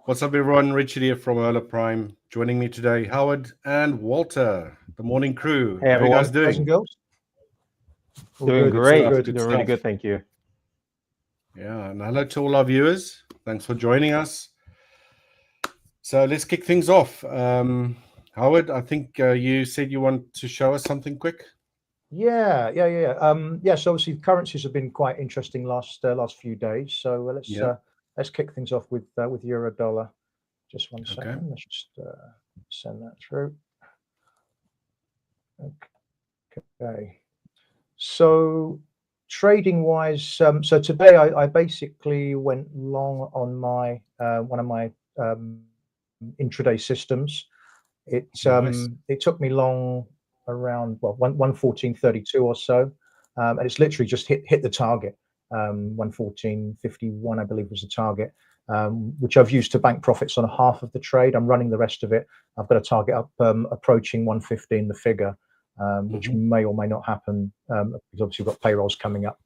What's up, everyone? Richard here from Hola Prime. Joining me today, Howard and Walter, the morning crew. Hey, How are you guys everyone. doing? Girls? Doing good. great. Good Doing stuff. really good, thank you. Yeah, and hello to all our viewers. Thanks for joining us. So let's kick things off. Howard, I think you said you want to show us something quick. Yeah. So obviously currencies have been quite interesting last few days. So let's kick things off with euro dollar. Just one second. Okay. Let's just send that through. Okay. So trading wise, so today I basically went long on my one of my intraday systems. It Nice. it took me long around 114.32 or so, and it's literally just hit the target. 114.51 I believe was the target, which I've used to bank profits on half of the trade. I'm running the rest of it. I've got a target up approaching 115, the figure, which may or may not happen, because obviously we've got payrolls coming up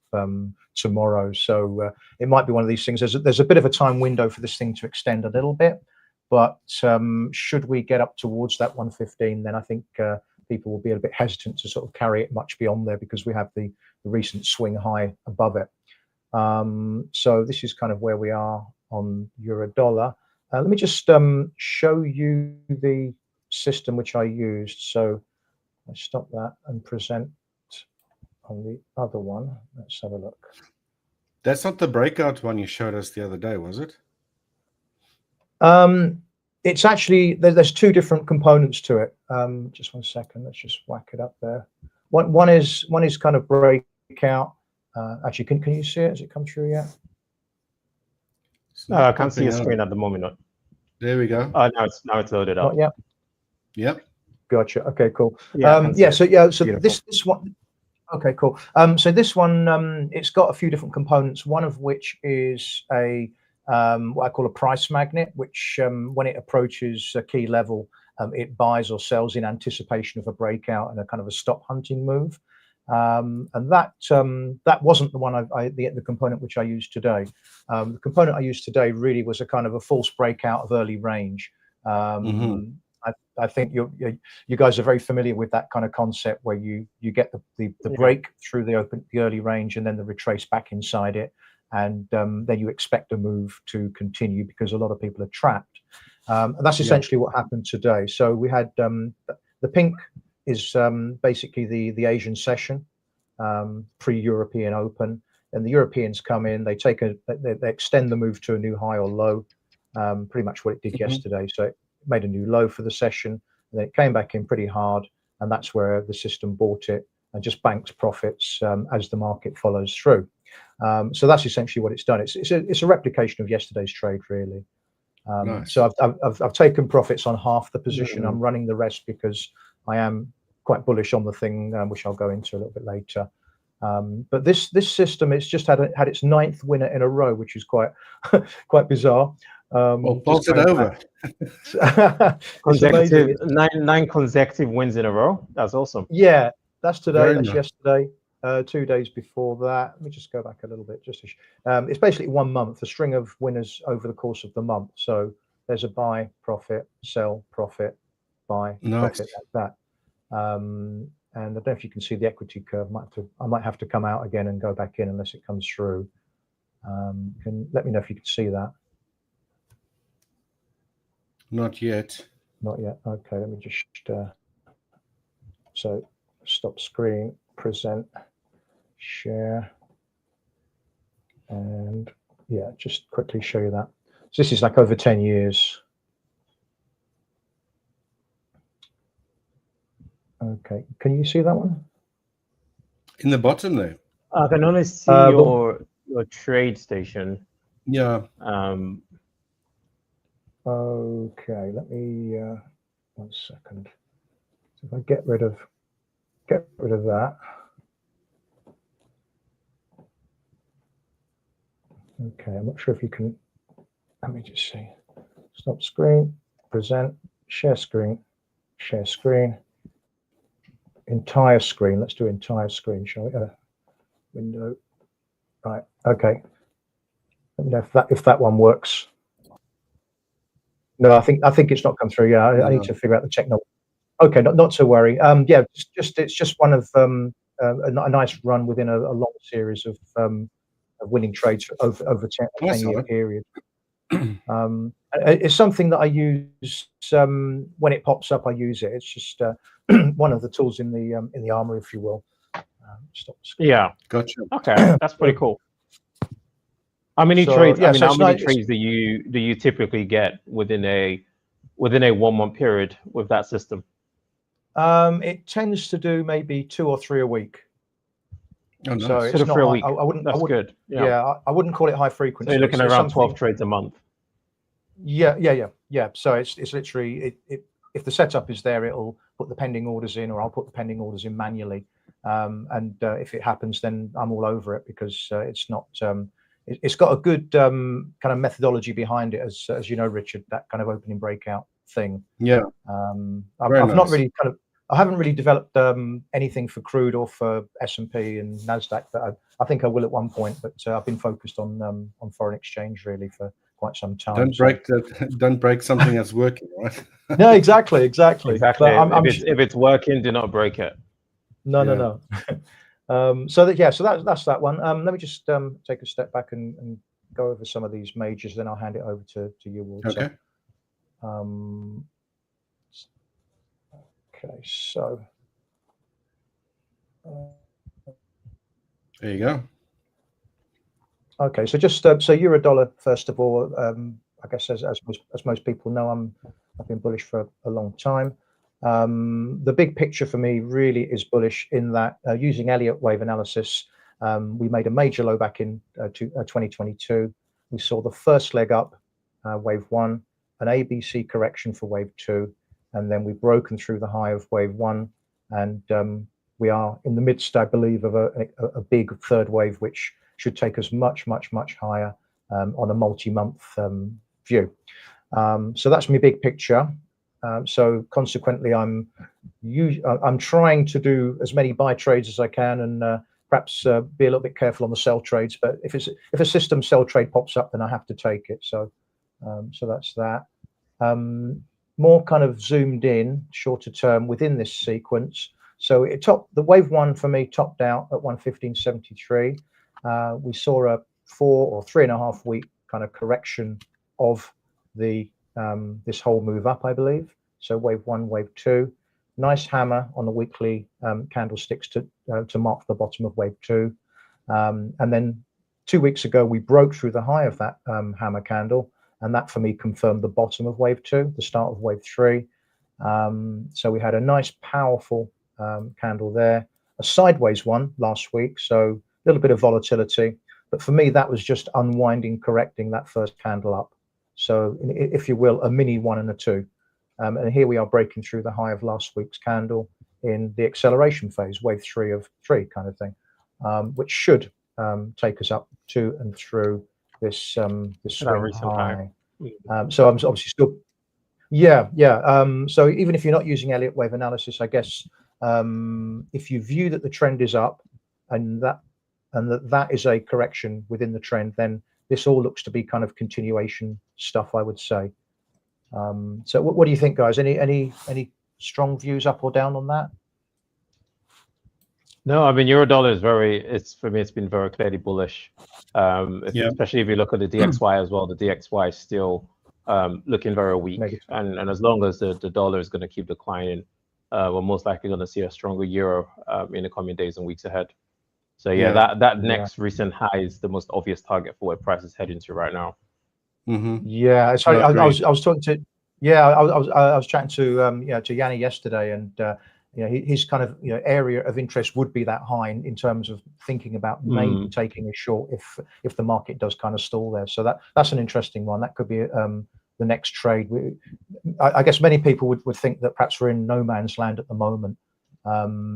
tomorrow. So it might be one of these things. There's a bit of a time window for this thing to extend a little bit. But should we get up towards that 115, then I think people will be a bit hesitant to sort of carry it much beyond there, because we have the recent swing high above it. So this is kind of where we are on euro dollar. Let me just show you the system which I used. So I stop that and present on the other one. Let's have a look. That's not the breakout one you showed us the other day, was it? It's actually there's two different components to it. Just one second. Let's just whack it up there. One is kind of breakout. Actually, can you see it? Has it come through yet? I can't see your screen at the moment. There we go. Now it's loaded up. Not yet. Yep. Gotcha. Okay, cool. Yeah. So Beautiful. this one. Okay, cool. So this one, it's got a few different components. One of which is a what I call a price magnet, which when it approaches a key level, it buys or sells in anticipation of a breakout and a kind of a stop hunting move. And that wasn't the one the component which I used today. The component I used today really was a kind of a false breakout of early range. I think you guys are very familiar with that kind of concept where you get the break through the early range and then the retrace back inside it, and then you expect a move to continue because a lot of people are trapped. And that's essentially what happened today. So we had the pink is basically the Asian session, pre-European Open, and the Europeans come in, they extend the move to a new high or low, pretty much what it did yesterday. So it made a new low for the session, and then it came back in pretty hard, and that's where the system bought it and just banks profits as the market follows through. So that's essentially what it's done. It's a replication of yesterday's trade, really. Nice. So I've taken profits on half the position. I'm running the rest because I am quite bullish on the thing, which I'll go into a little bit later. But this system, it's just had its 9th winner in a row, which is quite bizarre. Well, pulse it over. Consecutive nine consecutive wins in a row. That's awesome. Yeah, that's today. Very that's nice. yesterday. 2 days before that. Let me just go back a little bit. Just it's basically 1 month, a string of winners over the course of the month. So there's a buy, profit, sell, profit, buy, profit, like that. And I don't know if you can see the equity curve. I might have to come out again and go back in unless it comes through. Can let me know if you can see that. Not yet. Not yet. Okay, let me just so stop screen, present, share, and yeah, just quickly show you that. So this is like over 10 years. Okay, can you see that one? In the bottom there. I can only see your trade station. Yeah. Okay, let me 1 second. So if I get rid of that. Okay, I'm not sure if you can. Let me just see. Stop screen, present, share screen, entire screen. Let's do entire screen, shall we? Window. Right. Okay. Let me know if that one works. No, I think it's not come through. Yeah, I need to figure out the technology. Okay, not to worry. Yeah, it's just one of a nice run within a long series of winning trades over a 10-year period. It's something that I use when it pops up. I use it. It's just one of the tools in the armor, if you will. Yeah, gotcha. Okay, that's pretty cool. How many trades? I mean, how many trades do you typically get within a 1 month period with that system? It tends to do maybe 2 or 3 a week. Oh, nice. So it's not. I wouldn't. That's good. Yeah, I wouldn't call it high frequency. So you're looking at around 12 trades a month. Yeah. So it's literally if the setup is there, it'll put the pending orders in, or I'll put the pending orders in manually. And if it happens, then I'm all over it, because it's not. It's got a good kind of methodology behind it, as you know, Richard. That kind of opening breakout thing. Yeah. I've not really I haven't really developed anything for crude or for S&P and NASDAQ, but I think I will at one point. But I've been focused on foreign exchange really for quite some time. Don't break something that's working, right? No, exactly. Exactly. If it's working, do not break it. No. So that's that one. Let me just take a step back and go over some of these majors, then I'll hand it over to you all. Okay. Okay, so there you go. Okay, so just so euro dollar first of all. I guess as most people know, I've been bullish for a long time. The big picture for me really is bullish in that using Elliott wave analysis, we made a major low back in 2022. We saw the first leg up, wave 1, an ABC correction for wave 2, and then we've broken through the high of wave 1, and we are in the midst, I believe, of a big third wave, which should take us much higher on a multi-month view. So that's my big picture. So consequently, I'm trying to do as many buy trades as I can, and perhaps be a little bit careful on the sell trades. But if a system sell trade pops up, then I have to take it. So that's that. More kind of zoomed in, shorter term within this sequence. So the wave 1 for me topped out at 115.73. We saw a 4 or 3.5 week kind of correction of the this whole move up, I believe. So wave 1, wave 2, nice hammer on the weekly candlesticks to mark the bottom of wave 2, and then 2 weeks ago we broke through the high of that hammer candle, and that for me confirmed the bottom of wave 2, the start of wave 3. So we had a nice powerful candle there, a sideways one last week, so a little bit of volatility, but for me that was just unwinding, correcting that first candle up. So if you will, a mini 1 and a 2, and here we are breaking through the high of last week's candle in the acceleration phase, wave 3 of 3 kind of thing, which should take us up to and through this swing high. So I'm obviously still, so even if you're not using Elliott wave analysis, I guess if you view that the trend is up and that is a correction within the trend, then this all looks to be kind of continuation stuff, I would say. So what do you think, guys? Any strong views up or down on that? No, I mean, euro dollar is for me, it's been very clearly bullish. Especially if you look at the DXY as well. The DXY is still looking very weak, and as long as the dollar is going to keep declining, we're most likely going to see a stronger euro in the coming days and weeks ahead. So that next recent high is the most obvious target for where price is heading to right now. Yeah, sorry, I was talking to I was chatting to to Jannie yesterday, and his kind of area of interest would be that high in terms of thinking about maybe taking a short if the market does kind of stall there. So that's an interesting one. That could be the next trade. I guess many people would think that perhaps we're in no man's land at the moment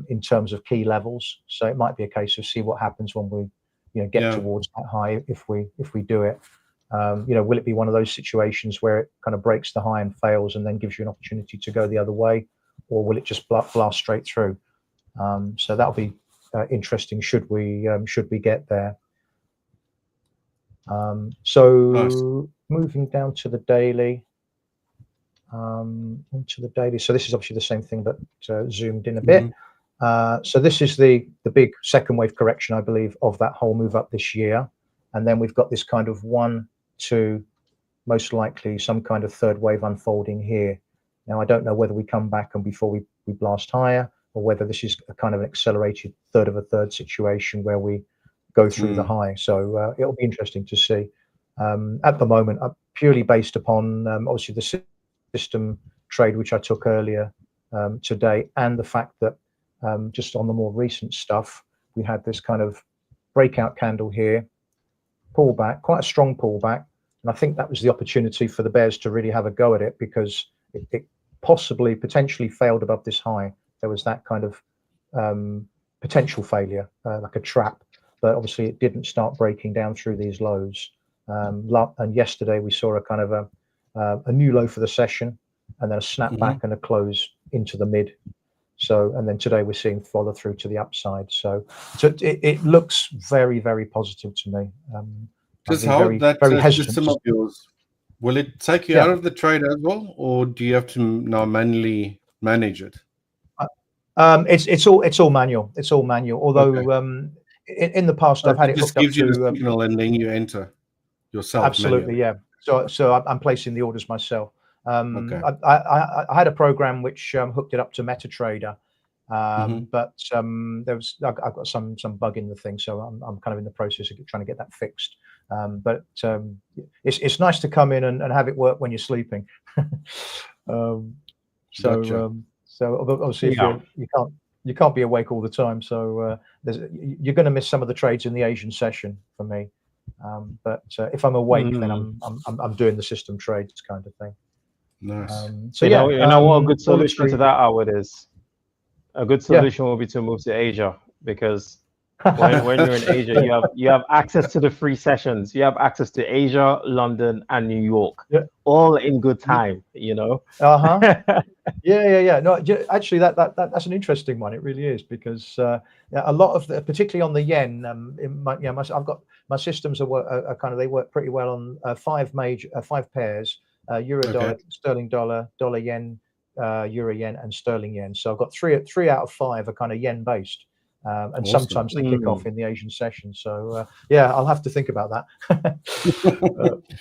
in terms of key levels. So it might be a case of see what happens when we get towards that high if we do it. Will it be one of those situations where it kind of breaks the high and fails and then gives you an opportunity to go the other way, or will it just blast straight through? So that'll be interesting should we get there. So moving down to the daily. Into the daily. So this is obviously the same thing, but zoomed in a bit. So this is the big second wave correction, I believe, of that whole move up this year. And then we've got this kind of 1, 2, most likely some kind of third wave unfolding here. Now, I don't know whether we come back and before we blast higher, or whether this is a kind of an accelerated third of a third situation where we go through the high. So it'll be interesting to see. At the moment, purely based upon obviously the system trade which I took earlier today, and the fact that just on the more recent stuff, we had this kind of breakout candle here, pullback, quite a strong pullback, and I think that was the opportunity for the bears to really have a go at it, because it potentially failed above this high. There was that kind of potential failure, like a trap, but obviously it didn't start breaking down through these lows. And yesterday we saw a kind of a new low for the session, and then a snapback and a close into the mid. So, and then today we're seeing follow through to the upside. So it looks very, very positive to me. Just how that system of yours, will it take you out of the trade as well, or do you have to now manually manage it? It's all manual. It's all manual. Although in the past I've had it hooked up to. It just gives you the signal and then you enter yourself. Absolutely, manually. yeah. So I'm placing the orders myself. I had a program which hooked it up to MetaTrader, but I've got some bug in the thing, so I'm kind of in the process of trying to get that fixed. But it's nice to come in and have it work when you're sleeping. Gotcha. So obviously you can't be awake all the time, so you're going to miss some of the trades in the Asian session for me. But if I'm awake, then I'm doing the system trades kind of thing. Nice. So you know what a good solution to that, Howard, is? A good solution will be to move to Asia, because when you're in Asia, you have access to the free sessions. You have access to Asia, London, and New York, all in good time. You know. Yeah. No, actually, that's an interesting one. It really is, because a lot of particularly on the yen, I've got my systems are kind of, they work pretty well on five pairs. Euro dollar, sterling dollar, dollar yen, euro yen, and sterling yen. So I've got three out of 5 are kind of yen based, and awesome. Sometimes they kick off in the Asian session. So I'll have to think about that.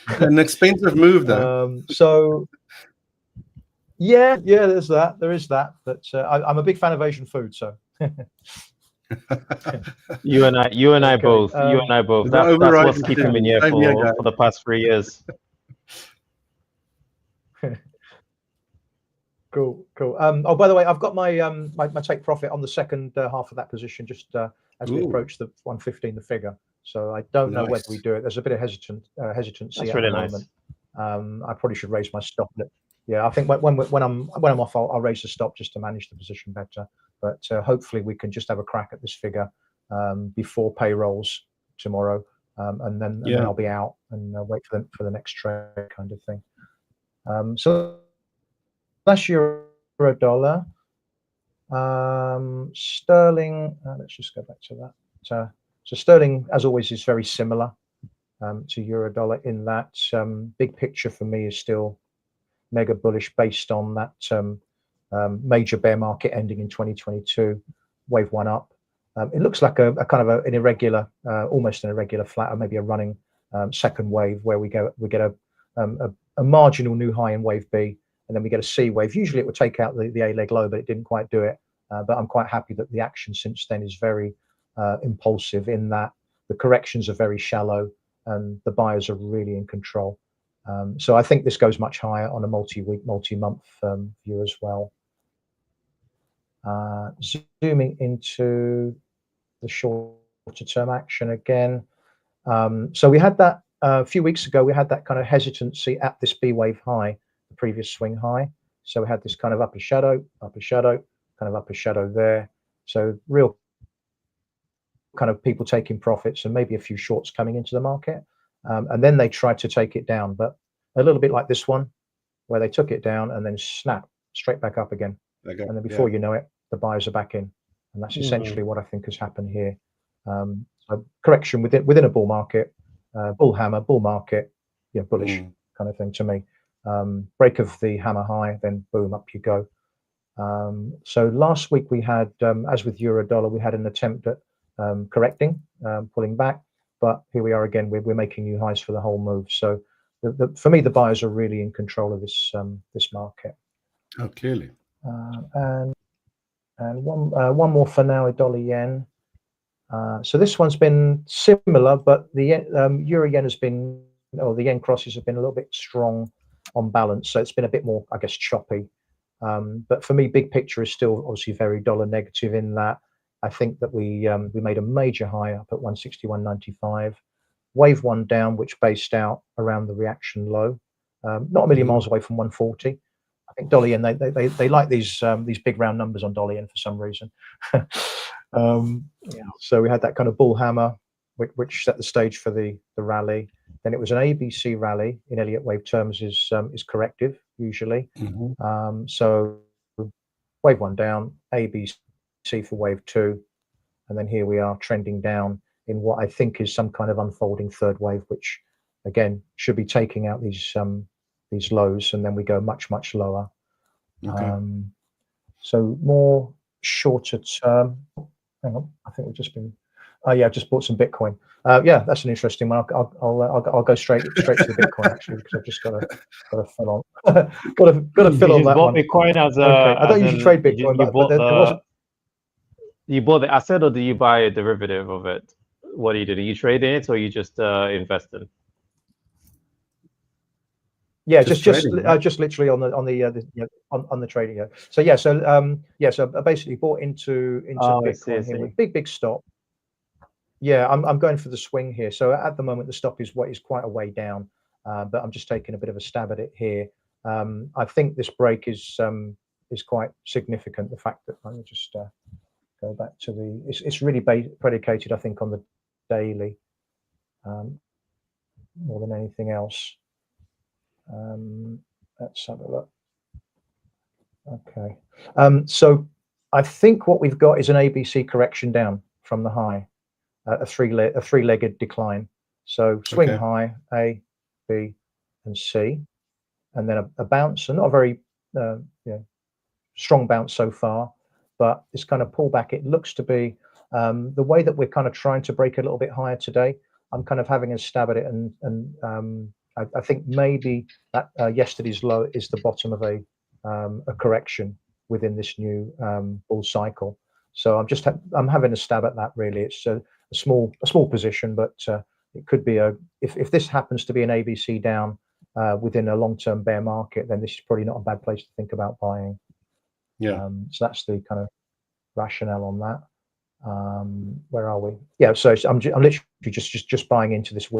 An expensive move, though. So yeah, there is that. But I'm a big fan of Asian food, so. You and I both. That's what's keeping me here for the past 3 years. Cool. Oh, by the way, I've got my my take profit on the second half of that position, just as we approach the 115, the figure. So I don't know whether we do it. There's a bit of hesitancy at the moment. I probably should raise my stop. Yeah, I think when I'm off, I'll raise the stop just to manage the position better. But hopefully we can just have a crack at this figure before payrolls tomorrow, and then I'll be out and wait for the next trade kind of thing. So that's euro dollar. Sterling, let's just go back to that. So sterling, as always, is very similar to euro dollar in that big picture for me is still mega bullish based on that major bear market ending in 2022, wave 1 up. It looks like a kind of an irregular, almost an irregular flat, or maybe a running second wave where we get a marginal new high in wave B, and then we get a C wave. Usually it would take out the A leg low, but it didn't quite do it. But I'm quite happy that the action since then is very impulsive, in that the corrections are very shallow and the buyers are really in control. So I think this goes much higher on a multi-week, multi-month view as well. Zooming into the shorter term action again. So we had that a few weeks ago, we had that kind of hesitancy at this B wave high, the previous swing high. So we had this kind of upper shadow, kind of upper shadow there. So real kind of people taking profits and maybe a few shorts coming into the market. And then they tried to take it down, but a little bit like this one, where they took it down and then snap straight back up again. And then before you know it, the buyers are back in. And that's essentially what I think has happened here. A correction within a bull market, bull hammer, bull market, bullish kind of thing to me. break of the hammer high, then boom, up you go. So last week we had, as with euro dollar, we had an attempt at correcting, pulling back, but here we are again. We're making new highs for the whole move. So for me, the buyers are really in control of this this market. Oh, clearly. And one more for now, dollar yen. So this one's been similar, but the euro yen has been, or the yen crosses have been a little bit strong on balance. So it's been a bit more, I guess, choppy. But for me, big picture is still obviously very dollar negative in that I think that we made a major high up at 161.95, wave one down, which based out around the reaction low, not a million miles away from 140. I think dollar yen, they like these big round numbers on dollar yen for some reason. So we had that kind of bull hammer, which set the stage for the rally. Then it was an ABC rally in Elliott wave terms is corrective usually. So wave one down, ABC for wave two, and then here we are trending down in what I think is some kind of unfolding third wave, which again should be taking out these lows, and then we go much lower. Okay. So more shorter term. Hang on, I think we've just been. Yeah, I just bought some Bitcoin. Yeah, that's an interesting one. I'll go straight to the Bitcoin actually, because I've just got to fill on. got to fill on that one. Bitcoin as a. Okay. I don't usually trade Bitcoin, You bought the asset, or do you buy a derivative of it? What do you do? Do you trade in it, or you just invest in? Yeah, just literally on the trading. Yeah. So yeah, so I basically bought into Bitcoin here with big stop. Yeah, I'm going for the swing here. So at the moment the stop is quite a way down, but I'm just taking a bit of a stab at it here. I think this break is quite significant. The fact that, let me just go back to the. It's really predicated, I think, on the daily more than anything else. Let's have a look. Okay, so I think what we've got is an ABC correction down from the high, a three-legged decline. So swing high, A, B, and C, and then a bounce, and not a very strong bounce so far, but this kind of pullback. It looks to be the way that we're kind of trying to break a little bit higher today. I'm kind of having a stab at it, and I think maybe that yesterday's low is the bottom of a correction within this new bull cycle. So I'm having a stab at that. Really, it's a small position, but it could be if this happens to be an ABC down within a long-term bear market, then this is probably not a bad place to think about buying. Yeah. So that's the kind of rationale on that. Where are we? Yeah. So I'm literally just buying into this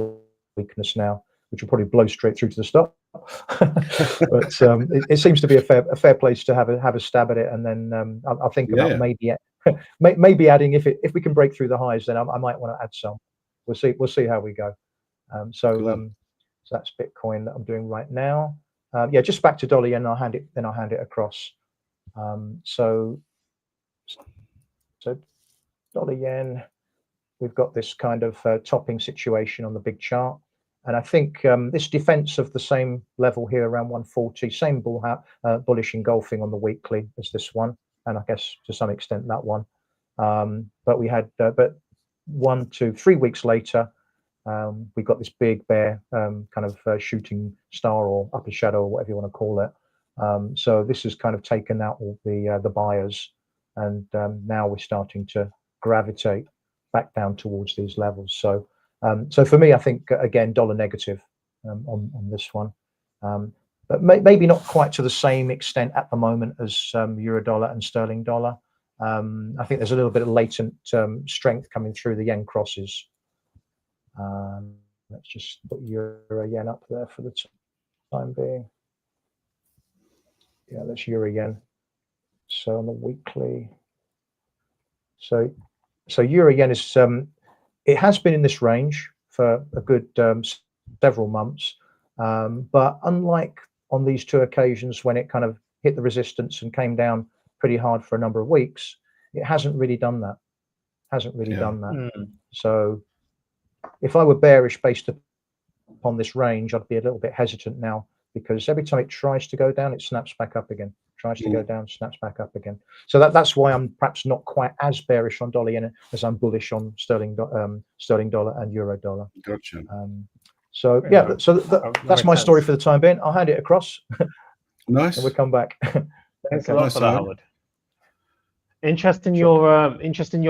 weakness now, which will probably blow straight through to the stop. But it seems to be a fair place to have a stab at it, and then I'll think about maybe adding if we can break through the highs, then I might want to add some. We'll see how we go. So that's Bitcoin that I'm doing right now. Yeah, just back to dollar yen. I'll hand it across. So dollar yen, we've got this kind of topping situation on the big chart. And I think this defense of the same level here around 140, same bullish engulfing on the weekly as this one, and I guess to some extent that one. But we had, but 1, 2, 3 weeks later, we got this big bear kind of shooting star or upper shadow or whatever you want to call it. So this has kind of taken out all the buyers, and now we're starting to gravitate back down towards these levels. So for me, I think again dollar negative on this one, but maybe not quite to the same extent at the moment as euro dollar and sterling dollar. I think there's a little bit of latent strength coming through the yen crosses. Let's just put euro yen up there for the time being. Yeah, that's euro yen. So on the weekly, so euro yen is it has been in this range for a good several months, but unlike on these two occasions when it kind of hit the resistance and came down pretty hard for a number of weeks, it hasn't really done that. So if I were bearish based upon this range, I'd be a little bit hesitant now because every time it tries to go down, it snaps back up again. Tries to go down, snaps back up again. So that's why I'm perhaps not quite as bearish on dollar yen as I'm bullish on sterling dollar and euro dollar. Gotcha. So yeah, so that's my story for the time being. I'll hand it across. Nice. And we'll come back. Thanks a lot for that, Howard. Interest in your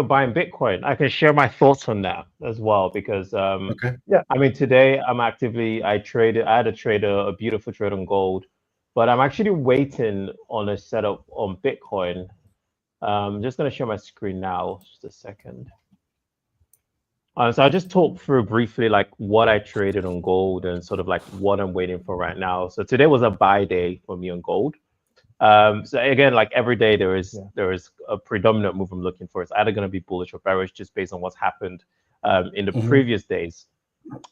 buying Bitcoin. I can share my thoughts on that as well because yeah, I mean today I had a beautiful trade on gold, but I'm actually waiting on a setup on Bitcoin. I'm just going to share my screen now, just a second. So I'll just talk through briefly like what I traded on gold and sort of like what I'm waiting for right now. So today was a buy day for me on gold. So again, like every day there is a predominant move I'm looking for. It's either going to be bullish or bearish just based on what's happened in the previous days.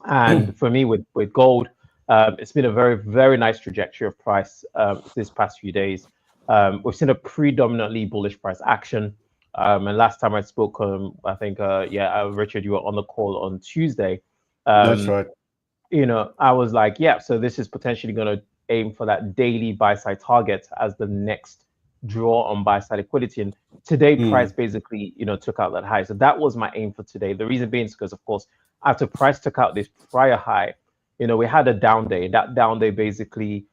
And for me with gold, it's been a very, very nice trajectory of price this past few days. We've seen a predominantly bullish price action. And last time I spoke, I think, Richard, you were on the call on Tuesday. That's right. You know, I was like, yeah, so this is potentially going to aim for that daily buy side target as the next draw on buy side liquidity. And today, price basically, you know, took out that high. So that was my aim for today. The reason being is because, of course, after price took out this prior high, you know, we had a down day. That down day basically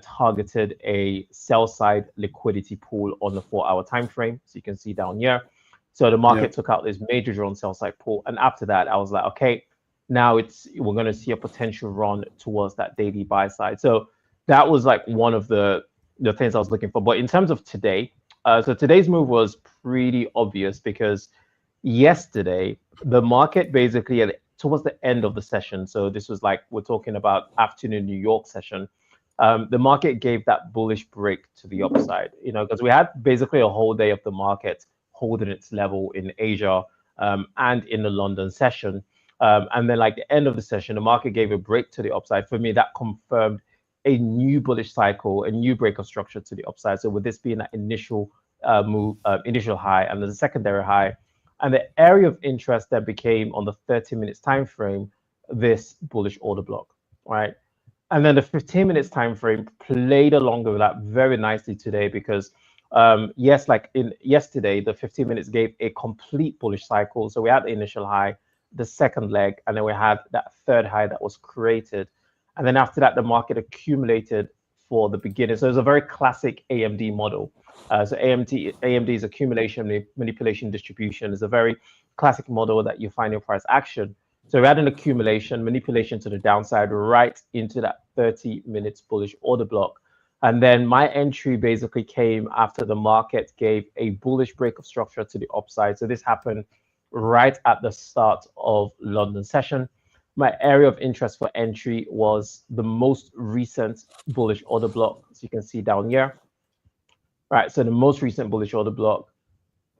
targeted a sell side liquidity pool on the 4-hour time frame. So you can see down here. So the market took out this major drawn sell side pool. And after that, I was like, okay, now we're going to see a potential run towards that daily buy side. So that was like one of the things I was looking for. But in terms of today, so today's move was pretty obvious because yesterday the market basically towards the end of the session, so this was like we're talking about afternoon New York session, the market gave that bullish break to the upside, you know, because we had basically a whole day of the market holding its level in Asia and in the London session. And then like the end of the session, the market gave a break to the upside. For me, that confirmed a new bullish cycle, a new break of structure to the upside. So with this being that initial move, initial high, and there's a secondary high, and the area of interest that became on the 30 minutes time frame, this bullish order block, right? And then the 15 minutes time frame played along with that very nicely today because yes, like in yesterday, the 15 minutes gave a complete bullish cycle. So we had the initial high, the second leg, and then we had that third high that was created. And then after that, the market accumulated for the beginning. So it's a very classic AMD model. So AMD's accumulation, manipulation, distribution is a very classic model that you find in price action. So we had an accumulation, manipulation to the downside right into that 30 minutes bullish order block. And then my entry basically came after the market gave a bullish break of structure to the upside. So this happened right at the start of London session. My area of interest for entry was the most recent bullish order block. So you can see down here. Right, so the most recent bullish order block,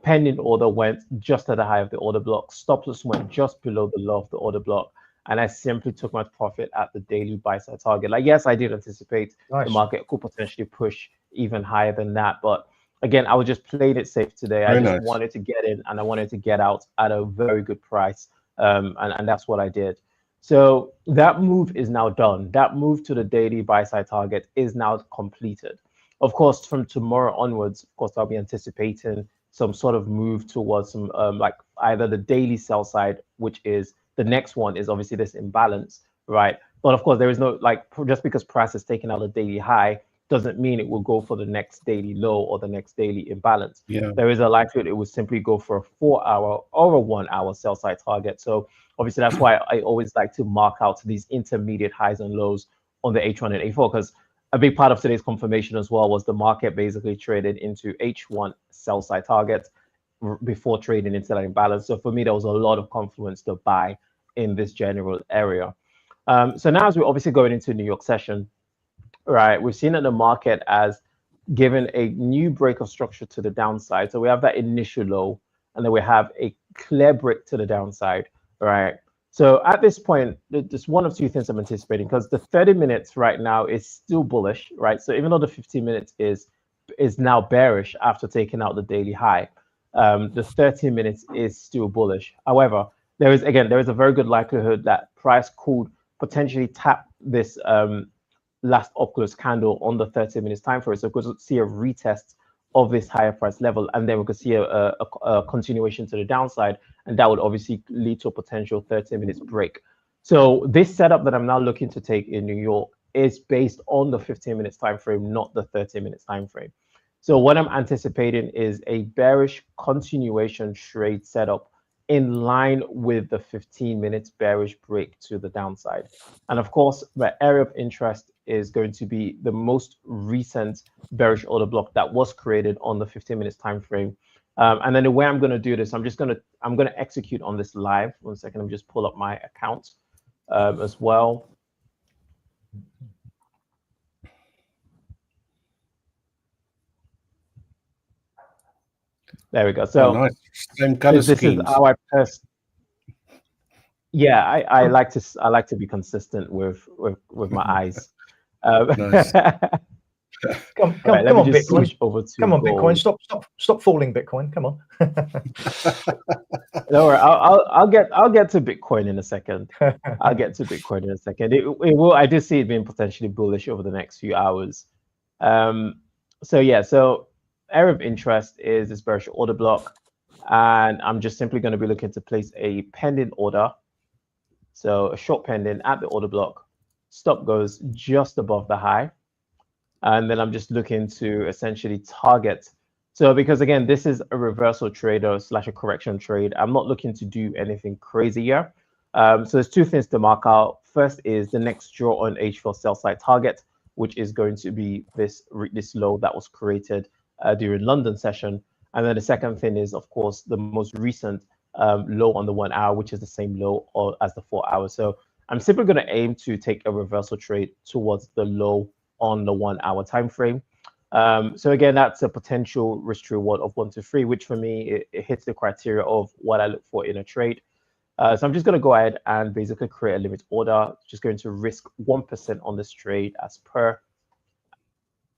pending order went just at the high of the order block. Stop loss went just below the low of the order block. And I simply took my profit at the daily buy side target. Like, yes, I did anticipate the market could potentially push even higher than that. But again, I was just playing it safe today. I just wanted to get in and I wanted to get out at a very good price. And that's what I did. So that move is now done. That move to the daily buy side target is now completed. Of course, from tomorrow onwards, of course, I'll be anticipating some sort of move towards some like either the daily sell side, which is the next one is obviously this imbalance, right? But of course, there is no like just because price is taking out a daily high doesn't mean it will go for the next daily low or the next daily imbalance. There is a likelihood it will simply go for a 4-hour or a 1-hour sell side target. So obviously that's why I always like to mark out these intermediate highs and lows on the H1 and A4, because a big part of today's confirmation as well was the market basically traded into H1 sell side targets before trading into that imbalance. So for me, there was a lot of confluence to buy in this general area. So now as we're obviously going into New York session, right, we've seen that the market has given a new break of structure to the downside. So we have that initial low, and then we have a clear break to the downside, right? So at this point, there's one of two things I'm anticipating, because the 30 minutes right now is still bullish, right? So even though the 15 minutes is now bearish after taking out the daily high, the 30 minutes is still bullish. However, there is a very good likelihood that price could potentially tap this last up close candle on the 30 minutes time frame. So we could see a retest of this higher price level, and then we could see a continuation to the downside, and that would obviously lead to a potential 30 minutes break. So this setup that I'm now looking to take in New York is based on the 15 minutes time frame, not the 30 minutes time frame. So what I'm anticipating is a bearish continuation trade setup in line with the 15 minutes bearish break to the downside. And of course, my area of interest is going to be the most recent bearish order block that was created on the 15 minutes time frame. And then the way I'm going to do this, I'm going to execute on this live. 1 second, I'm just pull up my account as well. There we go. So nice. Same color this schemes. is how I test. Yeah, I like to be consistent with my eyes. Nice. Come right, on, just Bitcoin. Switch over to come on, gold. Bitcoin. Stop falling, Bitcoin. Come on. Don't worry, I'll get to Bitcoin in a second. I'll get to Bitcoin in a second. It will. I do see it being potentially bullish over the next few hours. So yeah, so area of interest is this bearish order block, and I'm just simply going to be looking to place a pending order. So a short pending at the order block. Stop goes just above the high, and then I'm just looking to essentially target. So because again, this is a reversal trade or / a correction trade, I'm not looking to do anything crazy here. So there's two things to mark out. First is the next draw on H4 sell side target, which is going to be this low that was created during London session. And then the second thing is, of course, the most recent low on the 1 hour, which is the same low as the 4 hours. So I'm simply going to aim to take a reversal trade towards the low on the 1 hour time frame. So again, that's a potential risk reward of 1 to 3, which for me, it hits the criteria of what I look for in a trade. So I'm just going to go ahead and basically create a limit order, just going to risk 1% on this trade as per.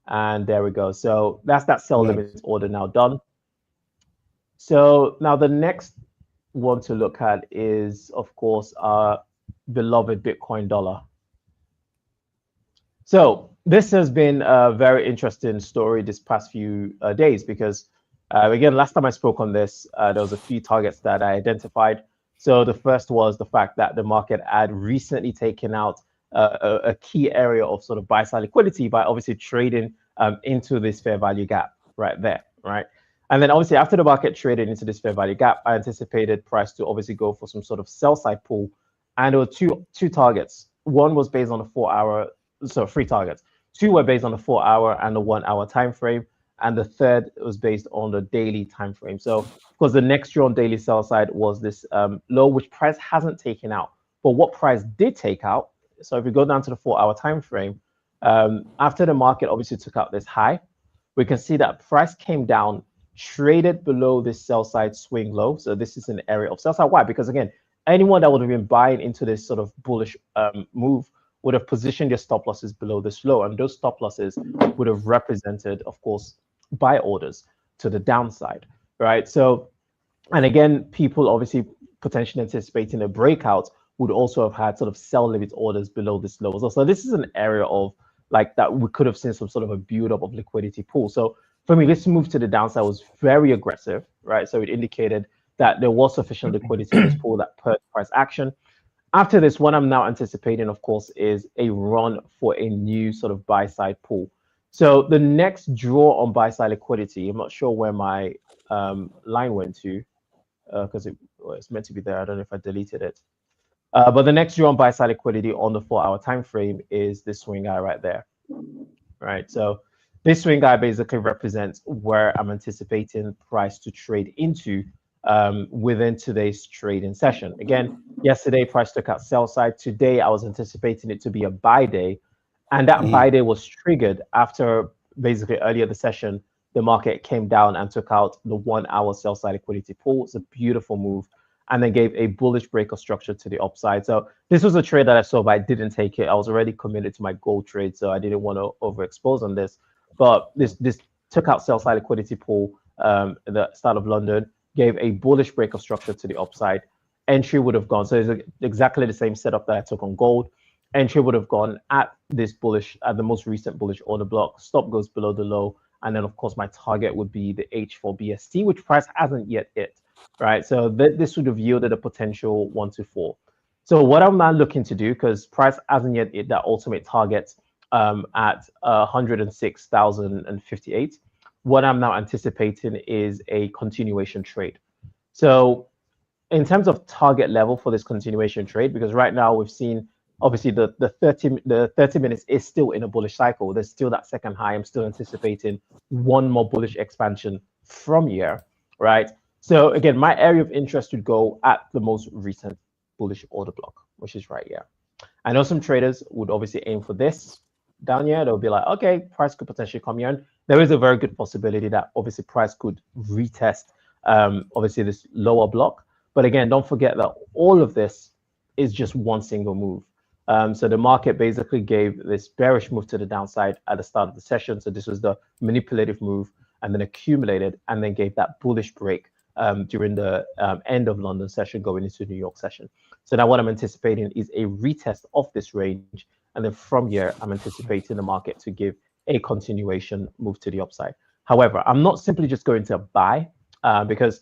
And there we go. So that's that sell limit order now done. So now the next one to look at is, of course, our beloved Bitcoin dollar. So this has been a very interesting story this past few days because, again, last time I spoke on this, there was a few targets that I identified. So the first was the fact that the market had recently taken out a key area of sort of buy-side liquidity by obviously trading into this fair value gap right there, right? And then obviously after the market traded into this fair value gap, I anticipated price to obviously go for some sort of sell side pull. And there were two targets. One was based on a 4 hour, so 3 targets. 2 were based on the 4 hour and the 1 hour time frame. And the third was based on the daily time frame. So of course, the next draw on daily sell side was this low, which price hasn't taken out. But what price did take out, so if we go down to the 4 hour time frame, after the market obviously took out this high, we can see that price came down, traded below this sell side swing low. So this is an area of sell side. Why? Because again, anyone that would have been buying into this sort of bullish move would have positioned their stop losses below this low, and those stop losses would have represented, of course, buy orders to the downside, right? So, and again, people obviously potentially anticipating a breakout would also have had sort of sell limit orders below this low as well. So this is an area of like that we could have seen some sort of a build up of liquidity pool. So for me, this move to the downside was very aggressive, right? So it indicated that there was sufficient liquidity in this pool that put price action. After this, what I'm now anticipating, of course, is a run for a new sort of buy side pool. So the next draw on buy side liquidity, I'm not sure where my line went to because it's meant to be there. I don't know if I deleted it. But the next draw on buy side liquidity on the 4 hour time frame is this swing guy right there, right? So this swing guy basically represents where I'm anticipating price to trade into within today's trading session. Again, yesterday price took out sell side. Today I was anticipating it to be a buy day, and that buy day was triggered after basically earlier the session the market came down and took out the 1 hour sell side liquidity pool. It's a beautiful move, and then gave a bullish break of structure to the upside. So this was a trade that I saw, but I didn't take it. I was already committed to my gold trade, so I didn't want to overexpose on this. But this took out sell side liquidity pool at the start of London, gave a bullish break of structure to the upside. Entry would have gone. So it's exactly the same setup that I took on gold. entry would have gone at this bullish, at the most recent bullish order block. Stop goes below the low. And then, of course, my target would be the H4 BST, which price hasn't yet hit, right? So this would have yielded a potential 1 to 4. So what I'm now looking to do, because price hasn't yet hit that ultimate target at 106,058, what I'm now anticipating is a continuation trade. So in terms of target level for this continuation trade, because right now we've seen, obviously the 30 minutes is still in a bullish cycle. There's still that second high. I'm still anticipating one more bullish expansion from here, right? So again, my area of interest would go at the most recent bullish order block, which is right here. I know some traders would obviously aim for this down here. They'll be like, okay, price could potentially come here. And there is a very good possibility that obviously price could retest obviously this lower block. But again, don't forget that all of this is just one single move. So the market basically gave this bearish move to the downside at the start of the session. So this was the manipulative move, and then accumulated, and then gave that bullish break during the end of London session going into New York session. So now what I'm anticipating is a retest of this range. And then from here, I'm anticipating the market to give a continuation move to the upside. However, I'm not simply just going to buy because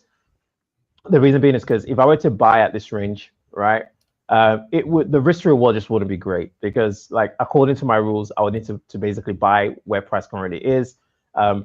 the reason being is because if I were to buy at this range, right, the risk reward just wouldn't be great, because like according to my rules, I would need to basically buy where price currently is,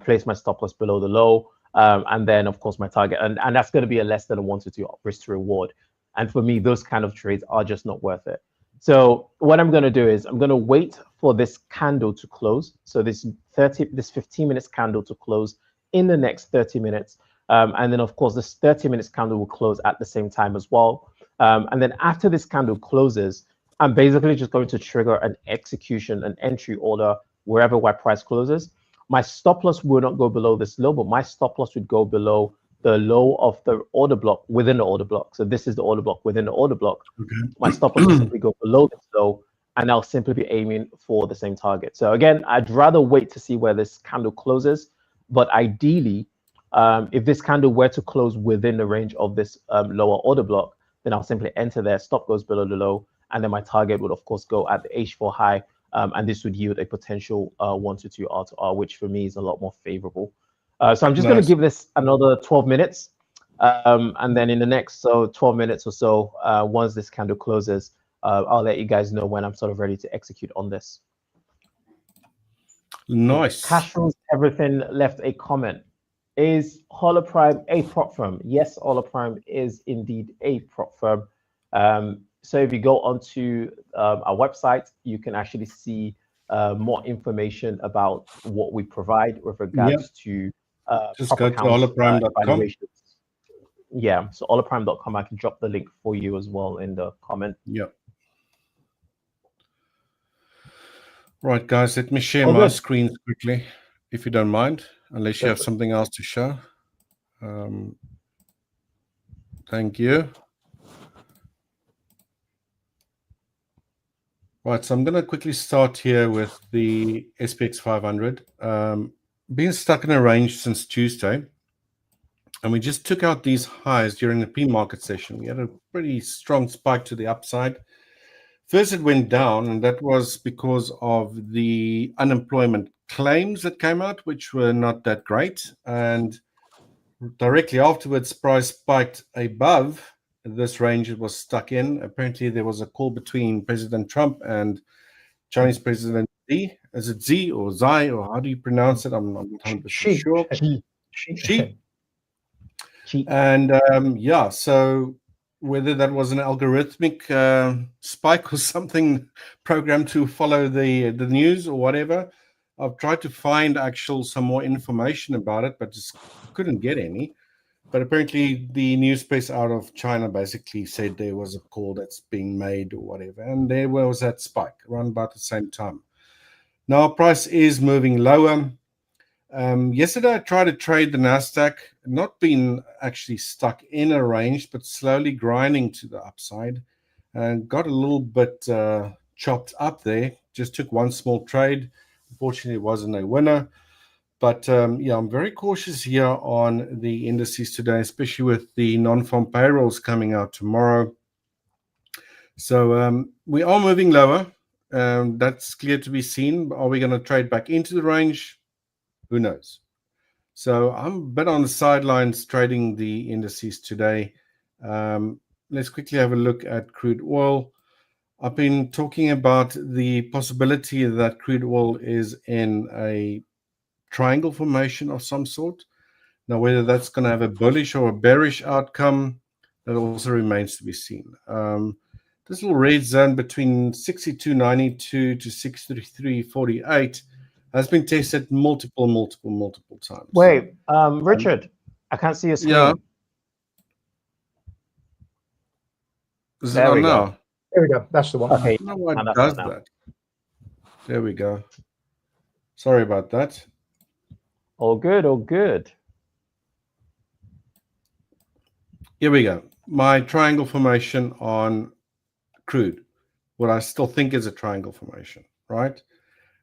place my stop loss below the low, and then of course my target, and that's going to be a less than a 1 to 2 risk to reward. And for me, those kind of trades are just not worth it. So what I'm going to do is I'm going to wait for this candle to close. So this 15 minutes candle to close in the next 30 minutes. And then of course this 30 minutes candle will close at the same time as well. And then after this candle closes, I'm basically just going to trigger an execution, an entry order wherever my price closes. My stop loss will not go below this low, but my stop loss would go below the low of the order block within the order block. So this is the order block within the order block. Okay. My stop loss will simply go below this low, and I'll simply be aiming for the same target. So again, I'd rather wait to see where this candle closes, but ideally, if this candle were to close within the range of this lower order block, then I'll simply enter there, stop goes below the low, and then my target would of course go at the H4 high, and this would yield a potential 1 to 2 R to R, which for me is a lot more favorable. So I'm just going to give this another 12 minutes, and then in the next 12 minutes or so, once this candle closes, I'll let you guys know when I'm sort of ready to execute on this. Nice. Cash rules everything left a comment. Is Hola Prime a prop firm? Yes, Hola Prime is indeed a prop firm. So if you go onto our website, you can actually see more information about what we provide with regards to just go to holaprime.com. Yeah, so holaprime.com. I can drop the link for you as well in the comment. Yeah. Right, guys, let me share my screens quickly, if you don't mind, unless you have something else to show. Thank you. Right, so I'm going to quickly start here with the SPX 500. Been stuck in a range since Tuesday, and we just took out these highs during the pre-market session. We had a pretty strong spike to the upside. First, it went down, and that was because of the unemployment claims that came out, which were not that great. And directly afterwards, price spiked above this range it was stuck in. Apparently, there was a call between President Trump and Chinese President Xi. Is it Z or Xi, or how do you pronounce it? I'm not 100% sure. Xi. And yeah, so whether that was an algorithmic spike or something programmed to follow the news or whatever, I've tried to find some more information about it, but just couldn't get any. But apparently the news press out of China basically said there was a call that's being made or whatever. And there was that spike around about the same time. Now price is moving lower. Yesterday, I tried to trade the NASDAQ, not been actually stuck in a range, but slowly grinding to the upside, and got a little bit chopped up there. Just took one small trade. Unfortunately, it wasn't a winner. But yeah, I'm very cautious here on the indices today, especially with the non-farm payrolls coming out tomorrow. So we are moving lower. That's clear to be seen. Are we going to trade back into the range? Who knows? So I'm a bit on the sidelines trading the indices today. Let's quickly have a look at crude oil. I've been talking about the possibility that crude oil is in a triangle formation of some sort. Now, whether that's going to have a bullish or a bearish outcome, that also remains to be seen. This little red zone between 62.92 to 63.48 has been tested multiple times. Wait, Richard, I can't see your screen. Yeah. Is it on now? There we go. That's the one. Okay. I don't know why it does that. There we go. Sorry about that. All good, all good. Here we go. My triangle formation on crude. What I still think is a triangle formation, right?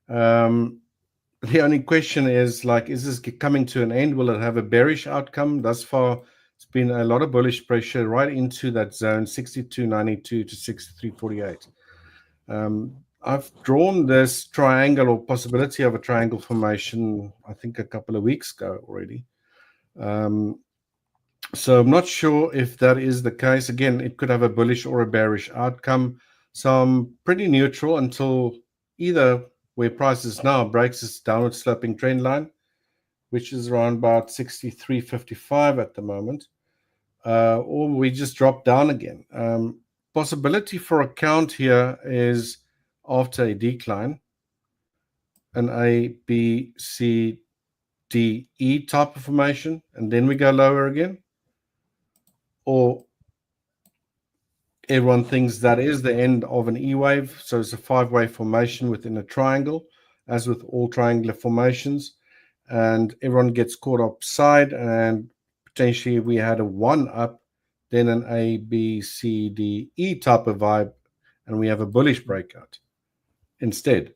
The only question is, like, is this coming to an end? Will it have a bearish outcome? Thus far, it's been a lot of bullish pressure right into that zone, 62.92 to 63.48. I've drawn this triangle or possibility of a triangle formation, I think, a couple of weeks ago already. So I'm not sure if that is the case. Again, it could have a bullish or a bearish outcome. So I'm pretty neutral until either where price is now breaks this downward sloping trend line, which is around about 63.55 at the moment, or we just drop down again. Possibility for a count here is after a decline, an A, B, C, D, E type of formation, and then we go lower again. Or everyone thinks that is the end of an E wave. So it's a 5-wave formation within a triangle, as with all triangular formations. And everyone gets caught upside, and potentially we had a 1 up, then an A, B, C, D, E type of vibe, and we have a bullish breakout instead.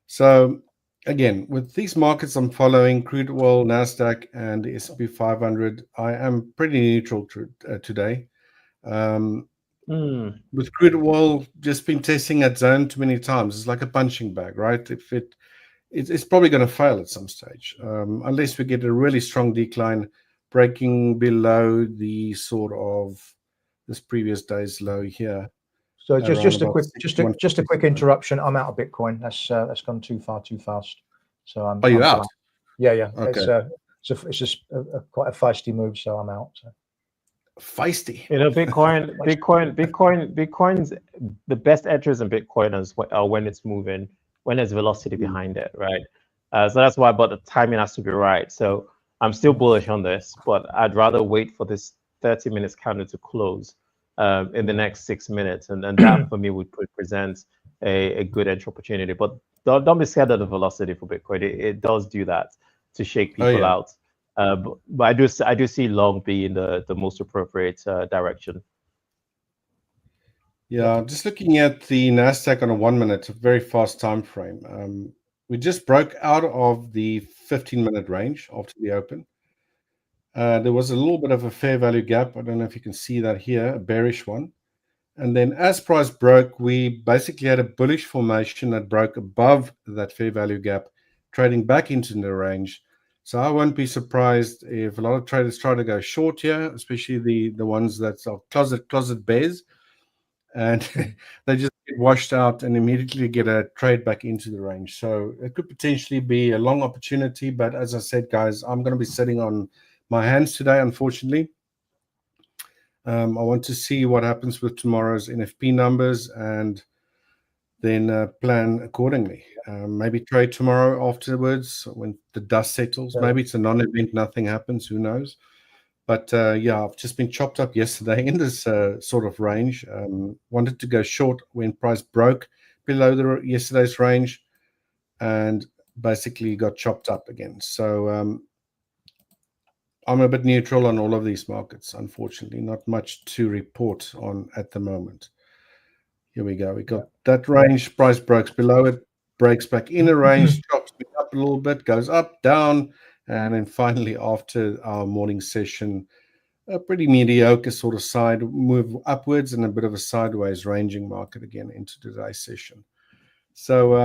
So again, with these markets I'm following, crude oil, NASDAQ, and the S&P 500, I am pretty neutral today. With crude oil, just been testing that zone too many times. It's like a punching bag, right? If it's probably going to fail at some stage, unless we get a really strong decline, breaking below the sort of this previous day's low here. So just a quick interruption. I'm out of Bitcoin. That's gone too far too fast. So I'm. Are you out? Yeah. Okay. It's just quite a feisty move. So I'm out. So. Feisty. You know, Bitcoin's the best entries in Bitcoin are when it's moving, when there's velocity behind it, right? So that's why, but the timing has to be right. So I'm still bullish on this, but I'd rather wait for this 30 minutes candle to close in the next 6 minutes, and that for me would present a good entry opportunity. But don't be scared of the velocity for Bitcoin. It does do that to shake people out. But I do see long being the most appropriate direction. Yeah, just looking at the NASDAQ on a 1 minute, a very fast time frame. We just broke out of the 15-minute range after the open. There was a little bit of a fair value gap. I don't know if you can see that here, a bearish one. And then as price broke, we basically had a bullish formation that broke above that fair value gap, trading back into the range. So I won't be surprised if a lot of traders try to go short here, especially the ones that are closet bears, and they just get washed out and immediately get a trade back into the range. So it could potentially be a long opportunity, but as I said, guys, I'm going to be sitting on my hands today, unfortunately. I want to see what happens with tomorrow's NFP numbers and then plan accordingly. Maybe trade tomorrow afterwards when the dust settles. Maybe it's a non-event, nothing happens, who knows. But yeah, I've just been chopped up yesterday in this sort of range. Wanted to go short when price broke below yesterday's range and basically got chopped up again. So I'm a bit neutral on all of these markets, unfortunately. Not much to report on at the moment. Here we go. We got that range. Price breaks below it, breaks back in a range, chops me up a little bit, goes up, down, and then finally after our morning session, a pretty mediocre sort of side move upwards and a bit of a sideways ranging market again into today's session. So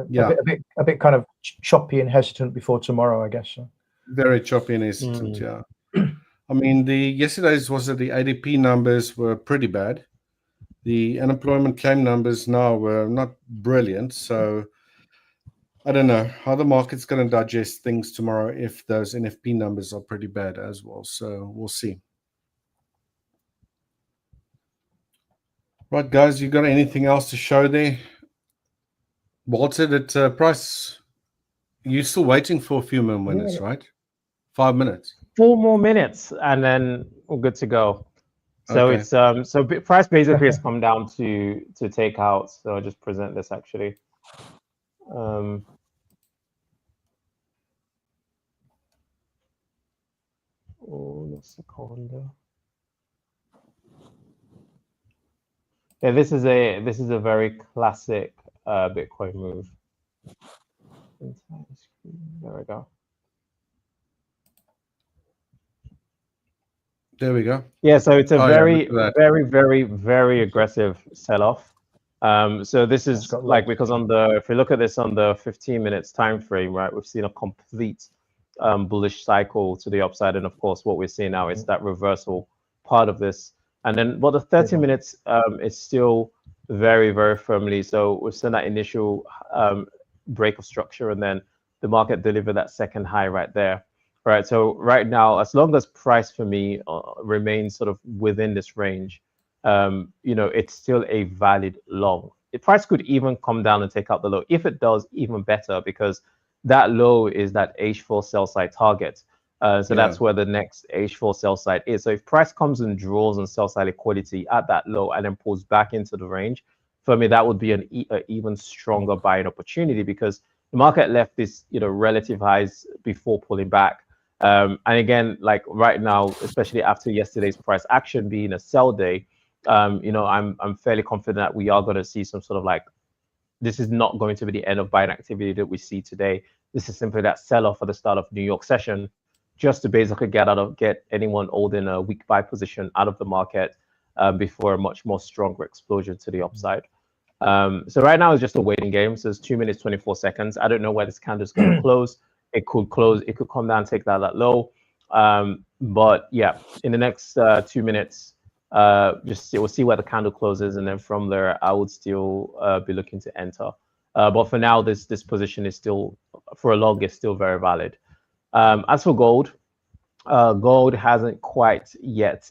yeah, a bit kind of choppy and hesitant before tomorrow, I guess. So. Very choppy and hesitant. Yeah. I mean, yesterday's the ADP numbers were pretty bad. The unemployment claim numbers now were not brilliant. So I don't know how the market's going to digest things tomorrow if those NFP numbers are pretty bad as well. So we'll see. Right, guys, you got anything else to show there? Walter, that price, you're still waiting for a few more minutes, right? 5 minutes. 4 more minutes, and then we're good to go. So Okay. it's so price basically has come down to take out. So I'll just present this actually. Una seconda. Yeah, this is a very classic Bitcoin move. There we go. There we go. Yeah, so it's a very aggressive sell-off. So this is like, because if we look at this on the 15 minutes time frame, right, we've seen a complete bullish cycle to the upside, and of course what we're seeing now is that reversal part of this. And then the 30 minutes is still very firmly. So we've seen that initial break of structure, and then the market delivered that second high right there. Right. So right now, as long as price for me remains sort of within this range, it's still a valid long. The price could even come down and take out the low. If it does, even better, because that low is that H4 sell side target. That's where the next H4 sell side is. So if price comes and draws on sell side liquidity at that low and then pulls back into the range, for me, that would be an even stronger buying opportunity, because the market left this, relative highs before pulling back. And again, like right now, especially after yesterday's price action being a sell day, I'm fairly confident that we are going to see some sort of this is not going to be the end of buying activity that we see today. This is simply that sell-off at the start of New York session, just to basically get anyone holding a weak buy position out of the market before a much more stronger explosion to the upside. So right now it's just a waiting game. So it's 2 minutes, 24 seconds. I don't know where this candle is going to close. It could close, it could come down, take that low. But yeah, in the next 2 minutes, we'll see where the candle closes, and then from there, I would still be looking to enter. But for now, this position is still, for a long, is still very valid. As for gold, gold hasn't quite yet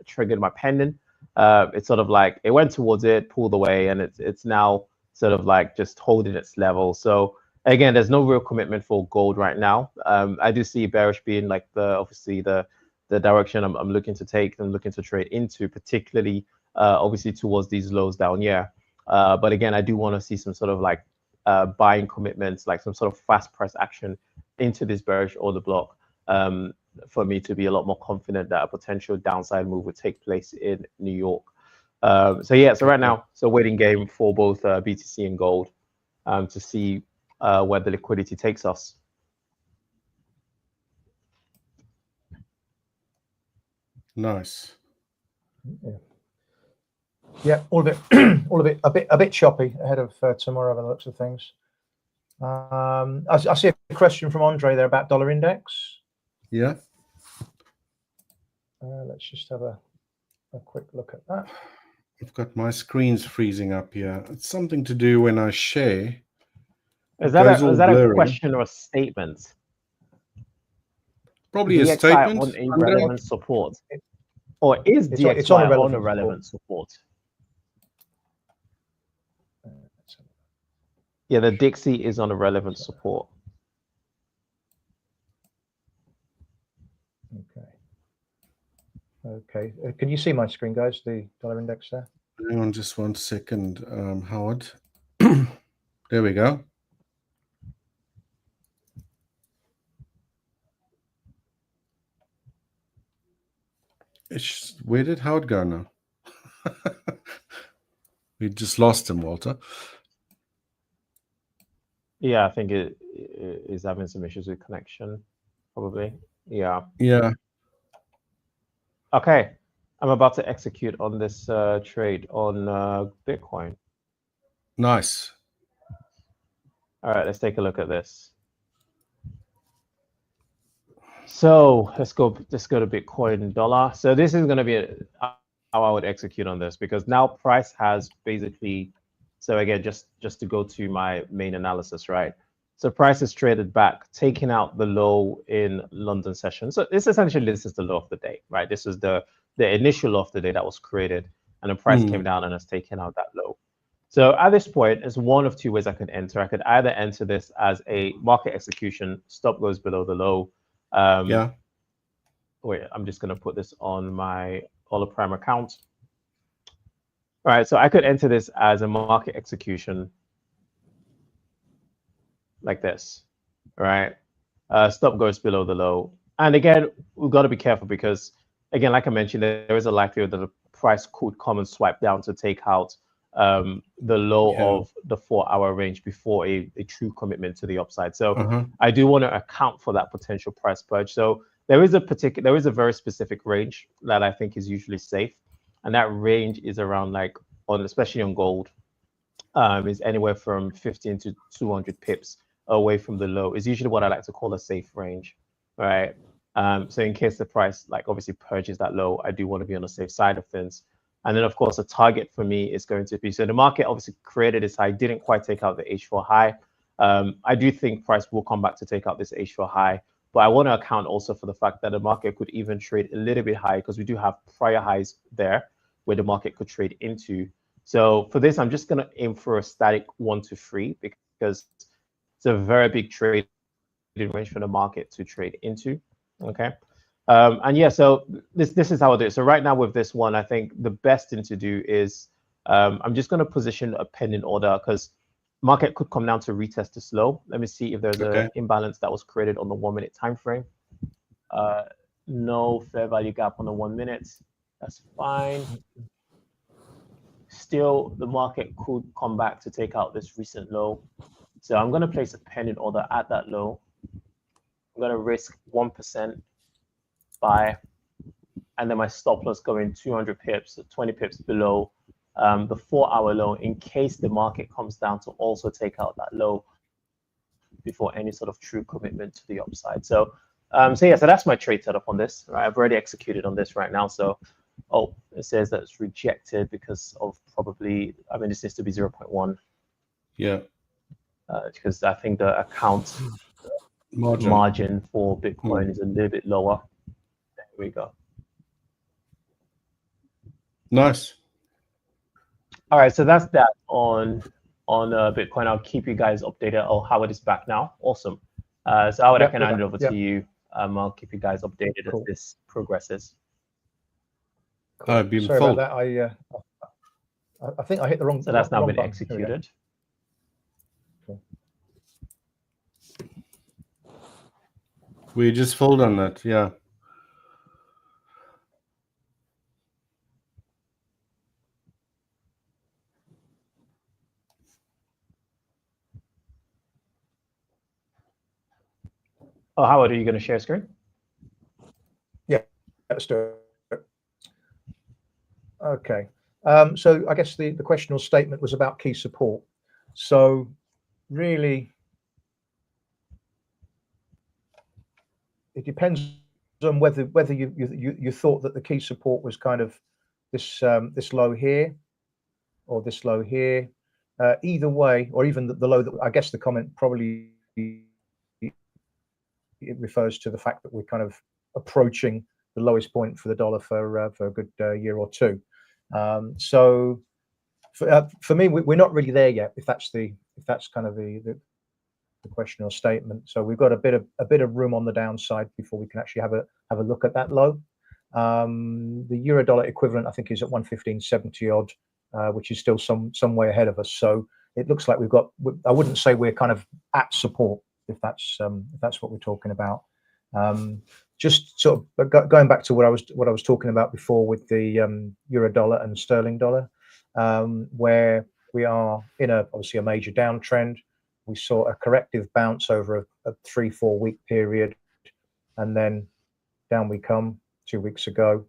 triggered my pending. It's sort of like it went towards it, pulled away, and it's now sort of like just holding its level. So again, there's no real commitment for gold right now. I do see bearish being like obviously the direction I'm looking to take and looking to trade into, particularly obviously towards these lows down here. But again, I do want to see some sort of like buying commitments, like some sort of fast price action into this bearish order block, for me to be a lot more confident that a potential downside move would take place in New York. So right now, waiting game for both BTC and gold to see where the liquidity takes us. Nice. Yeah, all of it a bit choppy ahead of tomorrow by the looks of things. I see a question from Andre there about dollar index. Yeah. Let's just have a quick look at that. I've got my screens freezing up here. It's something to do when I share. Is that a question or a statement? Probably a statement. On irrelevant support. Or is DXY on a relevant support? Yeah, the Dixie is on a relevant support. Okay. Can you see my screen, guys? The dollar index there? Hang on just 1 second, Howard. There we go. Where did Howard go now? We just lost him, Walter. Yeah, I think it is having some issues with connection, probably. Yeah. Yeah. Okay, I'm about to execute on this trade on Bitcoin. Nice. All right, let's take a look at this. So let's go to Bitcoin and dollar. So this is going to be how I would execute on this, because now price has basically, so again, just to go to my main analysis, right? So price is traded back, taking out the low in London session. So this is the low of the day, right? This is the initial low of the day that was created, and the price came down and has taken out that low. So at this point, there's one of two ways I could enter. I could either enter this as a market execution, stop goes below the low. Wait, I'm just going to put this on my Hola Prime account. All right, so I could enter this as a market execution like this, right? Stop goes below the low. And again, we've got to be careful because, again, like I mentioned, there is a likelihood that the price could come and swipe down to take out the low of the 4-hour range before a true commitment to the upside. So I do want to account for that potential price purge. So there is a very specific range that I think is usually safe, and that range is around, like, especially on gold, is anywhere from 15 to 200 pips away from the low. Is usually what I like to call a safe range, right? So in case the price, like, obviously purges that low, I do want to be on the safe side of things. And then, of course, a target for me is going to be, so the market obviously created this high, didn't quite take out the H4 high. I do think price will come back to take out this H4 high, but I want to account also for the fact that the market could even trade a little bit high, because we do have prior highs there where the market could trade into. So for this, I'm just going to aim for a static 1 to 3, because it's a very big trade range for the market to trade into. Okay. And yeah, so this is how I do it. So right now with this one, I think the best thing to do is I'm just going to position a pending order, because market could come down to retest this low. Let me see if there's an imbalance that was created on the 1 minute time frame. No fair value gap on the 1 minute. That's fine. Still, the market could come back to take out this recent low. So I'm going to place a pending order at that low. I'm going to risk 1% buy, and then my stop loss going 200 pips, so 20 pips below the 4-hour low, in case the market comes down to also take out that low before any sort of true commitment to the upside. So so that's my trade setup on this, right? I've already executed on this right now. So it says that it's rejected because of probably, I mean, this needs to be 0.1. Yeah. Because I think the account margin for Bitcoin is a little bit lower. There we go. Nice. All right, so that's that on Bitcoin. I'll keep you guys updated. Oh, Howard is back now. Awesome. So Howard, I can hand it over to you. I'll keep you guys updated as this progresses. Cool. Sorry about that. I think I hit the wrong. So that's now been button. executed. We just fold on that, yeah. Oh, Howard, are you going to share screen? Yeah, let's do it. Okay. So I guess the question or statement was about key support. So really, it depends on whether you thought that the key support was kind of this this low here or this low here. Either way, or even the low that I guess the comment probably it refers to the fact that we're kind of approaching the lowest point for the dollar for a good year or two. So for me, we're not really there yet. If that's kind of the question or statement. So we've got a bit of room on the downside before we can actually have a look at that low. The euro dollar equivalent, I think, is at 115.70 odd, which is still some way ahead of us. So it looks like we've got. I wouldn't say we're kind of at support, if that's what we're talking about. Just sort of going back to what I was talking about before with the euro dollar and sterling dollar, where we are in obviously a major downtrend. We saw a corrective bounce over a 3-4 week period, and then down we come 2 weeks ago.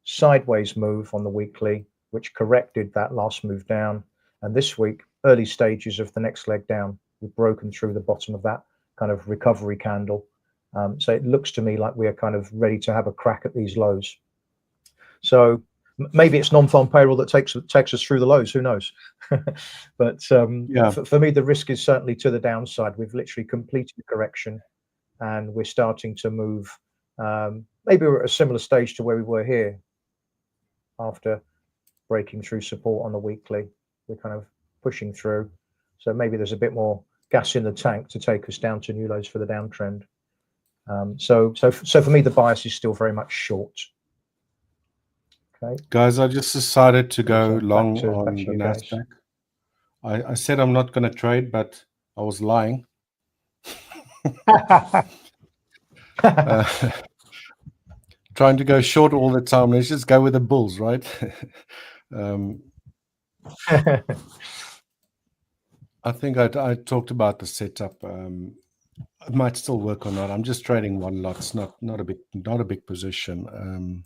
Sideways move on the weekly, which corrected that last move down. And this week, early stages of the next leg down. We've broken through the bottom of that kind of recovery candle. So it looks to me like we are kind of ready to have a crack at these lows. So maybe it's non-farm payroll that takes us through the lows. Who knows? But for me, the risk is certainly to the downside. We've literally completed the correction, and we're starting to move. Maybe we're at a similar stage to where we were here after breaking through support on the weekly. We're kind of pushing through. So maybe there's a bit more gas in the tank to take us down to new lows for the downtrend. So for me, the bias is still very much short. Okay, guys, I just decided to go long on NASDAQ. I said I'm not going to trade, but I was lying. Trying to go short all the time. Let's just go with the bulls, right? I think I talked about the setup. It might still work or not. I'm just trading one lot. It's not a big position.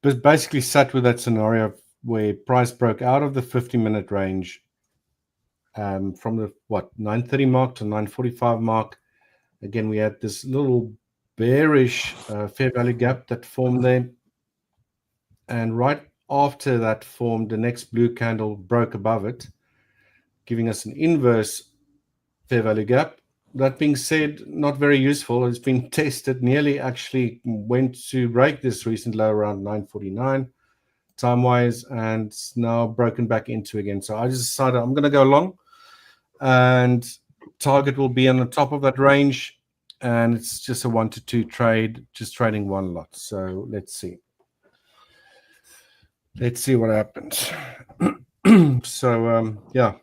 But basically sat with that scenario where price broke out of the 50-minute range from the 930 mark to 945 mark. Again, we had this little bearish fair value gap that formed there, and right after that formed, the next blue candle broke above it, giving us an inverse fair value gap. That being said, not very useful. It's been tested, nearly actually went to break this recent low around 949 time-wise, and it's now broken back into again. So I just decided I'm going to go long, and target will be on the top of that range, and it's just a 1 to 2 trade, just trading one lot. So let's see what happens. So yeah,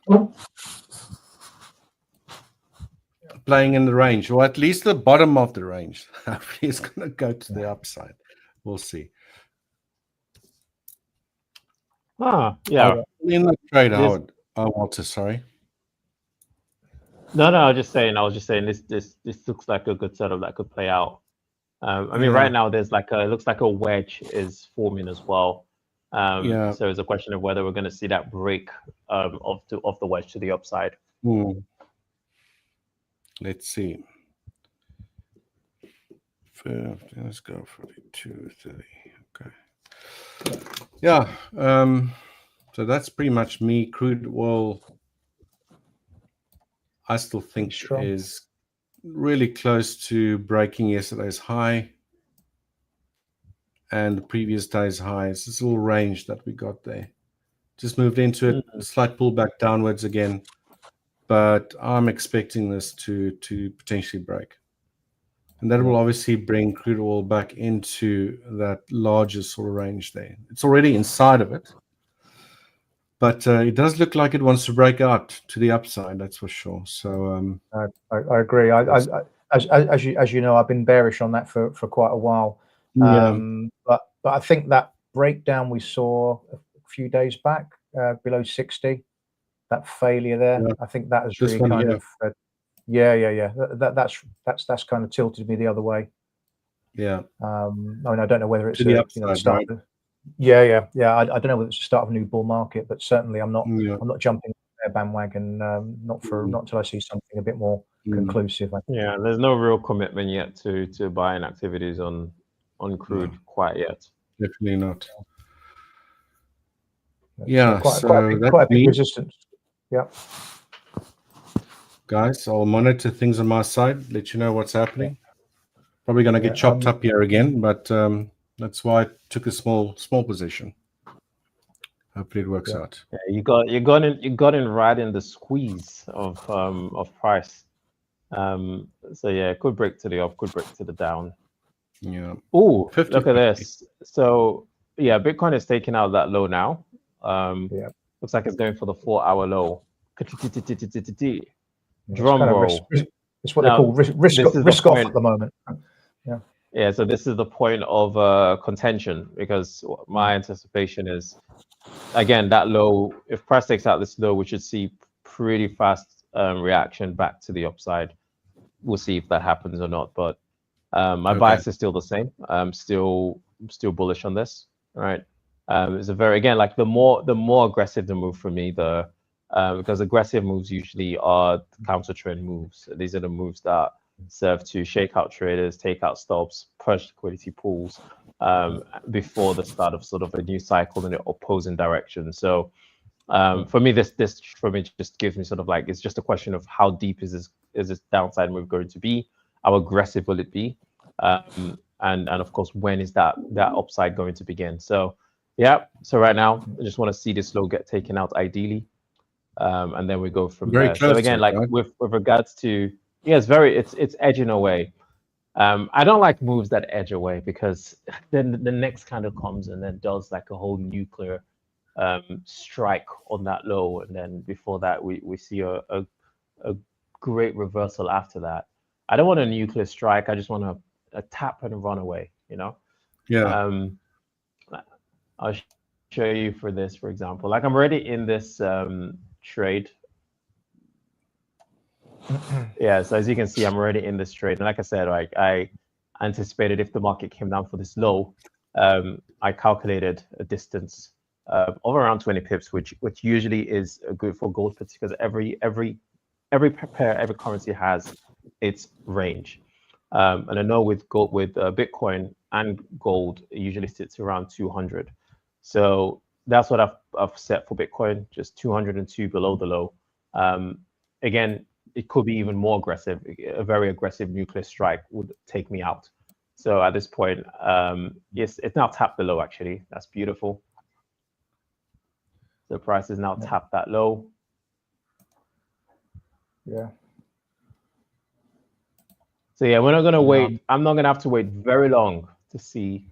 playing in the range, or at least the bottom of the range. Hopefully it's going to go to the upside. We'll see. Yeah. In the trade, Howard. Walter, sorry. No, I was just saying this looks like a good setup that could play out. I mean, right now there's it looks like a wedge is forming as well. So it's a question of whether we're going to see that break of the wedge to the upside. Let's see. Let's go 42, 30. Okay. Yeah. So that's pretty much me. Crude oil, I still think is really close to breaking yesterday's high and the previous day's highs. This little range that we got there. Just moved into it, a slight pullback downwards again. But I'm expecting this to potentially break. And that will obviously bring crude oil back into that larger sort of range there. It's already inside of it. But it does look like it wants to break out to the upside, that's for sure. So I agree. As you know, I've been bearish on that for quite a while. But I think that breakdown we saw a few days back below 60, that failure there, I think that has really kind of that's kind of tilted me the other way. I mean, I don't know whether it's the upside, right? I don't know whether it's the start of a new bull market, but certainly I'm not jumping on their bandwagon, not until I see something a bit more conclusive. Yeah, there's no real commitment yet to buying activities on crude quite yet. Definitely not. Quite a big resistance. Yeah. Guys, I'll monitor things on my side, let you know what's happening. Probably going to get chopped up here again, but that's why I took a small position. Hopefully it works out. Yeah, you got in right in the squeeze of price. So yeah, it could break to the up, could break to the down. Yeah. Oh, look at this. So yeah, Bitcoin is taking out that low now. Looks like it's going for the 4-hour low. Drum roll. It's what they call risk off at the moment. Yeah, so this is the point of contention, because my anticipation is, again, that low, if price takes out this low, we should see pretty fast reaction back to the upside. We'll see if that happens or not, but my bias is still the same. I'm still bullish on this, right? It's a very, again, like the more aggressive the move for me, the because aggressive moves usually are counter trend moves. These are the moves that serve to shake out traders, take out stops, purge liquidity pools before the start of sort of a new cycle in the opposing direction. So for me, this just gives me sort of like, it's just a question of how deep is this downside move going to be? How aggressive will it be? And of course, when is that upside going to begin? So yeah, so right now I just want to see this low get taken out ideally, and then we go from there. So again, like with regards to, yeah, it's edging away. I don't like moves that edge away, because then the next kind of comes and then does like a whole nuclear strike on that low, and then before that we see a great reversal after that. I don't want a nuclear strike. I just want a tap and a run away, you know? Yeah. I'll show you for this, for example. Like, I'm already in this trade. Yeah, so as you can see, I'm already in this trade. And like I said, like, I anticipated if the market came down for this low, I calculated a distance of around 20 pips, which usually is good for gold, because every pair, every currency has its range. And I know with gold, with Bitcoin and gold, it usually sits around 200. So that's what I've set for Bitcoin, just 202 below the low. Again, it could be even more aggressive. A very aggressive nuclear strike would take me out. So at this point, yes, it's now tapped the low, actually. That's beautiful. The price is now tapped that low. Yeah. So yeah, we're not gonna wait. I'm not gonna have to wait very long to see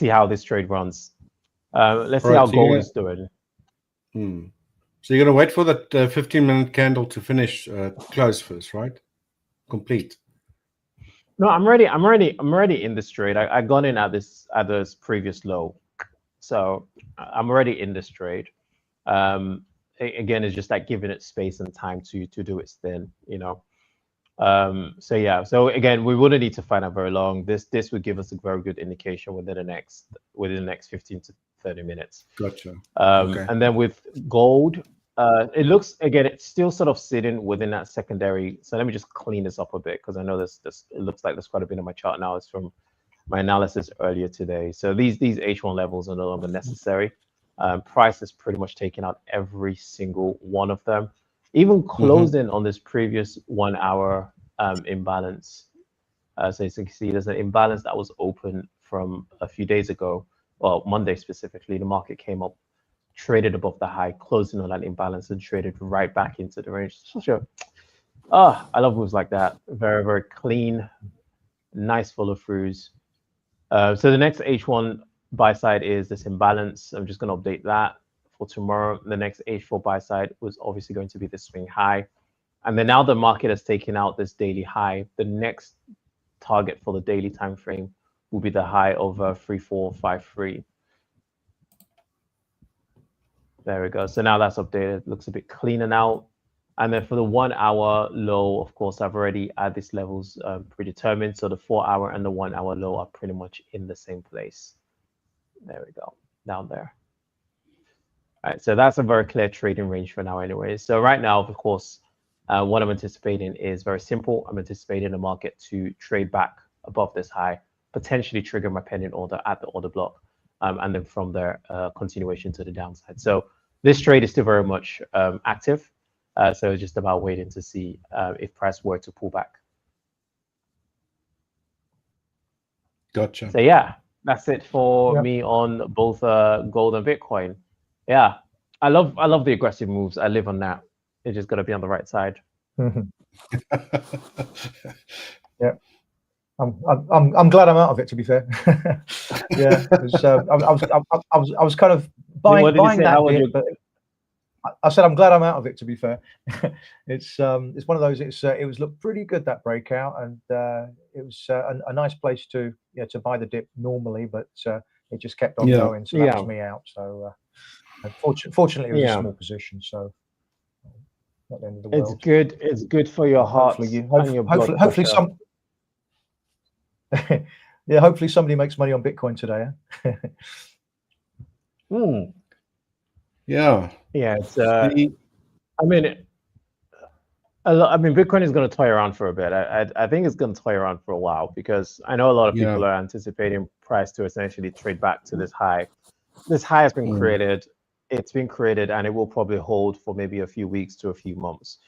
how this trade runs. Let's see how gold is doing. So you're gonna wait for that 15-minute candle to finish close first, right? Complete. No, I'm already in this trade. I got in at this previous low, so I'm already in this trade. Again, it's just like giving it space and time to do its thing, you know. So yeah, so again, we wouldn't need to find out very long. This would give us a very good indication within the next 15 to 30 minutes. Gotcha. Okay. And then with gold, it looks, again, it's still sort of sitting within that secondary. So let me just clean this up a bit, because I know this it looks like there's quite a bit on my chart now. It's from my analysis earlier today. So these H1 levels are no longer necessary. Price has pretty much taken out every single one of them, even closed in on this previous 1 hour imbalance. So as you can see, there's an imbalance that was open from a few days ago, well, Monday specifically. The market came up, traded above the high, closing on that imbalance, and traded right back into the range. Such a, I love moves like that. Very, very clean, nice follow throughs. So the next H1 buy side is this imbalance. I'm just going to update that for tomorrow. The next H4 buy side was obviously going to be the swing high. And then now the market has taken out this daily high. The next target for the daily time frame will be the high of 3453. There we go. So now that's updated. Looks a bit cleaner now. And then for the 1 hour low, of course, I've already had these levels predetermined. So the 4 hour and the 1 hour low are pretty much in the same place. There we go, down there. All right, so that's a very clear trading range for now anyway. So right now, of course, what I'm anticipating is very simple. I'm anticipating the market to trade back above this high, potentially trigger my pending order at the order block, and then from there, continuation to the downside. So this trade is still very much active. So it's just about waiting to see if price were to pull back. Gotcha. So yeah, that's it for me on both gold and Bitcoin. Yeah, I love the aggressive moves. I live on that. It's just got to be on the right side. Yeah, I'm glad I'm out of it. To be fair, yeah, I was kind of buying that dip, but I said I'm glad I'm out of it. To be fair, it's one of those. It was looked pretty good, that breakout, and it was a nice place to buy the dip normally, but it just kept on going, so that was me out. So fortunately, it was a small position, so not the end of the world. It's good. It's good for your heart and your blood hopefully some. Yeah, hopefully somebody makes money on Bitcoin today. Yeah. Yeah, it's The- I mean, I mean, Bitcoin is going to toy around for a bit. I think it's going to toy around for a while because I know a lot of Yeah. people are anticipating price to essentially trade back to this high. This high has been created. It's been created, and it will probably hold for maybe a few weeks to a few months.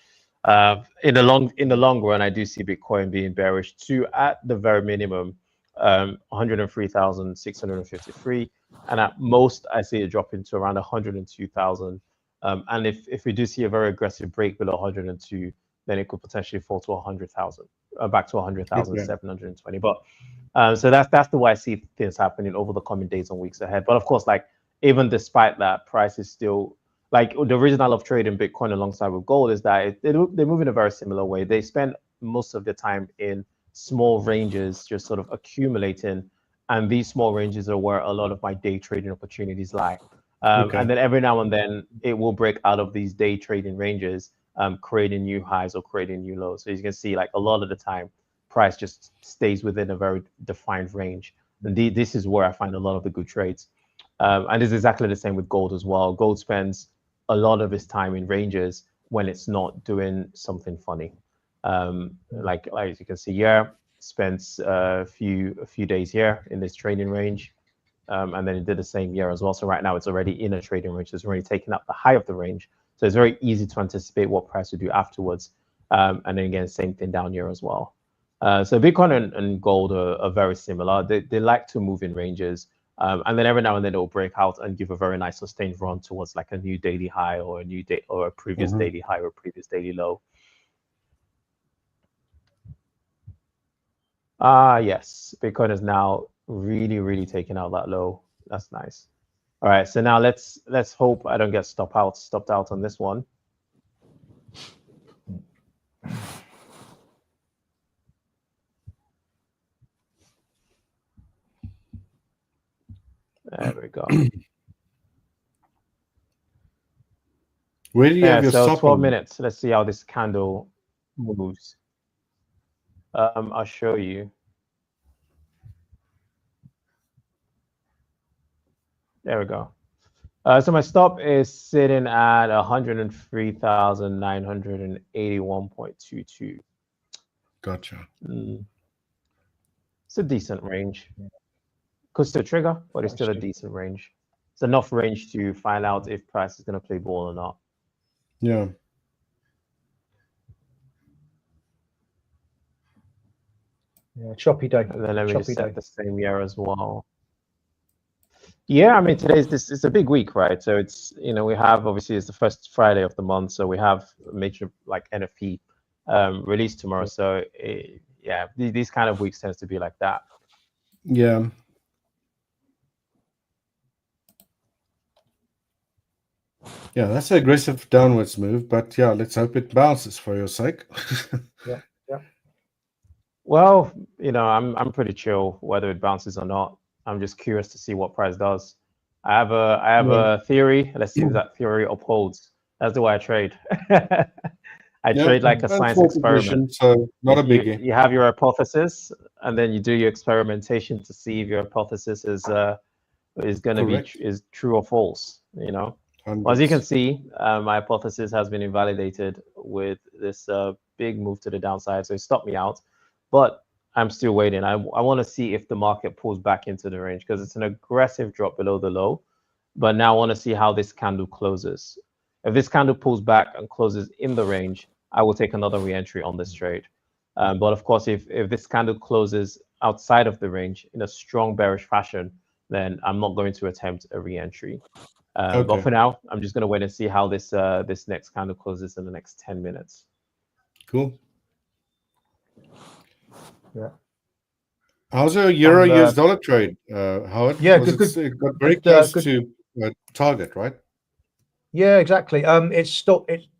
In the long run, I do see Bitcoin being bearish to, at the very minimum, 103,653, and at most, I see it dropping to around 102,000. And if we do see a very aggressive break below 102, then it could potentially fall to 100,000, back to 100,720. But so that's the way I see things happening over the coming days and weeks ahead. But of course, like even despite that, price is still like the reason I love trading Bitcoin alongside with gold is that they move in a very similar way. They spend most of their time in small ranges, just sort of accumulating, and these small ranges are where a lot of my day trading opportunities lie. And then every now and then it will break out of these day trading ranges, creating new highs or creating new lows. So you can see like a lot of the time, price just stays within a very defined range. And this is where I find a lot of the good trades. And it's exactly the same with gold as well. Gold spends a lot of its time in ranges when it's not doing something funny. Like as you can see here, spends a few days here in this trading range. And then it did the same year as well. So right now it's already in a trading range. So it's already taken up the high of the range. So it's very easy to anticipate what price will do afterwards. And then again, same thing down here as well. So Bitcoin and gold are very similar. They like to move in ranges. And then every now and then it'll break out and give a very nice sustained run towards like a new daily high or a new day or a previous daily high or a previous daily low. Yes, Bitcoin is now really taking out that low. That's nice. All right, so now let's hope I don't get stopped out on this one. There we go. Where do you have your so stop 12 on? minutes. Let's see how this candle moves. I'll show you. There we go. So my stop is sitting at 103,981.22. Gotcha. It's a decent range. Could still trigger, but it's still a decent range. It's enough range to find out if price is going to play ball or not. Yeah. Yeah, choppy day. And then let me just set the same year as well. Yeah, I mean, it's a big week, right? So it's, we have, obviously, it's the first Friday of the month. So we have a major like NFP release tomorrow. So yeah, these kind of weeks tends to be like that. Yeah. Yeah, that's an aggressive downwards move, but yeah, let's hope it bounces for your sake. Yeah. Well, I'm pretty chill whether it bounces or not. I'm just curious to see what price does. I have a theory. Let's see if that theory upholds. That's the way I trade. I trade like a science experiment. So not a biggie. You have your hypothesis, and then you do your experimentation to see if your hypothesis is going to be true or false. Well, as you can see, my hypothesis has been invalidated with this big move to the downside, so it stopped me out. But I'm still waiting. I want to see if the market pulls back into the range because it's an aggressive drop below the low. But now I want to see how this candle closes. If this candle pulls back and closes in the range, I will take another re-entry on this trade. But of course, if this candle closes outside of the range in a strong bearish fashion, then I'm not going to attempt a re-entry. But for now, I'm just going to wait and see how this this next candle closes in the next 10 minutes. Cool. Yeah. How's your Euro-US dollar trade, Howard? Yeah, it got very good, close good. to target, right? Yeah, exactly. It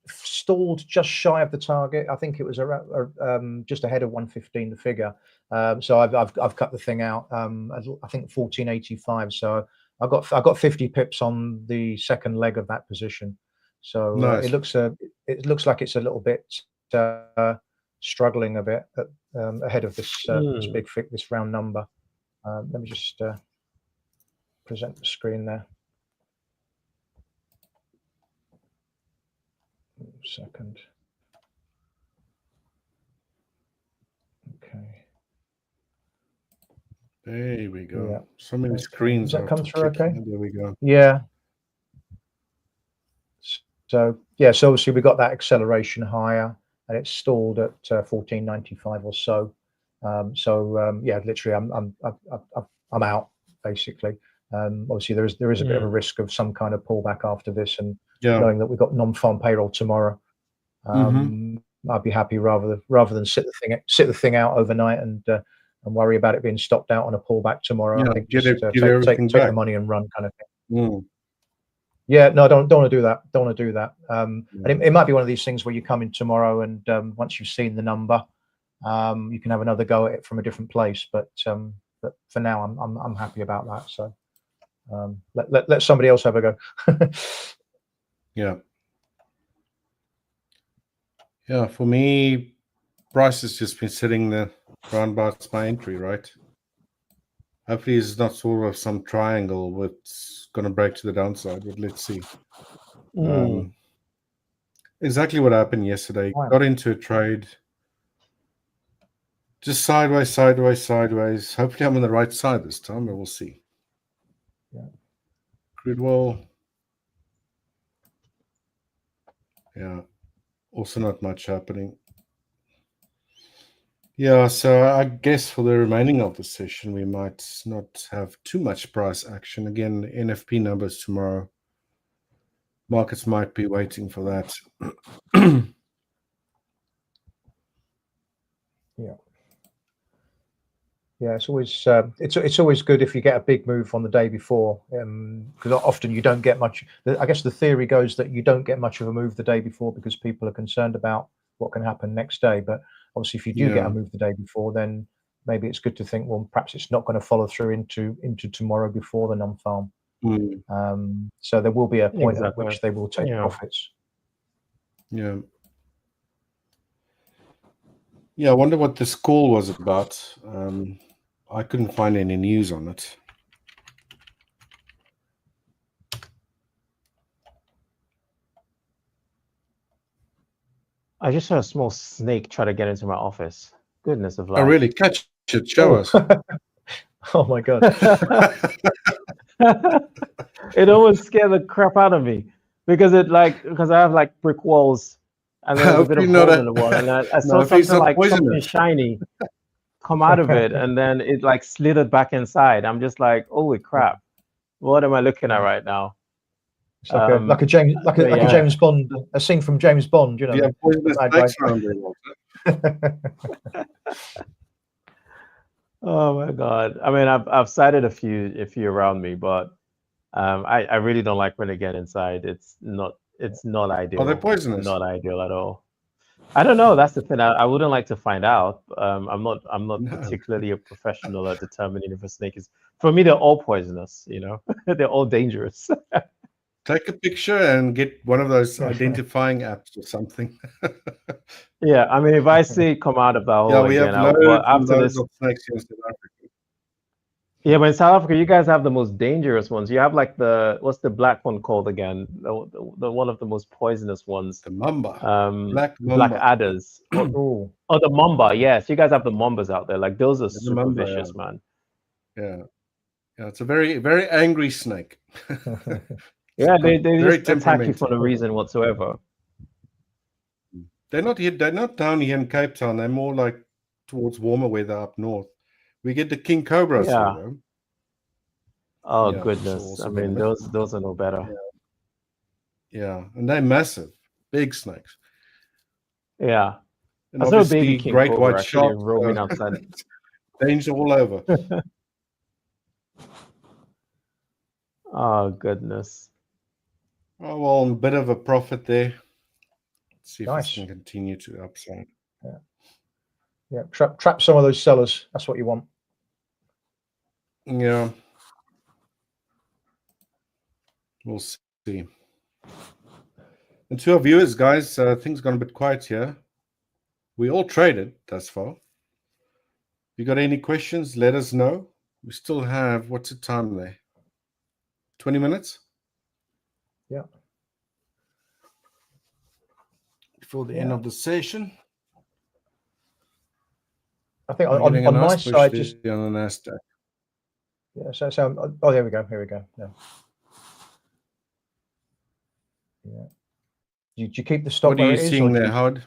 stalled just shy of the target. I think it was around, just ahead of 115, the figure. So I've cut the thing out. I think 1485. So I got 50 pips on the second leg of that position. So nice. it looks like it's a little bit struggling a bit ahead of this this round number. Let me just present the screen there. second. Okay. There we go. Yeah. So many Okay. screens. Does that come through okay? There we go. Yeah. So yeah, so obviously we got that acceleration higher, and it's stalled at 14.95 or so. Yeah, literally, I'm out basically. Obviously, there is a bit of a risk of some kind of pullback after this, and knowing that we've got non-farm payroll tomorrow, I'd be happy rather than sit the thing out overnight and worry about it being stopped out on a pullback tomorrow. Yeah, I think give just everything take back. the money and run kind of thing. Mm. Yeah, no, don't want to do that. Don't want to do that. And it might be one of these things where you come in tomorrow and once you've seen the number, you can have another go at it from a different place. But for now, I'm happy about that. So let somebody else have a go. Yeah. Yeah, for me, price has just been sitting there round about my entry, right? Hopefully it's not sort of some triangle that's going to break to the downside, but let's see. Exactly what happened yesterday. Wow. Got into a trade. Just sideways, sideways, sideways. Hopefully I'm on the right side this time, but we'll see. Yeah. Crude oil. Yeah. Also not much happening. Yeah, so I guess for the remaining of the session, we might not have too much price action. Again, NFP numbers tomorrow. Markets might be waiting for that. Yeah. Yeah, it's always good if you get a big move on the day before, because often you don't get much. I guess the theory goes that you don't get much of a move the day before because people are concerned about what can happen next day. But obviously, if you do get a move the day before, then maybe it's good to think, well, perhaps it's not going to follow through into tomorrow before the non-farm. So there will be a point at which they will take profits. Yeah. Yeah, I wonder what this call was about. I couldn't find any news on it. I just saw a small snake try to get into my office. Goodness of life. Oh, really? Catch it. Show us. Oh, my God. It almost scared the crap out of me because I have like brick walls and there's a bit of hole in the wall, and I saw something shiny come out of it, and then it like slithered back inside. I'm just like, holy crap, what am I looking at right now? It's like a James Bond, a scene from James Bond, you know. Yeah, poisonous snakes around there, Walter. Oh my God! I mean, I've sighted a few around me, but I really don't like when they get inside. It's not ideal. Are they poisonous? Not ideal at all. I don't know. That's the thing. I wouldn't like to find out. I'm not particularly a professional at determining if a snake is. For me, they're all poisonous. You know, they're all dangerous. Take a picture and get one of those identifying apps or something. Yeah, I mean, if I see it come out of that hole we again, have loads of snakes in South Africa. Yeah, but in South Africa, you guys have the most dangerous ones. You have like what's the black one called again? The one of the most poisonous ones. The mamba. Black adders. Oh, the mamba. Yes, you guys have the mambas out there. Like those are super vicious, man. Yeah, it's a very, very angry snake. Yeah, they just attack you for no reason whatsoever. They're not down here in Cape Town. They're more like towards warmer weather up north. We get the king cobras here, though. Oh goodness! I mean, those are no better. Yeah, and they're massive, big snakes. Yeah, and obviously great white shark roaming outside. Danger all over. Oh goodness! Oh well, a bit of a profit there. Let's see if this can continue to upside. Yeah, trap some of those sellers. That's what you want. Yeah. We'll see. And to our viewers, guys, things gone a bit quiet here. We all traded thus far. If you got any questions, let us know. We still have, what's the time there? 20 minutes? Yeah. before the end of the session. I think We're getting a on my nice push side, there just on the NASDAQ. yeah. So oh, there we go. Here we go. Yeah. Yeah. Do you keep the stop What are where you it is, seeing or there, Howard?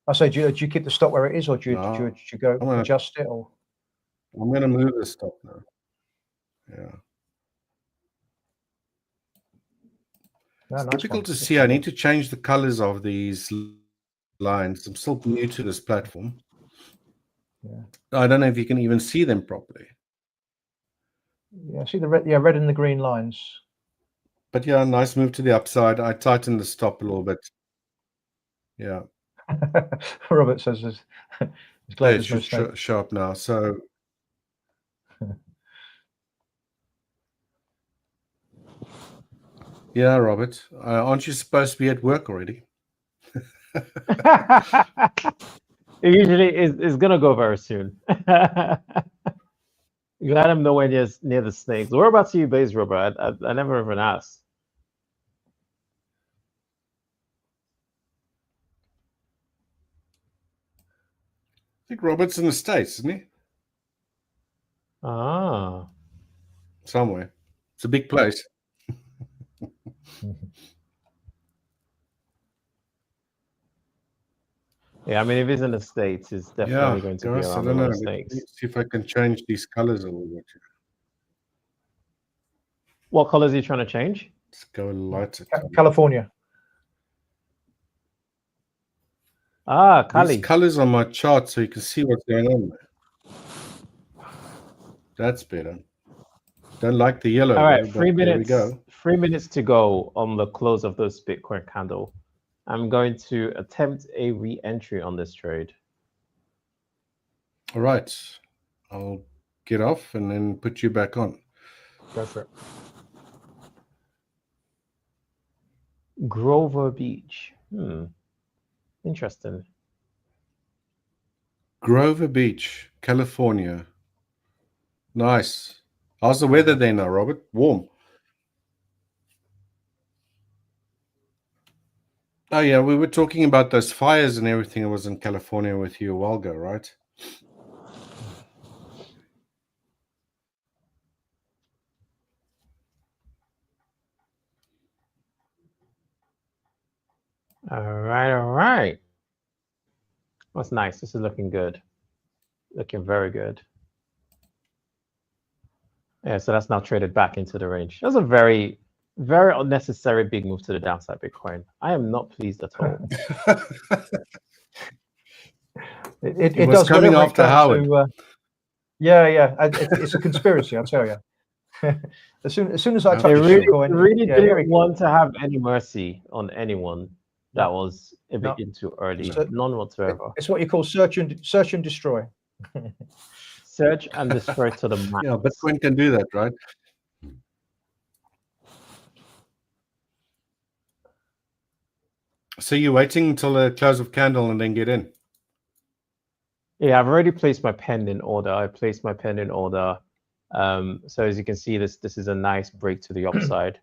I say, do you keep the stop where it is, or do you No, go I'm gonna- adjust it, or? I'm going to move the stop now. Yeah. No, It's nice difficult one. to That's see. I good. need to change the colors of these lines. I'm still new to this platform. Yeah. I don't know if you can even see them properly. Yeah, see the red, red and the green lines. But yeah, nice move to the upside. I tightened the stop a little bit. Yeah. Robert says he's glad there's no snake. Show up now. So yeah, Robert, aren't you supposed to be at work already? It usually is gonna go very soon. You let him know when you're near the snakes. Whereabouts are you based, Robert? I never even asked. I think Robert's in the States, isn't he? Ah. Somewhere. It's a big place. Yeah, I mean, if he's in the States, it's definitely going to be guys, I around a don't lot know. of snakes. Let's see if I can change these colors a little bit. What colors are you trying to change? Let's go lighter. California. Ah, Cali. These colors on my chart so you can see what's going on there. That's better. Don't like the yellow. All right, though, 3 minutes. There we go. 3 minutes to go on the close of this Bitcoin candle. I'm going to attempt a re-entry on this trade. All right. I'll get off and then put you back on. Go for it. Grover Beach. Interesting. Grover Beach, California. Nice. How's the weather there now, Robert? Warm. Oh, yeah. We were talking about those fires and everything that was in California with you a while ago, right? All right, all right. That's nice. This is looking good. Looking very good. Yeah, so that's now traded back into the range. That was a very, very unnecessary big move to the downside, Bitcoin. I am not pleased at all. It was does coming whatever after it can Howard. to, yeah. It's a conspiracy, I'll tell you. as soon as I touch They the shitcoin, really yeah, here we didn't go. want to have any mercy on anyone that No. was a bit in too early. So- None whatsoever. It's what you call search and destroy. Search and destroy to the max. Yeah, Bitcoin can do that, right? So you're waiting until the close of candle and then get in? Yeah, I've already placed my pending order. I placed my pending order. So as you can see, this is a nice break to the upside.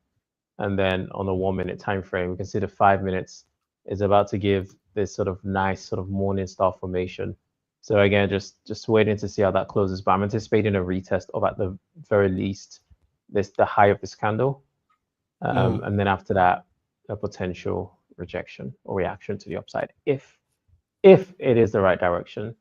And then on a 1 minute time frame, we can see the 5 minutes is about to give this sort of nice sort of morning star formation. So again, just waiting to see how that closes. But I'm anticipating a retest of at the very least the high of this candle. And then after that, a potential rejection or reaction to the upside if it is the right direction.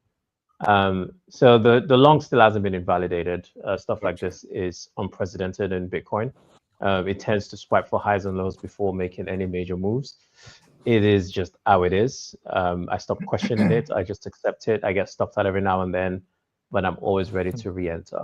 So the long still hasn't been invalidated. Stuff like this is unprecedented in Bitcoin. It tends to swipe for highs and lows before making any major moves. It is just how it is. I stopped questioning it. I just accept it. I get stopped out every now and then, but I'm always ready to re-enter.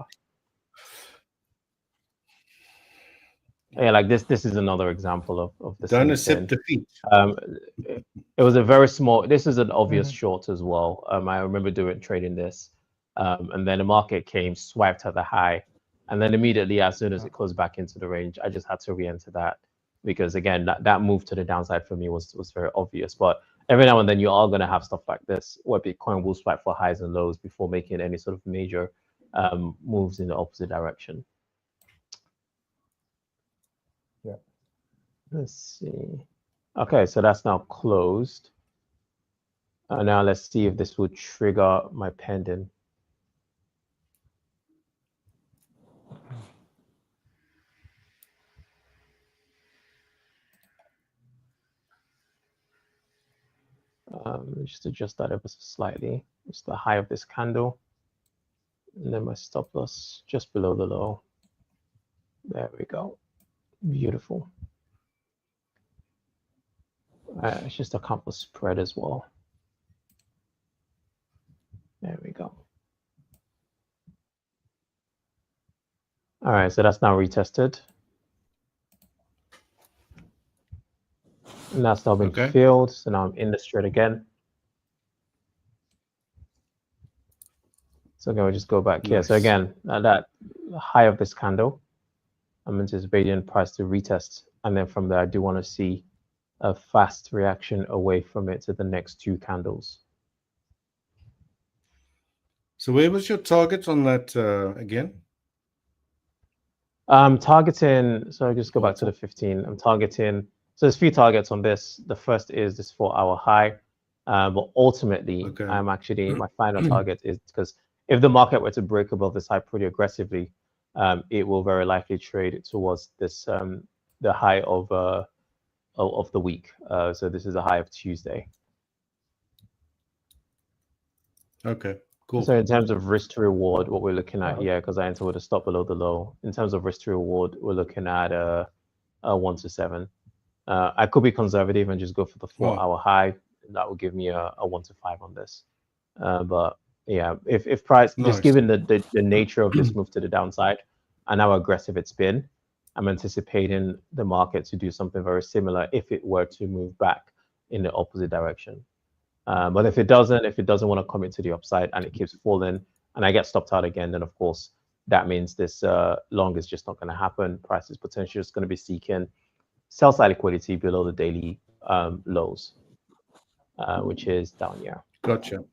Yeah, like this is another example of the Don't same accept thing. defeat. It was a very small, this is an obvious short as well. I remember trading this. And then the market came, swiped at the high. And then immediately, as soon as it closed back into the range, I just had to re-enter that. Because again, that move to the downside for me was very obvious. But every now and then you are going to have stuff like this where Bitcoin will swipe for highs and lows before making any sort of major moves in the opposite direction. Yeah. Let's see. Okay, so that's now closed. Now let's see if this will trigger my pending. Just adjust that ever so slightly. It's the high of this candle. And then my stop loss just below the low. There we go. Beautiful. It's just a couple spread as well. There we go. All right, so that's now retested. And that's now been fulfilled. So now I'm in the straight again. So again, we'll just go back here. So again, that high of this candle, I'm anticipating price to retest. And then from there, I do want to see a fast reaction away from it to the next two candles. So where was your target on that again? I'm targeting, so I'll just go back to the 15. I'm targeting, so there's 3 targets on this. The first is this 4-hour high. But ultimately, I'm actually, my final target is, because if the market were to break above this high pretty aggressively, it will very likely trade towards this, the high of the week. So this is a high of Tuesday. Okay, cool. So in terms of risk to reward, what we're looking at here, because I entered with a stop below the low, in terms of risk to reward, we're looking at a 1 to 7. I could be conservative and just go for the 4-hour high. That would give me a 1 to 5 on this. But yeah, if price, just given the nature of this move to the downside and how aggressive it's been, I'm anticipating the market to do something very similar if it were to move back in the opposite direction. But if it doesn't want to commit to the upside and it keeps falling and I get stopped out again, then of course that means this long is just not going to happen. Price is potentially just going to be seeking sell side liquidity below the daily lows, which is down here. Gotcha.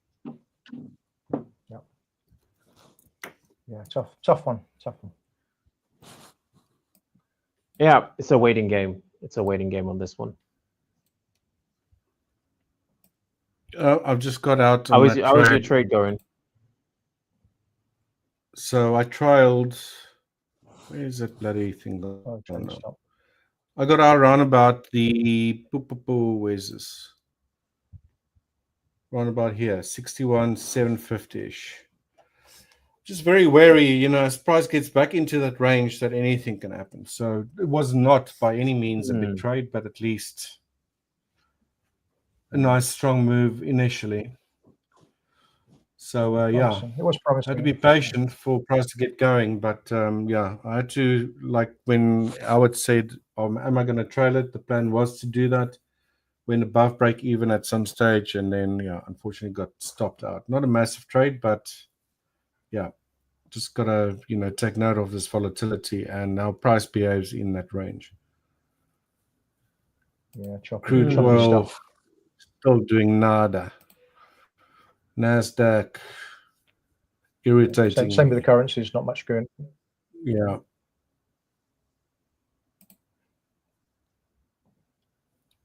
Yeah, tough one. Yeah, it's a waiting game. It's a waiting game on this one. I've just got out. How is your trade going? So I trialed. Where is that bloody thing? I got out around about the where's this? Around about here, 61,750-ish. Just very wary, you know, as price gets back into that range, that anything can happen. So it was not by any means a big trade, but at least a nice strong move initially. So yeah, it was promising. I had to be patient for price to get going, but yeah, I had to, like when Howard said, am I going to trail it? The plan was to do that, went above break even at some stage, and then yeah, unfortunately got stopped out. Not a massive trade, but yeah, just gotta, you know, take note of this volatility, and now price behaves in that range. Yeah, crude oil still doing nada. NASDAQ irritating. Same with the currencies, not much going. Yeah.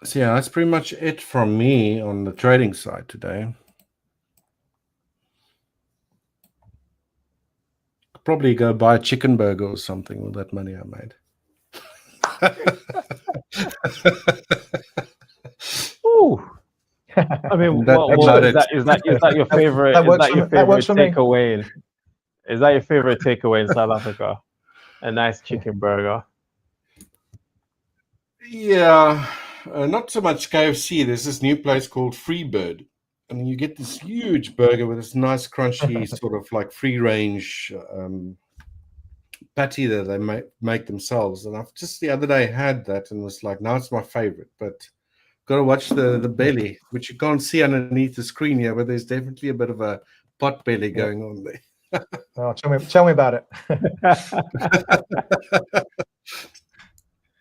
So yeah, that's pretty much it from me on the trading side today. I'll probably go buy a chicken burger or something with that money I made. Ooh. I mean, is that your favorite? Is that your favorite takeaway? Is that your favorite takeaway in South Africa? A nice chicken burger. Yeah, not so much KFC. There's this new place called Freebird, and you get this huge burger with this nice crunchy sort of like free range patty that they make themselves. And I've just the other day had that and was like, now it's my favorite, but got to watch the belly, which you can't see underneath the screen here, but there's definitely a bit of a pot belly going on there. Oh, tell me about it.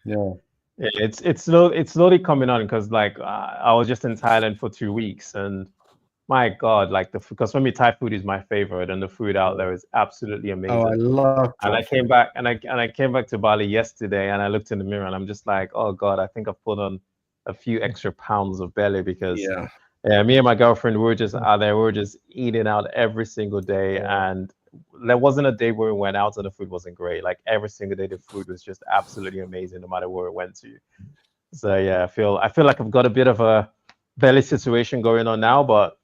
Yeah. It's slowly coming on, because like I was just in Thailand for 2 weeks, and my God, like because for me Thai food is my favorite, and the food out there is absolutely amazing. Oh, I love. And I came back and I came back to Bali yesterday, and I looked in the mirror and I'm just like, oh God, I think I've put on a few extra pounds of belly, because Yeah, me and my girlfriend, we were just out there. We were just eating out every single day, and there wasn't a day where we went out and the food wasn't great. Like every single day, the food was just absolutely amazing, no matter where we went to. So yeah, I feel like I've got a bit of a belly situation going on now, but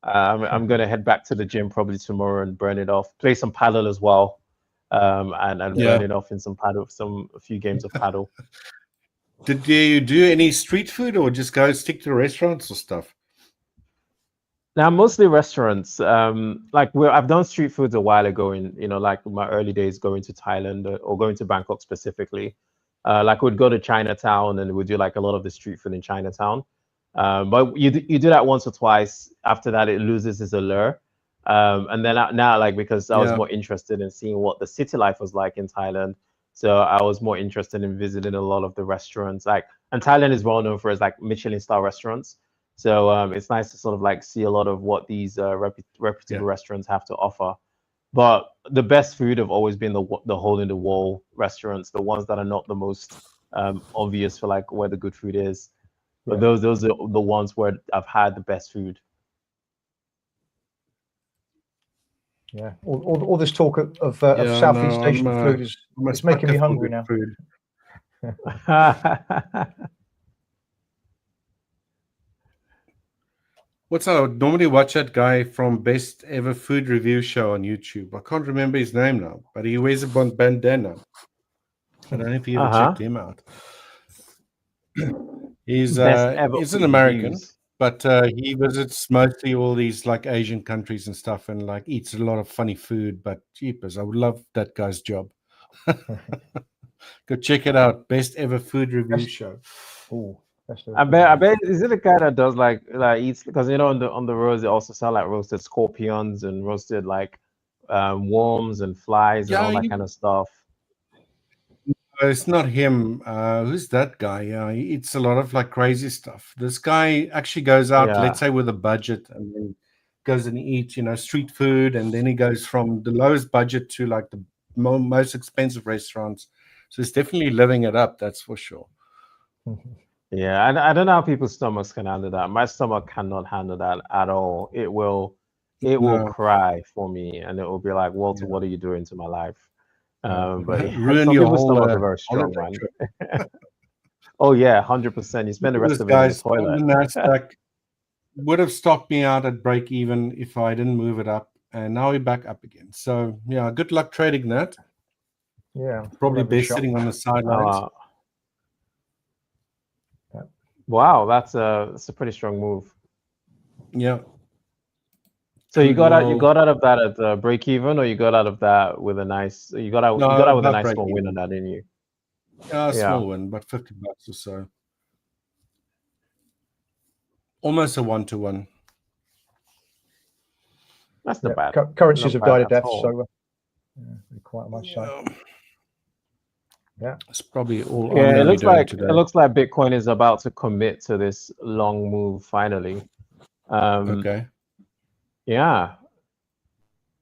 I'm gonna head back to the gym probably tomorrow and burn it off. Play some paddle as well, and burn it off in some paddle, a few games of paddle. Did you do any street food or just go stick to restaurants or stuff? Now, mostly restaurants. Like I've done street foods a while ago in, like my early days going to Thailand or going to Bangkok specifically. Like we'd go to Chinatown and we'd do like a lot of the street food in Chinatown. But you do that once or twice. After that, it loses its allure. And then now, like because I was more interested in seeing what the city life was like in Thailand, so I was more interested in visiting a lot of the restaurants. And Thailand is well known for its like Michelin star restaurants. So it's nice to sort of like see a lot of what these reputable restaurants have to offer. But the best food have always been the hole in the wall restaurants, the ones that are not the most obvious for like where the good food is. But those are the ones where I've had the best food. Yeah, all this talk of Southeast Asian food is it's making me hungry now. Food. I would normally watch that guy from Best Ever Food Review Show on YouTube. I can't remember his name now, but he wears a bandana. I don't know if you ever checked him out. He's an American, but he visits mostly all these like Asian countries and stuff, and like eats a lot of funny food. But jeepers, I would love that guy's job. Go check it out. Best Ever Food Review Show. Oh. I bet is it a guy that does like eats, because on the roads they also sell like roasted scorpions and roasted like worms and flies and all that kind of stuff. It's not him. Who's that guy? Yeah, he eats a lot of like crazy stuff. This guy actually goes out, let's say, with a budget, and then goes and eats, street food, and then he goes from the lowest budget to like the most expensive restaurants. So he's definitely living it up. That's for sure. Yeah, I don't know how people's stomachs can handle that. My stomach cannot handle that at all. It will cry for me, and it will be like, Walter, what are you doing to my life? But ruin your whole stomachs are very strong, man. Oh yeah, 100%. You spend the rest of it in the toilet. The NASDAQ would have stopped me out at break even if I didn't move it up, and now we're back up again. So yeah, good luck trading that. Yeah, probably best sitting on the sidelines. Wow, that's a pretty strong move. Yeah. So you got out of that at break even, or you got out of that with a nice with a nice small win on that, didn't you? Yeah, small win, but $50 or so. Almost a 1-to-1. That's not bad. Currencies have died a death, so quite much so. Yeah, it's probably all. Yeah, it looks like Bitcoin is about to commit to this long move finally. Okay. Yeah.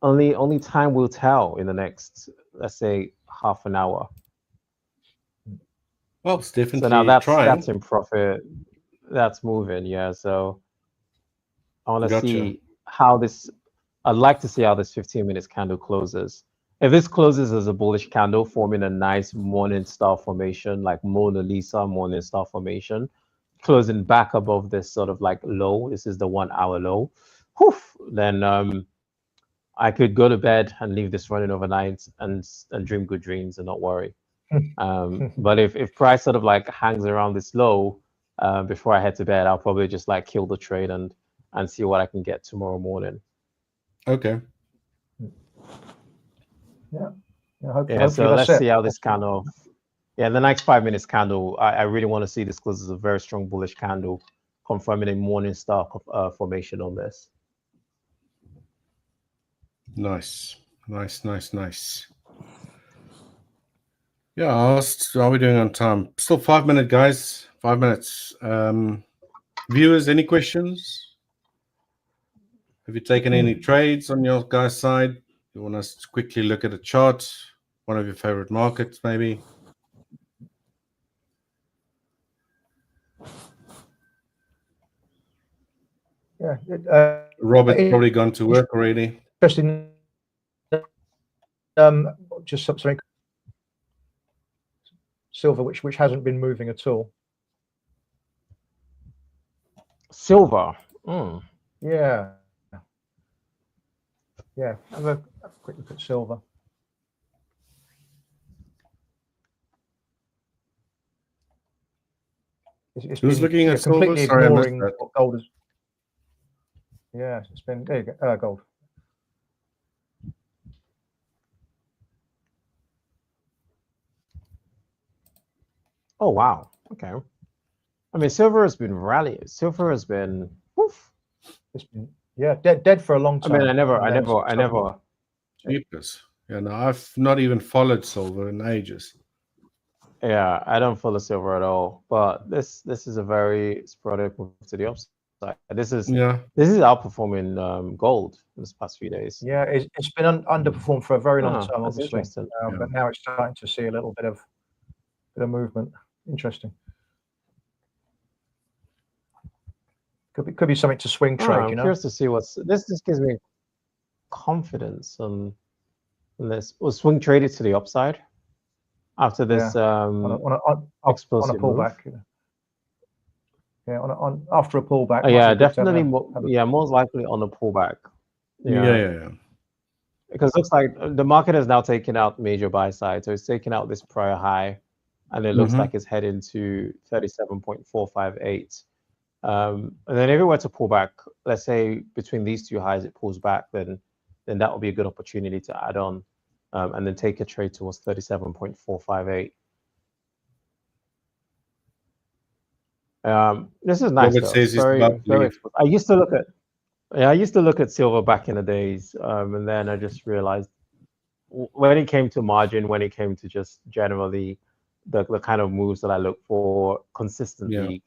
Only time will tell in the next, let's say, half an hour. Well, it's definitely. So now that's in profit. That's moving. Yeah. So I want to see how this. I'd like to see how this 15 minutes candle closes. If this closes as a bullish candle, forming a nice morning star formation, like Mona Lisa morning star formation, closing back above this sort of like low, this is the 1 hour low, then I could go to bed and leave this running overnight and dream good dreams and not worry. But if price sort of like hangs around this low before I head to bed, I'll probably just like kill the trade and see what I can get tomorrow morning. Okay. Yeah. So let's see how this candle. Yeah, the next 5 minutes candle. I really want to see this close as a very strong bullish candle, confirming a morning star formation on this. Nice. Yeah, how are we doing on time? Still 5 minutes, guys. 5 minutes. Viewers, any questions? Have you taken any trades on your guys' side? You want us to quickly look at a chart? One of your favorite markets, maybe? Yeah. Robert's probably gone to work already. Interesting. Just something silver, which hasn't been moving at all. Silver. Yeah. Yeah. Have a quick look at silver. It's Who's been, looking at silver? completely Sorry, I missed ignoring that. what gold is. Yeah, it's been, there you go, gold. Oh wow. Okay. I mean, silver has been rallying. Silver has been. Woof. It's been, yeah, dead for a long time. I mean, I never. Cheapest. Yeah, no, I've not even followed silver in ages. Yeah, I don't follow silver at all. But this is a very sporadic move to the upside. This is outperforming gold in this past few days. Yeah, it's been underperformed for a very long time, That's obviously. interesting. But now it's starting to see a little bit of movement. Interesting. Could be something to swing trade. I'm curious to see what's this. This gives me confidence on this. We'll swing trade it to the upside after this on explosive a pullback. move. Yeah, after a pullback. Yeah, definitely. Most likely on a pullback. Yeah. Because it looks like the market has now taken out major buy side, so it's taken out this prior high, and it looks like it's heading to 37.458. And then if it were to pull back, let's say between these two highs, it pulls back, then that would be a good opportunity to add on, and then take a trade towards 37.458. This is nice. Robert says he's about to leave. I used to look at silver back in the days, and then I just realized when it came to margin, when it came to just generally the kind of moves that I look for consistently,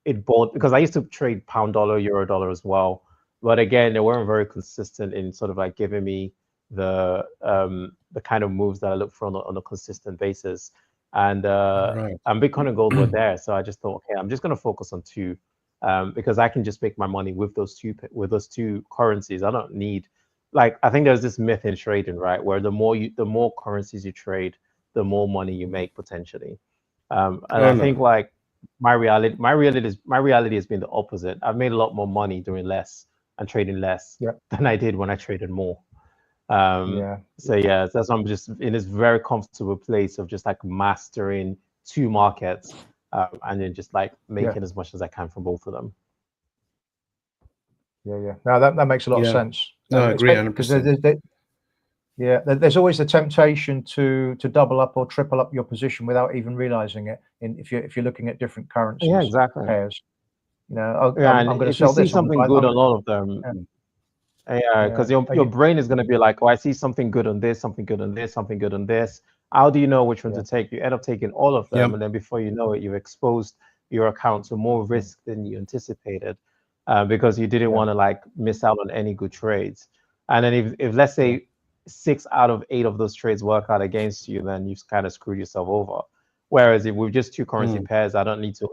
it bought, because I used to trade pound dollar, euro dollar as well, but again, they weren't very consistent in sort of like giving me the kind of moves that I look for on a consistent basis. And Bitcoin and gold were there, so I just thought, okay, I'm just going to focus on two, because I can just make my money with those two currencies. I don't need, like, I think there's this myth in trading, right, where the more currencies you trade, the more money you make potentially. I think like my reality has been the opposite. I've made a lot more money doing less and trading less than I did when I traded more. So yeah, that's why I'm just in this very comfortable place of just like mastering two markets, and then just like making as much as I can from both of them. Yeah. No, that makes a lot of sense. No, I agree 100%. There's always the temptation to double up or triple up your position without even realizing it. If you're looking at different currencies, pairs, I'm going to sell this. If you see something good on all of them. Because your brain is going to be like, oh, I see something good on this, something good on this, something good on this. How do you know which one to take? You end up taking all of them, and then before you know it, you've exposed your account to more risk than you anticipated, because you didn't want to like miss out on any good trades. And then if let's say 6 out of 8 of those trades work out against you, then you've kind of screwed yourself over. Whereas if with just two currency pairs, I don't need to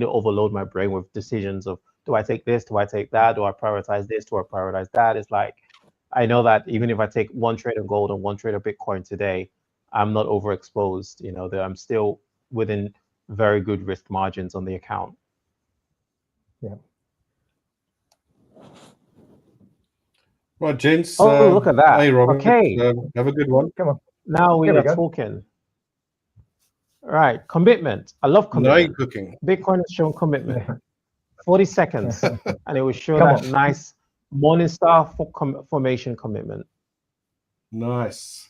overload my brain with decisions of, do I take this? Do I take that? Do I prioritize this? Do I prioritize that? It's like, I know that even if I take one trade of gold and one trade of Bitcoin today, I'm not overexposed. That I'm still within very good risk margins on the account. Yeah. Well, gents. Oh, look at that. Hey, Robert. Okay. Have a good one. Come on. Now we are talking. Right. Commitment. I love commitment. Now you're cooking. Bitcoin has shown commitment. 40 seconds, and it will show that nice Morningstar formation commitment. Nice.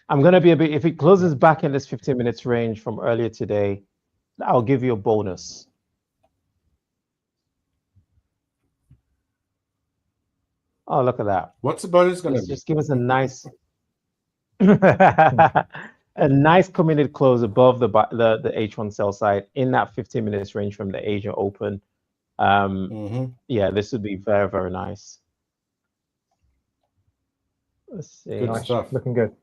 I'm going to be a bit, if it closes back in this 15 minutes range from earlier today, I'll give you a bonus. Oh, look at that. What's the bonus going to be? Just give us a nice a nice committed close above the H1 sell side in that 15 minutes range from the Asia Open. Yeah, this would be very, very nice. Let's see. Good stuff. Looking good.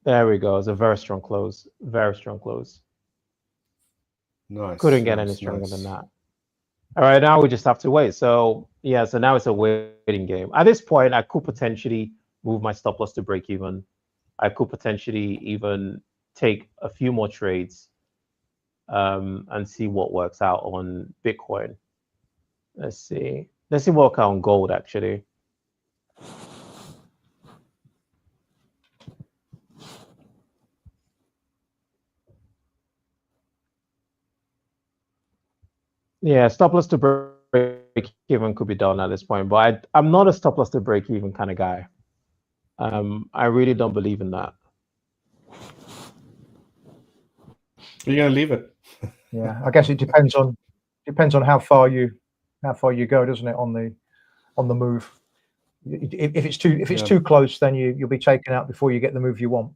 There we go. It's a very strong close. Very strong close. Nice. Couldn't get any stronger than that. All right, now we just have to wait. So yeah, so now it's a waiting game. At this point, I could potentially move my stop loss to break even. I could potentially even take a few more trades and see what works out on Bitcoin. Let's see. Let's see what works out on gold actually. Yeah, stop loss to break even could be done at this point, but I'm not a stop loss to break even kind of guy. I really don't believe in that. You're gonna leave it. Yeah, I guess it depends on how far you go, doesn't it? On the move. If it's too close, then you'll be taken out before you get the move you want.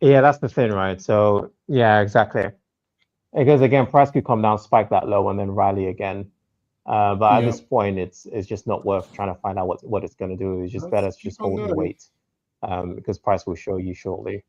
Yeah, that's the thing, right? So yeah, exactly. Because again, price could come down, spike that low, and then rally again. But at this point, it's just not worth trying to find out what it's going to do. It's just better to just hold and wait, because price will show you shortly.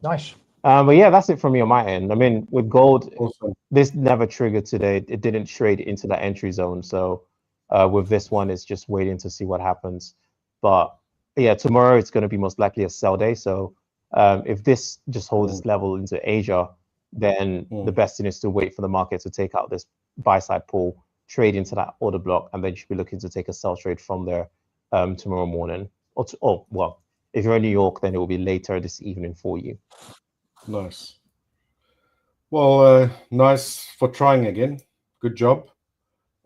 Nice. But yeah, that's it from me on my end. I mean, with gold, Awesome. this never triggered today. It didn't trade into the entry zone. So with this one, it's just waiting to see what happens. But yeah, tomorrow it's going to be most likely a sell day. So if this just holds this level into Asia, then the best thing is to wait for the market to take out this buy side pull, trade into that order block, and then you should be looking to take a sell trade from there tomorrow morning. Or well, if you're in New York, then it will be later this evening for you. Nice. Well, nice for trying again. Good job.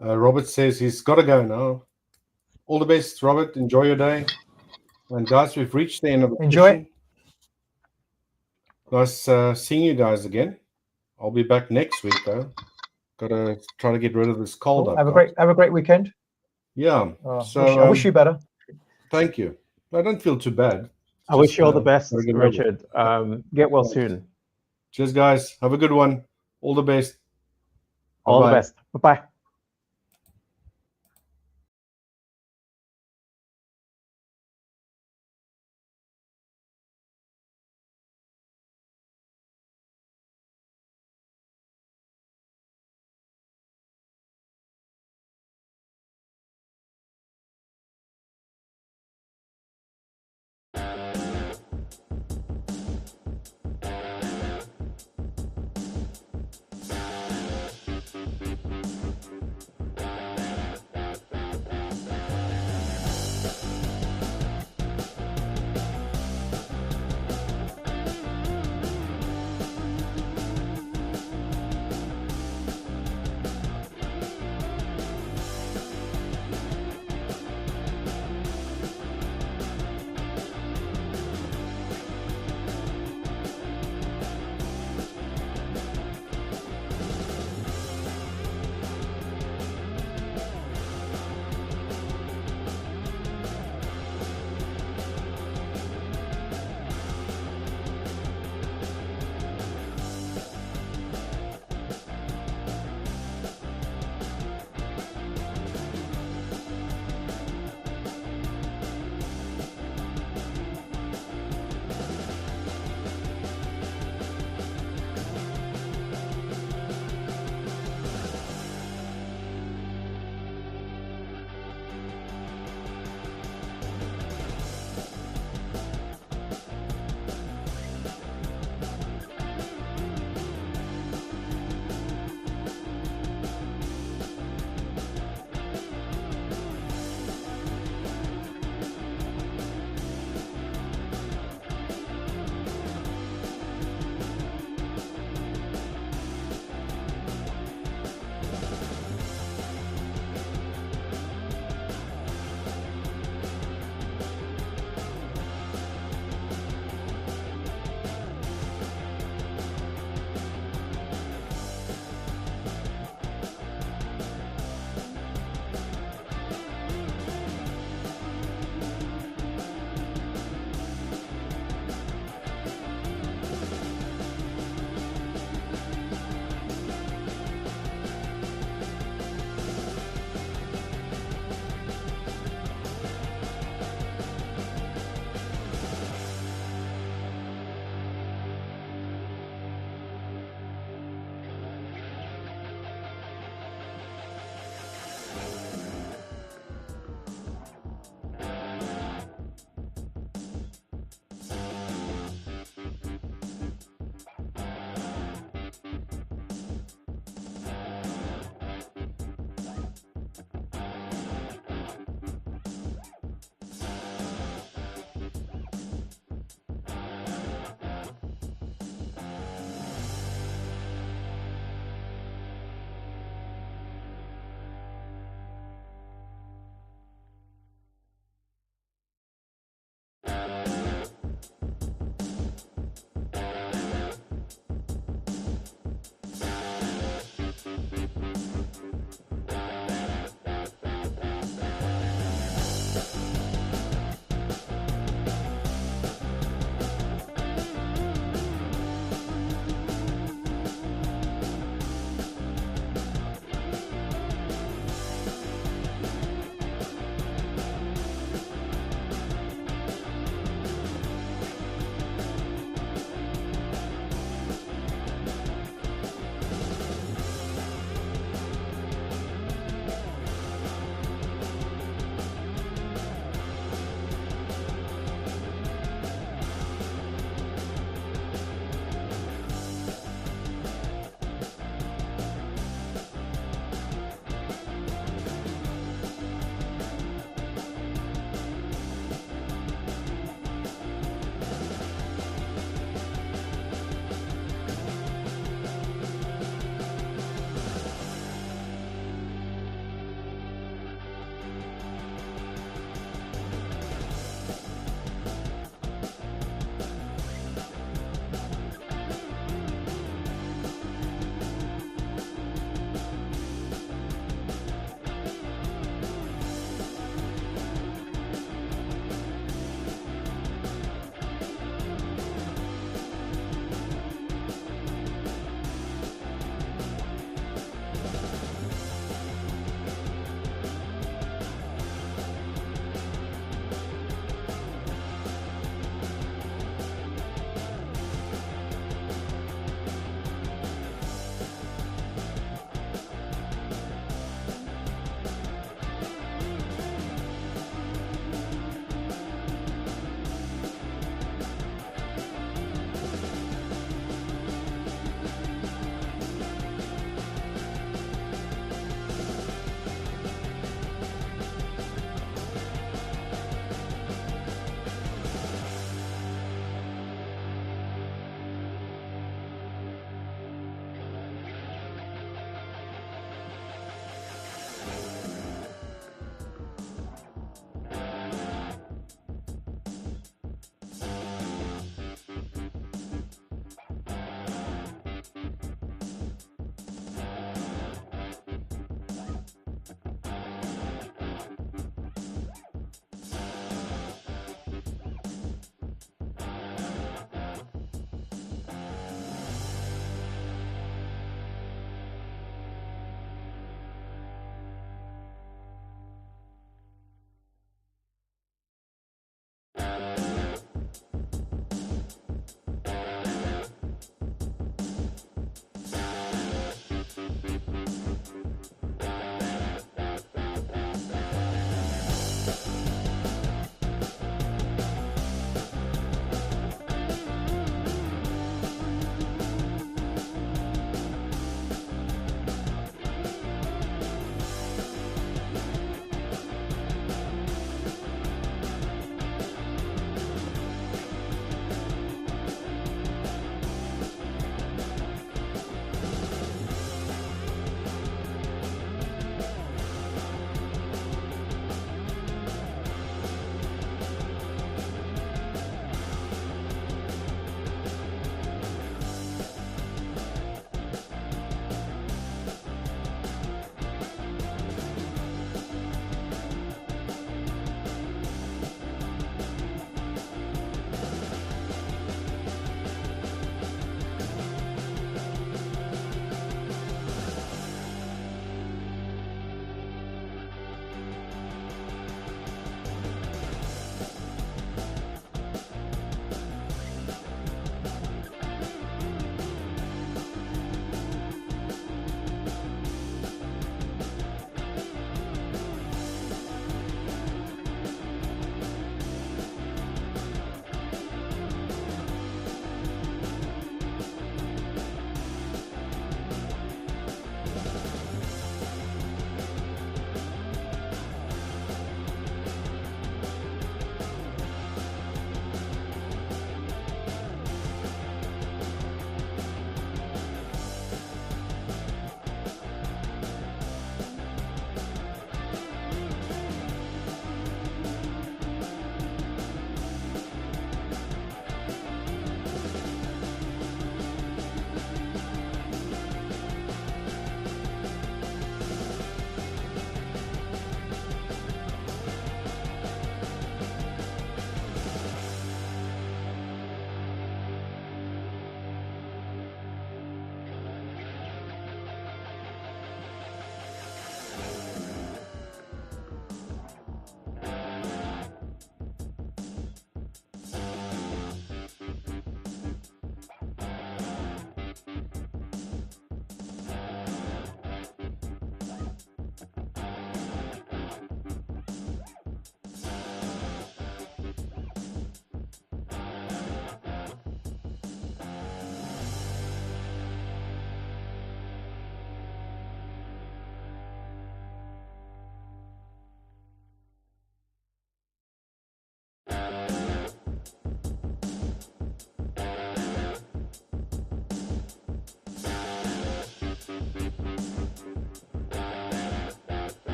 Robert says he's got to go now. All the best, Robert. Enjoy your day. And guys, we've reached the end of the session. Nice seeing you guys again. I'll be back next week though. Got to try to get rid of this cold. Cool. Have a great weekend. Yeah. I wish you better. Thank you. I don't feel too bad. I wish you all the best, Richard. Get well soon. Cheers, guys. Have a good one. All the best. All the best. Bye-bye.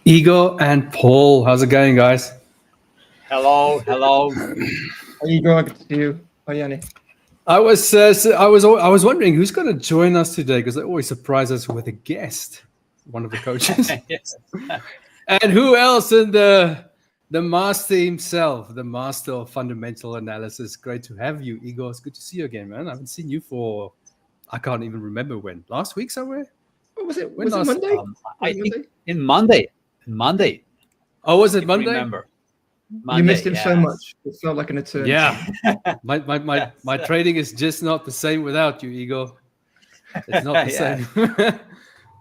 Igor and Paul. How's it going, guys? Hello. Hi, Igor. Good to see you. Hi, Jannie. I was wondering who's going to join us today, because they always surprise us with a guest, one of the coaches. Yes. And who else than the master himself, the master of fundamental analysis. Great to have you, Igor. It's good to see you again, man. I haven't seen you for, I can't even remember when. Last week somewhere? What was it? When Was it last- Monday? I think in Monday. Oh, was it if Monday? you remember. You Monday, missed him so yes. much. It felt like an eternity. Yeah. My trading is just not the same without you, Igor. It's not the Yeah.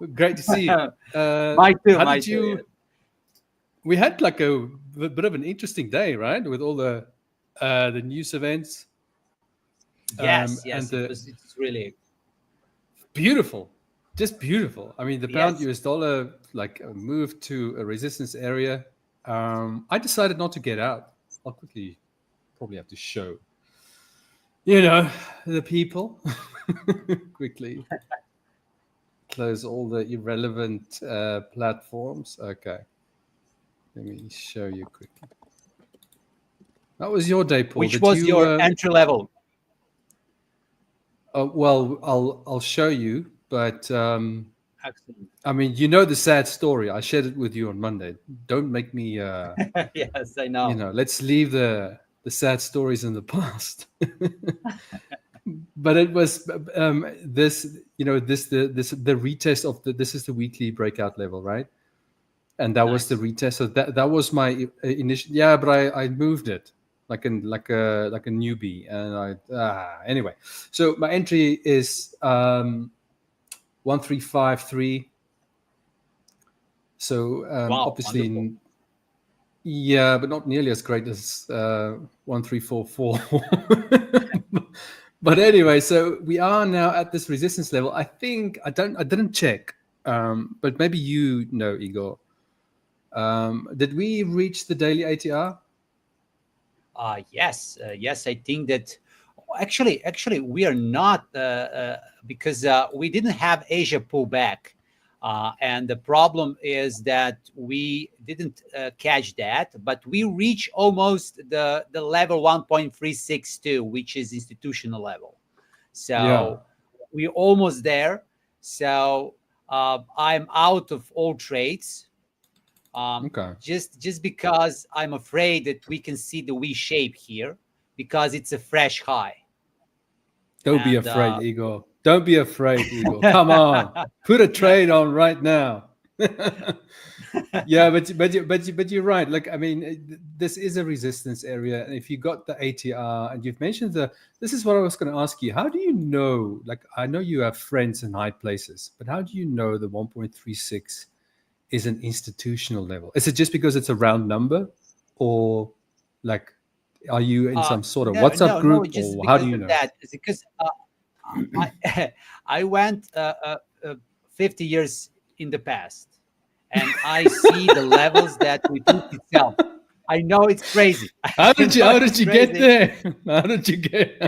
same. Great to see you. Mine too. How Mine did too, you? We had like a bit of an interesting day, right? With all the news events. Yes. and It's really beautiful, just beautiful. I mean, the pound Yes. US dollar like moved to a resistance area. I decided not to get out. I'll quickly probably have to show, the people. Quickly close all the irrelevant platforms. Okay, let me show you quickly. That was your day, Paul. which Did was you, your entry level? well, I'll show you, but Excellent. I mean, the sad story. I shared it with you on Monday. Don't make me, Yes, I know. let's leave the sad stories in the past. But it was this, the retest of this is the weekly breakout level, right? And that was the Nice. retest. So that was my initial. Yeah, but I moved it like a newbie, and anyway. So my entry is 1353. So Wow, obviously, wonderful. yeah, but not nearly as great as 1344. But anyway, so we are now at this resistance level. I think I didn't check, but maybe Igor. Did we reach the daily ATR? Yes. I think that actually we are not because we didn't have Asia pullback, and the problem is that we didn't catch that, but we reach almost the level 1.362, which is institutional level. So we're almost there. So I'm out of all trades. Okay. Just because I'm afraid that we can see the V shape here because it's a fresh high. Don't be And, afraid, Igor. Don't be afraid, Igor. Come on, put a trade on right now. Yeah, but you're right. Like, I mean, this is a resistance area, and if you got the ATR and you've mentioned this is what I was going to ask you. How do you know? Like, I know you have friends in high places, but how do you know the 1.36 is an institutional level? Is it just because it's a round number, or like, are you in some sort of WhatsApp group, just or how do because you of know? that. It's because I went 50 years in the past, and I see the levels that repeat itself. I know it's crazy. How did you get there? How did you get?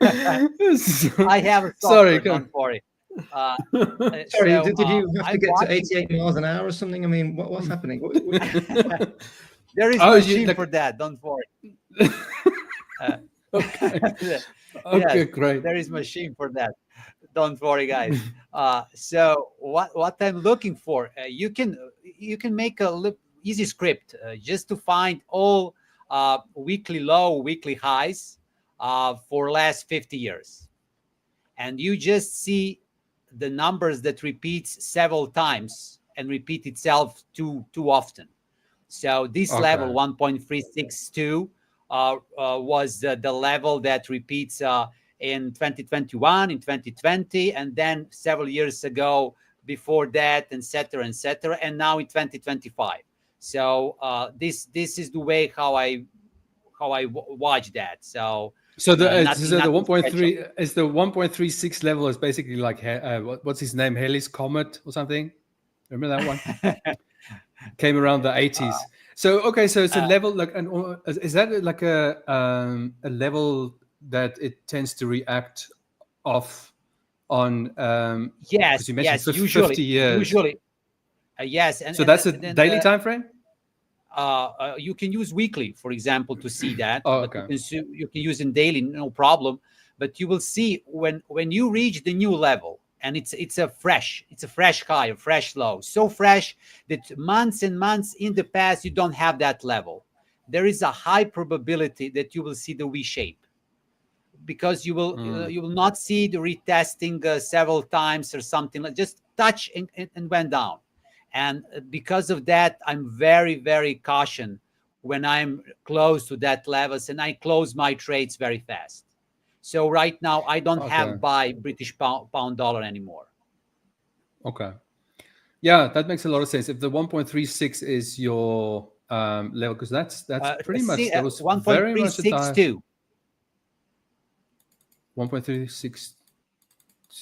I have a Sorry, software, don't worry. Sorry, So, did you have I to get watched- to 88 miles an hour or something? I mean, what's happening? There is Oh, a you- machine for that. Don't worry. Okay. Yes, Okay, great. there is machine for that. Don't worry, guys. So what I'm looking for, you can make a easy script just to find all weekly low, weekly highs for last 50 years, and you just see the numbers that repeats several times and repeat itself too often. So this level 1.362 was the level that repeats in 2021, in 2020, and then several years ago before that, et cetera, and now in 2025. So this is the way how I watch that. So the nothing 1.3 is the 1.36 level is basically like what's his name, Halley's Comet or something. Remember that one? Came around the 80s. So it's a level like, and is that like a level that it tends to react off on? Yes, you mentioned yes. 50 years. Yes, and So that's a daily time frame. You can use weekly, for example, to see that. Oh, but okay. you can use in daily, no problem. But you will see when you reach the new level, and it's a fresh high, a fresh low, so fresh that months and months in the past you don't have that level. There is a high probability that you will see the V shape, because you will not see the retesting several times or something, like just touch and went down. And because of that, I'm very, very cautious when I'm close to that levels, and I close my trades very fast. So right now I don't have buy British pound dollar anymore. Okay. Yeah, that makes a lot of sense. If the 1.36 is your level, because that's pretty much, that was very much a time. 1.36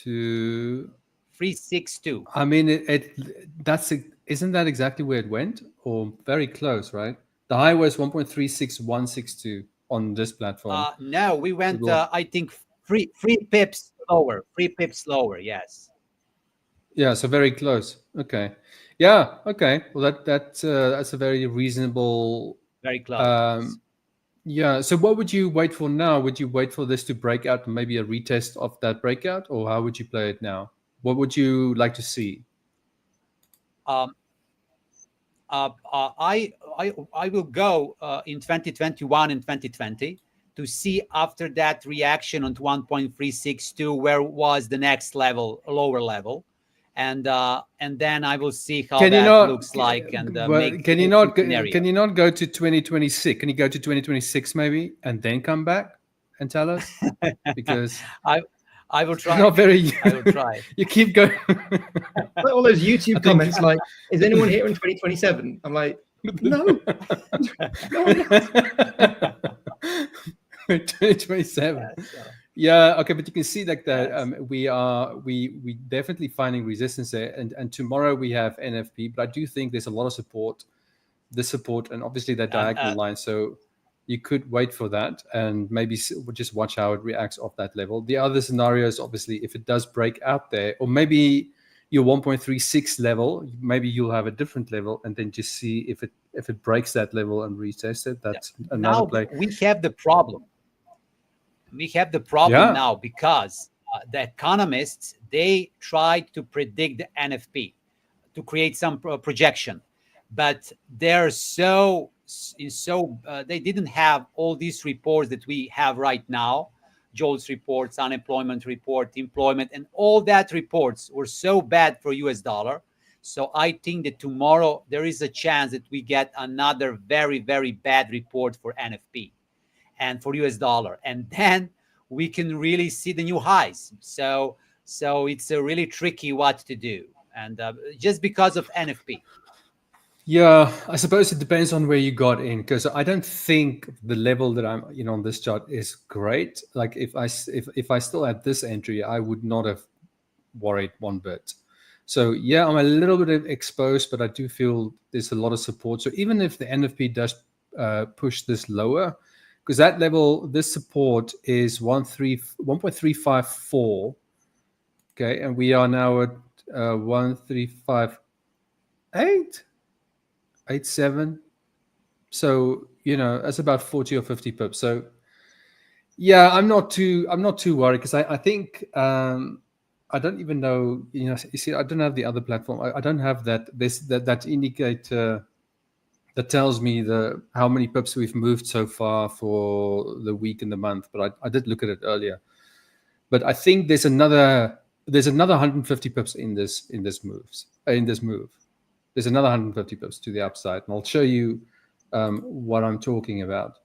to 362. I mean, isn't that exactly where it went, or very close, right? The high was 1.36162 on this platform. No, we went. I think three pips lower. 3 pips lower. Yes. Yeah, so very close. Okay. Yeah. Okay. Well, that's a very reasonable. Very close. Yeah. So what would you wait for now? Would you wait for this to break out, maybe a retest of that breakout, or how would you play it now? What would you like to see? I will go in 2021 and 2020 to see after that reaction on 1.362 where was the next level, lower level, and then I will see how looks like. And can you not go to 2026? Can you go to 2026 maybe and then come back and tell us? Because I will try. Not very. I will try. You keep going. Like all those YouTube comments, like, "Is anyone here in 2027?" I'm like, no. No one is. 2027. Yeah. Okay, but you can see like that. We definitely finding resistance there, and tomorrow we have NFP, but I do think there's a lot of support. The support, and obviously that diagonal line. So you could wait for that and maybe just watch how it reacts off that level. The other scenario is obviously if it does break out there, or maybe your 1.36 level, maybe you'll have a different level, and then just see if it breaks that level and retest it. That's another play. We have the problem. We have the problem now because the economists, they tried to predict the NFP to create some projection, but they're they didn't have all these reports that we have right now, jobs reports, unemployment report, employment, and all that reports were so bad for US dollar. So I think that tomorrow there is a chance that we get another very, very bad report for NFP and for US dollar. And then we can really see the new highs. So it's a really tricky what to do. And just because of NFP. Yeah, I suppose it depends on where you got in, because I don't think the level that I'm on this chart is great. Like if I still had this entry, I would not have worried one bit. So yeah, I'm a little bit exposed, but I do feel there's a lot of support. So even if the NFP does push this lower, because that level, this support is 1.354. Okay, and we are now at 1.358. 8.7, so that's about 40 or 50 pips. So yeah, I'm not too worried, because I think I don't even know. You see, I don't have the other platform. I don't have that indicator that tells me how many pips we've moved so far for the week and the month. But I did look at it earlier. But I think there's another 150 pips in this move. There's another 150 pips to the upside, and I'll show you what I'm talking about.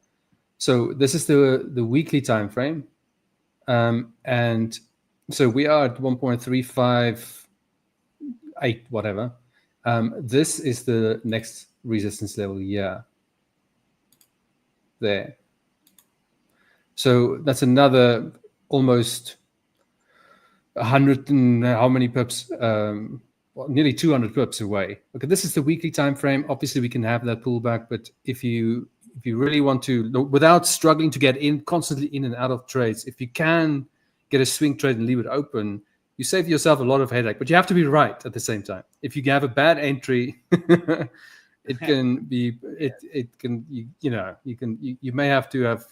So this is the weekly time frame, and so we are at 1.358 whatever. This is the next resistance level there. So that's another almost 100 and how many pips? Nearly 200 pips away. Okay, this is the weekly time frame. Obviously, we can have that pullback, but if you really want to, without struggling to get in constantly in and out of trades, if you can get a swing trade and leave it open, you save yourself a lot of headache, but you have to be right at the same time. If you have a bad entry, it can be, it can, you may have to have,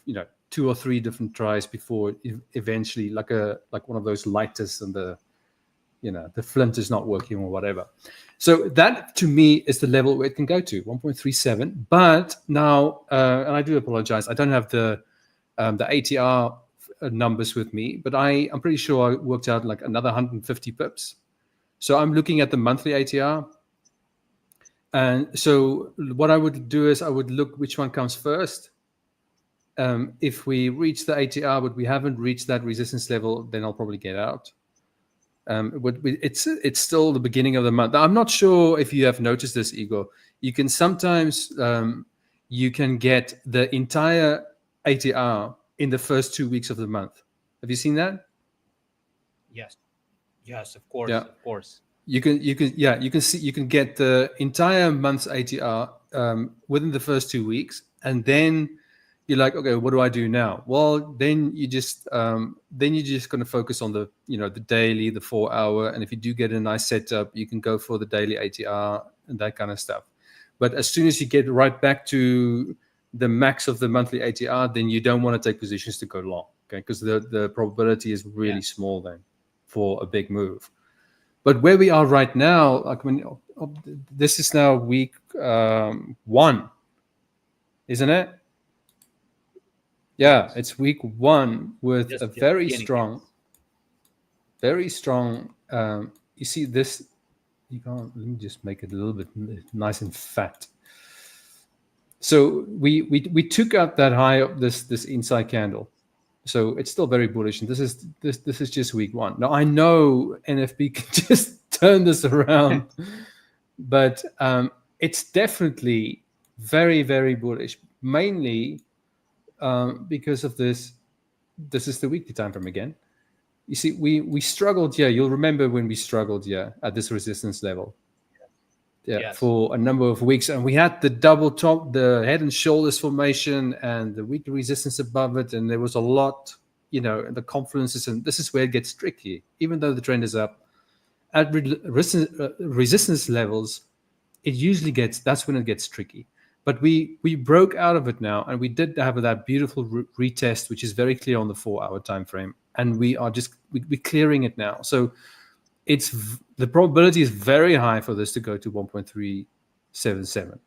2 or 3 different tries before eventually, like one of those lighters and the flint is not working or whatever. So that to me is the level where it can go to 1.37. But now, and I do apologize, I don't have the ATR numbers with me, but I'm pretty sure I worked out like another 150 pips. So I'm looking at the monthly ATR. And so what I would do is I would look which one comes first. If we reach the ATR, but we haven't reached that resistance level, then I'll probably get out. It's still the beginning of the month. I'm not sure if you have noticed this, Igor. You can sometimes you can get the entire ATR in the first 2 weeks of the month. Have you seen that? Yes, of course, Yeah. of course. You can get the entire month's ATR within the first 2 weeks, and then you're like, okay, what do I do now? Well, then you're just going to focus on the the daily, the 4 hour, and if you do get a nice setup, you can go for the daily ATR and that kind of stuff. But as soon as you get right back to the max of the monthly ATR, then you don't want to take positions to go long, okay? Because the probability is really small then for a big move. But where we are right now, like this is now week 1, isn't it? Yeah, it's week 1 with a very strong. You see this? You can't. Let me just make it a little bit nice and fat. So we took out that high of this inside candle, so it's still very bullish. And this is just week 1. Now I know NFP can just turn this around, but it's definitely very, very bullish, mainly because of this. This is the weekly time frame again. You see, we struggled here. You'll remember when we struggled here at this resistance level. For a number of weeks, and we had the double top, the head and shoulders formation, and the weekly resistance above it, and there was a lot, the confidences, and this is where it gets tricky. Even though the trend is up at resistance levels, it usually that's when it gets tricky. But we broke out of it now, and we did have that beautiful retest, which is very clear on the 4-hour time frame, and we are just we're clearing it now. So the probability is very high for this to go to 1.377.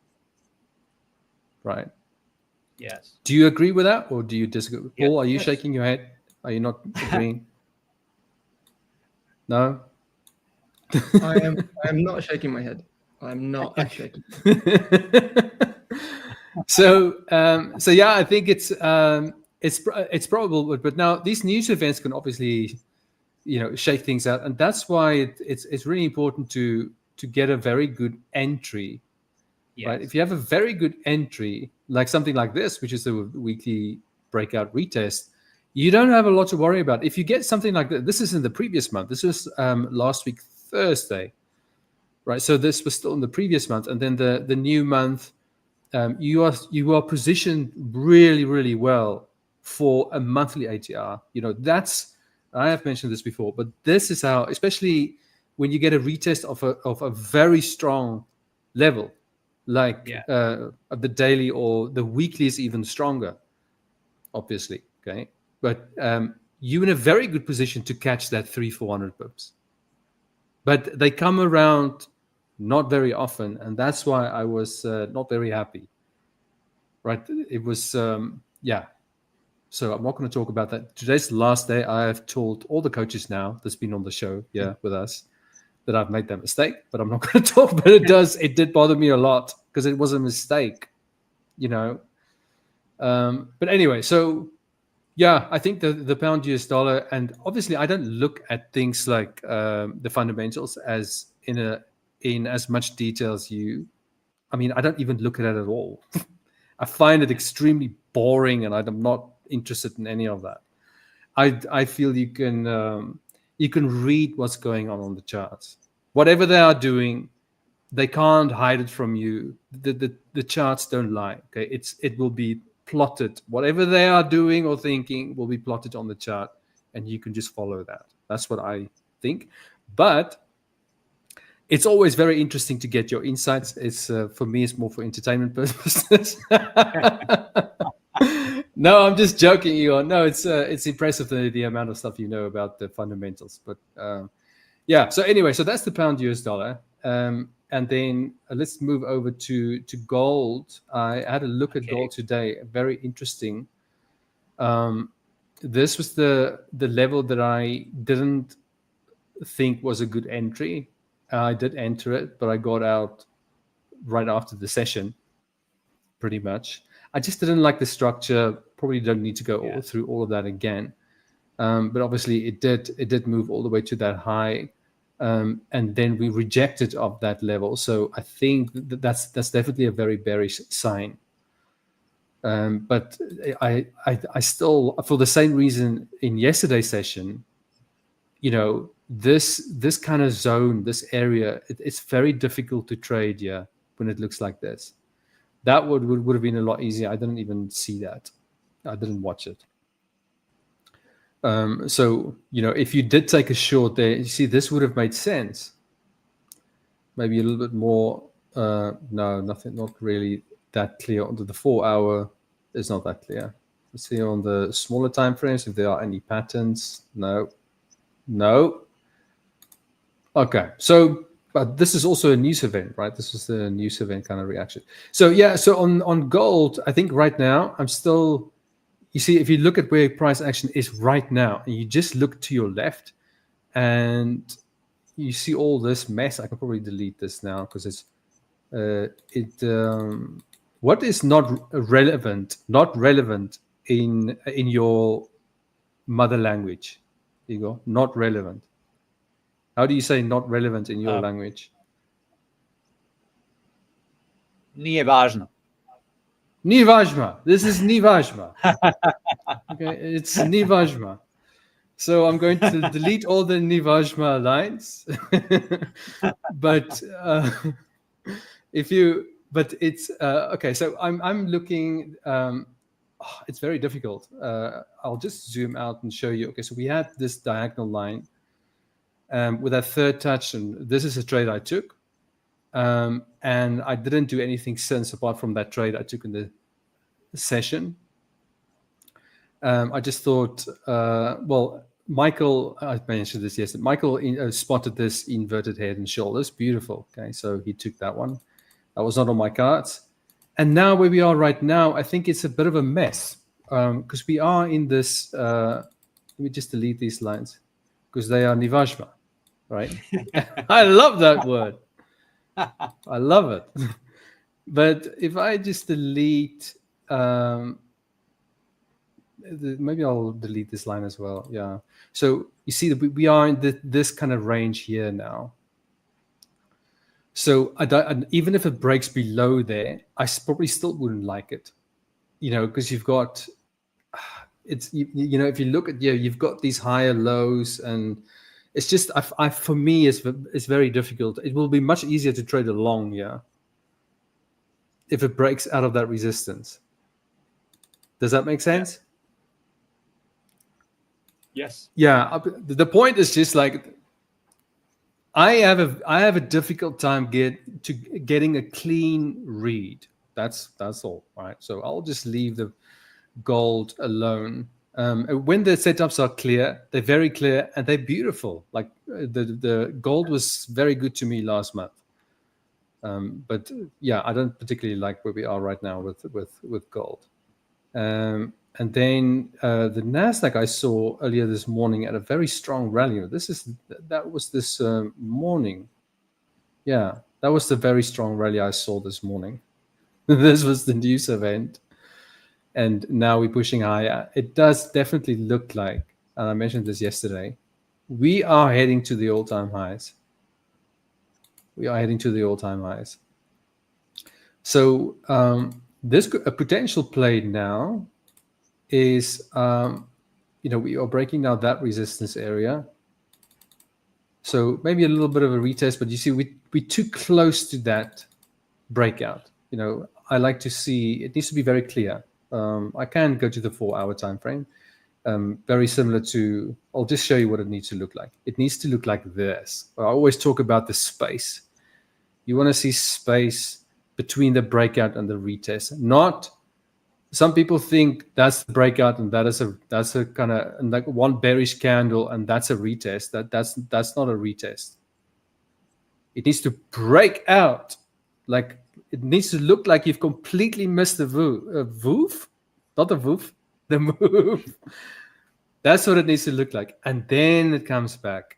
Right? Yes. Do you agree with that, or do you disagree? Yes. Paul, are you shaking your head? Are you not agreeing? No? I am not shaking my head. I'm not shaking. So yeah, I think it's probable, but now these news events can obviously shake things out, and that's why it's really important to get a very good entry. Yes. Right? If you have a very good entry, like something like this, which is a weekly breakout retest, you don't have a lot to worry about. If you get something like that, this is in the previous month. This was last week Thursday, right? So this was still in the previous month, and then the new month, you are positioned really, really well for a monthly ATR. I have mentioned this before, but this is how, especially when you get a retest of a very strong level, like the daily or the weekly is even stronger, obviously. Okay, but you're in a very good position to catch that 300-400 pips. But they come around not very often, and that's why I was not very happy. Right? It was So I'm not going to talk about that. Today's the last day. I have told all the coaches now that's been on the show with us that I've made that mistake, but I'm not going to talk. But it did bother me a lot because it was a mistake, But anyway, so yeah, I think the pound US dollar, and obviously I don't look at things like the fundamentals as in as much detail as you. I mean, I don't even look at it at all. I find it extremely boring, and I'm not interested in any of that. I feel you can read what's going on the charts. Whatever they are doing, they can't hide it from you. The charts don't lie. Okay, it will be plotted. Whatever they are doing or thinking will be plotted on the chart, and you can just follow that. That's what I think. But it's always very interesting to get your insights. It's for me, it's more for entertainment purposes. No, I'm just joking, Igor. No, it's impressive the amount of stuff you know about the fundamentals. But yeah, so anyway, so that's the pound US dollar. And then let's move over to gold. I had a look at gold today. Very interesting. This was the level that I didn't think was a good entry. I did enter it, but I got out right after the session, pretty much. I just didn't like the structure. Probably don't need to go through all of that again. But obviously it did move all the way to that high. And then we rejected of that level. So I think that's definitely a very bearish sign. But I still, for the same reason in yesterday's session, you know, this kind of zone, this area, it's very difficult to trade here when it looks like this. That would have been a lot easier. I didn't even see that. I didn't watch it. So, you know, if you did take a short there, you see, this would have made sense. Maybe a little bit more. No, nothing, not really that clear. Onto the 4 hour, it's not that clear. Let's see on the smaller time frames if there are any patterns. No. Okay, so but this is also a news event, right? This is the news event kind of reaction. So yeah, so on gold, I think right now I'm still. You see, if you look at where price action is right now, and you just look to your left, and you see all this mess. I can probably delete this now because it's what is not relevant in your mother language, Igor? Not relevant. How do you say not relevant in your language? Nije važno. Nije važno. This is nije važno. Okay, it's nije važno. So I'm going to delete all the nije važno lines. But it's okay. So I'm looking. It's very difficult. I'll just zoom out and show you. Okay, so we had this diagonal line. With that third touch, and this is a trade I took, and I didn't do anything since apart from that trade I took in the session. I just thought, well, Michael, I mentioned this yesterday. Michael spotted this inverted head and shoulders, beautiful. Okay, so he took that one. That was not on my cards. And now where we are right now, I think it's a bit of a mess because we are in this. Let me just delete these lines because they are nivajma. Right? I love that word. I love it. But if I just delete, maybe I'll delete this line as well. Yeah. So you see that we are in this kind of range here now. So even if it breaks below there, I probably still wouldn't like it, you know, because you've got, it's, you know, if you look at, you've got these higher lows and it's just, for me, it's very difficult. It will be much easier to trade along, if it breaks out of that resistance. Does that make sense? Yes. Yeah. The point is just like, I have a difficult time getting a clean read. That's all, right? So I'll just leave the gold alone. When the setups are clear, they're very clear and they're beautiful. Like the gold was very good to me last month. But yeah, I don't particularly like where we are right now with gold. And then the NASDAQ I saw earlier this morning at a very strong rally. That was this morning. Yeah, that was the very strong rally I saw this morning. This was the news event. And now we're pushing higher. It does definitely look like, and I mentioned this yesterday, we are heading to the all-time highs. We are heading to the all-time highs. So this a potential play now is, we are breaking now that resistance area. So maybe a little bit of a retest, but you see, we're too close to that breakout. You know, I like to see, it needs to be very clear. I can go to the 4 hour time frame. very similar to, I'll just show you what it needs to look like. It needs to look like this. I always talk about the space. You want to see space between the breakout and the retest. Not, some people think that's the breakout and that's a kind of like one bearish candle and that's a retest. That's not a retest. It needs to break out. Like, it needs to look like you've completely missed the move. Not the move, the move. That's what it needs to look like. And then it comes back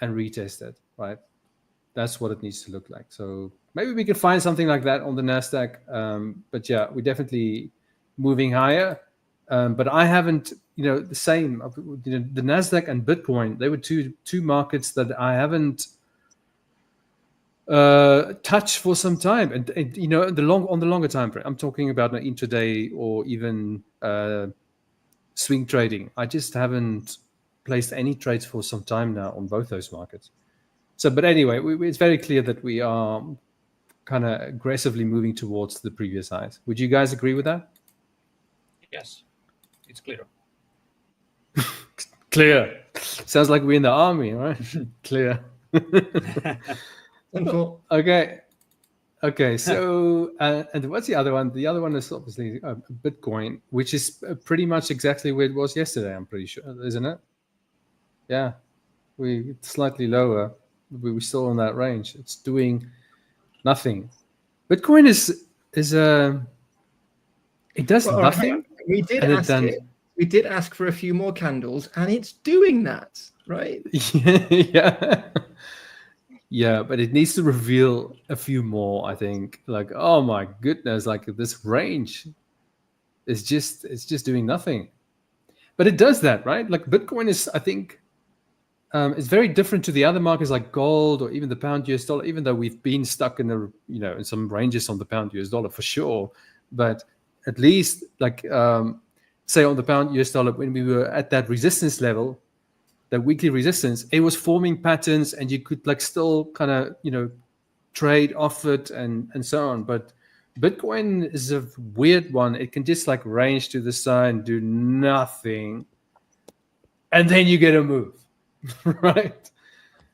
and retest it, right? That's what it needs to look like. So maybe we can find something like that on the NASDAQ. But yeah, we're definitely moving higher. But I haven't, the same, the NASDAQ and Bitcoin, they were two markets that I haven't touched for some time. And on the longer time frame, I'm talking about an intraday or even swing trading. I just haven't placed any trades for some time now on both those markets. So, but anyway, it's very clear that we are kind of aggressively moving towards the previous highs. Would you guys agree with that? Yes, it's clear. Clear. Sounds like we're in the army, right? Clear. Okay. So, and what's the other one? The other one is obviously Bitcoin, which is pretty much exactly where it was yesterday. I'm pretty sure, isn't it? Yeah, it's slightly lower. We're still in that range. It's doing nothing. Bitcoin is it does nothing. We did ask for a few more candles, and it's doing that, right? Yeah, but it needs to reveal a few more, I think. Like, oh my goodness, like this range is just doing nothing. But it does that, right? Like Bitcoin is, I think, it's very different to the other markets like gold or even the pound US dollar, even though we've been stuck in in some ranges on the pound US dollar for sure. But at least like say on the pound US dollar, when we were at that resistance level, that weekly resistance, it was forming patterns and you could like still kind of, trade off it and so on. But Bitcoin is a weird one. It can just like range to the side and do nothing. And then you get a move, right?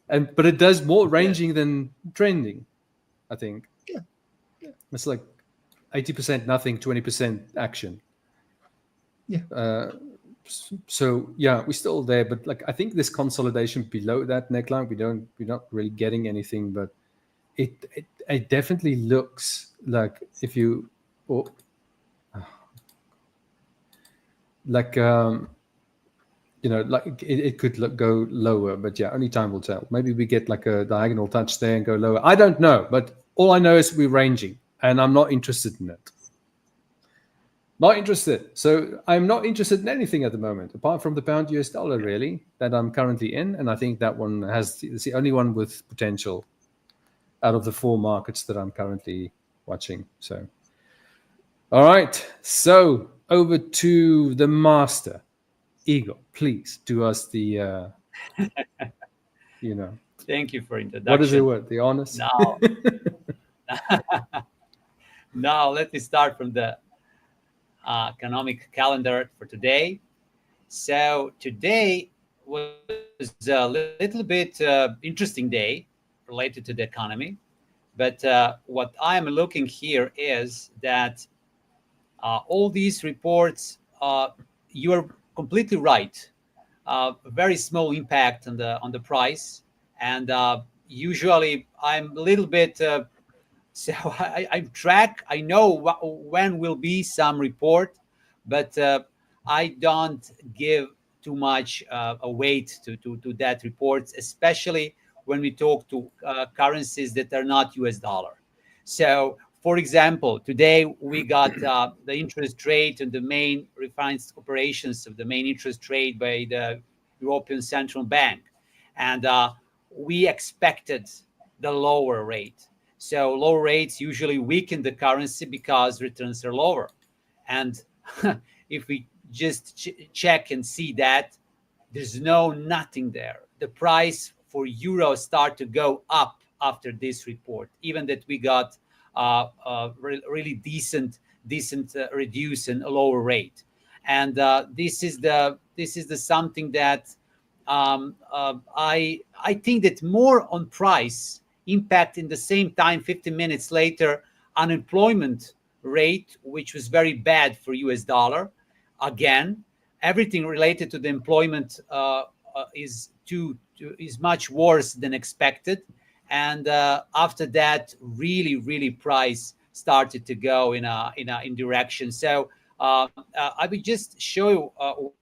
But it does more ranging than trending, I think. Yeah. It's like 80% nothing, 20% action. Yeah. So yeah, we're still there, but like I think this consolidation below that neckline, we're not really getting anything, but it definitely looks like if you like it could go lower, but yeah, only time will tell. Maybe we get like a diagonal touch there and go lower. I don't know, but all I know is we're ranging, and I'm not interested in it. Not interested. So I'm not interested in anything at the moment, apart from the pound US dollar, really, that I'm currently in. And I think that one is the only one with potential out of the four markets that I'm currently watching. So, all right. So over to the master. Igor, please do us the, Thank you for introduction. What is the word? The honors? Now let me start from the economic calendar for today. So today was a little bit interesting day related to the economy. But what I'm looking here is that all these reports, you are completely right. Very small impact on the price, and usually I'm a little bit. So I track. I know when will be some report, but I don't give too much a weight to that report, especially when we talk to currencies that are not US dollar. So, for example, today we got the interest rate and the main refinanced operations of the main interest rate by the European Central Bank, and we expected the lower rate. So lower rates usually weaken the currency because returns are lower. And if we just check and see that, there's nothing there. The price for euro start to go up after this report, even that we got really decent reduce and a lower rate. And this is the something that I think that more on price impact in the same time 15 minutes later unemployment rate, which was very bad for US dollar. Again, everything related to the employment is much worse than expected. And after that, really price started to go in direction. So I will just show you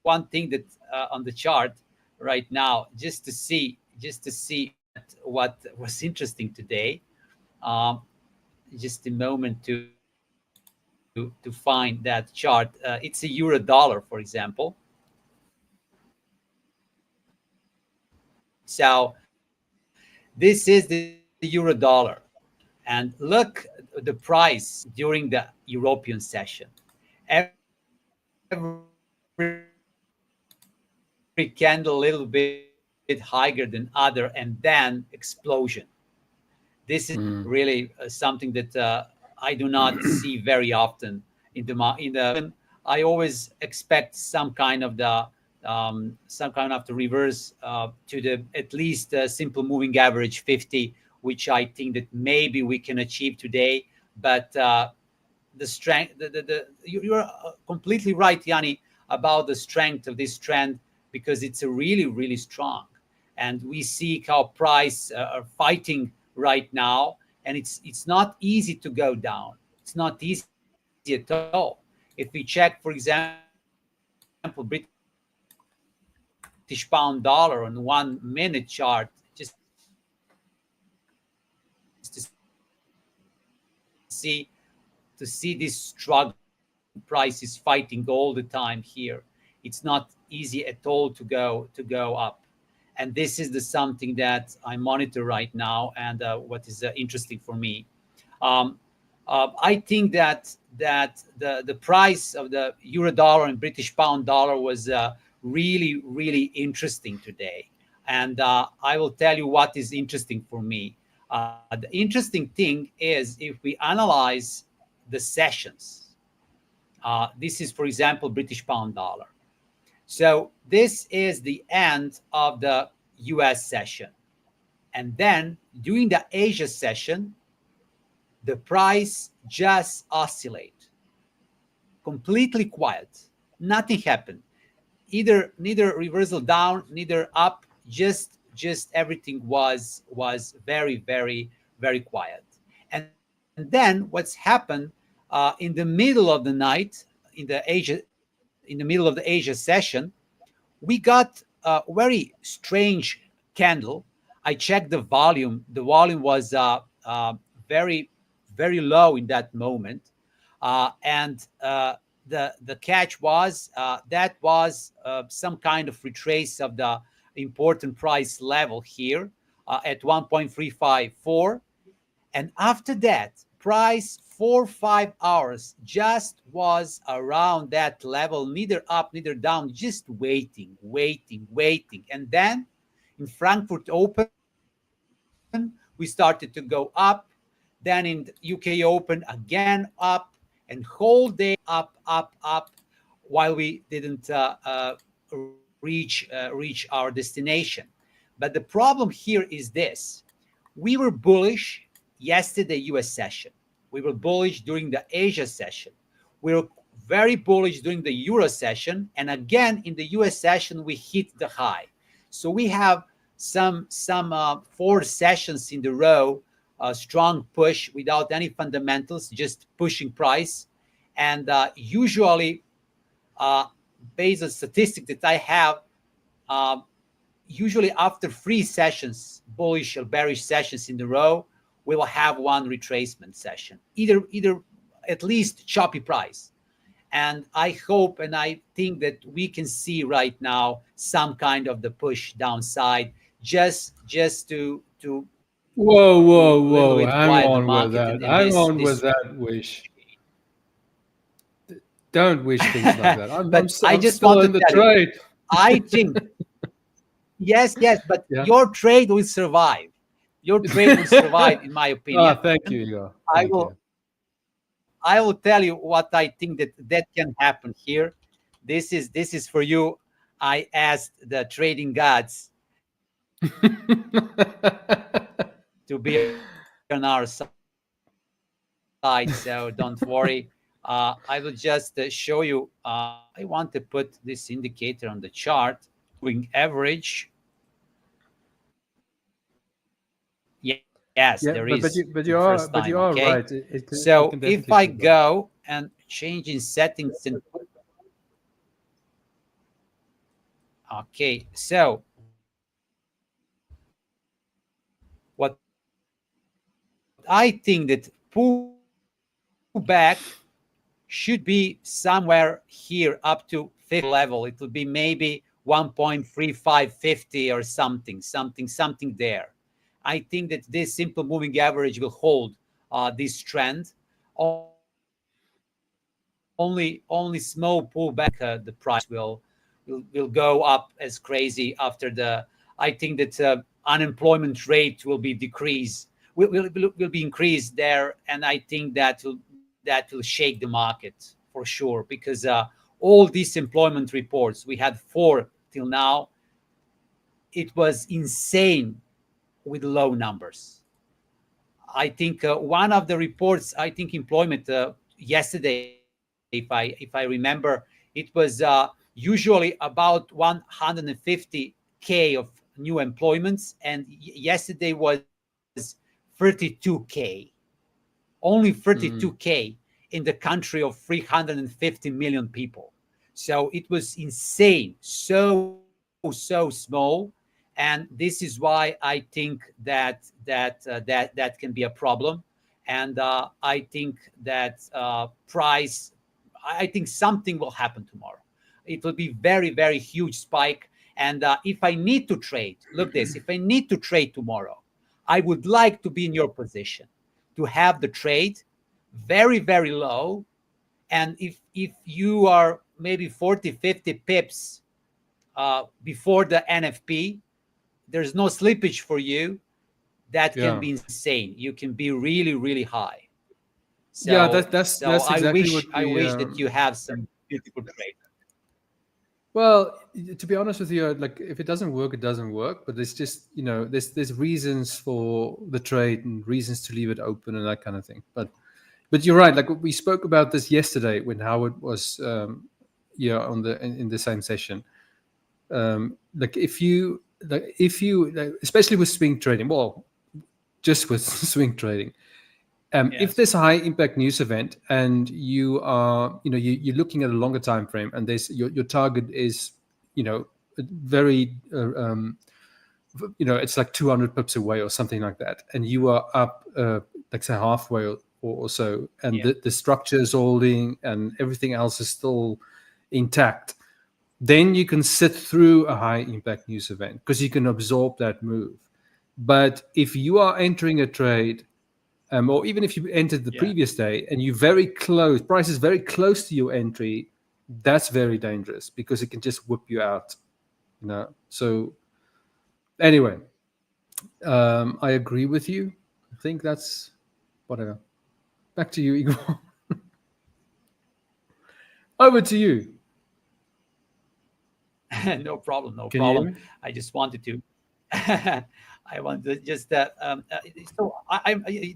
one thing that on the chart right now, just to see what was interesting today. Just a moment to find that chart. It's a euro dollar, for example. So this is the euro dollar, and look at the price during the European session. Every candle a little bit higher than other, and then explosion. This is really something that I do not see very often in the. I always expect some kind of the reverse to the at least simple moving average 50, which I think that maybe we can achieve today. But the strength, you're completely right, Jannie, about the strength of this trend, because it's a really strong, and we see how price are fighting right now, and it's not easy to go down. It's not easy at all. If we check, for example, British pound dollar on 1 minute chart, just to see this struggle, price is fighting all the time here. It's not easy at all to go up, and this is the something that I monitor right now, and what is interesting for me. I think that the price of the euro dollar and British pound dollar was really interesting today, and I will tell you what is interesting for me. The interesting thing is, if we analyze the sessions, this is, for example, British pound dollar. So this is the end of the US session, and then during the Asia session, the price just oscillate, completely quiet. Nothing happened. Neither reversal down, neither up. Just everything was very quiet. And then what's happened in the middle of the night, in the middle of the Asia session, we got a very strange candle. I checked the volume. The volume was very low in that moment, and the catch was that was some kind of retrace of the important price level here at 1.354, and after that, price 4-5 hours just was around that level, neither up neither down, just waiting, and then in Frankfurt Open we started to go up. Then in the UK Open, again up, and whole day up, while we didn't reach our destination. But the problem here is this: we were bullish yesterday US session. We were bullish during the Asia session. We were very bullish during the Euro session, and again in the US session we hit the high. So we have some 4 sessions in the row. A strong push without any fundamentals, just pushing price. And usually, based on statistics that I have, usually after 3 sessions, bullish or bearish sessions in the row, we will have one retracement session, either at least choppy price. And I hope and I think that we can see right now some kind of the push downside, just to Whoa! Hang on with that. Hang on with that wish. Don't wish things like that. I'm just still in the trade. I think yes, but your trade will survive. Your trade will survive, in my opinion. Thank you, Igor. I will tell you what I think that can happen here. this is for you. I asked the trading gods to be on our side, so don't worry. I will just show you. I want to put this indicator on the chart, moving average. Yes, Yeah, there but is. you are Okay? right. So can if definitely I move up. go and change in settings and okay, so what I think that pullback should be somewhere here up to 50 level. It will be maybe 1.3550 or something there. I think that this simple moving average will hold this trend. Only small pullback, the price will go up as crazy after the. I think that unemployment rate will be decreased, will be increased there, and I think that will shake the market for sure, because all these employment reports we had 4 till now, it was insane with low numbers. I think one of the reports, I think employment yesterday, if I remember, it was usually about 150K of new employments, and yesterday was 32K, only 32K in the country of 350 million people. So it was insane, so small, and this is why I think that can be a problem. And I think that price, I think something will happen tomorrow. It will be very huge spike. And if I need to trade, look this, if I need to trade tomorrow, I would like to be in your position to have the trade very low. And if you are maybe 40-50 pips before the NFP, there's no slippage for you. That can be insane. You can be really high. So, yeah, that's I exactly wish what we, I wish that you have some beautiful trade. Well, to be honest with you, like if it doesn't work, it doesn't work. But there's just there's reasons for the trade and reasons to leave it open and that kind of thing. But you're right. Like we spoke about this yesterday when Howard was on in the same session. Like if you especially with swing trading, well, just with swing trading. If there's a high impact news event and you are, you're looking at a longer time frame, and there's your target is, very, it's like 200 pips away or something like that, and you are up, like say halfway or so, and the structure is holding and everything else is still intact, then you can sit through a high impact news event because you can absorb that move. But if you are entering a trade, or even if you entered the previous day and you very close, price is very close to your entry, that's very dangerous because it can just whip you out. So anyway, I agree with you. I think that's whatever. Back to you, Igor. Over to you. No problem. Can you hear me? I just wanted to. I want to just so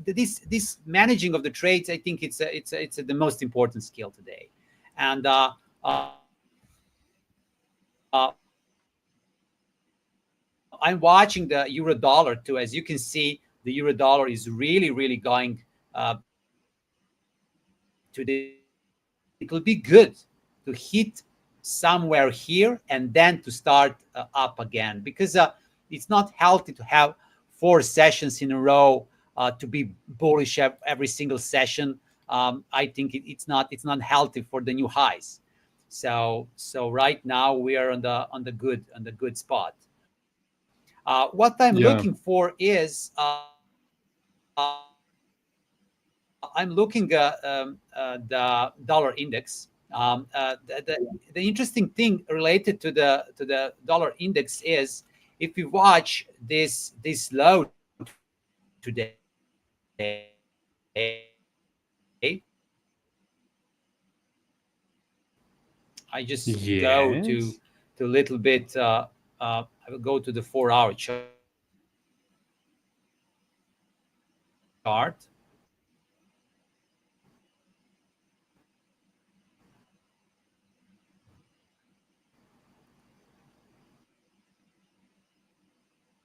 this managing of the trades. I think it's the most important skill today, and I'm watching the euro dollar too. As you can see, the euro dollar is really going today. It will be good to hit somewhere here and then to start up again, because it's not healthy to have 4 sessions in a row to be bullish every single session. I think it's not healthy for the new highs. So right now we are on the good spot. What I'm looking for is I'm looking at the dollar index. The interesting thing related to the dollar index is, if you watch this low today, I just go Yes. to a little bit. I will go to the 4-hour chart.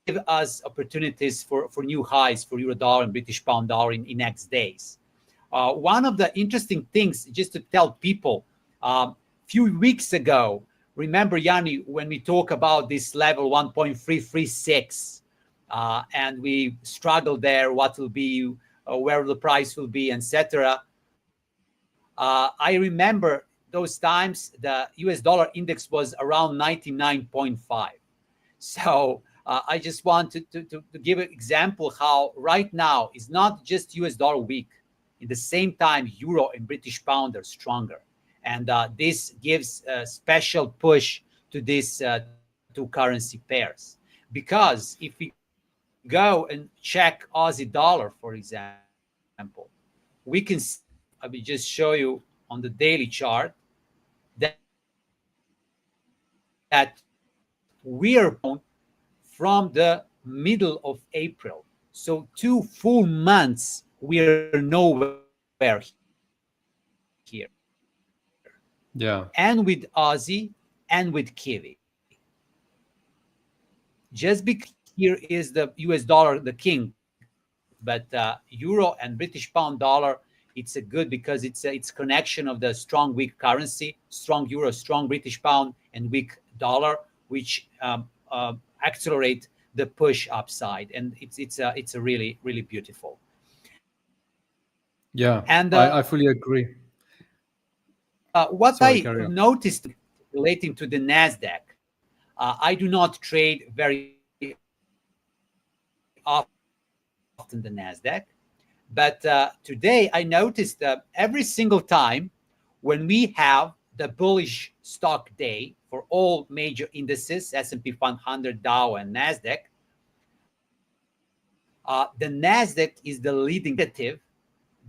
Give us opportunities for new highs for euro dollar and British pound dollar in next days. One of the interesting things, just to tell people, a few weeks ago, remember, Jannie, when we talk about this level 1.336, and we struggled there, what will be, where the price will be, etc. I remember those times the US dollar index was around 99.5. So I just want to give an example how right now is not just US dollar weak. In the same time, euro and British pound are stronger. And this gives a special push to these two currency pairs. Because if we go and check Aussie dollar, for example, we can see, I will just show you on the daily chart that we are from the middle of April. So 2 full months we are nowhere here. Yeah. And with Aussie and with Kiwi. Just because here is the US dollar, the king, but euro and British pound dollar, it's a good because it's connection of the strong weak currency, strong euro, strong British pound, and weak dollar, which accelerate the push upside, and it's a really beautiful. Yeah, and I fully agree. What Sorry, I carry on. noticed relating to the NASDAQ, I do not trade very often the NASDAQ, but today I noticed that every single time when we have the bullish stock day for all major indices, S&P 500, Dow, and NASDAQ, the NASDAQ is the leading indicator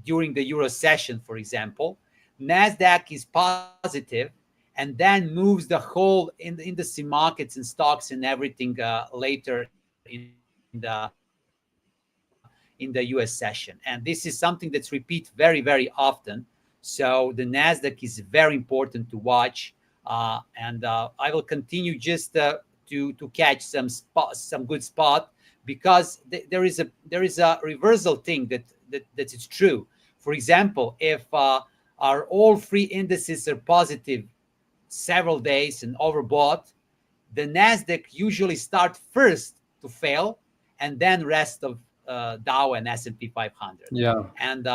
during the Euro session, for example. NASDAQ is positive and then moves the whole in the indice markets and stocks and everything later in the US session. And this is something that's repeated very often. So the NASDAQ is very important to watch. And I will continue just to catch some good spot, because there is a reversal thing that is true. For example, if our all three indices are positive several days and overbought, the NASDAQ usually start first to fail, and then rest of Dow and S&P 500. Yeah, and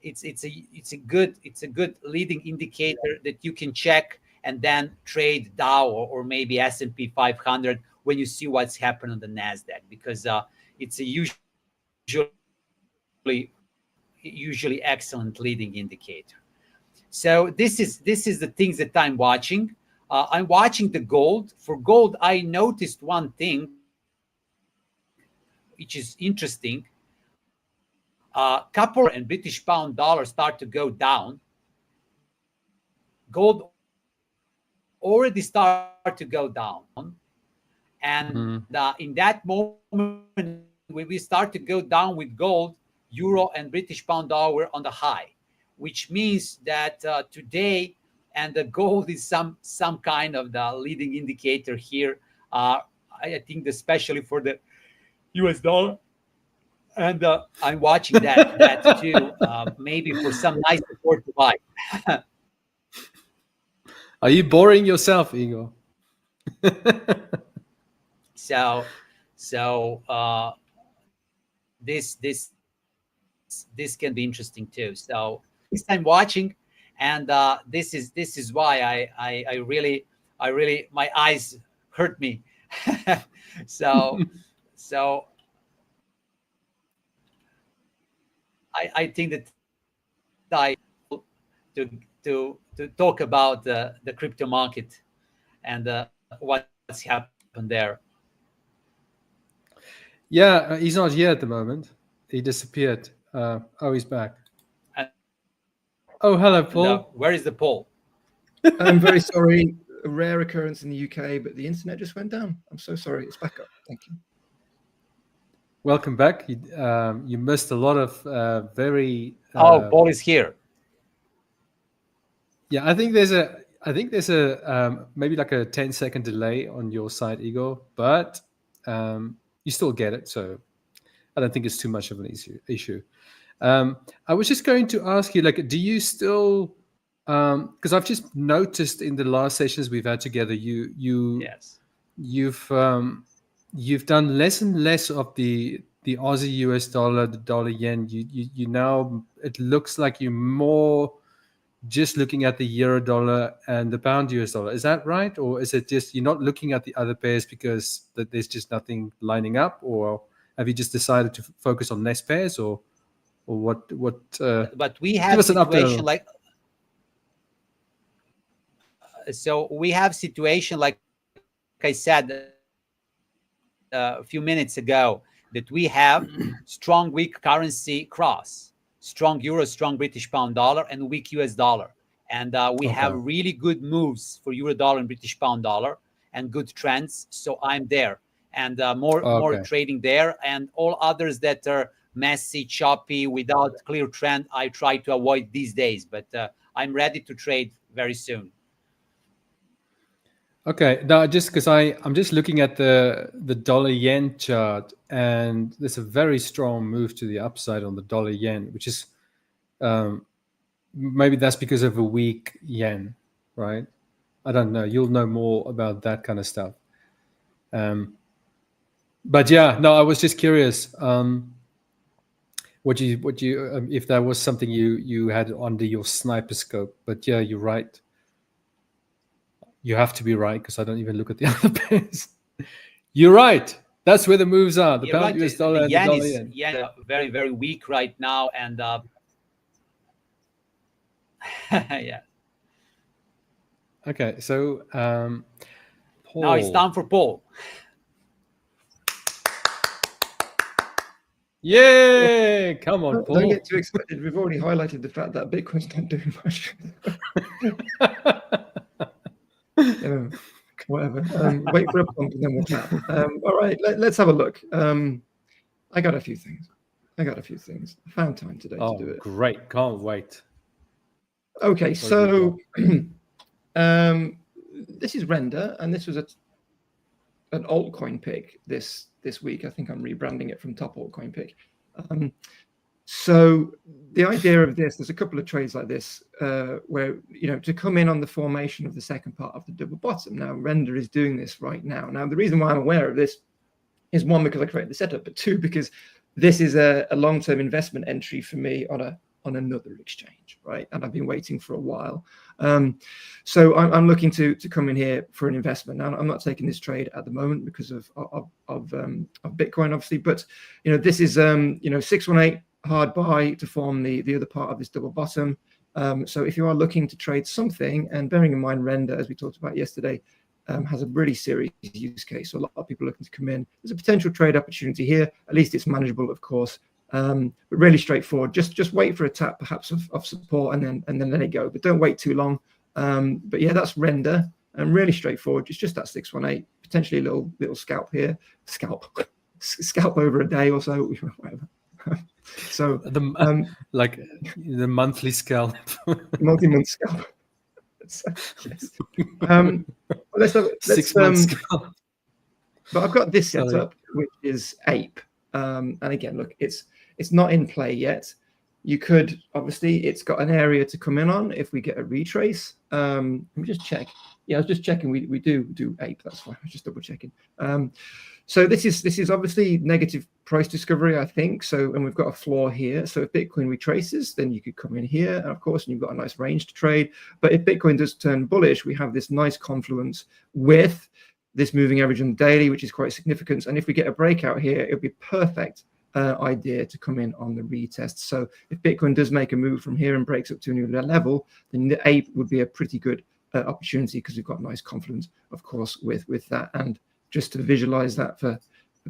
it's a good leading indicator that you can check and then trade Dow or maybe S&P 500 when you see what's happened on the NASDAQ, because it's a usually excellent leading indicator. So this is the things that I'm watching. I'm watching the gold. For gold, I noticed one thing which is interesting. Copper and British pound dollar start to go down. Gold already start to go down. And in that moment, when we start to go down with gold, euro and British pound dollar were on the high, which means that today, and the gold is some kind of the leading indicator here. I think especially for the US dollar. And I'm watching that too, maybe for some nice support to buy. Are you boring yourself, Igor? So this can be interesting too. So this time watching, and this is why I really my eyes hurt me. so I think that I to talk about the crypto market and what's happened there. Yeah, he's not here at the moment. He disappeared. Oh, he's back. Oh, hello, Paul. Where is the poll? I'm very sorry. A rare occurrence in the UK, but the internet just went down. I'm so sorry. It's back up. Thank you. Welcome back. You missed a lot of very. Paul is here. Yeah, I think there's a maybe like a 10-second delay on your side, Igor, but you still get it. So I don't think it's too much of an issue. I was just going to ask you, like, do you still? Because I've just noticed in the last sessions we've had together, Yes. you've done less and less of the Aussie US dollar, the dollar yen. You now, it looks like you're more just looking at the euro dollar and the pound US dollar. Is that right? Or is it just you're not looking at the other pairs because there's just nothing lining up? Or have you just decided to focus on less pairs, or what? But we have us an situation update. like, so we have situation like I said a few minutes ago, that we have strong weak currency cross, strong euro, strong British pound dollar, and weak US dollar. And we have really good moves for euro dollar and British pound dollar and good trends. So I'm there, and more trading there, and all others that are messy, choppy, without clear trend, I try to avoid these days. But I'm ready to trade very soon. Okay, now just because I'm just looking at the dollar yen chart, and there's a very strong move to the upside on the dollar yen, which is maybe that's because of a weak yen, right? I don't know. You'll know more about that kind of stuff. But yeah, no, I was just curious. What you if that was something you had under your sniper scope. But yeah, you're right. You have to be right, because I don't even look at the other pairs. You're right. That's where the moves are. The pound US dollar and the dollar yen. Yen very, very weak right now. And yeah. Okay, so Paul. Now it's time for Paul. Yay! Come on, Paul. Don't get too excited. We've already highlighted the fact that Bitcoin's not doing much. Whatever. Wait for a pump and then we'll chat. All right, let's have a look. I got a few things. I found time today to do it. Great. Can't wait. Okay, so this is Render, and this was an altcoin pick this week. I think I'm rebranding it from Top Altcoin Pick. So the idea of this, there's a couple of trades like this where, to come in on the formation of the second part of the double bottom. Now, Render is doing this right now. Now, the reason why I'm aware of this is, one, because I created the setup, but two, because this is a long-term investment entry for me on another exchange, right? And I've been waiting for a while. So I'm looking to come in here for an investment. Now, I'm not taking this trade at the moment because of Bitcoin, obviously, but this is 618 hard buy to form the other part of this double bottom. So if you are looking to trade something, and bearing in mind Render, as we talked about yesterday, has a really serious use case. So a lot of people looking to come in. There's a potential trade opportunity here. At least it's manageable, of course. But really straightforward. Just wait for a tap, perhaps of support, and then let it go. But don't wait too long. But yeah, that's Render, and really straightforward. It's just that 618, potentially a little scalp here, scalp over a day or so, whatever. So like the monthly scalp, multi-month scalp. Yes. Let's 6 months scalp. But I've got this setup, which is Ape. And again, look, it's not in play yet. You could, obviously, it's got an area to come in on if we get a retrace. Let me just check. Yeah, I was just checking. We do Ape. That's fine. I was just double checking. So this is obviously negative price discovery, I think. So, and we've got a floor here. So if Bitcoin retraces, then you could come in here, and of course, and you've got a nice range to trade. But if Bitcoin does turn bullish, we have this nice confluence with this moving average on the daily, which is quite significant. And if we get a breakout here, it'll be perfect idea to come in on the retest. So if Bitcoin does make a move from here and breaks up to a new level, then the Ape would be a pretty good opportunity, because we've got nice confluence, of course, with that. And just to visualize that for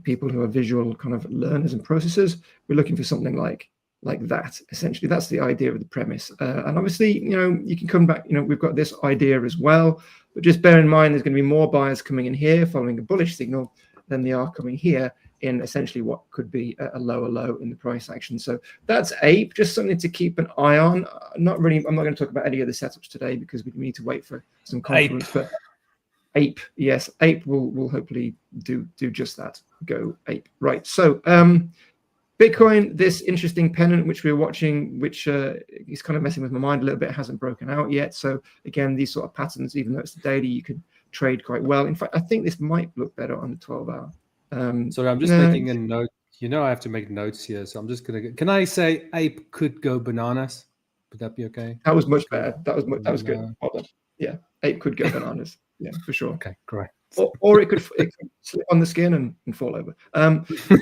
people who are visual kind of learners and processors, we're looking for something like like that. Essentially, that's the idea of the premise. And obviously, you can come back, we've got this idea as well, but just bear in mind there's going to be more buyers coming in here following a bullish signal than they are coming here in essentially what could be a lower low in the price action. So that's Ape, just something to keep an eye on. I'm not going to talk about any of the setups today because we need to wait for some confluence, but Ape, yes, Ape will hopefully do just that. Go Ape. Right. So Bitcoin, this interesting pennant which we were watching, which is kind of messing with my mind a little bit, hasn't broken out yet. So again, these sort of patterns, even though it's the daily, you can trade quite well. In fact, I think this might look better on the 12-hour. Sorry, I'm just making a note. I have to make notes here, so I'm just gonna. Can I say Ape could go bananas? Would that be okay? That was much better. That was good. Well done. Yeah, Ape could go bananas. Yeah, for sure. Okay, great. Or it could slip on the skin and fall over.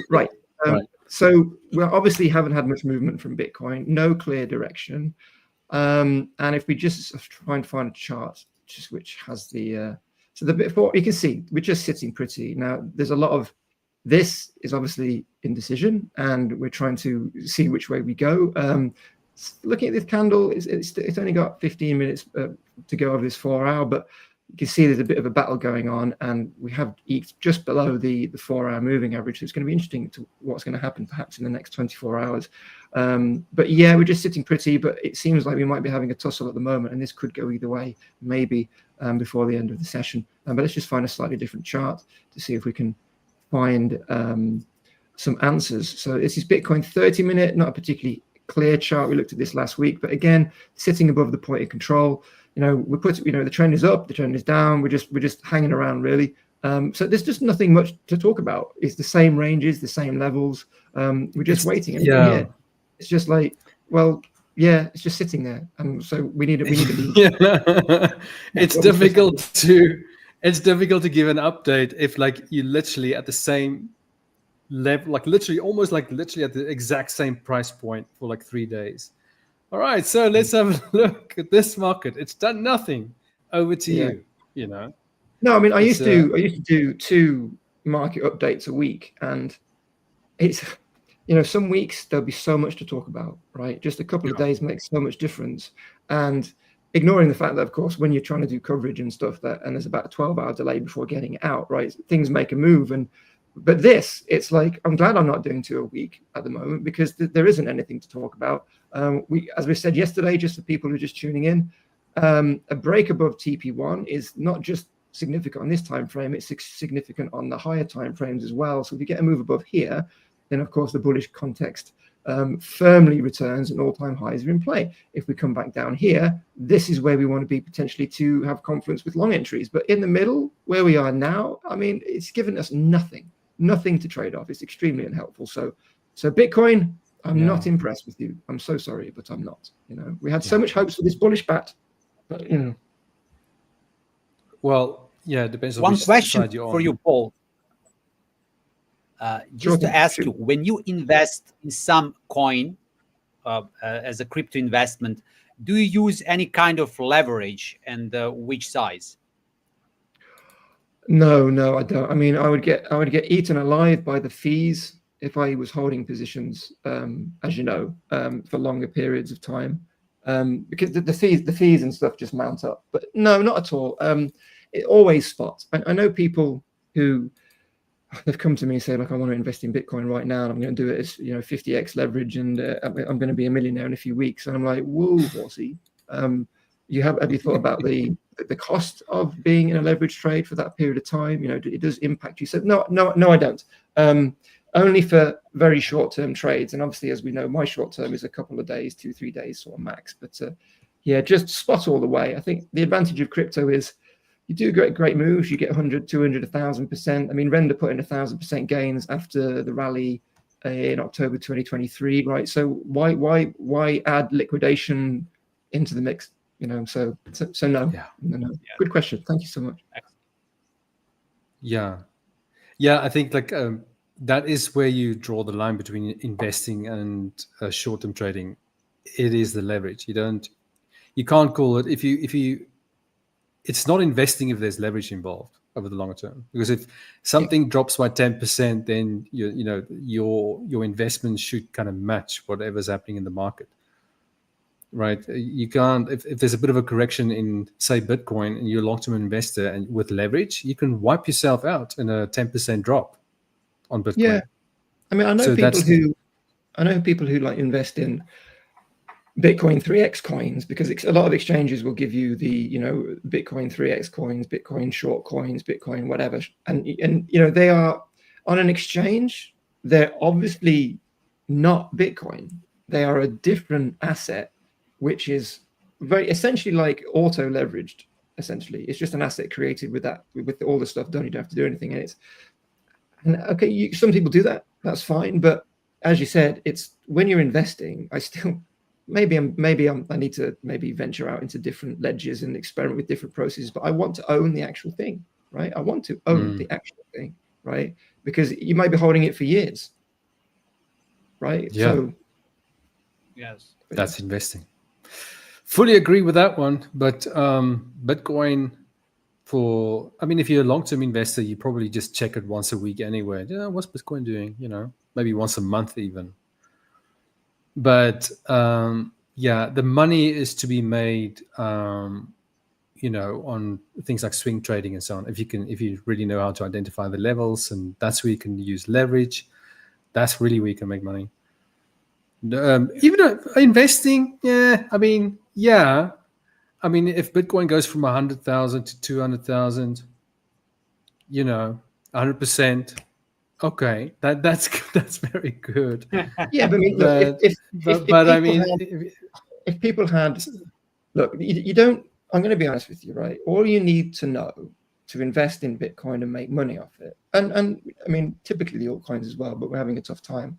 Right. Right. So we obviously haven't had much movement from Bitcoin, no clear direction. And if we just try and find a chart which has the so the before, you can see we're just sitting pretty. Now there's a lot of this is obviously indecision, and we're trying to see which way we go. Looking at this candle, it's only got 15 minutes to go over this 4-hour, but you can see there's a bit of a battle going on, and we have eked just below the 4-hour moving average. So it's going to be interesting to what's going to happen perhaps in the next 24 hours. But yeah, we're just sitting pretty, but it seems like we might be having a tussle at the moment, and this could go either way, maybe before the end of the session. But let's just find a slightly different chart to see if we can find some answers. So this is Bitcoin 30-minute, not a particularly clear chart. We looked at this last week, but again, sitting above the point of control. The trend is up, the trend is down. We're just hanging around really. So there's just nothing much to talk about. It's the same ranges, the same levels. We're just waiting. And yeah, it's just like, well, yeah, it's just sitting there. And so we need to. Yeah. It's difficult to give an update if you literally at the same level, almost at the exact same price point for 3 days. All right, so let's have a look at this market. It's done nothing. Over to you. No, I mean, I used to do 2 market updates a week, and it's some weeks there'll be so much to talk about, right? Just a couple of days makes so much difference, and ignoring the fact that, of course, when you're trying to do coverage and stuff, and there's about a 12-hour delay before getting it out, right? Things make a move, but this, it's like, I'm glad I'm not doing 2 a week at the moment because there isn't anything to talk about. As we said yesterday, just for people who are just tuning in, a break above TP1 is not just significant on this time frame, it's significant on the higher time frames as well. So if you get a move above here, then of course the bullish context firmly returns and all-time highs are in play. If we come back down here, this is where we want to be potentially to have confluence with long entries. But in the middle, where we are now, I mean, it's given us nothing to trade off. It's extremely unhelpful. So Bitcoin, I'm not impressed with you. I'm so sorry, but I'm not. We had so much hopes for this bullish bat, but Well, yeah, it depends on one which question side you're on. for you, Paul. Just to ask you, when you invest in some coin as a crypto investment, do you use any kind of leverage, and which size? No, I don't. I mean, I would get eaten alive by the fees if I was holding positions, as you know, for longer periods of time, because the fees and stuff just mount up. But no, not at all. It always spots. I know people who they've come to me and say, like, I want to invest in Bitcoin right now, and I'm going to do it as 50x leverage, and I'm going to be a millionaire in a few weeks. And I'm like, whoa, horsey. Have you thought about the cost of being in a leverage trade for that period of time? It does impact you. So no, I don't. Only for very short-term trades, and obviously, as we know, my short-term is a couple of days, 2-3 days sort of max. But yeah, just spot all the way. I think the advantage of crypto is you do great moves. You get 100, 200, 1,000%. I mean, Render put in 1,000% gains after the rally in October 2023, right? So why add liquidation into the mix? So no. Yeah. No. Good question. Thank you so much. Yeah, I think that is where you draw the line between investing and short-term trading. It is the leverage. You can't call it if you. It's not investing if there's leverage involved. over the longer term. Because if something drops by 10%, then your investment should kind of match whatever's happening in the market. Right? You can't, if there's a bit of a correction in, say, Bitcoin, and you're a long-term investor and with leverage, you can wipe yourself out in a 10% drop on Bitcoin. Yeah, I mean, I know people who like invest in Bitcoin 3x coins, because a lot of exchanges will give you the, Bitcoin 3x coins, Bitcoin short coins, Bitcoin whatever, and they are on an exchange. They're obviously not Bitcoin. They are a different asset, which is very essentially like auto leveraged. Essentially, it's just an asset created with all the stuff done. You don't have to do anything, and okay, some people do that. That's fine, but as you said, it's when you're investing. I still I need to maybe venture out into different ledgers and experiment with different processes. But I want to own the actual thing, right? I want to own the actual thing, right? Because you might be holding it for years, right? Yeah. So, Yes, that's investing. Fully agree with that one. But Bitcoin, if you're a long-term investor, you probably just check it once a week anyway. What's Bitcoin doing? Maybe once a month even. But the money is to be made, on things like swing trading and so on. If you really know how to identify the levels, and that's where you can use leverage. That's really where you can make money. Even investing, if Bitcoin goes from 100,000 to 200,000, 100%. Okay, that's very good. Yeah, but if people had, look, you don't. I'm going to be honest with you, right? All you need to know to invest in Bitcoin and make money off it, and typically the altcoins as well, but we're having a tough time.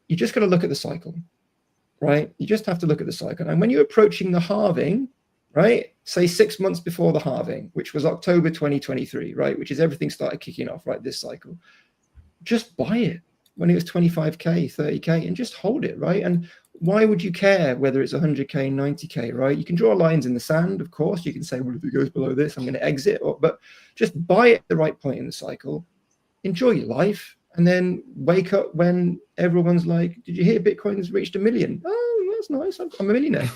You just got to look at the cycle, right? You just have to look at the cycle, and when you're approaching the halving, right? Say 6 months before the halving, which was October 2023, right? Which is everything started kicking off, right? This cycle. Just buy it when it was 25K, 30K, and just hold it, right? And why would you care whether it's 100K, 90K, right? You can draw lines in the sand, of course. You can say, well, if it goes below this, I'm going to exit. But just buy it at the right point in the cycle, enjoy your life, and then wake up when everyone's like, did you hear Bitcoin's reached 1 million? Oh, that's nice. I'm a millionaire.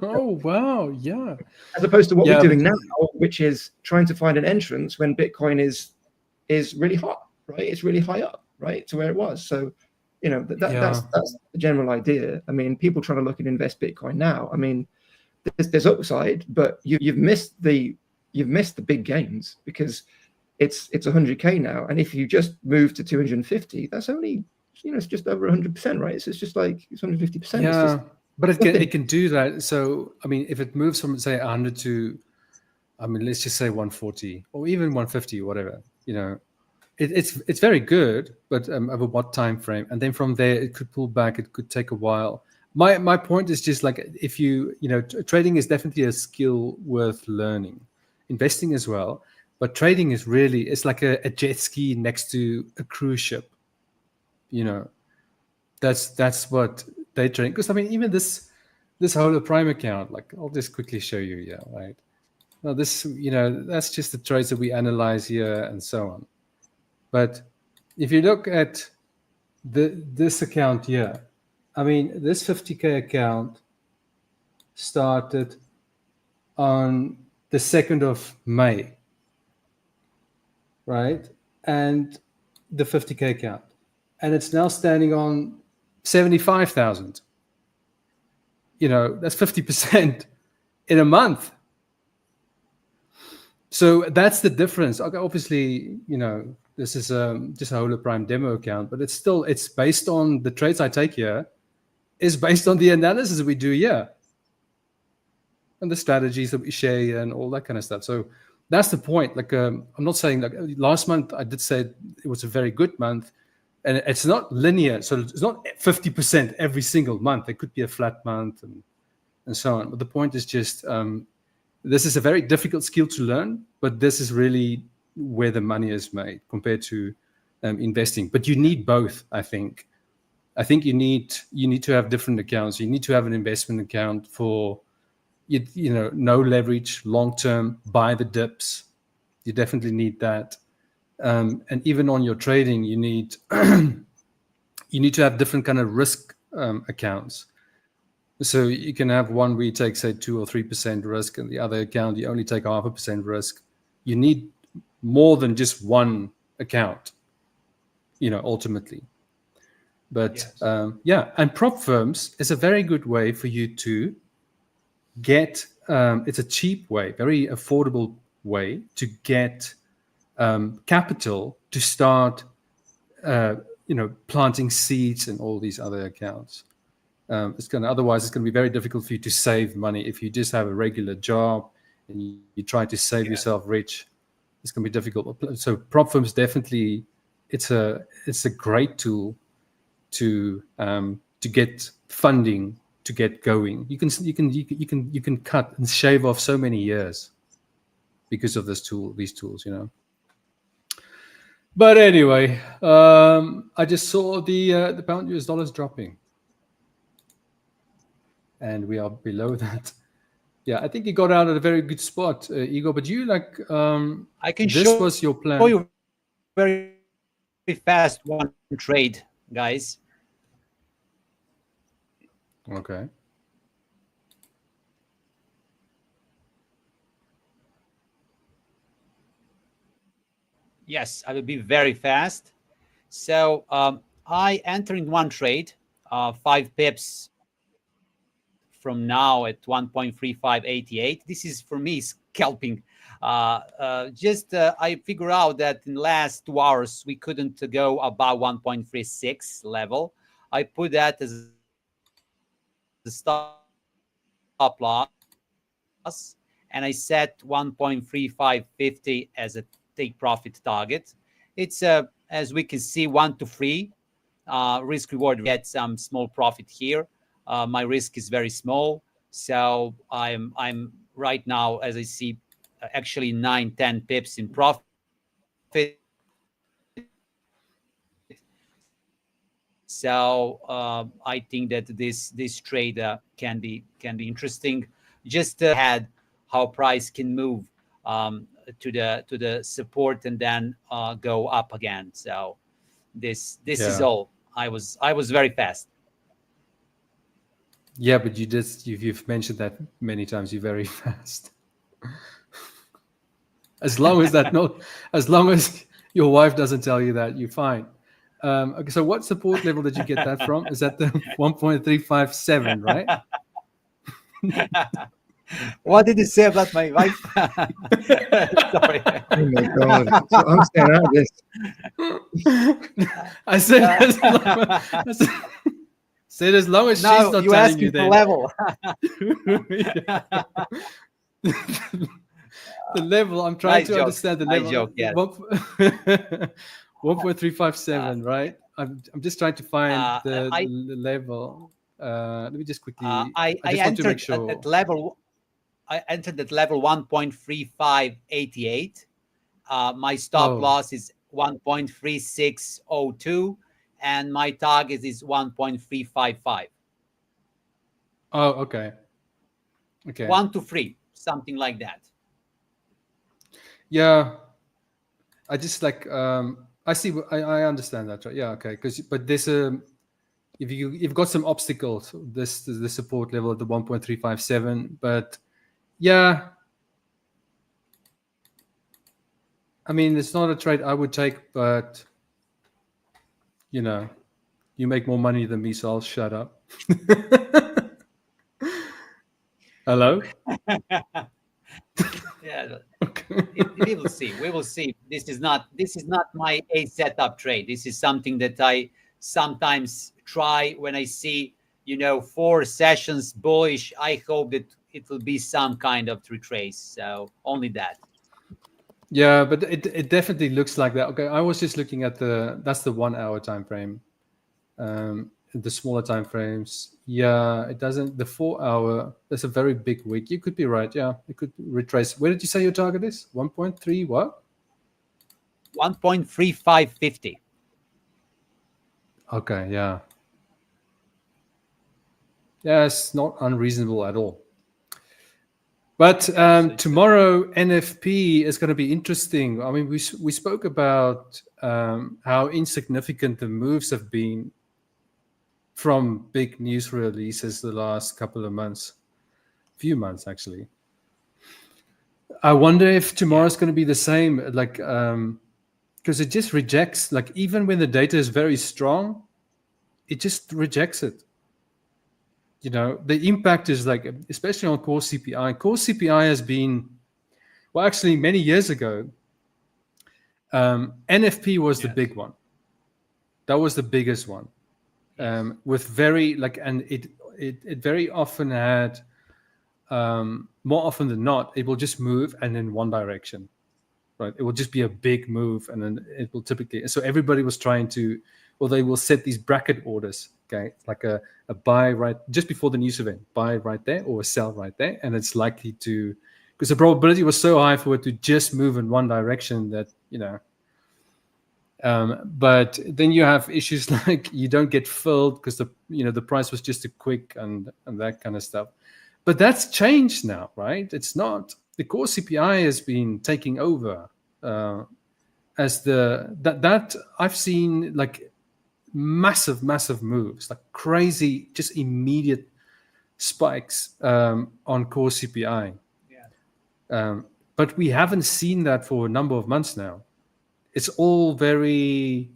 Oh, wow. Yeah. As opposed to what we're doing now, which is trying to find an entrance when Bitcoin is really hot. Right, it's really high up, right, to where it was. So, that's the general idea. People trying to look and invest Bitcoin now. There's upside, but you've missed the big gains, because it's 100K now, and if you just move to 250, that's only it's just over 100%, right? It's just like it's 150%. Yeah, but it can do that. So if it moves from say 100 to, let's just say 140 or even 150 or whatever, It's very good, but over what time frame? And then from there, it could pull back. It could take a while. My point is just like, if trading is definitely a skill worth learning, investing as well. But trading is really, it's like a jet ski next to a cruise ship. That's what they trade. Because even this Hola Prime account, like I'll just quickly show you. Yeah, right. Now this, that's just the trades that we analyze here and so on. But if you look at this account here, this 50K account started on the 2nd of May, right? And the 50K account. And it's now standing on 75,000. That's 50% in a month. So that's the difference. Okay, obviously, this is just a Hola Prime demo account, but it's based on the trades I take here, is based on the analysis that we do here, and the strategies that we share here and all that kind of stuff. So that's the point. Like, I'm not saying like last month I did say it was a very good month, and it's not linear. So it's not 50% every single month. It could be a flat month and so on. But the point is just, this is a very difficult skill to learn, but this is really where the money is made compared to investing. But you need both, I think. You need to have different accounts. You need to have an investment account for no leverage, long term, buy the dips, You definitely need that. And even on your trading, you need to have different kind of risk accounts. So you can have one where you take, say, 2 or 3% risk, and the other account you only take 0.5% risk. You need more than just one account, ultimately. But Yes. And prop firms is a very good way for you to get. It's a cheap way, very affordable way to get capital to start, planting seeds in all these other accounts. Otherwise, it's going to be very difficult for you to save money if you just have a regular job and you try to save yourself rich. It's going to be difficult. So prop firms definitely, it's a great tool to get funding to get going. You can cut and shave off so many years because of these tools. But anyway, I just saw the pound US dollars dropping, and we are below that. Yeah, I think you got out at a very good spot, Igor. But you I can this was your plan. show you very fast one trade, guys. Okay. Yes, I will be very fast. So I enter in one trade, 5 pips from now at 1.3588. This is for me scalping. I figure out that in the last 2 hours we couldn't go above 1.36 level. I put that as the stop loss, and I set 1.3550 as a take profit target. It's as we can see, 1 to 3 risk reward. Get some small profit here. My risk is very small, so I'm right now, as I see, actually 9-10 pips in profit. So I think that this trade can be interesting. Just had how price can move to the support and then go up again. So this is all. I was very fast. Yeah, but you've mentioned that many times. You're very fast. As long as your wife doesn't tell you that, you're fine. Okay, so what support level did you get that from? Is that the 1.357, right? What did you say about my wife? Sorry. Oh my God. So I'm staying out of this. I said as long as she's not you telling you the that. level. The level, I'm trying to understand the level. Joke, yes. 1.357, right? I'm just trying to find the level. Let me just quickly. I just want to make sure. I entered at level 1.3588. My stop loss is 1.3602, and my target is 1.355. Oh, okay. 1 to 3, something like that. Yeah, I just I see. I understand that. Right? Yeah, okay. But there's if you've got some obstacles. This is the support level at the 1.357. But yeah, I mean, it's not a trade I would take. But you make more money than me, so I'll shut up. Hello. Yeah. Okay. We will see. We will see. This is not my A setup trade. This is something that I sometimes try when I see 4 sessions bullish. I hope that it will be some kind of retrace. So only that. Yeah, but it definitely looks like that. Okay, I was just looking at that's the 1 hour time frame. The smaller time frames, yeah, it doesn't. The 4 hour, that's a very big week. You could be right. Yeah, it could retrace. Where did you say your target is? 1.3 what? 1.3550. Okay, yeah. Yeah, it's not unreasonable at all. But tomorrow NFP is going to be interesting. I mean, we spoke about how insignificant the moves have been from big news releases the last couple of months, few months actually. I wonder if tomorrow's going to be the same, like, because it just rejects, like, even when the data is very strong, it just rejects it. You know, the impact is like, especially on core CPI. Core CPI has been, well, actually many years ago, NFP was the big one. That was the biggest one. With very, like, and it very often had, more often than not, it will just move and in one direction, right? It will just be a big move, and then it will typically, so everybody was trying to, well, they will set these bracket orders, okay? It's like a buy right just before the news event, buy right there or a sell right there, and it's likely to, because the probability was so high for it to just move in one direction that, you know, but then you have issues like you don't get filled because the price was just too quick and that kind of stuff. But that's changed now, right? It's not, the core CPI has been taking over as that I've seen like massive moves, like crazy, just immediate spikes on core CPI. But we haven't seen that for a number of months now. It's all very,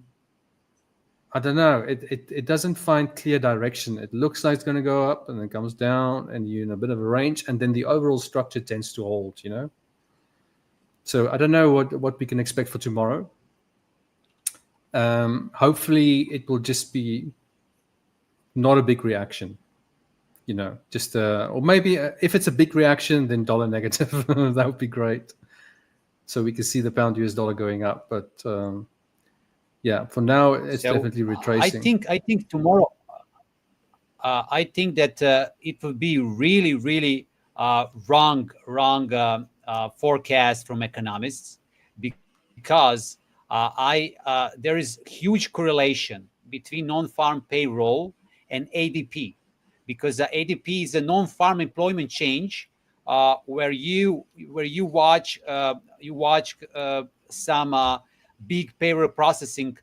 I don't know, it doesn't find clear direction. It looks like it's going to go up and then comes down and you're in a bit of a range, and then the overall structure tends to hold, you know? So I don't know what we can expect for tomorrow. Hopefully it will just be not a big reaction, you know, just, or maybe if it's a big reaction, then dollar negative, that would be great. So we can see the pound US dollar going up, but yeah, for now it's definitely retracing. I think tomorrow, I think that it will be really wrong forecast from economists, because there is huge correlation between non-farm payroll and ADP, because the ADP is a non-farm employment change. Where you watch some big payroll processing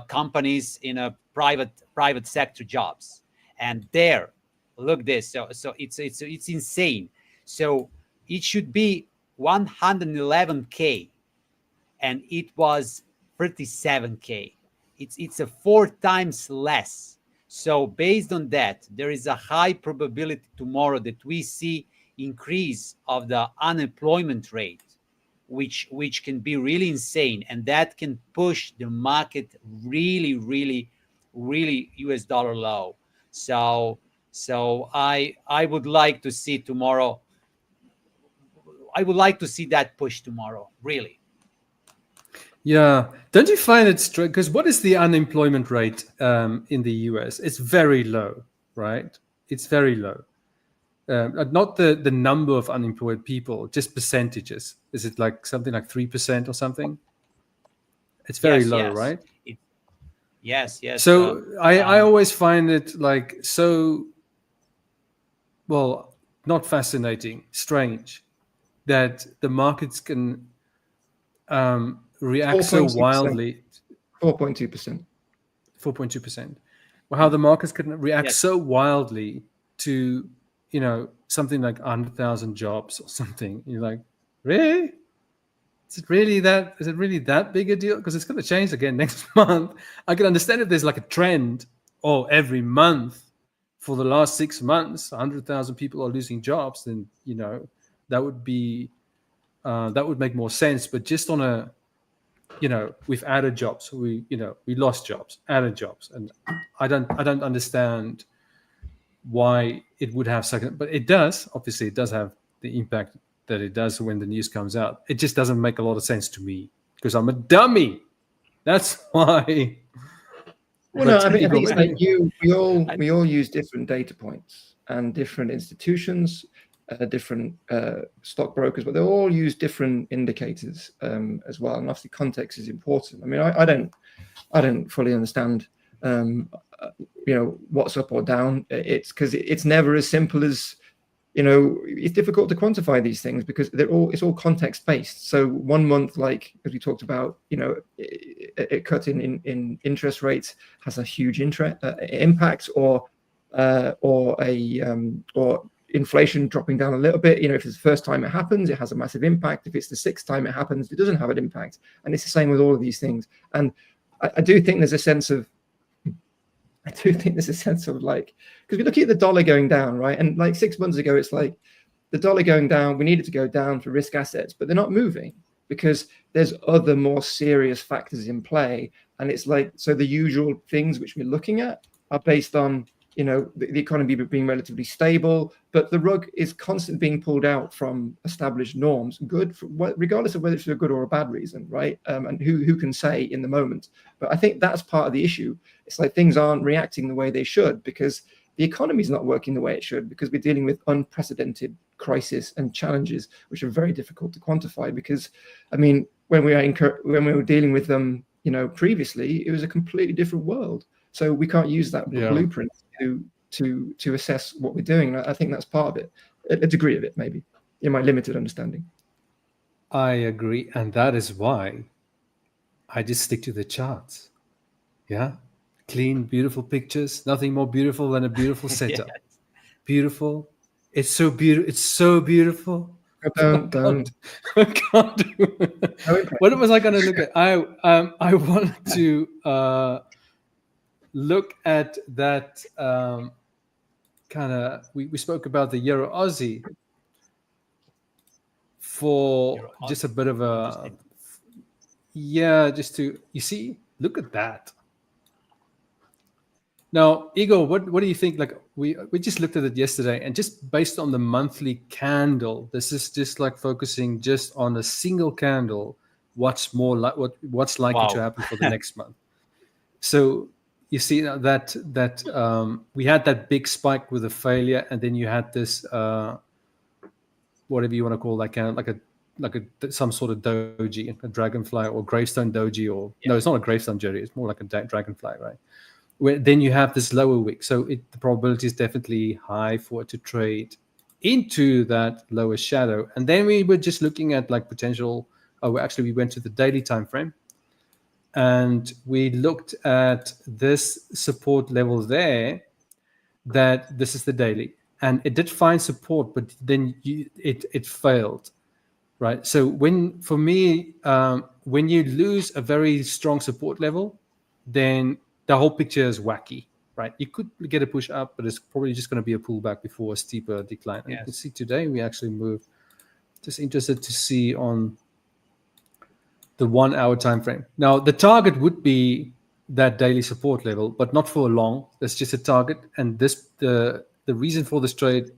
companies in a private sector jobs, and there, look this. So it's insane. So it should be 111K, and it was 37K. It's a 4 times less. So based on that, there is a high probability tomorrow that we see increase of the unemployment rate, which can be really insane, and that can push the market really US dollar low. So I would like to see tomorrow. I would like to see that push tomorrow, really. Yeah, don't you find it strange? Because what is the unemployment rate in the US? It's very low, right? It's very low. Not the number of unemployed people, just percentages. Is it like something like 3% or something? It's very low, right? Yes. So I always find it like so, well, not fascinating, strange, that the markets can react so wildly. 4.2%. 4.2%. Well, how the markets can react so wildly to, you know, something like 100,000 jobs or something. You're like, really? Is it really that big a deal? Because it's going to change again next month. I can understand if there's like a trend, every month for the last 6 months, 100,000 people are losing jobs, then, you know, that would be, that would make more sense. But just on a, you know, we've added jobs, we lost jobs, added jobs. And I don't understand why it would have second, but it does. Obviously, it does have the impact that it does when the news comes out. It just doesn't make a lot of sense to me because I'm a dummy. That's why. Well, no, I think it's like we all use different data points and different institutions, different stockbrokers, but they all use different indicators as well. And obviously, context is important. I mean, I don't fully understand. You know, what's up or down. It's because it's never as simple as you know, it's difficult to quantify these things because it's all context based. So 1 month, like as we talked about, you know, a cut in interest rates has a huge impact, or inflation dropping down a little bit. You know, if it's the first time it happens, it has a massive impact. If it's the 6th time it happens, it doesn't have an impact. And it's the same with all of these things. And I do think there's a sense of like, because we're looking at the dollar going down, right? And like 6 months ago, it's like the dollar going down, we need it to go down for risk assets, but they're not moving because there's other more serious factors in play. And it's like, so the usual things which we're looking at are based on, you know, the economy being relatively stable, but the rug is constantly being pulled out from established norms, regardless of whether it's for a good or a bad reason, right? And who can say in the moment? But I think that's part of the issue. It's like things aren't reacting the way they should because the economy is not working the way it should, because we're dealing with unprecedented crisis and challenges, which are very difficult to quantify. Because, I mean, when we were dealing with them, you know, previously, it was a completely different world. So we can't use that blueprint to assess what we're doing. I think that's part of it, a degree of it, maybe, in my limited understanding. I agree, and that is why I just stick to the charts. Yeah, clean, beautiful pictures. Nothing more beautiful than a beautiful setup. Yes. Beautiful. It's so beautiful. It's so beautiful. Don't. I can't do it. What was I going to look at? I wanted to look at that kind of. We spoke about the Euro Aussie for just a bit of a. Yeah, just to, you see, look at that. Now, Igor, what do you think? Like we just looked at it yesterday, and just based on the monthly candle, this is just like focusing just on a single candle. What's more like what's likely to happen for the next month? So you see that we had that big spike with a failure, and then you had this whatever you want to call that candle, like a some sort of doji, a dragonfly or gravestone doji, or no, it's not a gravestone doji. It's more like a dragonfly, right? Where then you have this lower wick, so the probability is definitely high for it to trade into that lower shadow. And then we were just looking at like potential. We went to the daily time frame, and we looked at this support level there. That this is the daily, and it did find support, but then it failed, right? So for me, when you lose a very strong support level, then the whole picture is wacky, right? You could get a push up, but it's probably just going to be a pullback before a steeper decline. And you can see today we actually moved. Just interested to see on the 1 hour time frame. Now the target would be that daily support level, but not for long. That's just a target, and the reason for this trade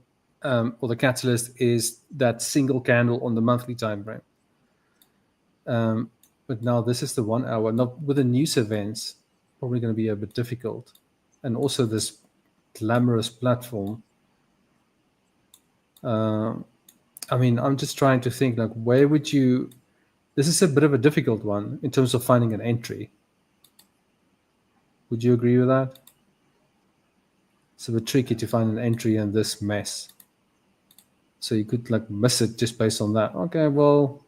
or the catalyst is that single candle on the monthly time frame. But now this is the 1 hour. Not with the news events. Probably going to be a bit difficult, and also this glamorous platform. I mean, I'm just trying to think, like, where would you? This is a bit of a difficult one in terms of finding an entry. Would you agree with that? It's a bit tricky to find an entry in this mess. So you could like miss it just based on that. Okay, well.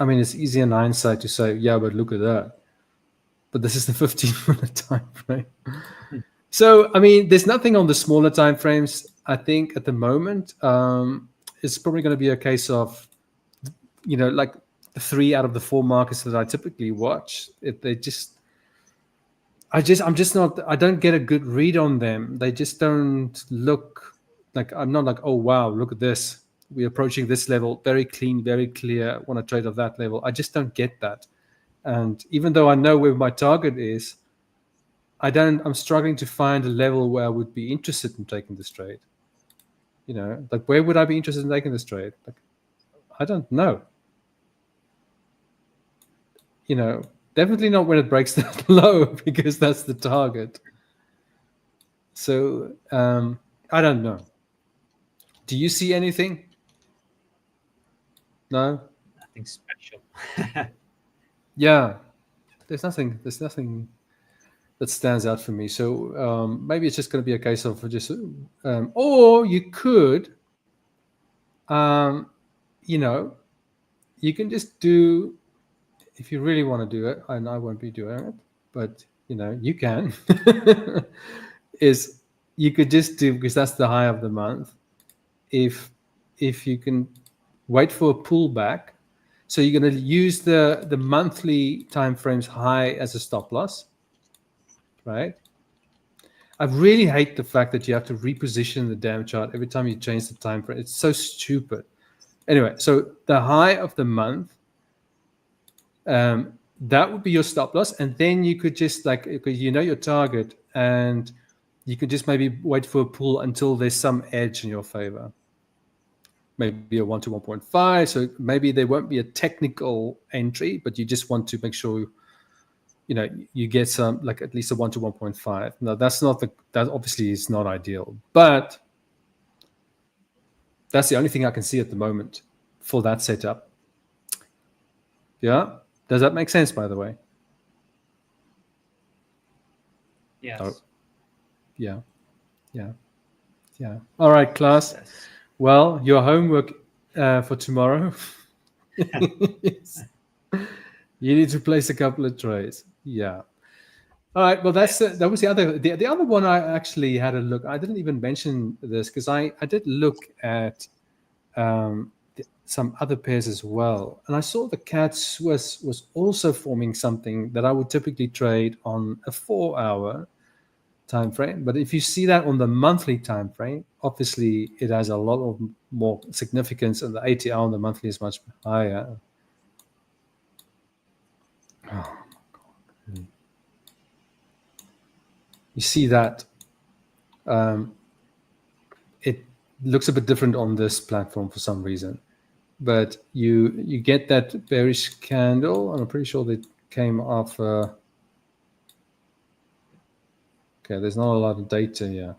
I mean, it's easy in hindsight to say, yeah, but look at that. But this is the 15-minute time frame. So, I mean, there's nothing on the smaller time frames. I think at the moment, it's probably going to be a case of, you know, like the 3 out of the 4 markets that I typically watch. I don't get a good read on them. They just don't look like, I'm not like, oh, wow, look at this. We're approaching this level, very clean, very clear, want to trade at that level. I just don't get that. And even though I know where my target is, I'm struggling to find a level where I would be interested in taking this trade. You know, like where would I be interested in taking this trade? Like, I don't know. You know, definitely not when it breaks that low, because that's the target. So I don't know. Do you see anything? No? that stands out for me. So maybe it's just going to be a case of just, or you could, you know, you can just do, if you really want to do it, and I won't be doing it, but you know, you can, is you could just do, because that's the high of the month. If you can wait for a pullback, so you're going to use the monthly time frames high as a stop loss, right? I really hate the fact that you have to reposition the damn chart every time you change the time frame. It's so stupid. Anyway, so the high of the month, that would be your stop loss, and then you could just like, you know your target, and you could just maybe wait for a pull until there's some edge in your favor. Maybe a 1 to 1.5. So maybe there won't be a technical entry, but you just want to make sure, you know, you get some, like at least a 1 to 1.5. No, that's not that obviously is not ideal, but that's the only thing I can see at the moment for that setup. Yeah. Does that make sense, by the way? Yes. Oh. Yeah. All right, class. Yes. Well, your homework for tomorrow. You need to place a couple of trades. Yeah. All right. Well, that's that was the other one. I actually had a look. I didn't even mention this because I did look at some other pairs as well, and I saw the CAD Swiss was also forming something that I would typically trade on a 4-hour time frame. But if you see that on the monthly time frame, obviously it has a lot of more significance, and the ATR on the monthly is much higher. Oh my God. You see that it looks a bit different on this platform for some reason, but you get that bearish candle, and I'm pretty sure that came off. Okay, there's not a lot of data here.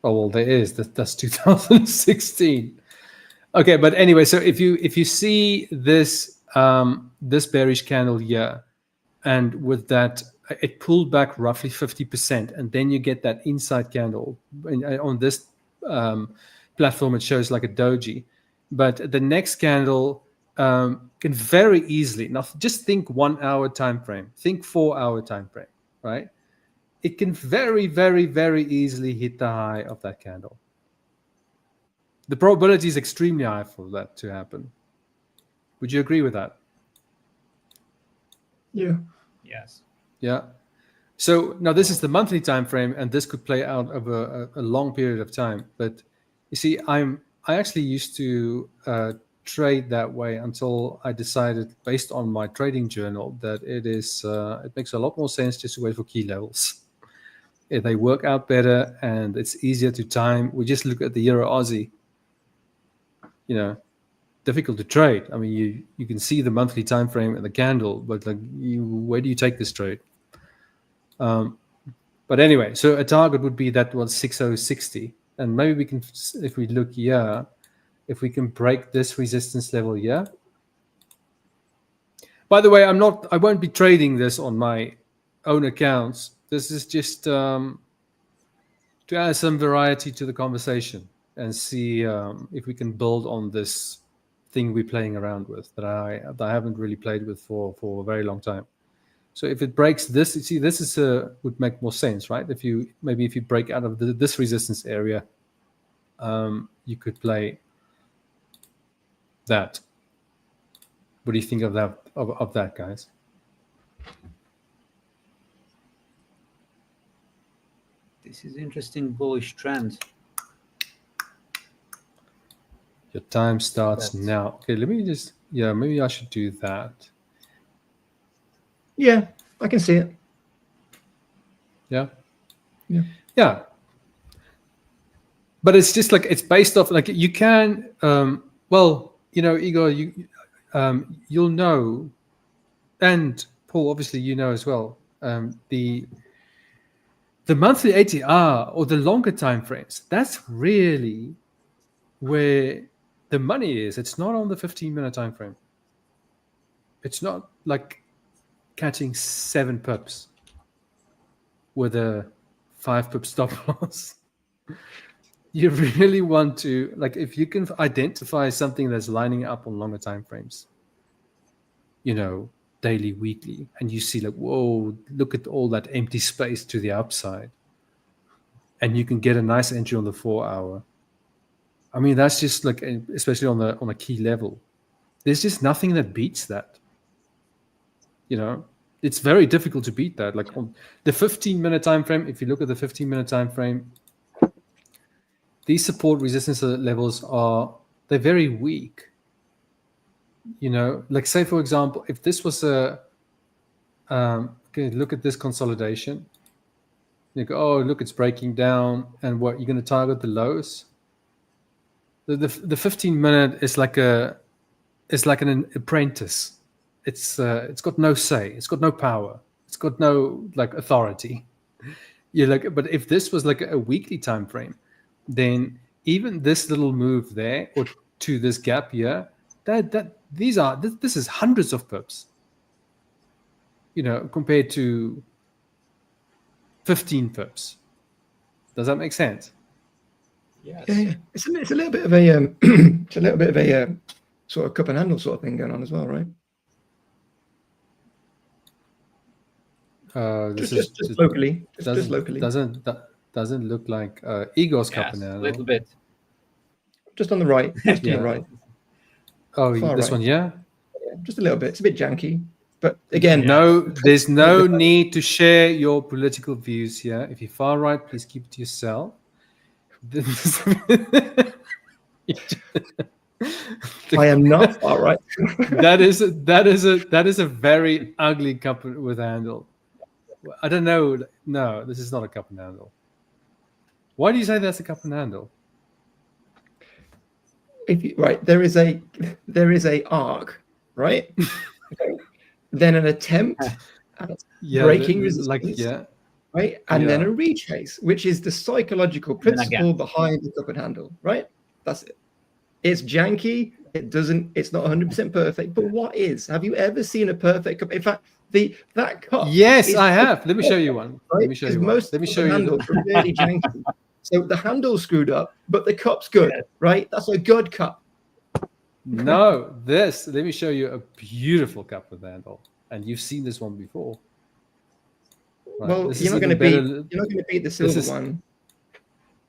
Oh well, there is. That's 2016. Okay, but anyway, so if you see this this bearish candle here, and with that it pulled back roughly 50%, and then you get that inside candle on this platform. It shows like a doji, but the next candle can very easily, now just think 1 hour time frame, think 4 hour time frame, right? It can very, very, very easily hit the high of that candle. The probability is extremely high for that to happen. Would you agree with that? Yeah. Yes. Yeah. So now this is the monthly time frame, and this could play out over a long period of time. But you see, I actually used to trade that way until I decided, based on my trading journal, that it makes a lot more sense just to wait for key levels. They work out better, and it's easier to time. We just look at the Euro Aussie. You know, difficult to trade. I mean, you can see the monthly time frame and the candle, but like, where do you take this trade? But anyway, so a target would be that was 6060, and maybe we can, if we look here, if we can break this resistance level here. By the way, I won't be trading this on my own accounts. This is just to add some variety to the conversation and see if we can build on this thing we're playing around with that I haven't really played with for a very long time. So if it breaks this, you see, this is would make more sense, right? If you break out of this resistance area, you could play that. What do you think of that? Of that, guys? This is interesting bullish trend. Your time starts now. Okay, let me just, maybe I should do that. Yeah, I can see it. Yeah. Yeah. Yeah. But it's just like, it's based off, like, you can, well, you know, Igor, you'll know, and Paul, obviously, you know as well, the monthly ATR or the longer time frames, that's really where the money is. It's not on the 15-minute time frame. It's not like catching 7 pips. with a 5 pip stop loss. You really want to, like, if you can identify something that's lining up on longer time frames, you know, daily, weekly, and you see like, whoa, look at all that empty space to the upside, and you can get a nice entry on the 4 hour. I mean, that's just like, especially on a key level, there's just nothing that beats that. You know, it's very difficult to beat that. Like on the 15-minute time frame, if you look at the 15-minute time frame, these support resistance levels they're very weak. You know, like say for example, if this was a okay, look at this consolidation. You go, oh, look, it's breaking down, and what you're going to target the lows. The 15-minute is like an apprentice. It's got no say. It's got no power. It's got no like authority. You like, but if this was like a weekly time frame, then even this little move there or to this gap here, this is hundreds of pips. You know, compared to 15 pips. Does that make sense? Yes. Yeah. It's a little bit of a it's a little bit of a sort of cup and handle sort of thing going on as well, right? Just locally. Just locally. Doesn't look like Igor's cup and handle. A little bit. Just on the right. Just on the right. Oh, Far this right. one, yeah? Just a little bit. It's a bit janky. But again, there's no need to share your political views here. If you're far right, please keep it to yourself. I am not far right. that is a very ugly cup with handle. I don't know. No, this is not a cup and handle. Why do you say that's a cup and handle? There is a arc, right? Okay. Then an attempt at breaking resistance, right? And then a retrace, which is the psychological principle behind the cup and handle, right? That's it. It's janky. It's not 100% perfect, but what is? Have you ever seen a perfect cup? In fact, that cup. Yes, I have. Let me show you one. Right? Let me show you one. Let me show you. Handles are really janky. So the handle's screwed up, but the cup's good, right? That's a good cup. No, let me show you a beautiful cup with handle, and you've seen this one before. Right. Well, you're not going to beat the silver one.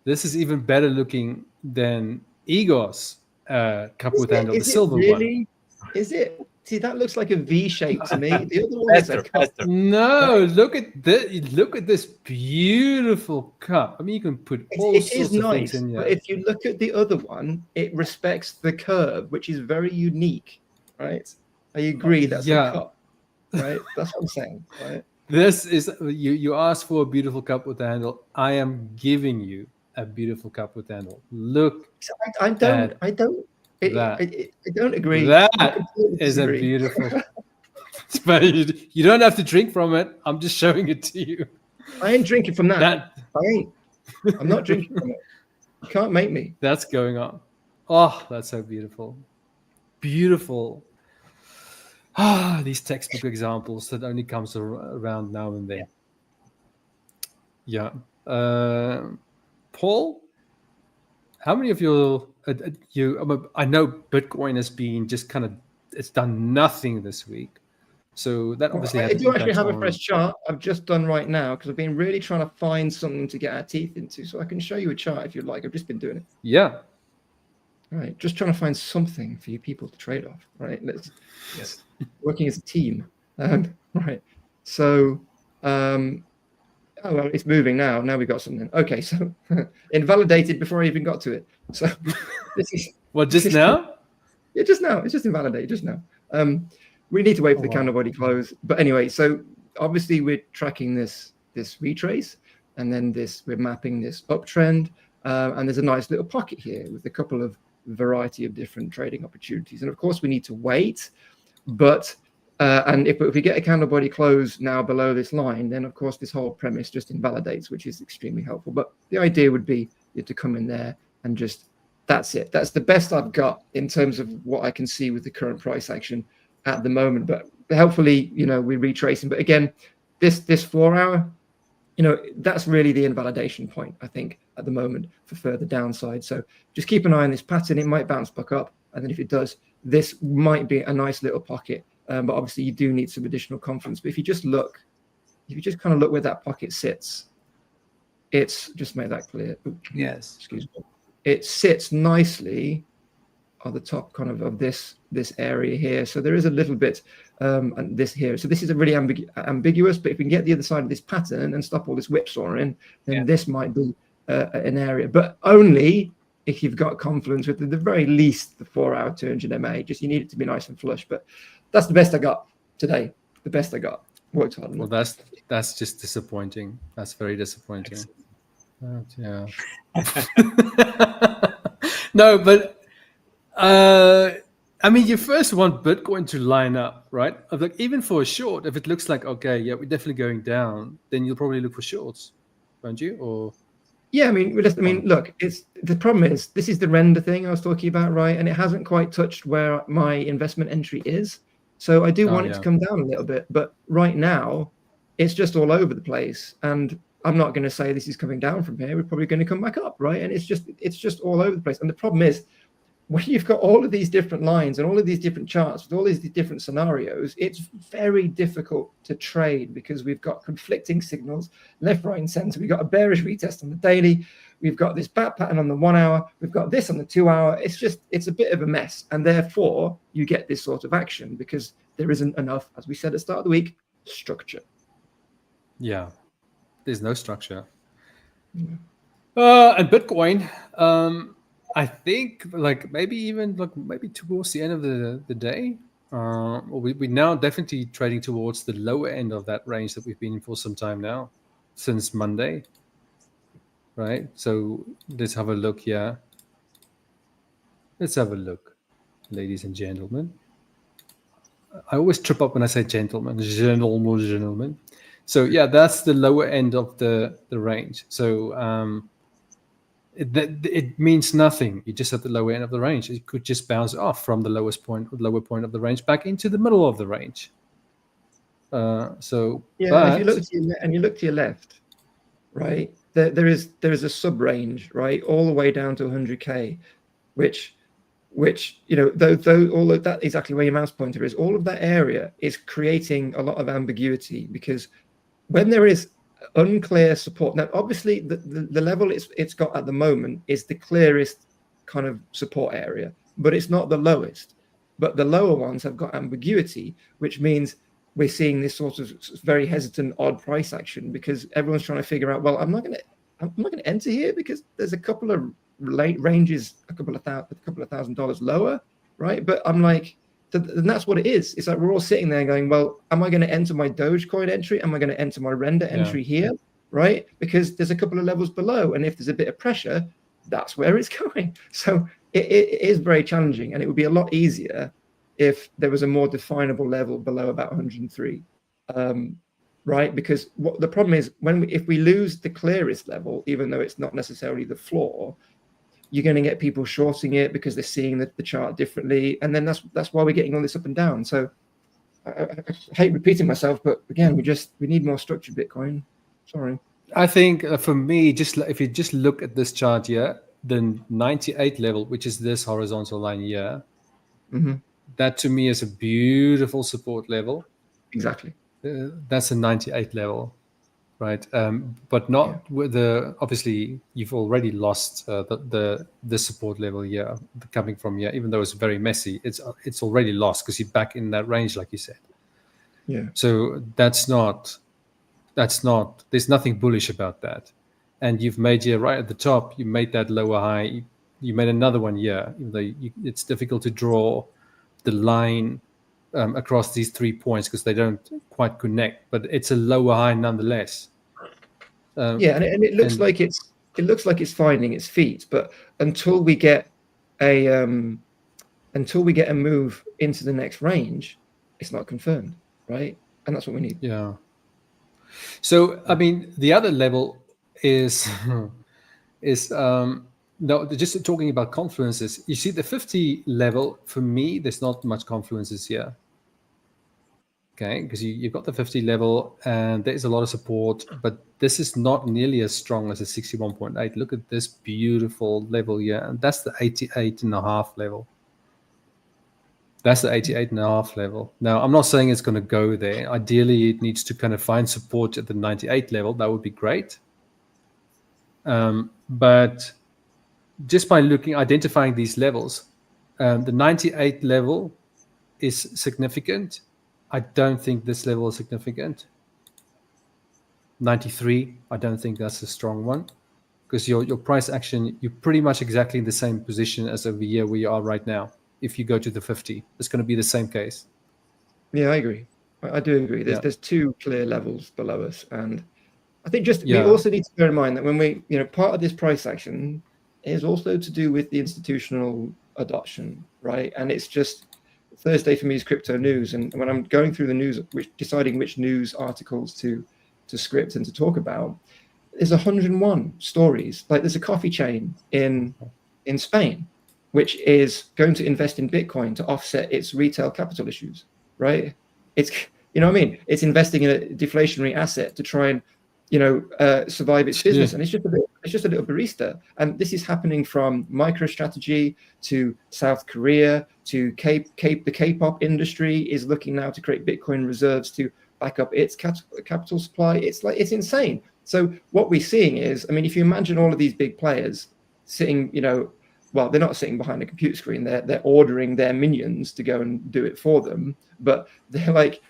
This is even better looking than Igor's cup with handle, the silver one. Is it? See, that looks like a V shape to me. The other one is a cup. No, look at this beautiful cup. I mean, you can put all sorts of things in here. But if you look at the other one, it respects the curve, which is very unique, right? I agree. That's a cup, right? That's what I'm saying, right? This is you asked for a beautiful cup with a handle. I am giving you a beautiful cup with handle. Look, I don't agree. That is a beautiful. But you don't have to drink from it. I'm just showing it to you. I ain't drinking from that. I'm not drinking from it. You can't make me. That's going on. Oh, that's so beautiful. Beautiful. Ah, these textbook examples that only comes around now and then. Yeah. Paul, how many of I know Bitcoin has been just kind of, it's done nothing this week. So that obviously I do actually have a fresh chart I've just done right now because I've been really trying to find something to get our teeth into. So I can show you a chart if you'd like. I've just been doing it. Yeah. All right. Just trying to find something for you people to trade off. Right. Yes. Working as a team. Right. So, oh, well, it's moving now. Now we've got something. Okay. So invalidated before I even got to it. So this is what, just now? Yeah, just now. It's just invalidated just now. We need to wait for the candle body close. But anyway, so obviously we're tracking this retrace, and then we're mapping this uptrend. And there's a nice little pocket here with a couple of variety of different trading opportunities. And of course, we need to wait. But and if we get a candle body close now below this line, then of course this whole premise just invalidates, which is extremely helpful. But the idea would be to come in there and just, that's it. That's the best I've got in terms of what I can see with the current price action at the moment. But hopefully, we're retracing. But again, this 4 hour, that's really the invalidation point, I think, at the moment for further downside. So just keep an eye on this pattern. It might bounce back up. And then if it does, this might be a nice little pocket. But obviously you do need some additional confidence. But if you just kind of look where that pocket sits, it's just make that clear. Yes. Excuse me. It sits nicely on the top kind of this area here. So there is a little bit and this here. So this is a really ambiguous, but if we can get the other side of this pattern and stop all this whipsawing, then this might be an area, but only if you've got confidence with the very least the 4-hour 200 MA. Just you need it to be nice and flush. But that's the best I got today. The best I got. Worked hard. Well, that's just disappointing. That's very disappointing. Yeah. No, but I mean, you first want Bitcoin to line up, right? Like even for a short, if it looks like okay, yeah, we're definitely going down, then you'll probably look for shorts, won't you? Or yeah, I mean, look, it's the problem is this is the render thing I was talking about, right? And it hasn't quite touched where my investment entry is. So I do want it to come down a little bit, but right now it's just all over the place. And I'm not going to say this is coming down from here. We're probably going to come back up, right? And it's just all over the place. And the problem is when you've got all of these different lines and all of these different charts with all these different scenarios, it's very difficult to trade because we've got conflicting signals left, right, and center. We've got a bearish retest on the daily. We've got this back pattern on the 1 hour. We've got this on the 2 hour. It's a bit of a mess. And therefore, you get this sort of action because there isn't enough, as we said at the start of the week, structure. Yeah, there's no structure. And Bitcoin, I think maybe towards the end of the day, we're now definitely trading towards the lower end of that range that we've been in for some time now, since Monday. Right, so let's have a look here. Let's have a look, ladies and gentlemen. I always trip up when I say gentlemen. So yeah, that's the lower end of the range. So it means nothing. You just at the lower end of the range. It could just bounce off from the lower point of the range back into the middle of the range. So yeah, but, if you look to your left, right? There is a sub range, right, all the way down to 100K, which though all of that exactly where your mouse pointer is, all of that area is creating a lot of ambiguity because when there is unclear support, now obviously the level it's got at the moment is the clearest kind of support area, but it's not the lowest. But the lower ones have got ambiguity, which means we're seeing this sort of very hesitant, odd price action because everyone's trying to figure out, well, I'm not going to enter here because there's a couple of ranges, a couple of $1,000 lower, right? But I'm like, and that's what it is. It's like we're all sitting there going, well, am I going to enter my Dogecoin entry? Am I going to enter my render entry here, right? Because there's a couple of levels below, and if there's a bit of pressure, that's where it's going. So it is very challenging, and it would be a lot easier if there was a more definable level below about 103, right? Because what the problem is if we lose the clearest level, even though it's not necessarily the floor, you're going to get people shorting it because they're seeing the chart differently, and then that's why we're getting all this up and down. So I hate repeating myself, but again, we need more structured Bitcoin. Sorry. I think for me, if you just look at this chart here, the 98 level, which is this horizontal line here, that to me is a beautiful support level. Exactly. That's a 98 level, right? But not with obviously you've already lost the support level here coming from here, even though it's very messy. It's already lost because you're back in that range, like you said. Yeah. So that's not. There's nothing bullish about that. And you've made here right at the top. You made that lower high. You made another one here. Even though it's difficult to draw the line across these 3 points because they don't quite connect, but it's a lower high nonetheless. And it looks like it's finding its feet, but until we get a move into the next range, it's not confirmed, right? And that's what we need. Yeah. So I mean, the other level is no, just talking about confluences. You see, the 50 level for me, there's not much confluences here. Okay, because you've got the 50 level and there's a lot of support, but this is not nearly as strong as the 61.8. Look at this beautiful level here, and that's the 88.5 level. That's the 88.5 level. Now, I'm not saying it's going to go there. Ideally, it needs to kind of find support at the 98 level. That would be great. But just by identifying these levels, the 98 level is significant. I don't think this level is significant. 93, I don't think that's a strong one, because your price action, you're pretty much exactly in the same position as over here where you are right now. If you go to the 50, it's going to be the same case. Yeah, I agree. I do agree. There's two clear levels below us, and I think we also need to bear in mind that when we, part of this price action is also to do with the institutional adoption, right? And it's just Thursday for me is crypto news, and when I'm going through the news, deciding which news articles to script and to talk about, there's 101 stories. Like there's a coffee chain in Spain which is going to invest in Bitcoin to offset its retail capital issues, right? It's, you know what I mean? It's investing in a deflationary asset to try and, survive its business. And it's just a little barista. And this is happening from MicroStrategy to South Korea to the K-pop industry is looking now to create Bitcoin reserves to back up its capital supply. It's insane. So what we're seeing is, I mean, if you imagine all of these big players sitting, well, they're not sitting behind a computer screen. They're ordering their minions to go and do it for them. But they're like,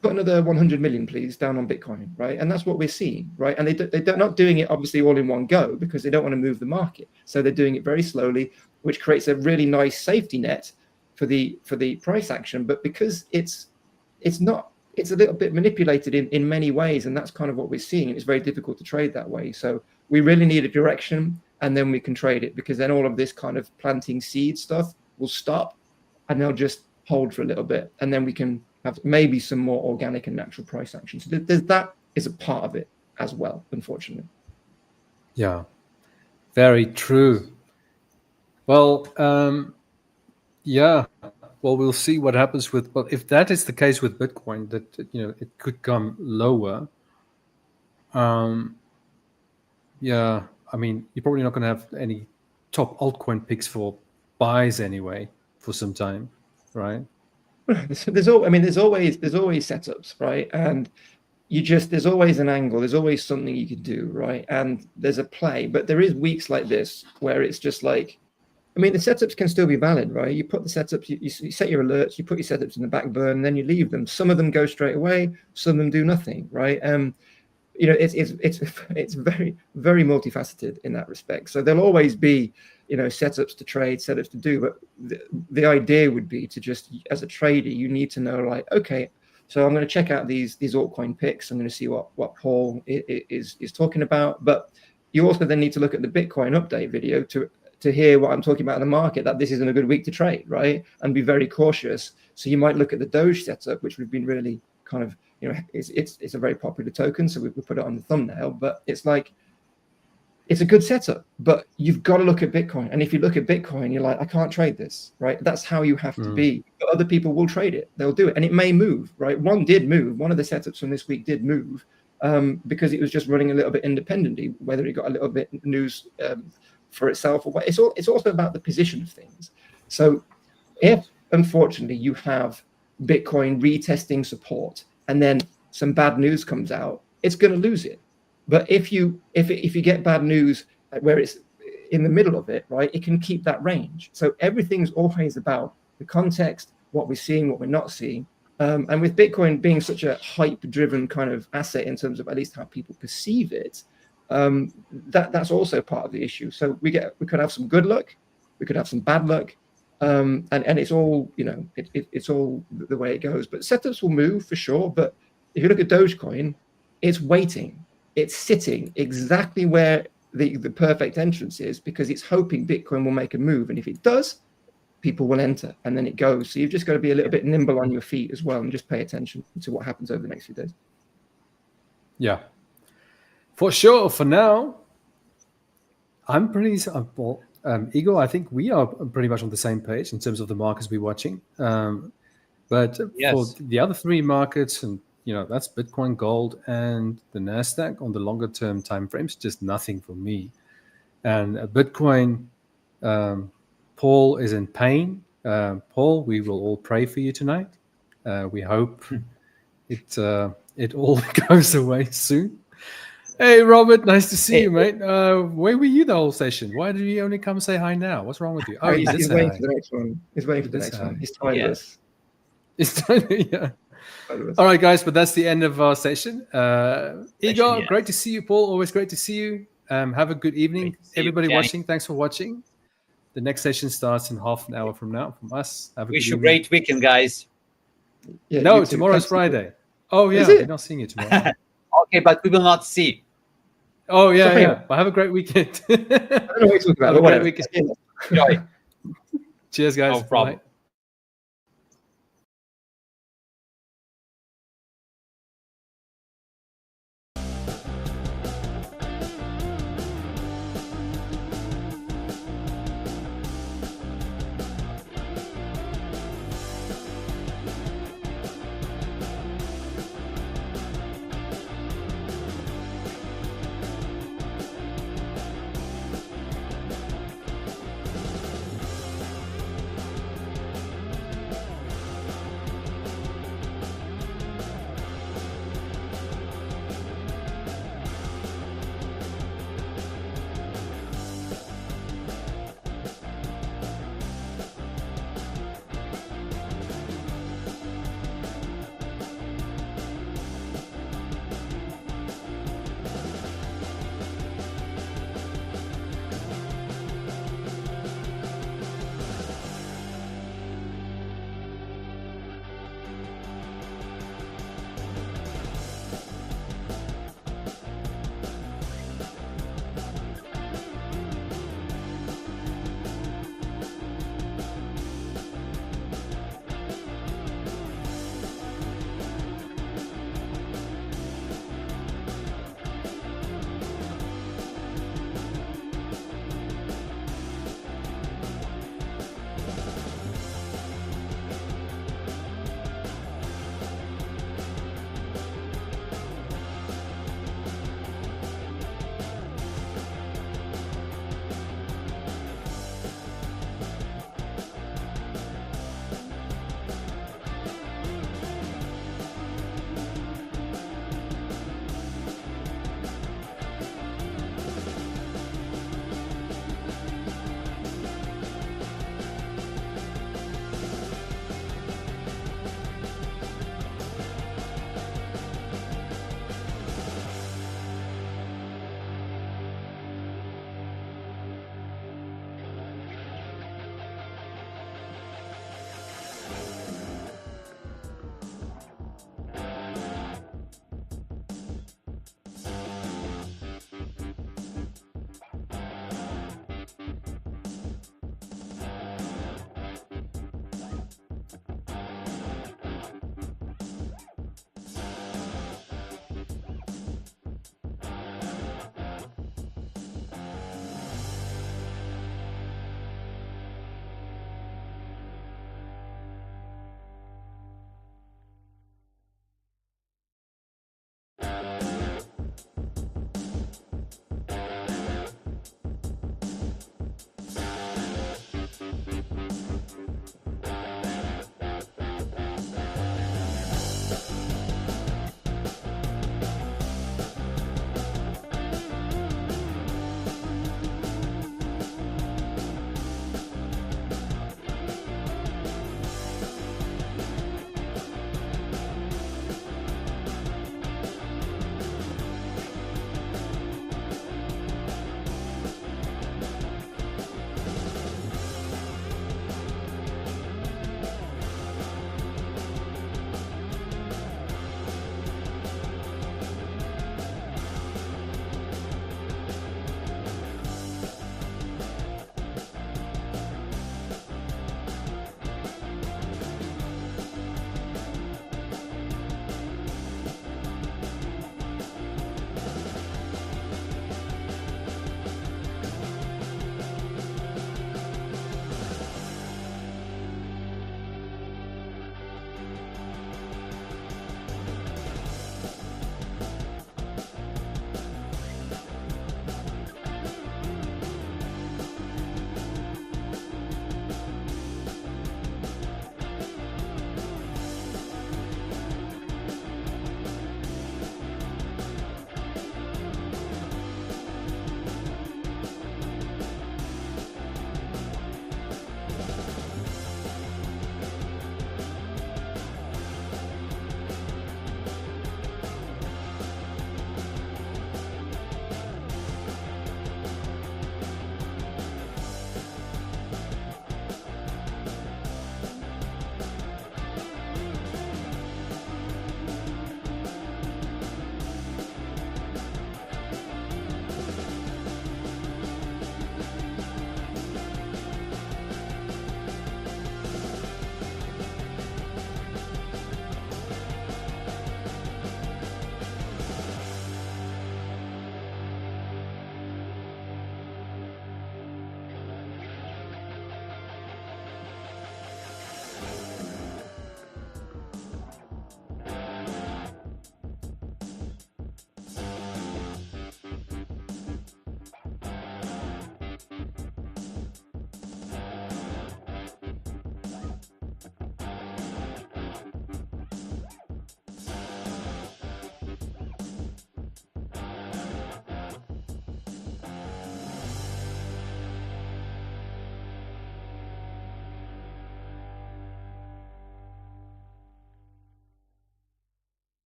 put another 100 million, please, down on Bitcoin, right? And that's what we're seeing, right? And they're not doing it obviously all in one go because they don't want to move the market. So they're doing it very slowly, which creates a really nice safety net for the price action. But because it's a little bit manipulated in many ways, and that's kind of what we're seeing. It's very difficult to trade that way. So we really need a direction, and then we can trade it, because then all of this kind of planting seed stuff will stop, and they'll just hold for a little bit, and then we can have maybe some more organic and natural price action. So that is a part of it as well, unfortunately. Yeah, very true. Well, well, we'll see what happens with. But if that is the case with Bitcoin, that it could come lower. I mean, you're probably not going to have any top altcoin picks for buys anyway for some time, right? There's always setups, right? And there's always an angle, there's always something you can do, right? And there's a play, but there is weeks like this where it's just like, I mean, the setups can still be valid, right? You put the setups, you set your alerts, you put your setups in the back burner, and then you leave them. Some of them go straight away, some of them do nothing, right? It's very, very multifaceted in that respect. So there'll always be, setups to trade, setups to do. But the idea would be to just, as a trader, you need to know, like, okay, so I'm going to check out these altcoin picks. I'm going to see what Paul is talking about. But you also then need to look at the Bitcoin update video to hear what I'm talking about in the market, that this isn't a good week to trade, right? And be very cautious. So you might look at the Doge setup, which we've been really kind of, it's a very popular token, so we put it on the thumbnail, but it's like, it's a good setup, but you've got to look at Bitcoin. And if you look at Bitcoin, you're like, I can't trade this, right? That's how you have to be. But other people will trade it. They'll do it. And it may move, right? One did move. One of the setups from this week did move because it was just running a little bit independently, whether it got a little bit news for itself or what. It's also about the position of things. So if, unfortunately, you have Bitcoin retesting support and then some bad news comes out, it's going to lose it. But if you get bad news where it's in the middle of it, right, it can keep that range. So everything's always about the context, what we're seeing, what we're not seeing. And with Bitcoin being such a hype-driven kind of asset in terms of at least how people perceive it, that's also part of the issue. So we could have some good luck, we could have some bad luck, and it's all it's all the way it goes. But setups will move for sure. But if you look at Dogecoin, it's waiting. It's sitting exactly where the perfect entrance is, because it's hoping Bitcoin will make a move. And if it does, people will enter, and then it goes. So you've just got to be a little bit nimble on your feet as well, and just pay attention to what happens over the next few days. Yeah, for sure. For now, I'm pretty Igor, I think we are pretty much on the same page in terms of the markets we're watching. But for Yes. the other three markets, and that's Bitcoin, gold, and the NASDAQ on the longer term time frames, just nothing for me. And Bitcoin, Paul is in pain. Paul, we will all pray for you tonight. We hope it all goes away soon. Hey, Robert, nice to see you, mate. Where were you the whole session? Why did you only come say hi now? What's wrong with you? Oh, he's waiting for the next one. He's waiting for the next one. He's tired of us. Yeah. All right, guys, but that's the end of our session. Igor, yes. Great to see you, Paul. Always great to see you. Have a good evening. Everybody watching, thanks for watching. The next session starts in half an hour from now from us. Have a Wish good you a evening. great weekend, guys. Yeah, No, you too. tomorrow's Thanks. Friday. Oh, yeah, Is it? we're not seeing you tomorrow. Okay, but we will not see. Oh, yeah, Sorry. yeah. Well, have a great weekend. I don't know what you're talking about. Have a but great whatever. weekend. Enjoy. Cheers, guys. No problem. Bye.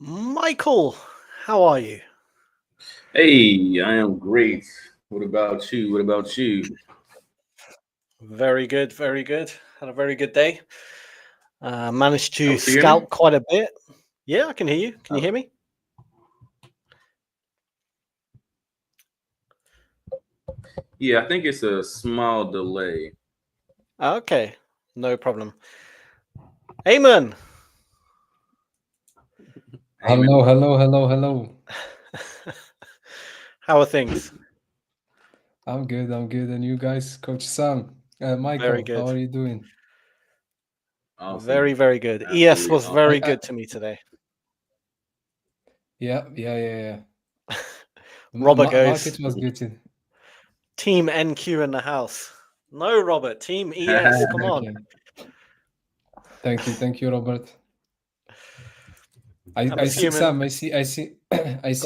Michael, how are you? Hey, I am great. What about you? What about you? Very good, very good. Had a very good day. Managed to Oh, can you hear me? scalp quite a bit. Yeah, I can hear you. Can you hear me? Yeah, I think it's a small delay. Okay, no problem. Aymane. Hello, hello, hello, hello. How are things? I'm good, and you guys, Coach Sam, Michael, Very good. how are you doing? Awesome. Very, very good. Absolutely ES was awesome. very good to me today. Yeah. Robert goes. Market was good too. Team NQ in the house. No, Robert. Team ES. Come on. Thank you, Robert. I see assuming- Sam. I see I see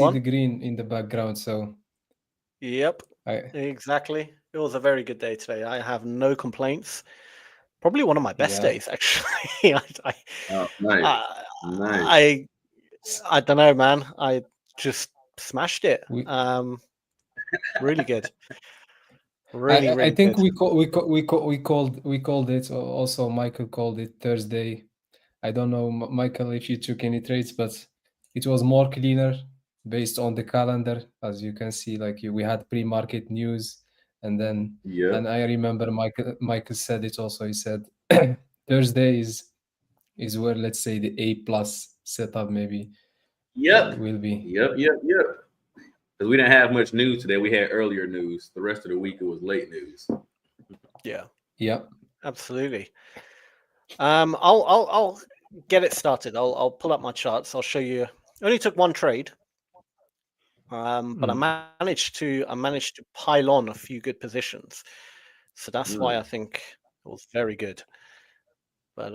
on. the green in the background. So Yep. Exactly. It was a very good day today. I have no complaints. Probably one of my best days, actually. Oh, nice. I don't know, man. I just smashed it. Really good. Really, really I think good. we called it. Also, Michael called it Thursday. I don't know, Michael, if you took any trades, but it was more cleaner based on the calendar. As you can see, like we had pre-market news, and then and I remember Michael said it also. He said Thursday is where, let's say, the A+ setup maybe will be. Yep. Because we didn't have much news today. We had earlier news. The rest of the week it was late news. Yeah. Yep. Absolutely. I'll get it started. I'll pull up my charts. I'll show you. I only took one trade. But I managed to pile on a few good positions. So that's why I think it was very good. But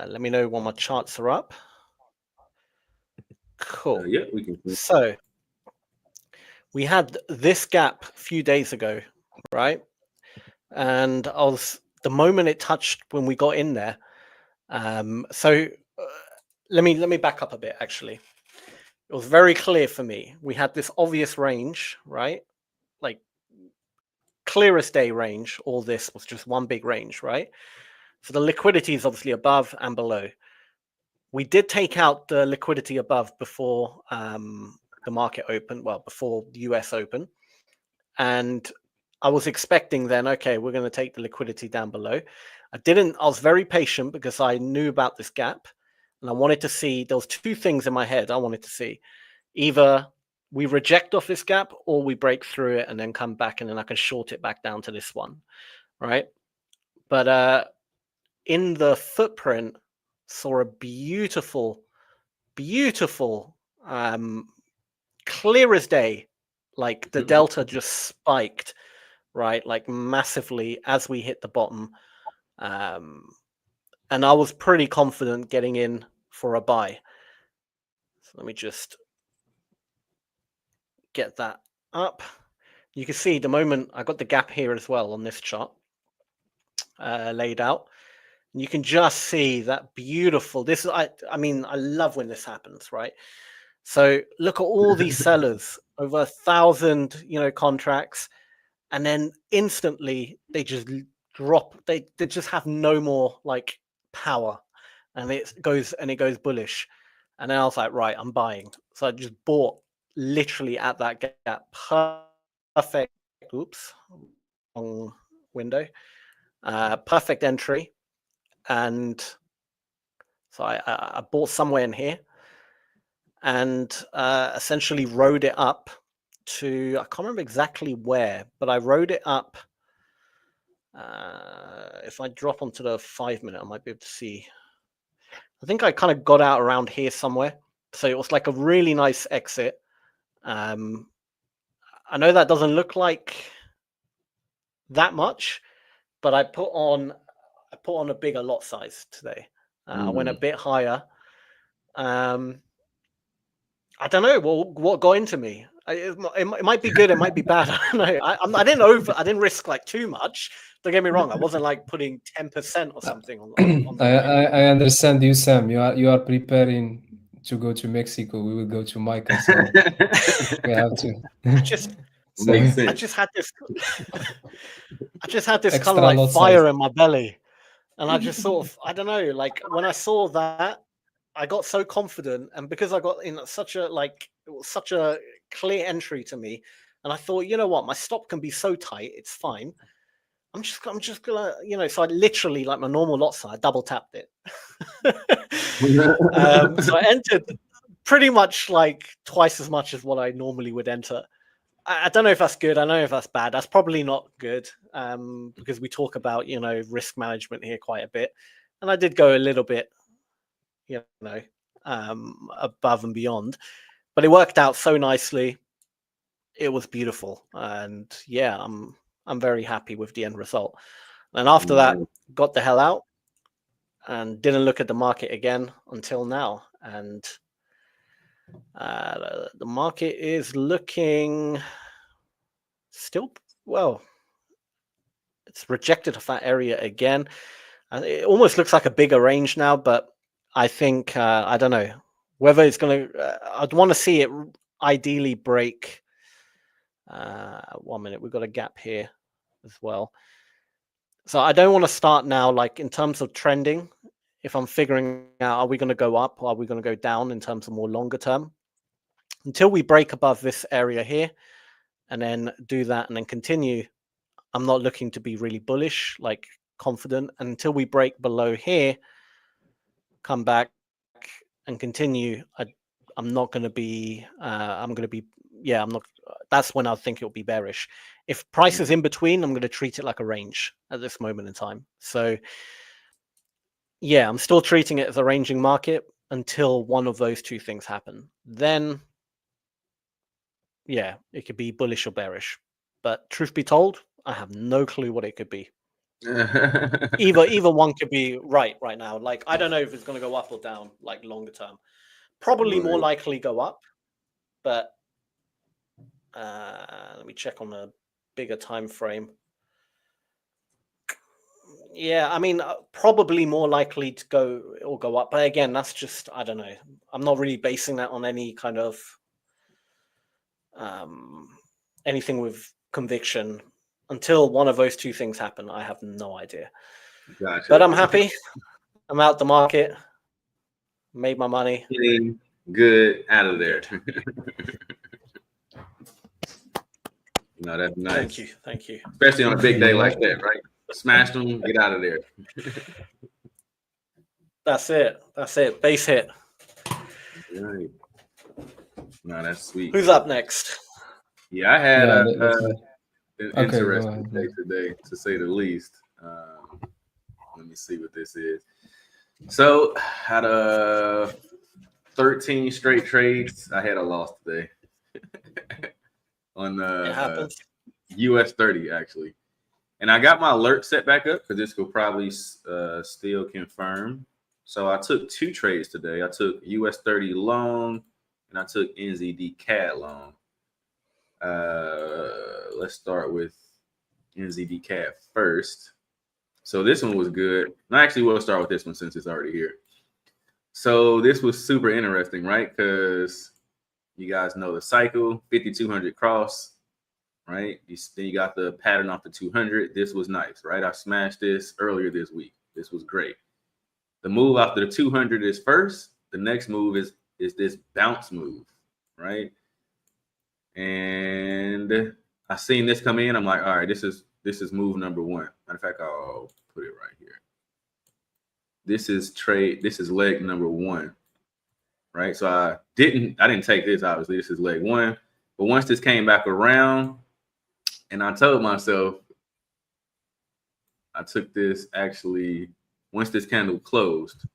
let me know when my charts are up. Cool. Yeah, we can. So we had this gap a few days ago, right? And the moment it touched when we got in there. So let me back up a bit. Actually, it was very clear for me. We had this obvious range, right? Like clearest day range. All this was just one big range, right? So the liquidity is obviously above and below. We did take out the liquidity above before the market opened, well, before the US open. And I was expecting then, okay, we're going to take the liquidity down below. I was very patient because I knew about this gap and I wanted to see, there was two things in my head I wanted to see. Either we reject off this gap or we break through it and then come back and then I can short it back down to this one, right? But in the footprint, saw a beautiful, clear as day, like the delta just spiked, right? Like massively as we hit the bottom. And I was pretty confident getting in for a buy. So let me just get that up. You can see the moment I got the gap here as well on this chart laid out. You can just see that beautiful. This is, I mean, I love when this happens, right? So look at all these sellers, over 1,000, contracts, and then instantly they just drop. They just have no more like power, and it goes bullish. And then I was like, right, I'm buying. So I just bought literally at that gap. Perfect. Oops, wrong window. Perfect entry. And so I bought somewhere in here and essentially rode it up to, I can't remember exactly where, but I rode it up. If I drop onto the 5 minute, I might be able to see. I think I kind of got out around here somewhere. So it was like a really nice exit. I know that doesn't look like that much, but I put on a bigger lot size today. I went a bit higher. I don't know what got into me. It might be good, it might be bad. I don't know. I didn't risk like too much. Don't get me wrong. I wasn't like putting 10% or something on I understand you, Sam. You are preparing to go to Mexico, we would go to Micah. So we have to. Just So, Makes I sense. just had this. I just had this Extra kind of like lot fire size. in my belly, and I just sort of, I don't know, like when I saw that, I got so confident, and because I got in such a like, it was such a clear entry to me, and I thought, you know what, my stop can be so tight, it's fine. I'm just gonna, you know. So I literally, like my normal lot size, I double tapped it. So I entered pretty much like twice as much as what I normally would enter. I don't know if that's good. I don't know if that's bad. That's probably not good, because we talk about, you know, risk management here quite a bit, and I did go a little bit, you know, above and beyond, but it worked out so nicely. It was beautiful, and yeah, I'm very happy with the end result. And after that, got the hell out and didn't look at the market again until now. And the market is looking still, well, it's rejected off that area again. And it almost looks like a bigger range now, but I think, I don't know whether it's going to, I'd want to see it ideally break. 1 minute, we've got a gap here as well. So I don't want to start now, like in terms of trending, if I'm figuring out, are we going to go up or are we going to go down in terms of more longer term? Until we break above this area here and then do that and then continue, I'm not looking to be really bullish, like confident. And until we break below here, come back and continue, I'm not going to be, I'm going to be, yeah, I'm not, that's when I think it'll be bearish. If price is in between, I'm going to treat it like a range at this moment in time. So yeah, I'm still treating it as a ranging market until one of those two things happen. Then, yeah, it could be bullish or bearish. But truth be told, I have no clue what it could be. Either one could be right now. Like, I don't know if it's going to go up or down, like longer term. Probably more likely go up, but let me check on a bigger time frame. Yeah, I mean, probably more likely to go up. But again, that's just, I don't know. I'm not really basing that on any kind of anything with conviction. Until one of those two things happen, I have no idea. Gotcha. But I'm happy. I'm out the market. Made my money. Getting good out of there. No, that's nice. Thank you. Especially on a big day like that, right? Smash them, get out of there. That's it. Base hit. Right. No, that's sweet. Who's up next? Yeah, I had Yeah, an okay, interesting day today, to say the least. Let me see what this is. So, out of 13 straight trades, I had a loss today on the US 30, actually. And I got my alert set back up because this will probably still confirm. So I took 2 trades today. I took US 30 long and I took NZD CAD long. Let's start with NZD CAD first. So this one was good. I actually will start with this one since it's already here. So this was super interesting, right? Because you guys know the cycle, 5,200 cross, right? Then you got the pattern off the 200. This was nice, right? I smashed this earlier this week. This was great. The move after the 200 is first. The next move is this bounce move, right? And I seen this come in. I'm like, all right, this is move number 1. Matter of fact, I'll put it right here. This is leg number 1, right? So I didn't take this, obviously. This is leg 1. But once this came back around, and I told myself, I took this actually once this candle closed,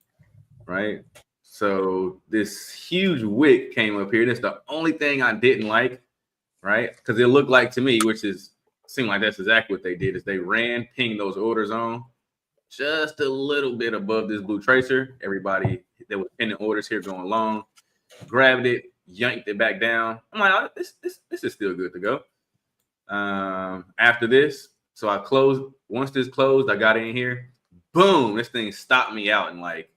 right? So this huge wick came up here. That's the only thing I didn't like, right? Because it looked like to me, seemed like that's exactly what they did, is they pinged those orders on just a little bit above this blue tracer. Everybody that was pinning orders here going long, grabbed it, yanked it back down. I'm like, oh, this is still good to go. After this, so I closed. Once this closed, I got in here. Boom! This thing stopped me out in like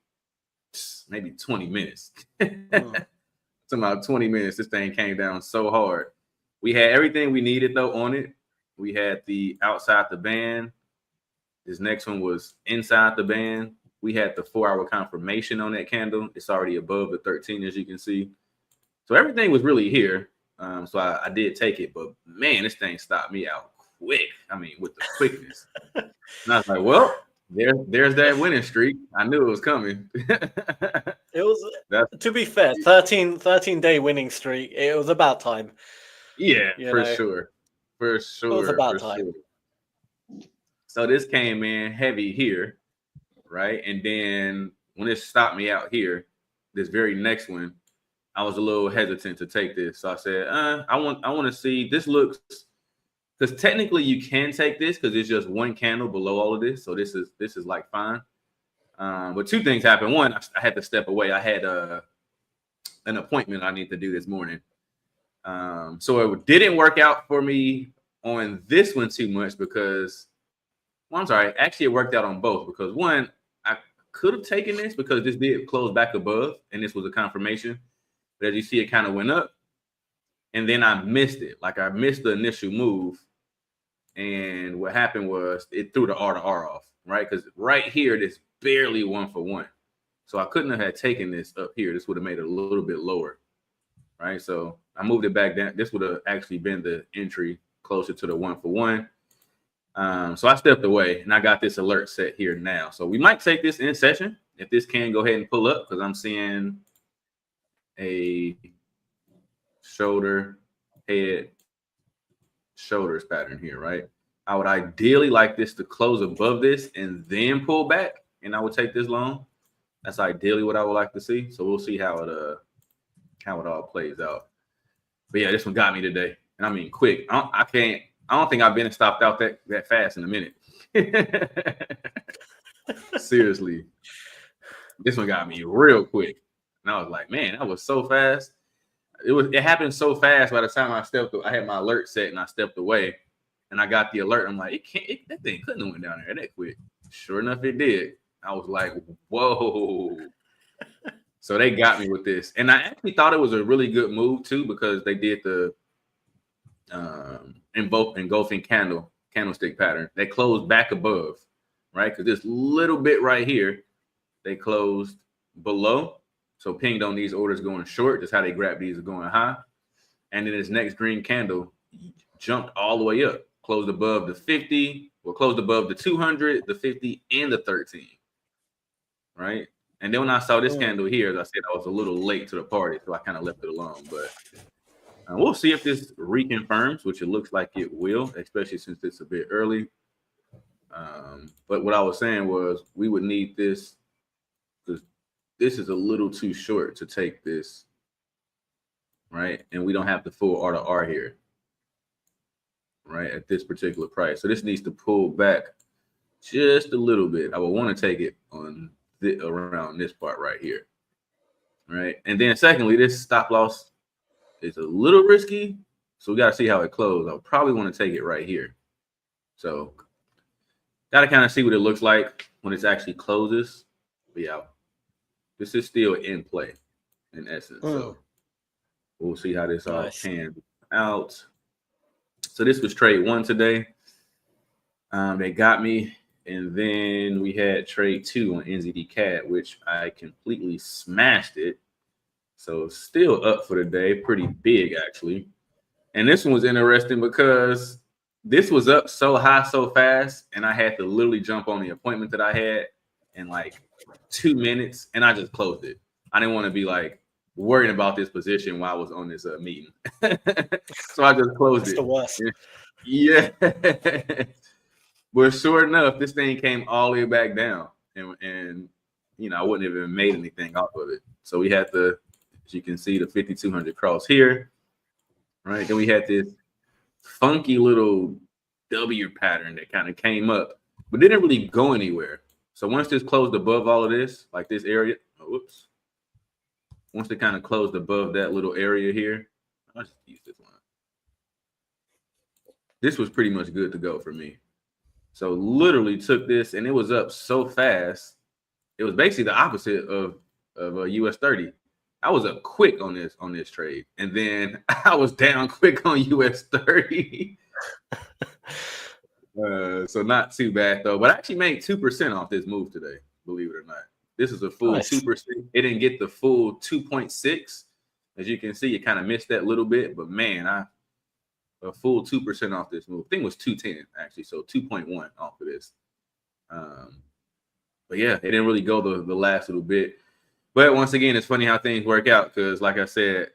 maybe 20 minutes. It's about 20 minutes. This thing came down so hard. We had everything we needed though on it. We had the outside the band. This next one was inside the band. We had the 4-hour confirmation on that candle. It's already above the 13, as you can see. So everything was really here. So I did take it, but man, this thing stopped me out quick. I mean, with the quickness. And I was like, well, there's that winning streak. I knew it was coming. It was, to be fair, 13-day winning streak. It was about time. Yeah, for sure. For sure. It was about time. Sure. So this came in heavy here, right? And then when it stopped me out here, this very next one, I was a little hesitant to take this. So I said, I want to see. This looks, because technically you can take this because it's just one candle below all of this. So this is like fine. But two things happened. One, I had to step away. I had an appointment I need to do this morning. So it didn't work out for me on this one too much because, well, I'm sorry. Actually, it worked out on both because one, I could have taken this because this did close back above and this was a confirmation. But as you see, it kind of went up and then I missed it. Like I missed the initial move. And what happened was it threw the R to R off, right? Because right here, it is barely 1 for 1. So I couldn't have had taken this up here. This would have made it a little bit lower, right? So I moved it back down. This would have actually been the entry closer to the 1 for 1. So I stepped away and I got this alert set here now. So we might take this in session if this can go ahead and pull up because I'm seeing a shoulder, head, shoulders pattern here, right? I would ideally like this to close above this and then pull back, and I would take this long. That's ideally what I would like to see. So we'll see how it all plays out. But yeah, this one got me today, and I mean quick. I don't think I've been stopped out that fast in a minute. Seriously, this one got me real quick, and I was like, man, that was so fast. It happened so fast. By the time I had my alert set and I stepped away, and I got the alert. I'm like, that thing couldn't have went down there that quick. Sure enough, it did. I was like, whoa. So they got me with this, and I actually thought it was a really good move too because they did the engulfing candlestick pattern. They closed back above, right? Because this little bit right here, they closed below. So pinged on these orders going short. That's how they grab these going high. And then this next green candle jumped all the way up, closed above the 50, or closed above the 200, the 50, and the 13. Right? And then when I saw this candle here, as I said, I was a little late to the party, so I kind of left it alone. But we'll see if this reconfirms, which it looks like it will, especially since it's a bit early. But what I was saying was we would need this because this is a little too short to take this, right? And we don't have the full R to R here, right, at this particular price. So this needs to pull back just a little bit. I would want to take it on around this part right here, right? And then secondly, this stop loss is a little risky, so we got to see how it closes. I would probably want to take it right here. So got to kind of see what it looks like when it actually closes. But yeah, this is still in play in essence. So we'll see how this all pans out. So this was trade 1 today. They got me. And then we had trade 2 on NZD CAD, which I completely smashed it. So still up for the day, pretty big actually. And this one was interesting because this was up so high so fast, and I had to literally jump on the appointment that I had in like 2 minutes, and I just closed it. I didn't want to be like worrying about this position while I was on this meeting. So I just closed it. That's the worst. Yeah. But sure enough, this thing came all the way back down, and you know, I wouldn't have even made anything off of it. So we had the, as you can see, the 5200 cross here, right? Then we had this funky little W pattern that kind of came up, but didn't really go anywhere. So once this closed above all of this, like this area, once it kind of closed above that little area here, I'll just use this one. This was pretty much good to go for me. So literally took this, and it was up so fast. It was basically the opposite of of a US 30. I was up quick on this trade, and then I was down quick on US 30. So not too bad though, but I actually made 2% off this move today, believe it or not. This is a full 2%. It didn't get the full 2.6. As you can see, you kind of missed that little bit, but man, a full 2% off this move. I think it was 210 actually, so 2.1 off of this. But yeah, it didn't really go the last little bit. But once again, it's funny how things work out, because like I said,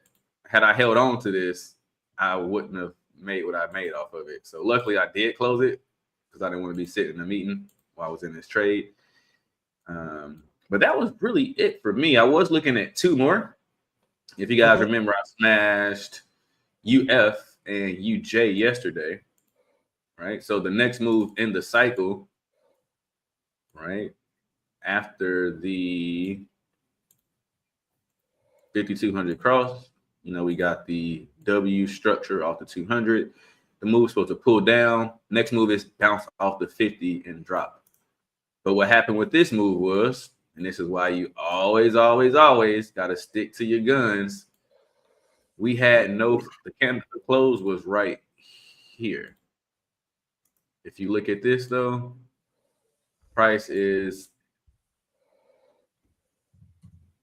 had I held on to this, I wouldn't have made what I made off of it. So luckily I did close it, because I didn't want to be sitting in a meeting while I was in this trade. But that was really it for me. I was looking at two more. If you guys remember, I smashed UF and UJ yesterday, right? So the next move in the cycle, right, after the 5,200 cross, you know, we got the W structure off the 200. The move's supposed to pull down. Next move is bounce off the 50 and drop. But what happened with this move was, and this is why you always got to stick to your guns. We had the candle close was right here. If you look at this though, price is,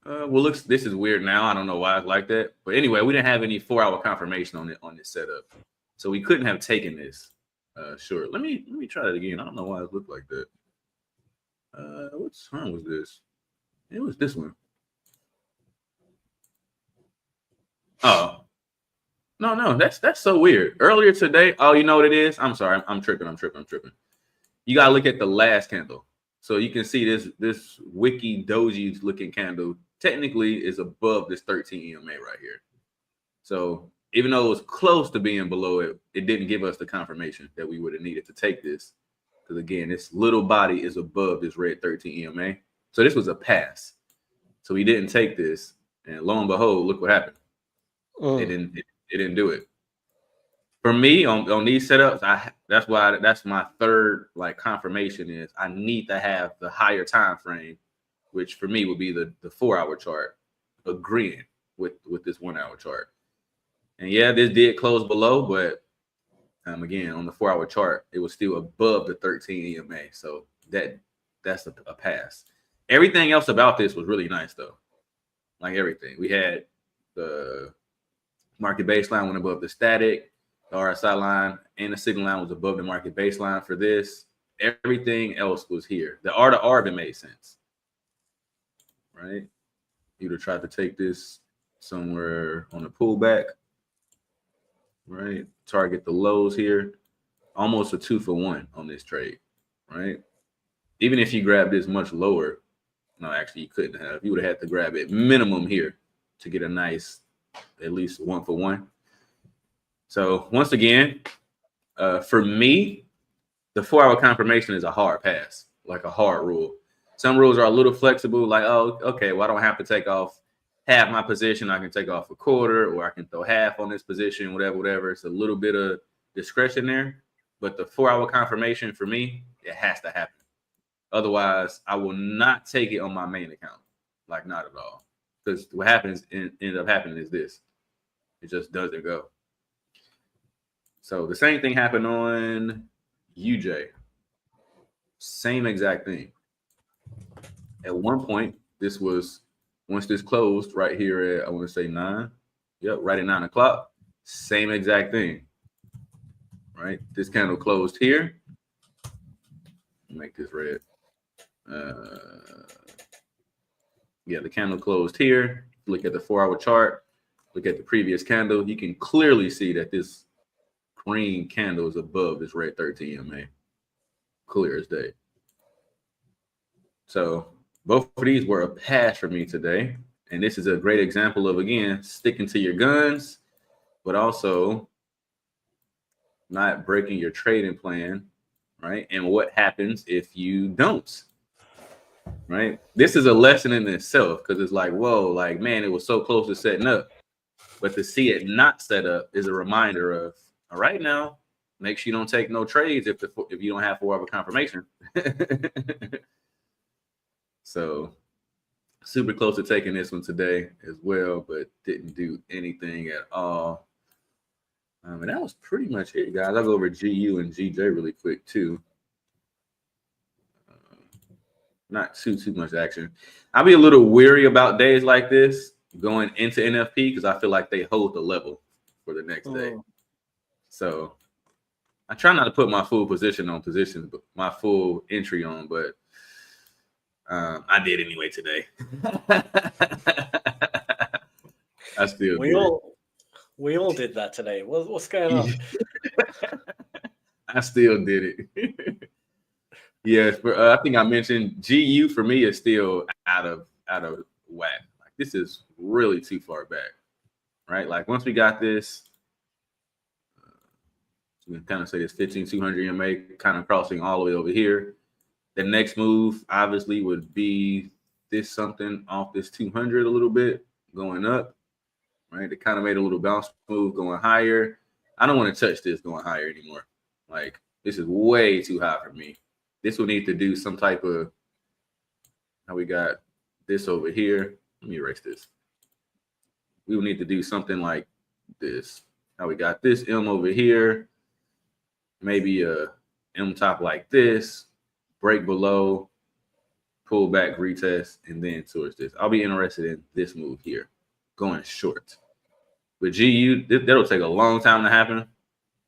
this is weird now. I don't know why it's like that. But anyway, we didn't have any 4-hour confirmation on this setup. So we couldn't have taken this. Sure. Let me try that again. I don't know why it looked like that. What time was this? It was this one. Oh. No, that's so weird. Earlier today, oh, you know what it is? I'm sorry. I'm tripping. You gotta look at the last candle. So you can see this wiki doji looking candle technically is above this 13 EMA right here. So even though it was close to being below it, it didn't give us the confirmation that we would have needed to take this. Because again, this little body is above this red 13 EMA. So this was a pass. So we didn't take this. And lo and behold, look what happened. It didn't do it. For me, on these setups, that's my third like confirmation is I need to have the higher time frame, which for me would be the 4-hour chart, agreeing with this 1-hour chart. And yeah, this did close below, but again, on the 4-hour chart, it was still above the 13 EMA. So that's a pass. Everything else about this was really nice though. Like everything. We had the market baseline went above the static, the RSI line and the signal line was above the market baseline for this. Everything else was here. The R to R even made sense. Right? You'd have tried to take this somewhere on the pullback. Right? Target the lows here. Almost a 2-for-1 on this trade. Right? Even if you grab this much lower, no, actually you couldn't have. You would have had to grab it minimum here to get a nice, at least 1-for-1. So once again, for me, the 4-hour confirmation is a hard pass, like a hard rule. Some rules are a little flexible, like, oh, okay, well, I don't have to take off half my position. I can take off a quarter, or I can throw half on this position, whatever. It's a little bit of discretion there. But the 4-hour confirmation for me, it has to happen. Otherwise, I will not take it on my main account, like not at all. Because what happens, end up happening is this. It just doesn't go. So the same thing happened on UJ. Same exact thing. At one point, this was, once this closed right here at, I want to say 9. Yep, right at 9 o'clock. Same exact thing. Right? This candle closed here. Make this red. Yeah, the candle closed here. Look at the 4-hour chart. Look at the previous candle. You can clearly see that this green candle is above this red 13 EMA. Clear as day. So both of these were a pass for me today. And this is a great example of, again, sticking to your guns, but also not breaking your trading plan, right? And what happens if you don't, right? This is a lesson in itself, because it's like, whoa, like, man, it was so close to setting up. But to see it not set up is a reminder of, all right, now, make sure you don't take no trades if you don't have 4-hour confirmation. So Super close to taking this one today as well, but didn't do anything at all. And that was pretty much it, guys. I'll go over GU and GJ really quick too. Not too much action. I'll be a little weary about days like this going into NFP because I feel like they hold the level for the next day. So I try not to put my full position on positions, but my full entry on, but I did anyway today. I still we all did that today. What's going on? I still did it. Yes, I think I mentioned GU for me is still out of whack. Like this is really too far back, right? Like once we got this, we can kind of say this 15,200 EMA kind of crossing all the way over here. The next move obviously would be this something off this 200 a little bit going up, right? It kind of made a little bounce move going higher. I don't want to touch this going higher anymore. Like this is way too high for me. This will need to do some type of, how we got this over here. Let me erase this. We will need to do something like this. How we got this M over here. Maybe a M top like this. Break below. Pull back, retest, and then towards this. I'll be interested in this move here. Going short. With GU, that'll take a long time to happen.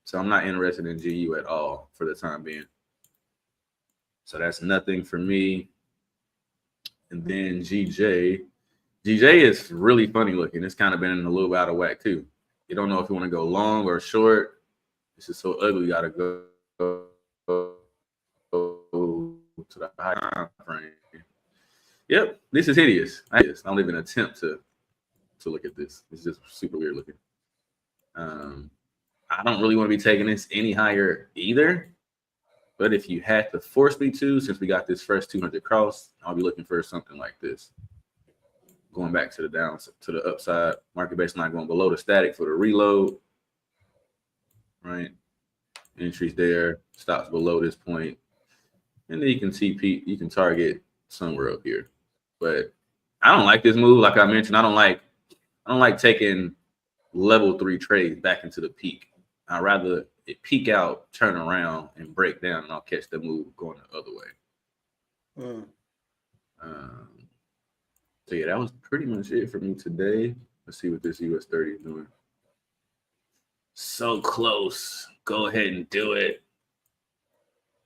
So I'm not interested in GU at all for the time being. So that's nothing for me. And then GJ. GJ is really funny looking. It's kind of been in a little bit out of whack too. You don't know if you want to go long or short. This is so ugly. You got to go to the high time frame. Yep, this is hideous. I don't even attempt to look at this. It's just super weird looking. I don't really want to be taking this any higher either. But if you had to force me to, since we got this first 200 cross, I'll be looking for something like this. Going back to the down, to the upside, market baseline going below the static for the reload. Right? Entries there, stops below this point. And then you can TP, you can target somewhere up here. But I don't like this move. Like I mentioned, I don't like taking level 3 trades back into the peak. I'd rather it peak out, turn around, and break down, and I'll catch the move going the other way. So yeah, that was pretty much it for me today. Let's see what this US 30 is doing. So close. Go ahead and do it.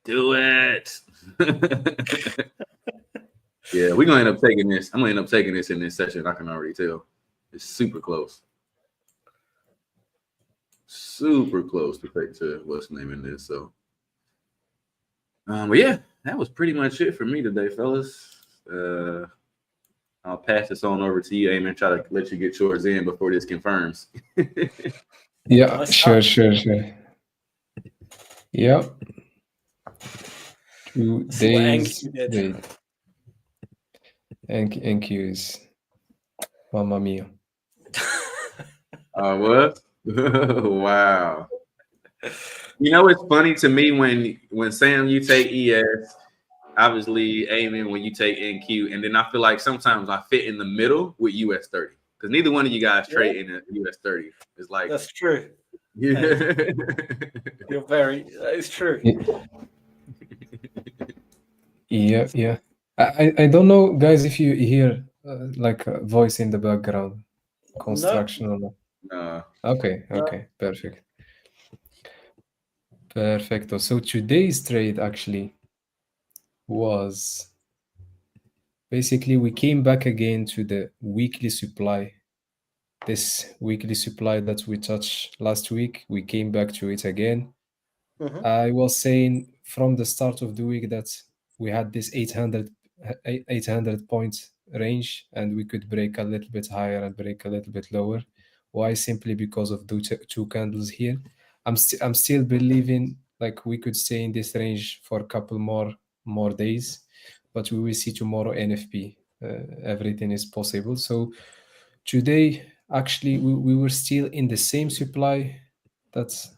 Do it. Yeah, we're gonna end up taking this. I'm gonna end up taking this in this session. I can already tell. It's super close. Super close to what's naming this. So but yeah, that was pretty much it for me today, fellas. I'll pass this on over to you, Aymane. Try to let you get yours in before this confirms. Yeah, sure. Yeah. 2 days. NQs. Mamma mia. What? Wow. You know, it's funny to me when Sam, you take ES, obviously Aymane when you take NQ, and then I feel like sometimes I fit in the middle with US 30 because neither one of you guys trade in the US 30. It's like that's true. Yeah. It's true. Yeah. I don't know, guys, if you hear like a voice in the background, construction or not. No. Okay, perfect. Perfecto. So today's trade actually was basically we came back again to the weekly supply. This weekly supply that we touched last week, we came back to it again. I was saying from the start of the week that we had this 800 point range and we could break a little bit higher and break a little bit lower. Why? Simply because of the two candles here. I'm still believing like we could stay in this range for a couple more days, but we will see tomorrow NFP. Everything is possible. So today, actually, we were still in the same supply. That's,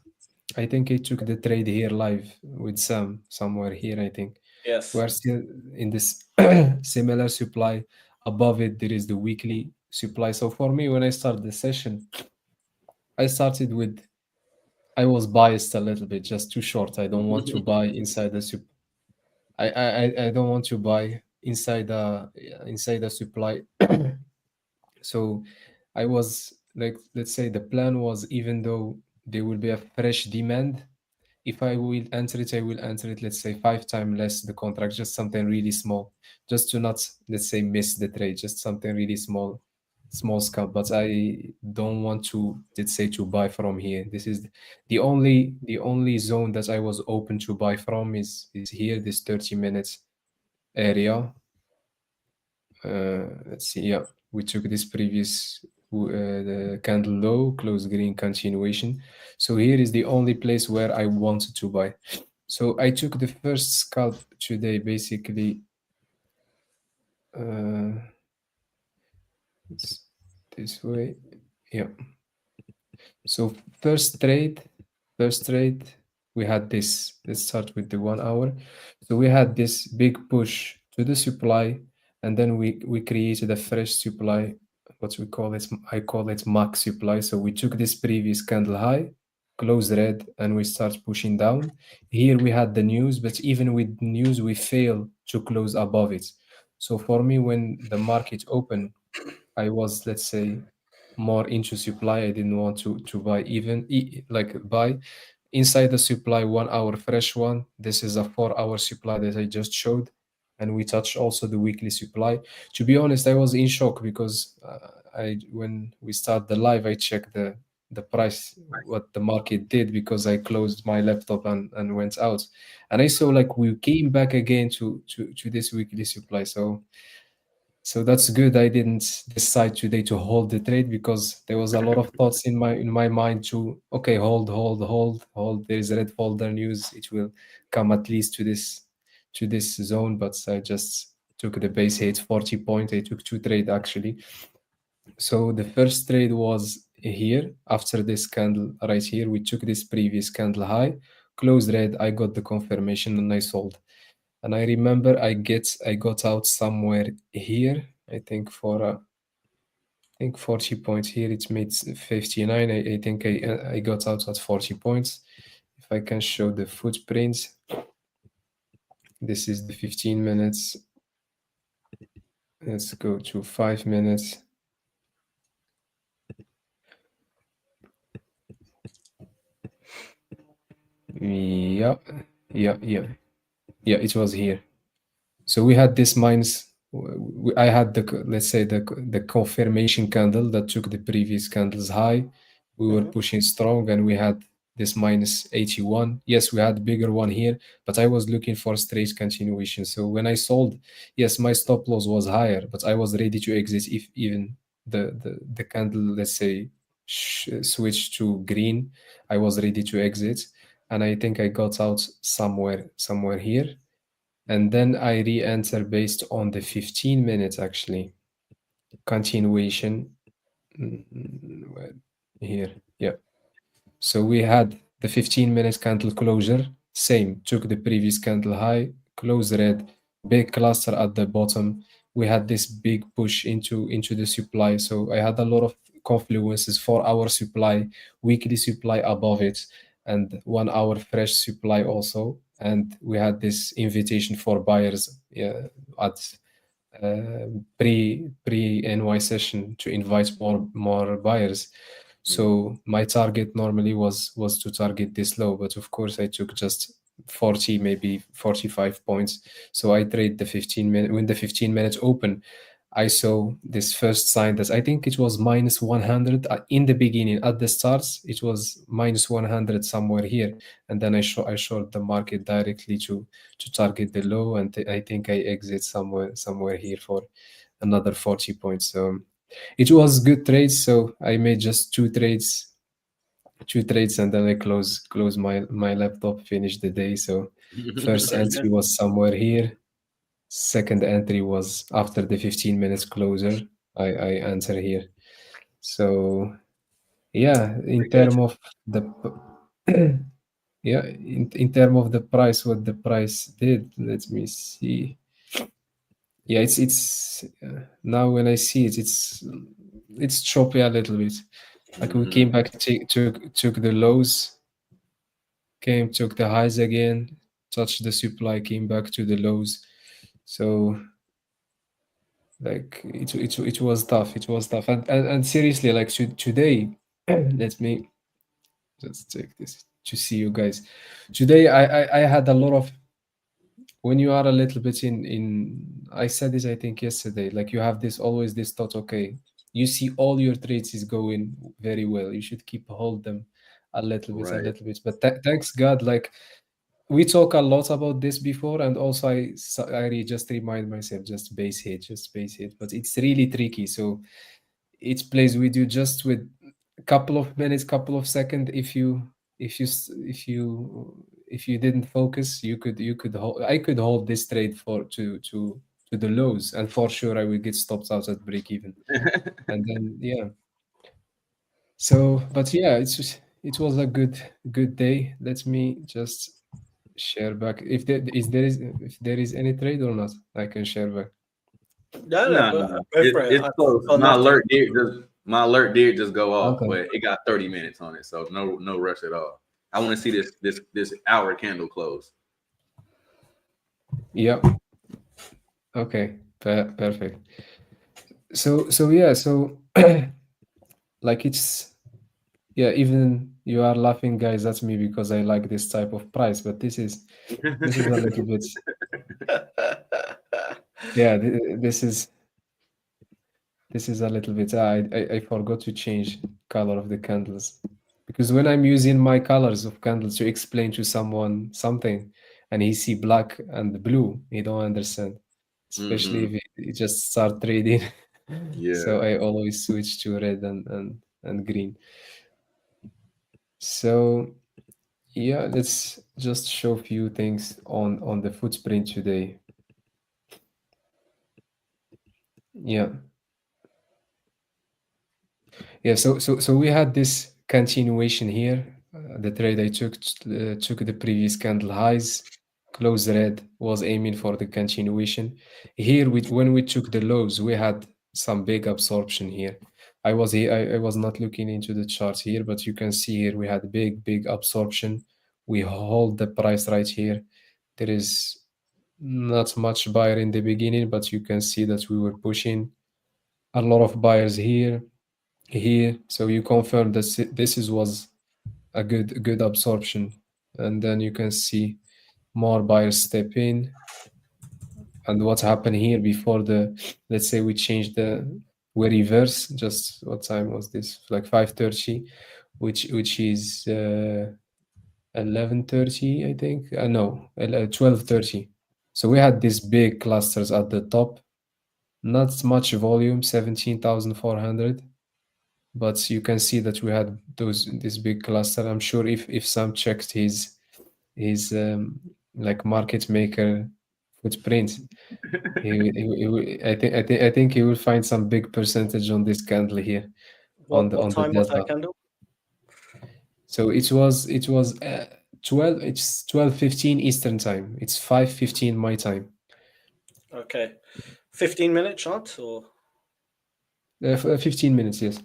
I think I took the trade here live with Sam somewhere here, I think. Yes. We're still in this similar supply above it there is the weekly supply. So for me, when I start the session, I started with, I was biased a little bit, just too short. I don't want to buy inside the I don't want to buy inside the supply. So I was like, let's say the plan was, even though there will be a fresh demand, if I will enter it, I will enter it, let's say 5 times less the contract, just something really small, just to not, let's say, miss the trade, just something really small scalp. But I don't want to, let's say, to buy from here. This is the only zone that I was open to buy from is here, this 30 minutes area. Let's see, yeah, we took this previous the candle low, close green, continuation. So here is the only place where I wanted to buy. So I took the first scalp today, basically. It's this way, yeah. So first trade, we had this. Let's start with the 1 hour. So we had this big push to the supply, and then we created a fresh supply. What we call it, I call it max supply. So we took this previous candle high, close red, and we start pushing down. Here we had the news, but even with news, we failed to close above it. So for me, when the market opened, I was, let's say, more into supply. I didn't want to buy, even buy inside the supply 1 hour fresh one. This is a 4 hour supply that I just showed, and we touched also the weekly supply. To be honest, I was in shock because when we start the live, I checked the price, what the market did, because I closed my laptop and went out, and I saw like we came back again to this weekly supply. So that's good. I didn't decide today to hold the trade because there was a lot of thoughts in my mind to, okay, hold. There is red folder news. It will come at least to this zone, but I just took the base hit 40 point. I took 2 trades actually. So the first trade was here after this candle right here. We took this previous candle high, closed red. I got the confirmation and I sold. And I remember I got out somewhere here, I think for 40 points here. It made 59. I think I got out at 40 points. If I can show the footprint, this is the 15 minutes. Let's go to 5 minutes. Yeah, it was here. So we had this minus. I had let's say the confirmation candle that took the previous candle's high. We were pushing strong, and we had this minus 81. Yes, we had a bigger one here, but I was looking for straight continuation. So when I sold, yes, my stop loss was higher, but I was ready to exit if even the candle, let's say, switched to green. I was ready to exit, and I think I got out somewhere here. And then I re-enter based on the 15 minutes actually. Continuation here, yeah. So we had the 15 minutes candle closure, same, took the previous candle high, close red, big cluster at the bottom. We had this big push into the supply. So I had a lot of confluences, 4 hour supply, weekly supply above it, and 1 hour fresh supply also. And we had this invitation for buyers at pre NY session to invite more buyers. So my target normally was to target this low, but of course I took just 40, maybe 45 points. So I trade the 15 minute. When the 15 minutes open, I saw this first sign that I think it was minus 100 in the beginning. At the starts, it was minus 100 somewhere here, and then I short the market directly to target the low, and I think I exit somewhere here for another 40 points. So it was good trades. So I made just two trades, and then I close my laptop, finish the day. So first entry was somewhere here. Second entry was after the 15 minutes closer. I enter here. So yeah, in terms of the in terms of the price, what the price did, let me see. yeah, it's now when I see it, it's choppy a little bit. Like we came back, took the lows, took the highs again, touched the supply, came back to the lows. So like it was tough. It was tough. And seriously, like today, let me just take this to see you guys. Today I had a lot of, when you are a little bit in I said this I think yesterday, like you have this always this thought, okay, you see all your trades is going very well, you should keep hold them a little bit. But thanks God, like we talk a lot about this before, and also I just remind myself, just base hit, but it's really tricky. So it plays with you just with a couple of minutes, couple of seconds. If you didn't focus, you could hold, I could hold this trade to the lows, and for sure I will get stopped out at break even. And then yeah. So, but yeah, it was a good day. Let me just share back if there is any trade or not. I can share back. No. It's close. My alert did just go off, but it got 30 minutes on it, so no rush at all. I want to see this hour candle close. Yeah. Okay. Perfect. So yeah. So like it's, yeah. Even you are laughing, guys. That's me because I like this type of price. But this is a little bit. Yeah. This is a little bit. I forgot to change color of the candles, because when I'm using my colors of candles to explain to someone something, and he see black and blue, he don't understand, especially if he just start trading. Yeah. So I always switch to red and green. So yeah, let's just show a few things on the footprint today. Yeah. Yeah, so we had this continuation here. The trade I took the previous candle highs, close red, was aiming for the continuation. Here, when we took the lows, we had some big absorption here. I was not looking into the charts here, but you can see here we had big absorption. We hold the price right here. There is not much buyer in the beginning, but you can see that we were pushing a lot of buyers here. So you confirm that this was a good absorption, and then you can see more buyers step in. And what happened here before let's say we changed we reverse, just what time was this, like 5:30, which is 11:30, I think. No, 12:30. So we had these big clusters at the top, not much volume, 17,400. But you can see that we had this big cluster. I'm sure if Sam checked his like market maker footprint, I think he will find some big percentage on this candle here. What the time was that candle? So it was 12. It's 12:15 Eastern time. It's 5:15 my time. Okay, 15-minute chart or 15 minutes, yes.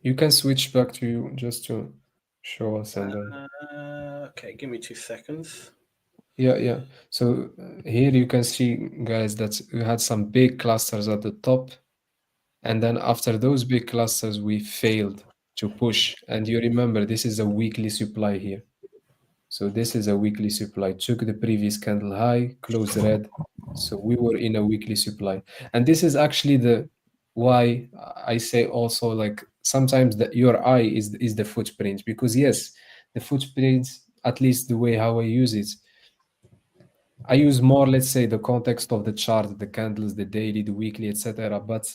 You can switch back to just to show us, and then okay, give me 2 seconds. Yeah. So here you can see, guys, that we had some big clusters at the top, and then after those big clusters we failed to push. And you remember, this is a weekly supply here. So this is a weekly supply. Took the previous candle high, closed red. So we were in a weekly supply. And this is actually why I say also, like, sometimes your eye is the footprint, because yes, the footprint, at least the way how I use it, I use more, let's say, the context of the chart, the candles, the daily, the weekly, etc. But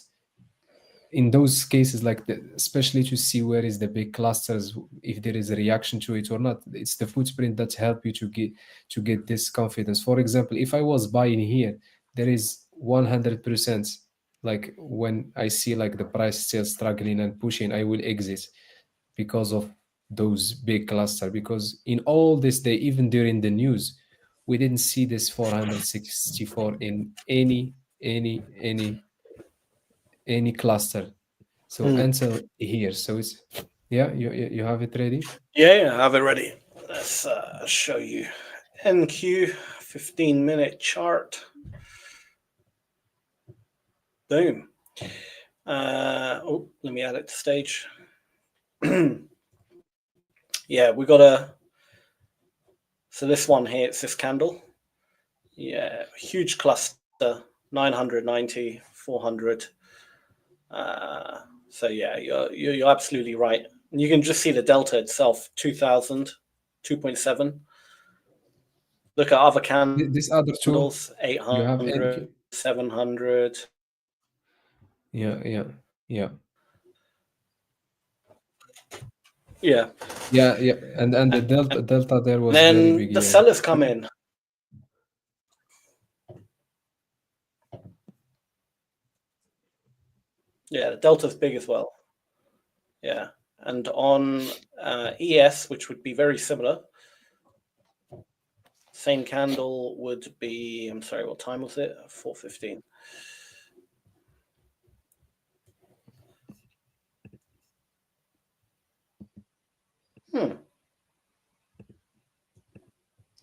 in those cases, like especially to see where is the big clusters, if there is a reaction to it or not, it's the footprint that help you to get this confidence. For example, if I was buying here, there is 100%, like when I see like the price still struggling and pushing, I will exit because of those big cluster. Because in all this day, even during the news, we didn't see this 464 in any cluster. So until here. So it's, yeah, you have it ready? Yeah, I have it ready. Let's show you NQ 15-minute chart. Boom. Oh, let me add it to stage. Yeah, we got so this one here, it's this candle. Yeah, huge cluster, 990, 400. So yeah, you're absolutely right. And you can just see the delta itself, 2000, 2.7. Look at other candles. This other two, 800, 700. Yeah. Yeah. And the delta there was then very big. The sellers come in. Yeah, the delta's big as well. Yeah, and on ES, which would be very similar, same candle would be, I'm sorry, what time was it? 4:15.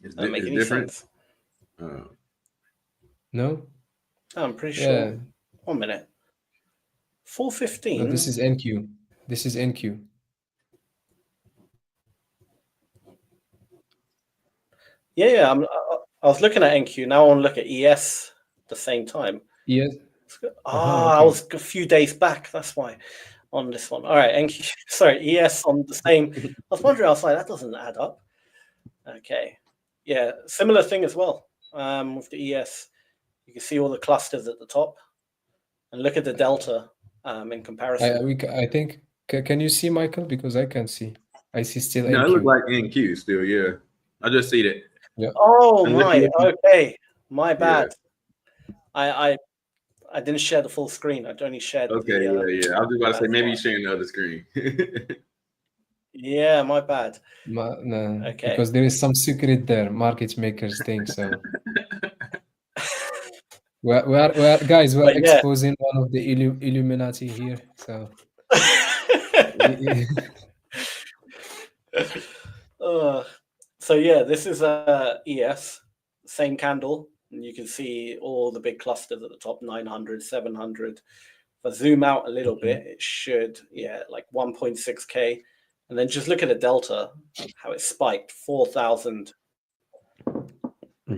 Is Doesn't make it any different? sense. No? I'm pretty sure. 1 minute. 4:15. No, this is NQ. This is NQ. Yeah. I was looking at NQ. Now I want to look at ES at the same time. ES? Okay. Okay. I was a few days back. That's why on this one. All right, NQ. Sorry, ES on the same. I was wondering. I was like, that doesn't add up. Okay. Yeah, similar thing as well. With the ES, you can see all the clusters at the top, and look at the delta in comparison. I think. Can you see, Michael? Because I can't see. I see still No, NQ. it looks like NQ still. Yeah, I just see that. Yeah. Oh my. Okay, my bad. Yeah. I didn't share the full screen. I only shared. Okay. Yeah. I was just about to say maybe you're sharing the other screen. Yeah, my bad. No, Okay. because there is some secret there. Market makers think so. we're guys, we're exposing one of the Illuminati here. So. So yeah, this is ES, same candle, and you can see all the big clusters at the top, 900, 700. If I zoom out a little bit, it should, like 1.6K. And then just look at the delta, how it spiked, 4,000.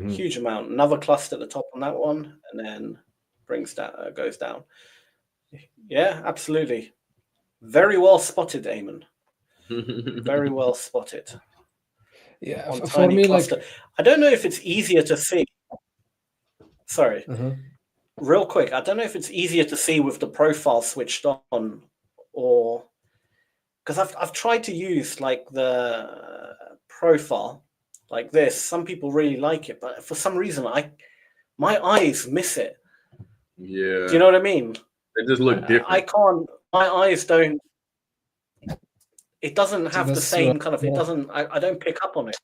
Huge amount. Another cluster at the top on that one, and then goes down. Yeah, absolutely. Very well spotted, Aymane. Very well spotted. Yeah, on for me, cluster. Like, I don't know if it's easier to see. Sorry, real quick. I don't know if it's easier to see with the profile switched on, or because I've tried to use like the profile like this. Some people really like it, but for some reason my eyes miss it. Yeah. Do you know what I mean? They just look different. I can't. My eyes don't. It doesn't have the same kind of. It doesn't. I don't pick up on it.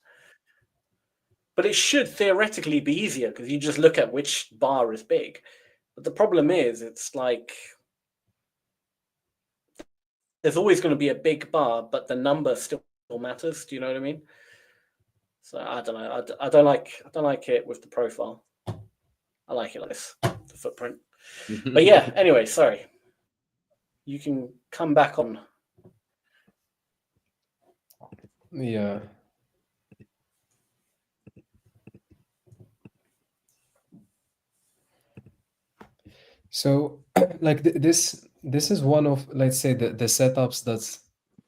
But it should theoretically be easier because you just look at which bar is big. But the problem is, it's like there's always going to be a big bar, but the number still matters. Do you know what I mean? So I don't know. I don't like it with the profile. I like it like this, the footprint. But yeah. Anyway, sorry. You can come back on. Yeah. So like this is one of, let's say, the setups that's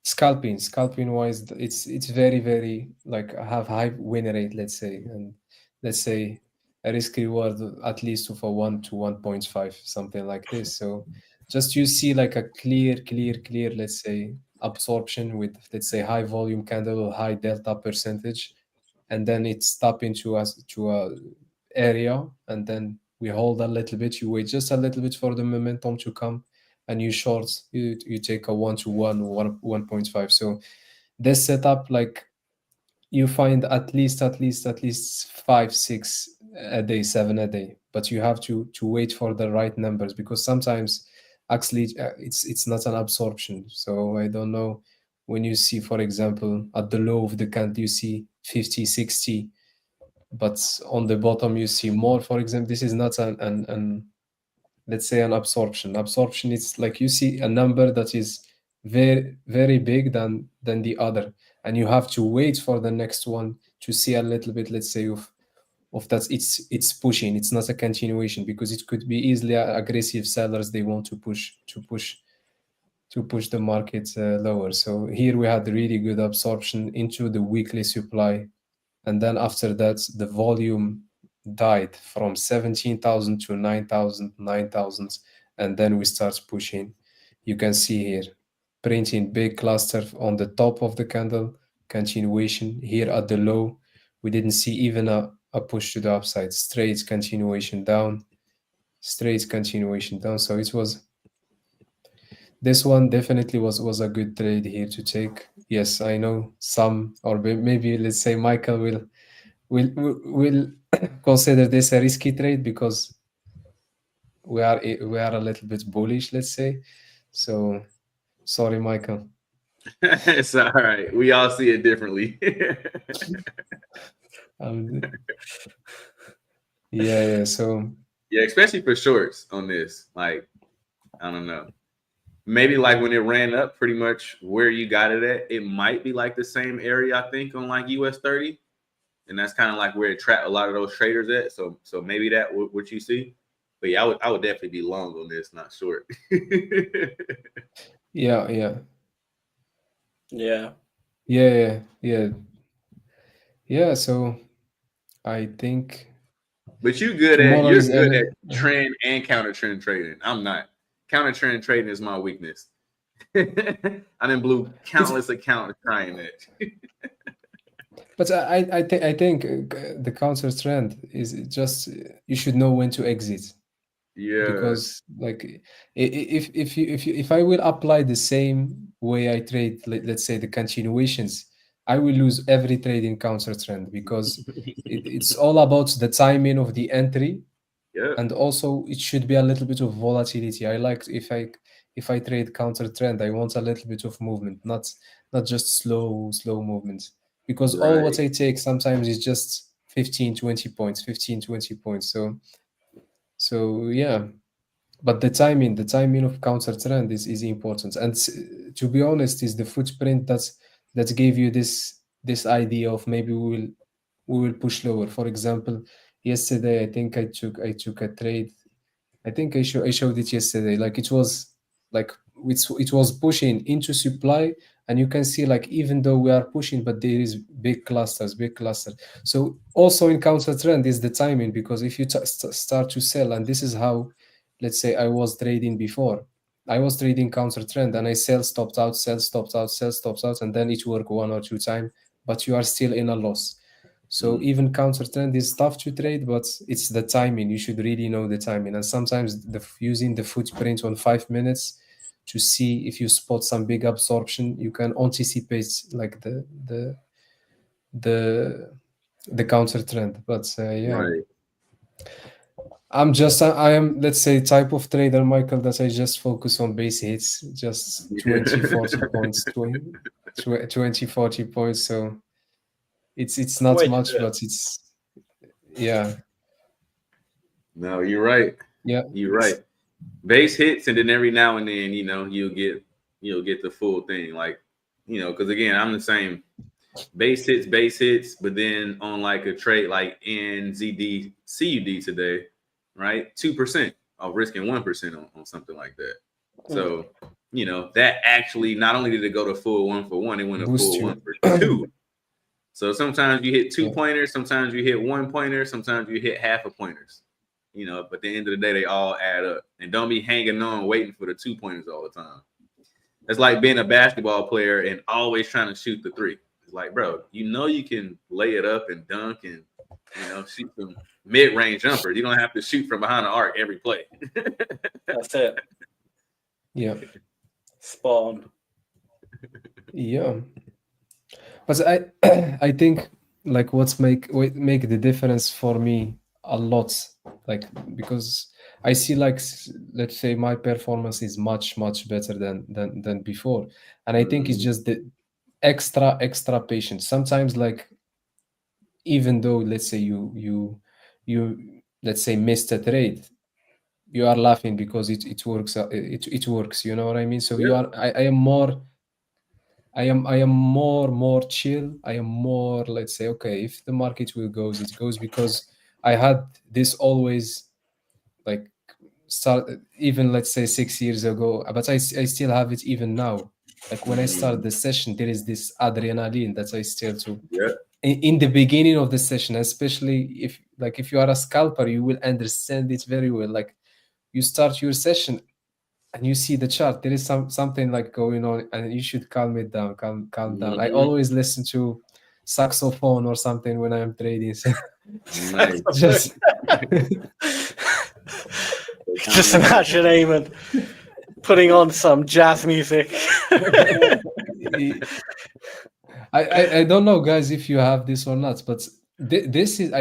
scalping wise, it's very like have high win rate, let's say, and let's say a risk reward at least of a 1 to 1.5, something like this. So just you see like a clear, let's say, absorption with, let's say, high volume candle, high delta percentage, and then it's tap into a area, and then we hold a little bit, you wait just a little bit for the momentum to come, and you short, you take a 1 to 1 or 1.5. So this setup, like you find at least 5, 6 a day, 7 a day, but you have to wait for the right numbers, because sometimes actually it's not an absorption. So I don't know, when you see, for example, at the low of the candle you see 50, 60, but on the bottom you see more, for example, this is not an let's say an absorption. Absorption is like you see a number that is very, very big than the other, and you have to wait for the next one to see a little bit, let's say, of that it's pushing. It's not a continuation, because it could be easily aggressive sellers, they want to push the market lower. So here we had really good absorption into the weekly supply, and then after that the volume died from 17,000 to 9,000, and then we start pushing. You can see here printing big cluster on the top of the candle, continuation here at the low. We didn't see even a push to the upside, straight continuation down. So it was, this one definitely was a good trade here to take. Yes, I know some, or maybe let's say Michael will consider this a risky trade, because we are a little bit bullish, let's say. So sorry, Michael. It's all right. We all see it differently. Yeah. So yeah, especially for shorts on this. Like, I don't know. Maybe like when it ran up pretty much where you got it at, it might be like the same area, I think, on like US 30. And that's kind of like where it trapped a lot of those traders at. So maybe that what you see. But yeah, I would definitely be long on this, not short. Yeah. So I think. But you're good at trend and counter trend trading. I'm not. Counter trend trading is my weakness. I done blew countless accounts trying that. But I think the counter trend is just, you should know when to exit. Yeah. Because like if I will apply the same way I trade, let's say the continuations, I will lose every trade in counter trend, because it's all about the timing of the entry. Yeah. And also it should be a little bit of volatility. I like, if I trade counter trend, I want a little bit of movement, not just slow movement, because all what I take sometimes is just 15-20 points. So yeah, but the timing of counter trend is important. And to be honest, is the footprint that gave you this idea of maybe we will push lower. For example, yesterday I think I took a trade. I think I showed it yesterday. Like it was pushing into supply, and you can see, like, even though we are pushing, but there is big cluster. So also in counter trend is the timing, because if you start to sell, and this is how, let's say, I was trading before. I was trading counter trend, and I sell stopped out, and then it worked 1 or 2 times, but you are still in a loss. So even counter trend is tough to trade, but it's the timing. You should really know the timing. And sometimes using the footprint on 5 minutes to see if you spot some big absorption, you can anticipate like the counter trend. But yeah. Right. I am, let's say, type of trader, Michael, that I just focus on base hits, just 20-40 points, 20-40 points. So it's not much, but it's, yeah. No, you're right. Yeah, you're right. Base hits, and then every now and then, you'll get the full thing. Like, because again, I'm the same. Base hits, but then on like a trade like NZD CUD today, right? 2%. I'm risking 1% on something like that. So, that actually, not only did it go to full 1 for 1, it went a full 1 for 2. So sometimes you hit 2 pointers, sometimes you hit 1 pointer, sometimes you hit half a pointers. But at the end of the day, they all add up. And don't be hanging on waiting for the 2 pointers all the time. It's like being a basketball player and always trying to shoot the 3. It's like, bro, you can lay it up and dunk and shoot some mid-range jumpers. You don't have to shoot from behind the arc every play. That's it. Yeah. Spawn. Yeah. But I think like what make the difference for me a lot, like because I see like let's say my performance is much better than before, and I think it's just the extra patience. Sometimes like even though let's say you let's say missed a trade, you are laughing because it works. It works. You know what I mean? So you are. I am more. I am more chill. I am more, let's say, okay, if the market will goes, it goes, because I had this always like start even let's say 6 years ago, but I still have it even now. Like when I start the session, there is this adrenaline that I still to in the beginning of the session, especially if you are a scalper, you will understand it very well. Like you start your session and you see the chart, there is something like going on, and you should calm it down, calm down. I always listen to saxophone or something when I am trading. So Nice. Just imagine Aymane putting on some jazz music. I don't know, guys, if you have this or not, but this is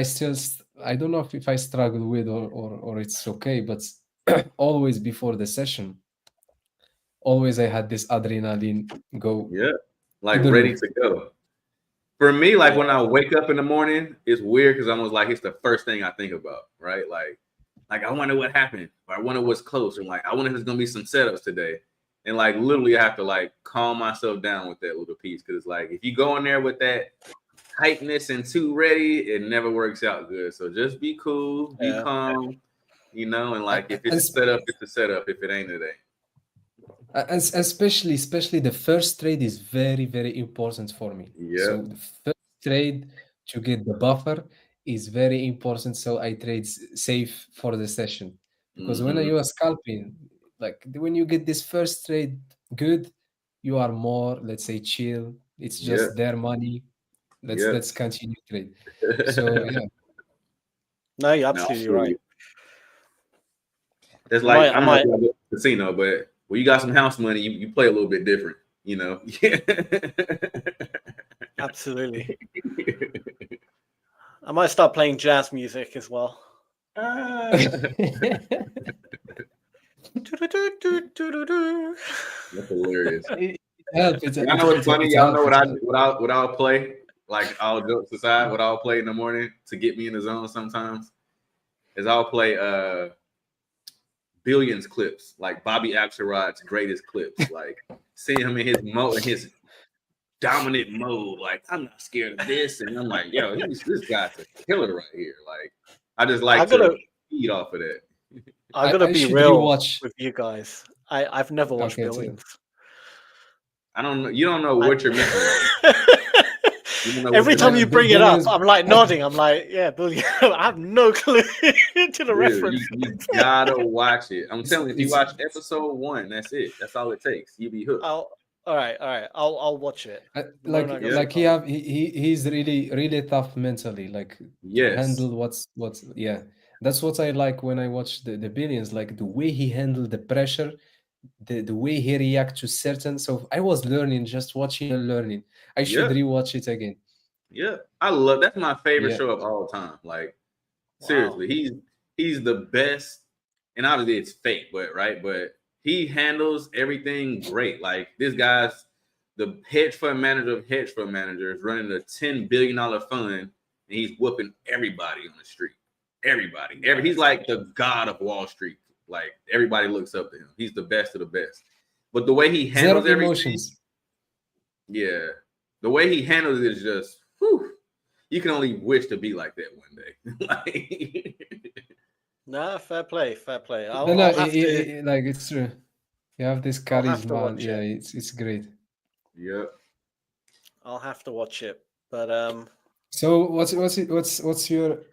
I don't know if I struggle with or it's okay, but always before the session, always I had this adrenaline go. Yeah, like ready to go. For me, like when I wake up in the morning, it's weird because almost like it's the first thing I think about, right? Like I wonder what happened, or I wonder what's close, or like I wonder if there's gonna be some setups today. And like literally I have to like calm myself down with that little piece, because like if you go in there with that hypeness and too ready, it never works out good. So just be cool, be calm, you know, and like if it's a setup, it's a setup. If it ain't, it ain't. And especially the first trade is very important for me. So the first trade to get the buffer is very important. So I trade safe for the session, because when you are scalping, like when you get this first trade good, you are more, let's say, chill. It's just their money. Let's continue trade. So yeah. No, you're absolutely right. It's like I don't know if you go to the casino, but when you got some house money, you play a little bit different, you know. Absolutely. I might start playing jazz music as well. That's hilarious. I know it's funny. Y'all know what I'll play. Like I'll jokes aside, what I'll play in the morning to get me in the zone sometimes is I'll play Billions clips, like Bobby Axelrod's greatest clips, like seeing him in his dominant mode, like I'm not scared of this, and I'm like, yo, this guy's a killer right here. Like I just like to feed off of that. I gotta be real with you guys. I've never watched Billions. I don't know. You don't know what you're missing. Every time you bring it up, I'm like nodding. I'm like, yeah, Billions. I have no clue to the reference. You gotta watch it. I'm telling you, if you watch episode 1, that's it. That's all it takes. You'll be hooked. All right. I'll watch it. He's really tough mentally. Like to handle what's. Yeah, that's what I like when I watch the Billions. Like the way he handled the pressure, the way he reacts to certain. So I was learning, just watching and learning. I should rewatch it again. Yeah, I love. That's my favorite show of all time. Like seriously, he's the best. And obviously it's fake, but he handles everything great. Like this guy's the hedge fund manager of hedge fund managers, running a $10 billion fund, and he's whooping everybody on the street. Everybody. He's like the god of Wall Street. Like everybody looks up to him. He's the best of the best. But the way he handles everything, the way he handles it is just, whew, you can only wish to be like that one day. Nah, fair play. Like it's true. You have this charisma. Yeah, it's great. Yeah. I'll have to watch it. But So what's your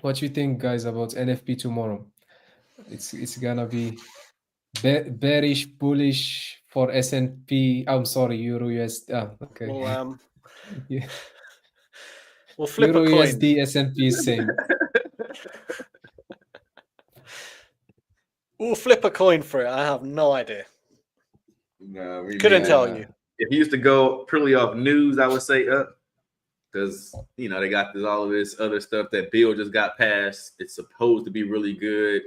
what you think, guys, about NFP tomorrow? It's gonna be bearish, bullish for S&P. I'm sorry, Euro USD. Okay. Well, we'll flip Euro a coin. USD, S&P is same. We'll flip a coin for it. I have no idea. No, couldn't tell you. if you used to go purely off news, I would say up, because you know they got all of this other stuff. That bill just got passed. It's supposed to be really good,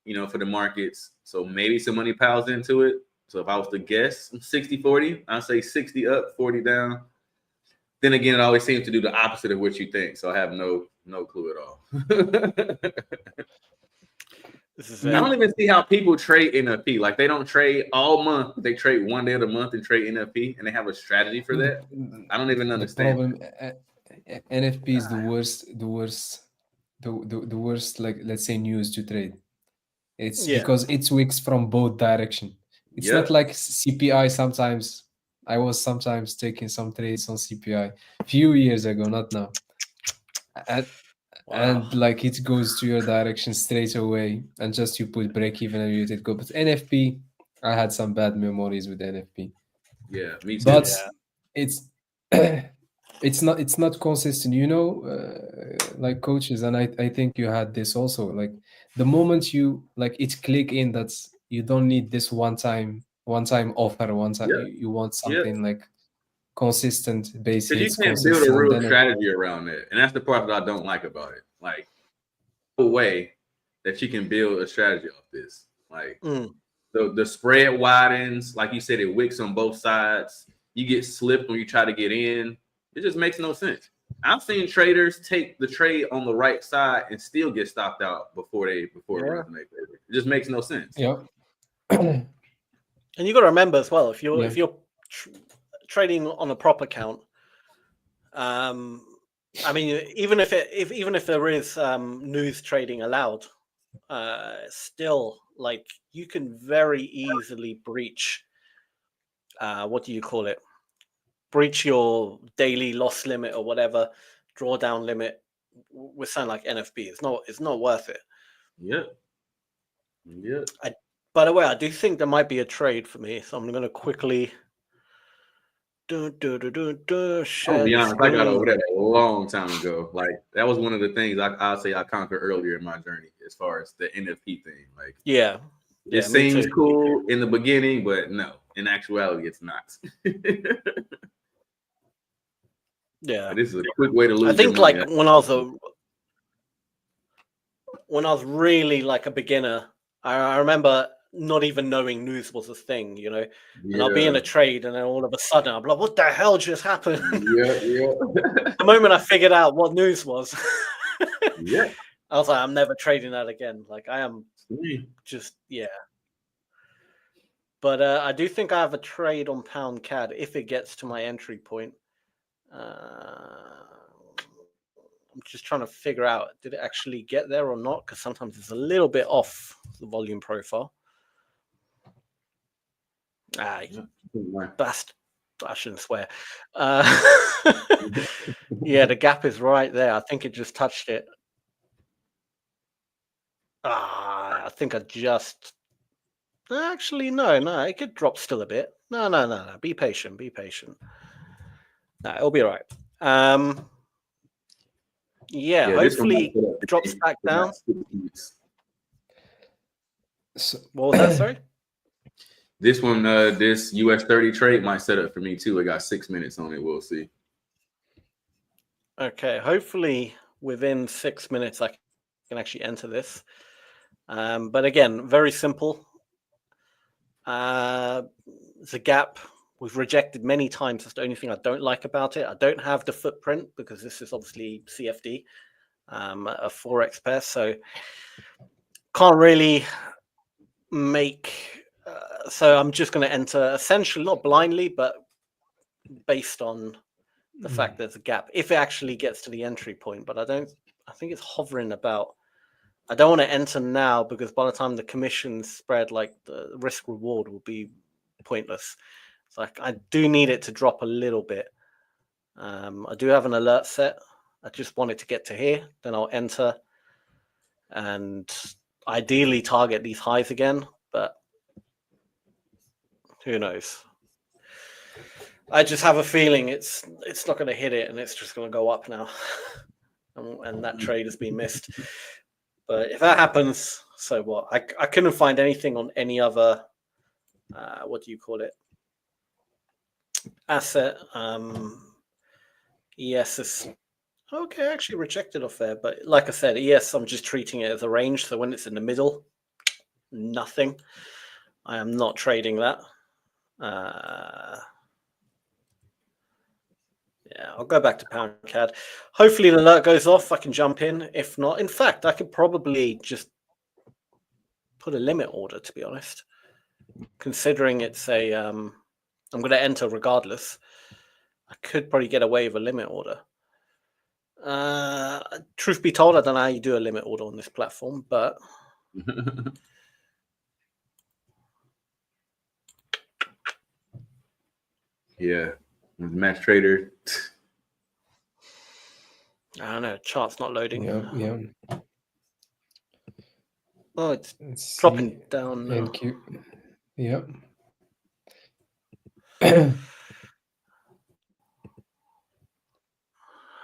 you know, for the markets. So maybe some money piles into it. So if I was to guess 60-40, I'd say 60 up, 40 down. Then again, it always seems to do the opposite of what you think. So I have no clue at all. I don't even see how people trade NFP. Like they don't trade all month. They trade one day of the month and trade NFP, and they have a strategy for that. I don't even understand. The problem, NFP is the worst. Like, let's say, news to trade. It's because it swings from both direction. It's not like CPI. Sometimes I was taking some trades on CPI a few years ago, not now. And like it goes to your direction straight away, and just you put break even and you let it go. But NFP, I had some bad memories with NFP. Yeah, me too. But it's it's not consistent, you know, like coaches, and I think you had this also. Like the moment you like it click in that you don't need this one time offer, one time you want something like consistent base hits. You can't build a real strategy around it, and that's the part that I don't like about it. Like a way that you can build a strategy off this. Like the spread widens, like you said, it wicks on both sides. You get slipped when you try to get in. It just makes no sense. I've seen traders take the trade on the right side and still get stopped out before it runs make it. It just makes no sense. Yeah. And you got to remember as well, if you're trading on a prop account, I mean, even if there is news trading allowed, still, like, you can very easily breach what do you call it? Breach your daily loss limit or whatever drawdown limit with something like NFP. It's not worth it. Yeah. By the way, I do think there might be a trade for me, so I'm going to quickly. I'll be honest, I got over that a long time ago. Like that was one of the things I'll say I conquered earlier in my journey as far as the NFP thing. Like it seems cool in the beginning, but no, in actuality, it's not. Yeah, this is a quick way to lose. I think like when I was really like a beginner, I remember not even knowing news was a thing, you know. And I'll be in a trade, and then all of a sudden I'm like, "What the hell just happened?" The moment I figured out what news was, I was like, "I'm never trading that again." Like I am just But I do think I have a trade on pound CAD if it gets to my entry point. I'm just trying to figure out, did it actually get there or not? Because sometimes it's a little bit off the volume profile. Bastard. I shouldn't swear. Yeah, the gap is right there. I think it just touched it. I think I just... Actually, no. It could drop still a bit. No. Be patient. No, it'll be all right. Hopefully it drops back down. What was that, sorry? This one, this US 30 trade might set up for me too. I got 6 minutes on it. We'll see. Okay, hopefully within 6 minutes I can actually enter this. But again, very simple. It's a gap we've rejected many times. That's the only thing I don't like about it. I don't have the footprint because this is obviously CFD, a Forex pair, so can't really make... so I'm just going to enter essentially, not blindly, but based on the fact there's a gap. If it actually gets to the entry point, but I think it's hovering about. I don't want to enter now because by the time the commissions spread, like the risk reward will be pointless. So I do need it to drop a little bit. I do have an alert set. I just want it to get to here, then I'll enter and ideally target these highs again, but who knows? I just have a feeling it's not going to hit it, and it's just going to go up now, and that trade has been missed. But if that happens, so what? I couldn't find anything on any other, what do you call it? asset. ES is okay, actually rejected off there, but like I said, ES, I'm just treating it as a range. So when it's in the middle, nothing. I am not trading that. Yeah, I'll go back to pound CAD. Hopefully the alert goes off. I can jump in. If not, in fact, I could probably just put a limit order, to be honest. Considering it's a, I'm going to enter regardless. I could probably get away with a limit order. Truth be told, I don't know how you do a limit order on this platform, but yeah, match trader. I don't know. Chart's not loading. Yeah. Oh, it's Let's dropping see. down now. NQ. Yeah.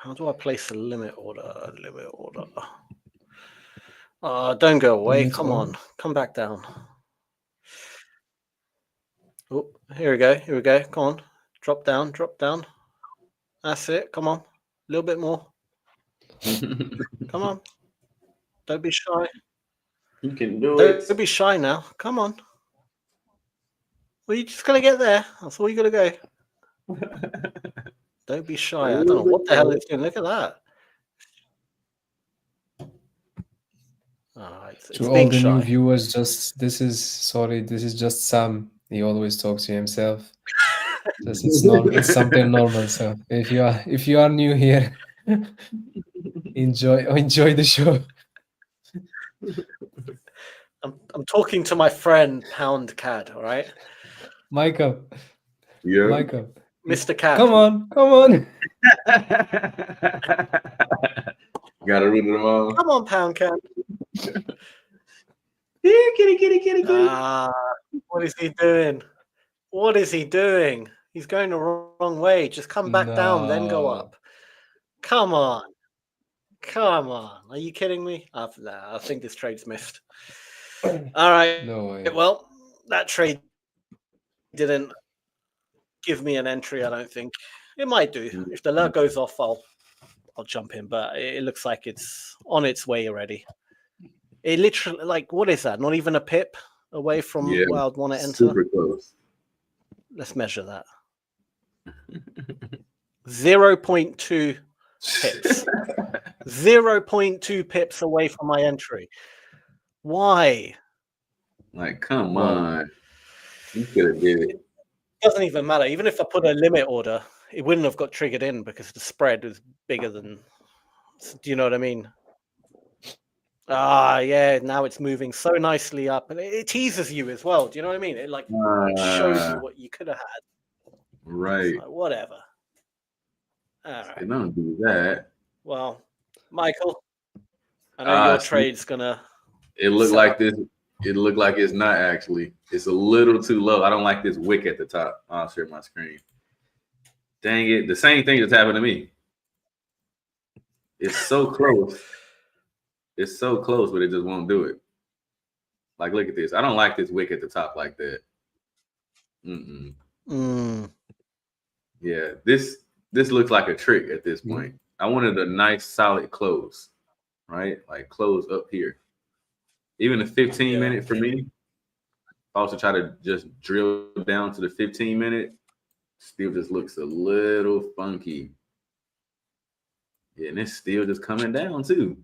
How do I place a limit order? Don't go away. Limit Come order. on. Come back down. Oh, here we go. Come on. Drop down. That's it. Come on. A little bit more. Come on. Don't be shy. You can do it. Don't be shy now. Come on. Well, you just got to get there. That's all you got to go. Don't be shy. I don't know what the hell it's doing. Look at that. It's To all being the shy. new viewers, this is just Sam. He always talks to himself. It's something normal. So if you are new here, enjoy the show. I'm talking to my friend Pound CAD, all right? Michael. Yeah. Michael. Mr. CAD. Come on. Gotta read them all. Come on, Pound CAD. Kitty. What is he doing? He's going the wrong way. Just come back down, then go up. Come on. Are you kidding me? I think this trade's missed. All right. No way. Well, that trade didn't give me an entry, I don't think. It might do. If the alert goes off, I'll jump in, but it looks like it's on its way already. It literally, like, what is that? Not even a pip away from where I'd want to enter? Super close. Let's measure that. 0.2 pips. 0.2 pips away from my entry. Why? Like, come on. You could have did it. It doesn't even matter. Even if I put a limit order, it wouldn't have got triggered in because the spread was bigger than... Do you know what I mean? Yeah, now it's moving so nicely up. And it teases you as well. Do you know what I mean? It like shows you what you could have had. Right. Like, whatever. All right. They don't do that. Well, Michael, I know your trade's gonna. It looked like this. It looked like it's not actually. It's a little too low. I don't like this wick at the top. I'll share my screen. Dang it! The same thing just happened to me. It's so close. It's so close, but it just won't do it. Like, look at this. I don't like this wick at the top like that. Yeah, this looks like a trick at this point. I wanted a nice solid close, right? Like close up here. Even the 15-minute for me, I also try to just drill down to the 15-minute. Still just looks a little funky. Yeah, and it's still just coming down too.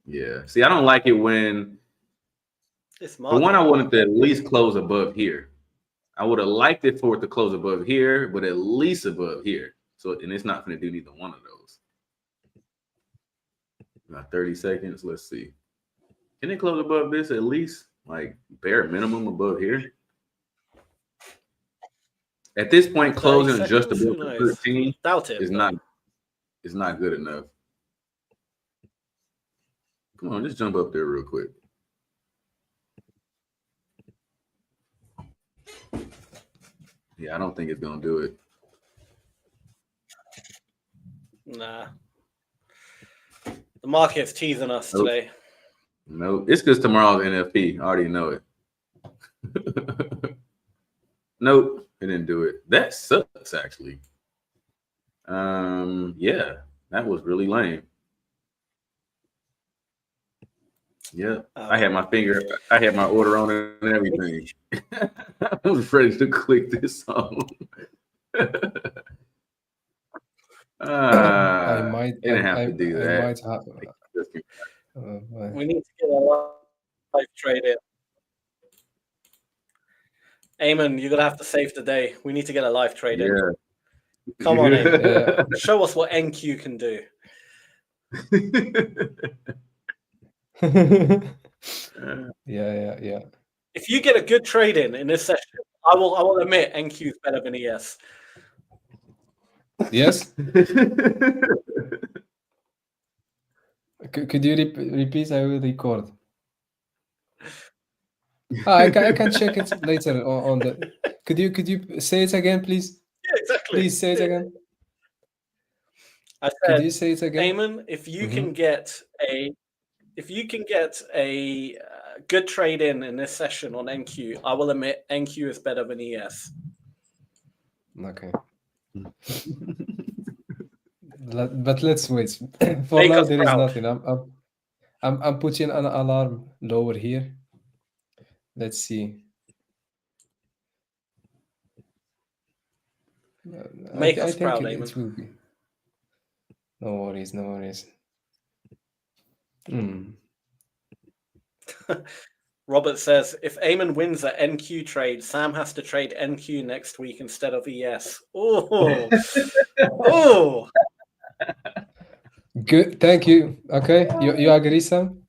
Yeah. See, I don't like it when the one I wanted to at least close above here. I would have liked it for it to close above here, but at least above here. So, and it's not going to do neither one of those. About 30 seconds. Let's see. Can it close above this at least? Like bare minimum above here? At this point, closing just above the 13 is not good enough. Come on, just jump up there real quick. Yeah, I don't think it's gonna do it. Nah. The market's teasing us today. Nope. It's because tomorrow's NFP. I already know it. Nope. It didn't do it. That sucks, actually. Yeah, that was really lame. Yeah, I had my order on it and everything. I was ready to click this on. I might. Didn't have to do that. I might have. We need to get a live trade in. Aymane, you're gonna have to save the day. We need to get a live trade in. Yeah. Come on, Aymane. Show us what NQ can do. Yeah. If you get a good trade in this session, I will admit NQ is better than ES. Yes. Could you repeat? I will record. I can check it later on the. Could you say it again, please? Yeah, exactly. Please say it again. I said, Could you say it again? Aymane, if you can get a good trade in this session on NQ, I will admit NQ is better than ES. Okay. But let's wait. For Make now, us there is proud. nothing. I'm putting an alarm lower here. Let's see. Make us think proud, it Aymane. will be. No worries. Robert says, if Aymane wins the NQ trade, Sam has to trade NQ next week instead of ES. Oh, oh. Good. Thank you. Okay. You agree, Sam?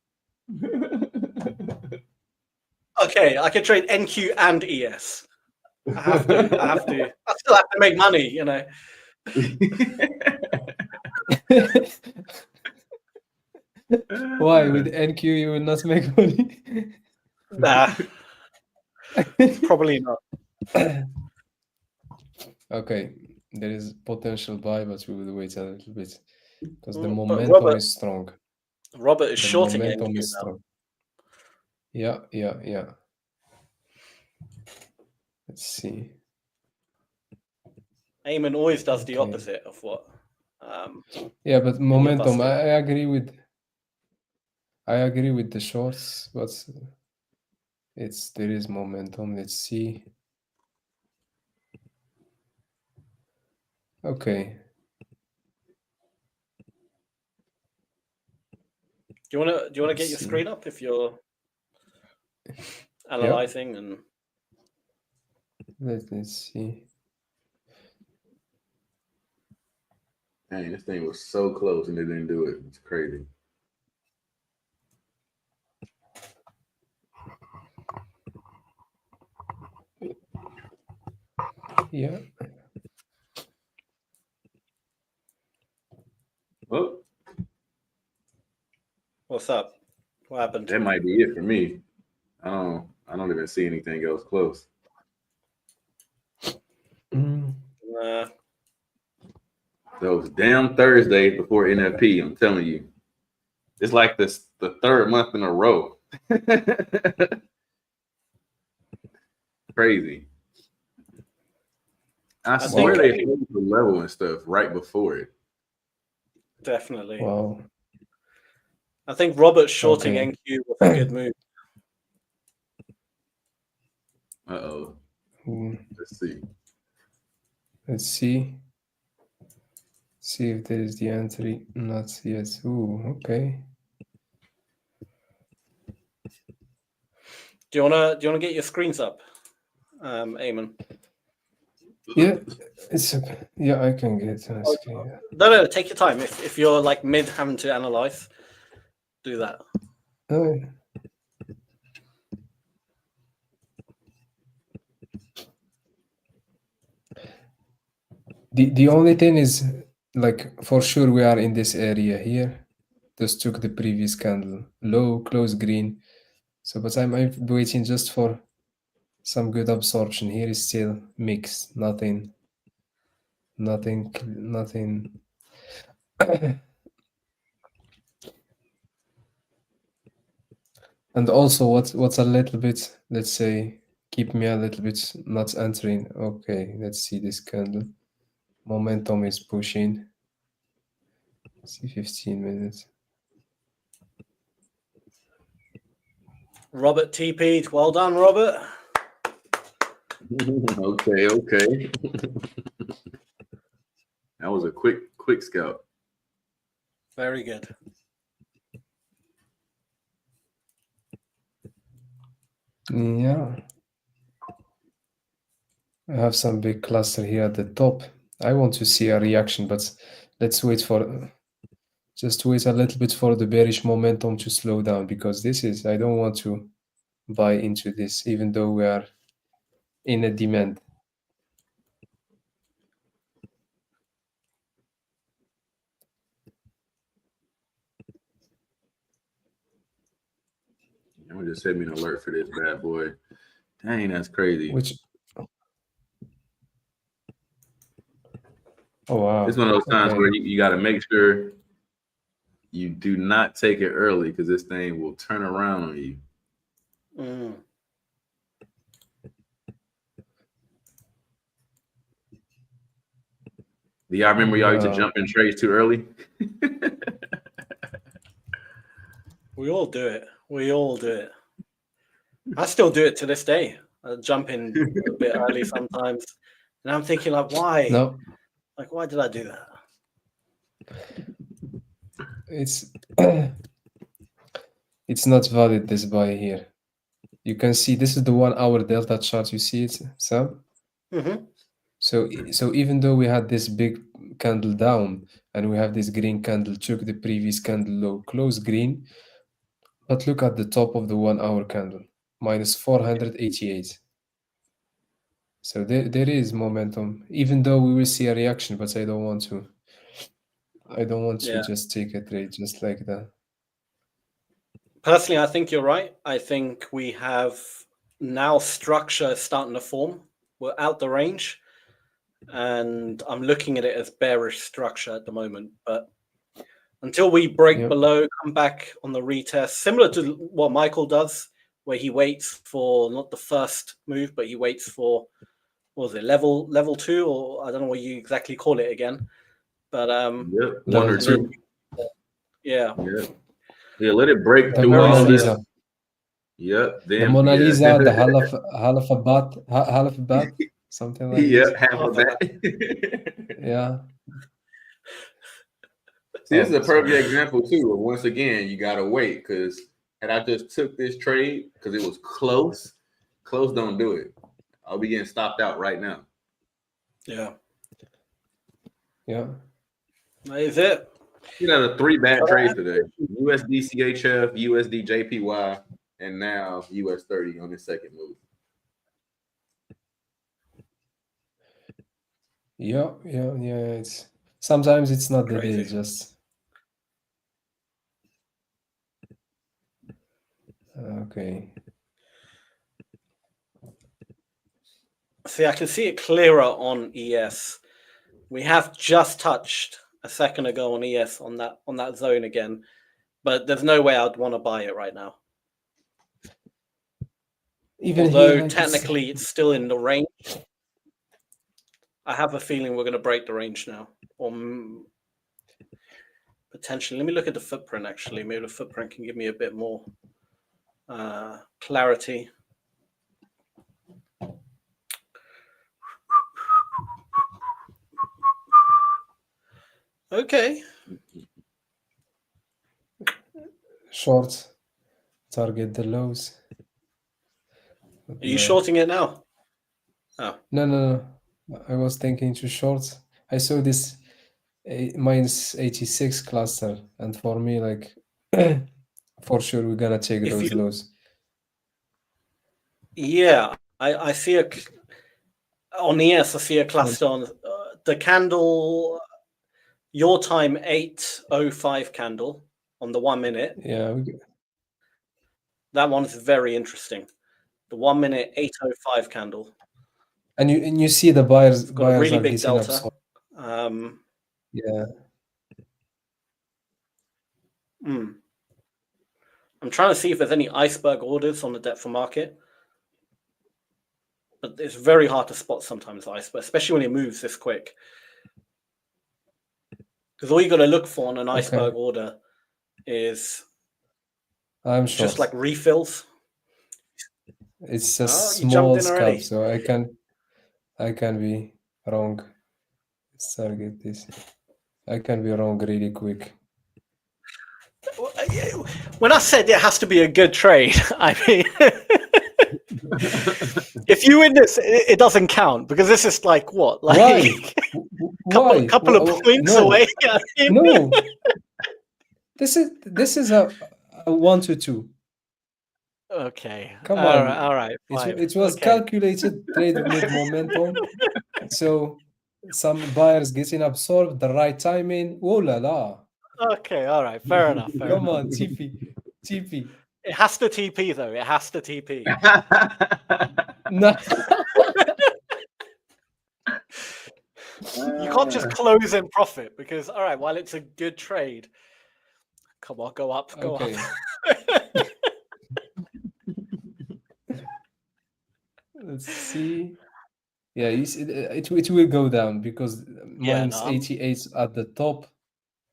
Okay, I can trade NQ and ES. I have to. I still have to make money, you know. Why? With NQ, you will not make money? Nah. Probably not. Okay. There is potential buy, but we will wait a little bit because the But momentum is strong. Robert is The shorting momentum NQ is now. strong. Yeah. Let's see. Aymane always does the Okay. opposite of what. Yeah, but many of us momentum. do. I agree with the shorts, but there is momentum. Let's see. Okay. Do you want to Let's get your see. screen up if you're analyzing and Let's see. Dang, this thing was so close and they didn't do it. It's crazy. Yeah. Oh, what's up? What happened? that might be it for me. I don't even see anything else close. Those damn Thursdays before NFP, I'm telling you. It's like the third month in a row. Crazy. I swear they hold the level and stuff right before it. Definitely. Wow. I think Robert shorting NQ was a good move. Uh-oh. Let's see. Let's see. See if there is the entry. Not yet. Ooh, okay. Do you wanna get your screens up, Aymane? Yeah, it's okay. Yeah, I can get a screen. No, take your time. If you're like mid having to analyze, do that. Oh. The only thing is, like, for sure we are in this area here. Just took the previous candle low, close green. So, but I'm waiting just for some good absorption. Here is still mixed, nothing. And also, what's a little bit, let's say, keep me a little bit not entering. Okay, let's see this candle. Momentum is pushing. See 15 minutes. Robert TP'd. Well done, Robert. Okay. That was a quick scout. Very good. Yeah. I have some big cluster here at the top. I want to see a reaction, but let's wait for, just wait a little bit for the bearish momentum to slow down, because this is, I don't want to buy into this, even though we are in a demand. I'm gonna just send me an alert for this bad boy. Dang, that's crazy. Which, oh wow. It's one of those times Okay. where you got to make sure you do not take it early, because this thing will turn around on you. Mm. Do y'all remember y'all used to No. jump in trades too early? We all do it. We all do it. I still do it to this day. I jump in a bit early sometimes. And I'm thinking, like, why? No, Like, why did I do that? it's it's not valid, this buy here. You can see this is the 1 hour delta chart. You see it, Sam? Mm-hmm. So even though we had this big candle down and we have this green candle, took the previous candle low, close green, but look at the top of the 1 hour candle, minus 488. So there is momentum, even though we will see a reaction, but I don't want to Yeah. just take a trade just like that. Personally, I think you're right. I think we have now structure starting to form. We're out the range, and I'm looking at it as bearish structure at the moment. But until we break Yeah. below, come back on the retest, similar to what Michael does, where he waits for not the first move, but he waits for, what was it, level 2, or I don't know what you exactly call it again. But Yep, one Level or two. yeah. Yeah, let it break The through Mona all this. Lisa. Yep. The Then, Mona yeah. Lisa, the half a bat, something like Yeah, this. half of that. Yeah. See, this is a Oh, perfect sorry. example too. Of once again, you gotta wait, because had I just took this trade because it was close don't do it. I'll be getting stopped out right now. Yeah. Yeah. That is it. You know, 3 bad trades today: USD CHF, USD JPY, and now US 30 on the second move. Yeah. It's sometimes it's not the day, Crazy. it's just okay. See, I can see it clearer on ES. We have just touched a second ago on ES on that zone again, but there's no way I'd want to buy it right now. Even Although here, like technically it's still in the range, I have a feeling we're going to break the range now, or potentially. Let me look at the footprint. Actually, maybe the footprint can give me a bit more clarity. Okay. short, target the lows. Are you shorting it now? Oh. No. I was thinking to short. I saw this minus 86 cluster, and for me, like, for sure we're gonna take those lows. Yeah, I see on ES. I see a cluster on the candle. Your time 8:05 candle on the 1 minute. Yeah, that one is very interesting. The 1 minute 8:05 candle. And you see the buyers got a really are big getting delta. Yeah. I'm trying to see if there's any iceberg orders on the depth of market. but it's very hard to spot sometimes the iceberg, especially when it moves this quick. Because all you got to look for on an iceberg order is I'm short. just like refills. It's a You small jumped in scalp, already. so I can be wrong. Let's target this. I can be wrong really quick. When I said it has to be a good trade, I mean, if you win this, it doesn't count because this is like what, like Why? couple of points no. away. I mean. No, this is a 1 to 2. Okay. Come all on. Right, all right. It was calculated trade with momentum. So some buyers getting absorbed, the right timing. Oh la la. Okay, all right. Fair enough. Come on, TP. It has to TP though. It has to TP. No. You can't just close in profit because all right, while it's a good trade, come on, go up, go up. Let's see. Yeah, it will go down because minus 88 at the top.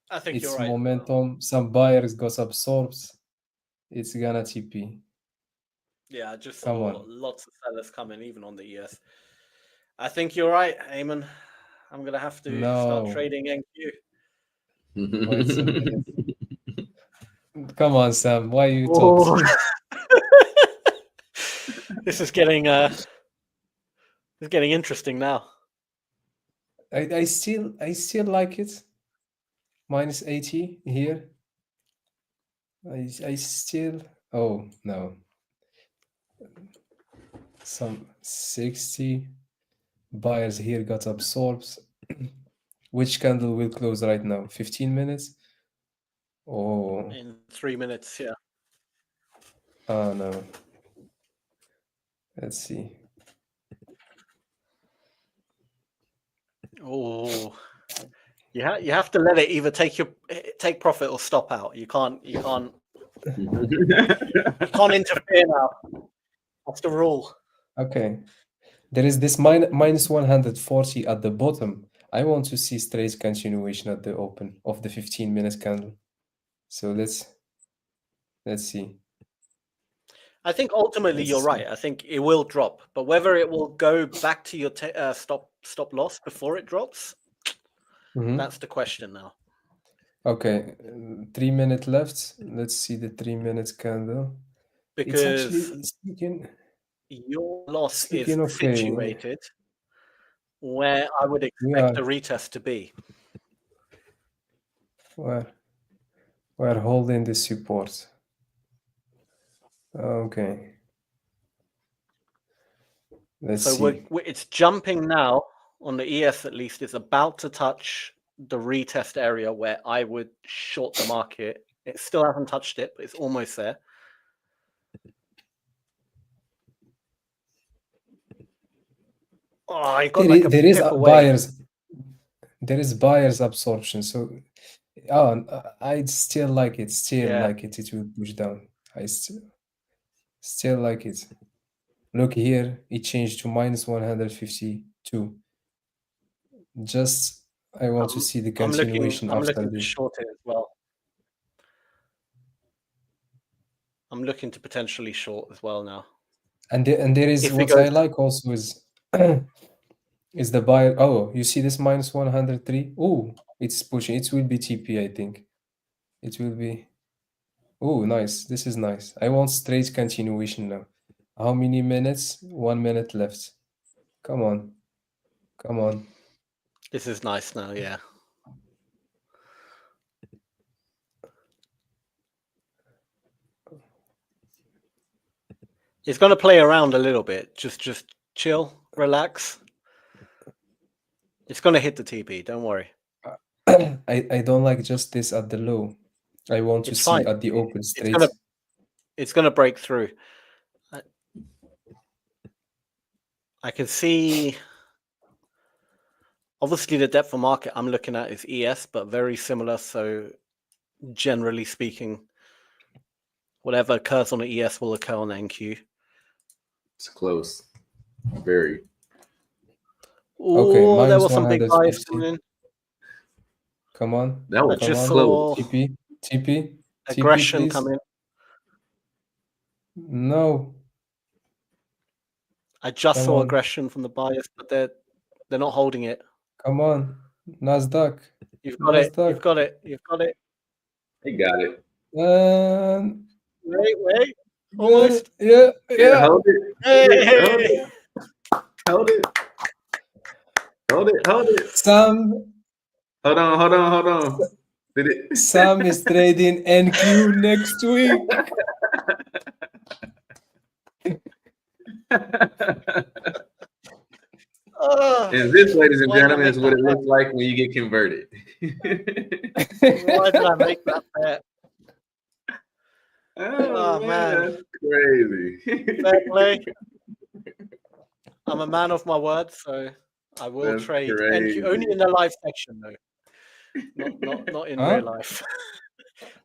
I think it's you're right. Momentum. Some buyers got absorbed. It's gonna TP. Yeah, I just saw lots of sellers coming, even on the ES. I think you're right, Aymane. I'm gonna have to start trading NQ. Wait a minute. Come on, Sam. Why you talk? This is getting interesting now. I still like it. Minus 80 here. I still. Oh no. Some 60 buyers here got absorbed. Which candle will close right now? 15 minutes? Oh. In 3 minutes, yeah. Oh no. Let's see. Oh, you have to let it either take profit or stop out. You can't interfere now. That's the rule. Okay. There is this minus 140 at the bottom. I want to see straight continuation at the open of the 15 minutes candle. So let's see. I think ultimately you're right. I think it will drop, but whether it will go back to your stop loss before it drops, that's the question now. Okay, 3 minutes left. Let's see the 3 minutes candle. Because your loss is situated where I would expect the retest to be. We're holding the support. Okay. Let's see. It's jumping now on the ES, at least. It's about to touch the retest area where I would short the market. It still hasn't touched it, but it's almost there. Oh, I got there is buyers. There is buyers absorption. So, I still like it. Like it. It will push down. I still like it. Look here. It changed to minus 152. Just I want to see the continuation I'm after looking this. To short it as well. I'm looking to potentially short as well now. And there is what I like also is is the buyer. Oh, you see this minus 103? Oh, it's pushing. It will be TP, I think. It will be. Oh, nice. This is nice. I want straight continuation now. How many minutes? 1 minute left. Come on. This is nice now, yeah. It's going to play around a little bit. Just chill, relax. It's going to hit the TP. Don't worry. I don't like just this at the low. I want to see at the open straight. It's going to break through. I can see. Obviously, the depth of market I'm looking at is ES, but very similar. So, generally speaking, whatever occurs on the ES will occur on the NQ. It's close. Very. Oh, there minus was some big buys 150. coming in. Come on. That was I just Come saw on. TP, aggression please. come in. No. I just Come saw on. aggression from the buyers, but they're not holding it. Come on. NASDAQ. You've got it. NASDAQ. You've got it. You've got it. They got it. And Wait. Almost. Yeah. Hold it. Hey! Hold it. Hold it. Sam Hold on. Did it? Sam is trading NQ next week. And this, ladies and gentlemen, is what it looks like when you get converted. Why did I make that bet? Oh, man. That's crazy. Fair play. I'm a man of my word, so I will That's trade crazy. NQ only in the live section though. Not in Huh? real life.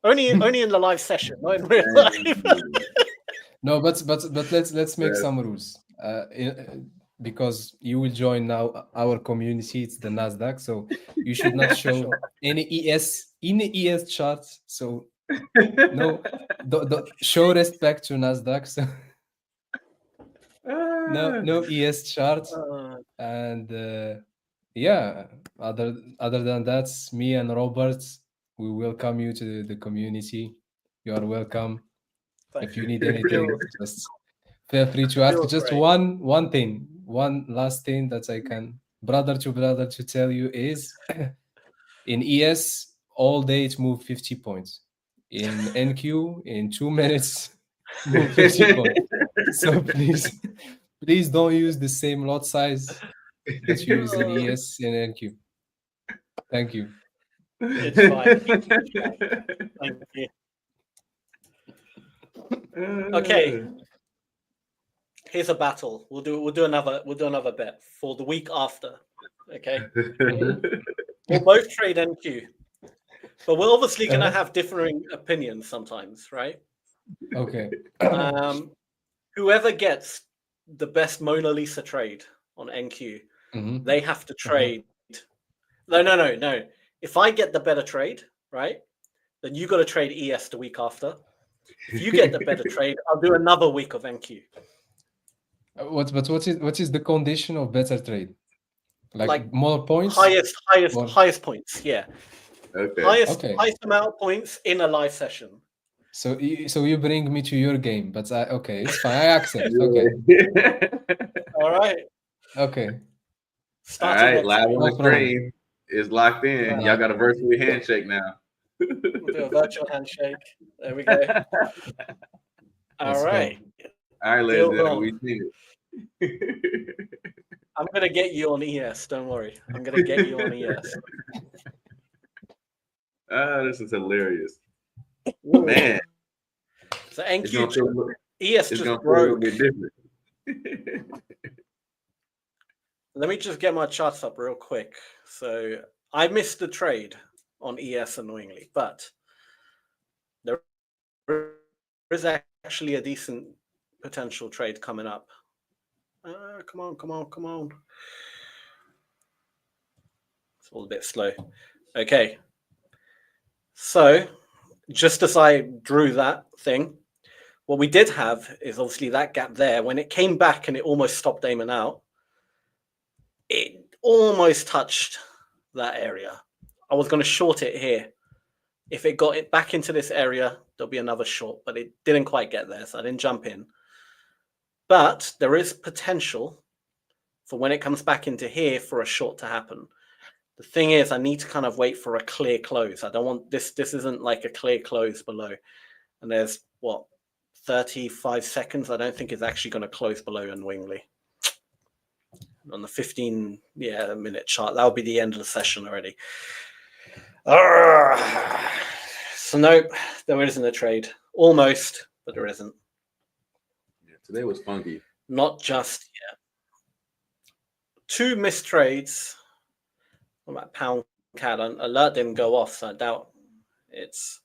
only in the live session, not in real life. No, but let's make Yes. some rules. Because you will join now our community, it's the NASDAQ, so you should not show any ES in the ES charts. So no, show respect to NASDAQ. So no ES charts. And yeah, other than that, me and Robert, we welcome you to the community. You are welcome. If you need anything, just feel free to ask. Feels Just great. one last thing that I can brother to tell you is in ES all day it moved 50 points. In NQ in 2 minutes move 50 points. So please don't use the same lot size that you use in ES and NQ. Thank you. It's fine. Thank you. Okay. Here's a battle. We'll do another bet for the week after. Okay. We'll both trade NQ. But we're obviously gonna have differing opinions sometimes, right? Okay. Whoever gets the best Mona Lisa trade on NQ, they have to trade. No. If I get the better trade, right, then you got to trade ES the week after. If you get the better trade, I'll do another week of NQ. What is the condition of better trade? Like more points? Highest points, yeah. Okay. Highest amount of points in a live session. So you bring me to your game, but okay, it's fine. I accept. Okay. All right. Okay. All right, live on the screen is locked in. Y'all got a virtual handshake now. We'll do a virtual handshake. There we go. All right. All right, ladies and gentlemen, we've seen it. I'm gonna get you on ES. Don't worry. I'm gonna get you on ES. This is hilarious, man. So NQ ES just broke. Let me just get my charts up real quick. So I missed the trade on ES annoyingly, but there is actually a decent potential trade coming up. Come on. It's all a bit slow. Okay. So just as I drew that thing, what we did have is obviously that gap there. When it came back and it almost stopped Aymane out, it almost touched that area. I was going to short it here. If it got it back into this area, there'll be another short, but it didn't quite get there, so I didn't jump in. But there is potential for when it comes back into here for a short to happen. The thing is, I need to kind of wait for a clear close. I don't want this. This isn't like a clear close below. And there's what, 35 seconds. I don't think it's actually going to close below annoyingly. On the 15-minute chart, that'll be the end of the session already. So nope, there isn't a trade. Almost, but there isn't. Yeah, today was funky. Not just yet. 2 missed trades. What about pound CAD? Alert didn't go off, so I doubt it's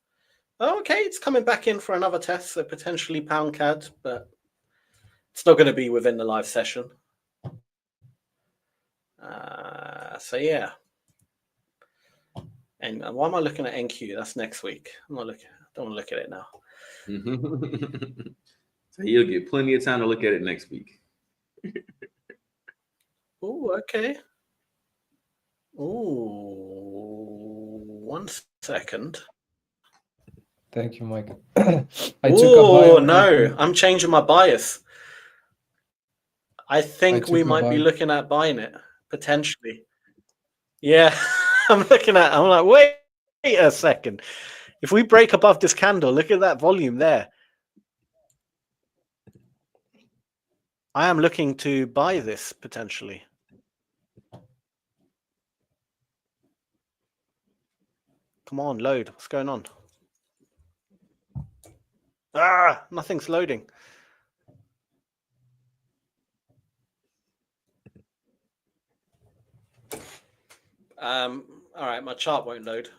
okay. It's coming back in for another test, so potentially pound CAD, but it's not going to be within the live session. So yeah. And why am I looking at NQ? That's next week. I'm not looking. I don't want to look at it now. So you'll get plenty of time to look at it next week. Oh, okay. Oh, 1 second. Thank you, Mike. Oh no, I'm changing my bias. I think we took a might be buy. looking at buying it potentially. Yeah, I'm like, wait a second. If we break above this candle, look at that volume there. I am looking to buy this potentially. Come on, load. What's going on? Ah, nothing's loading. All right, my chart won't load.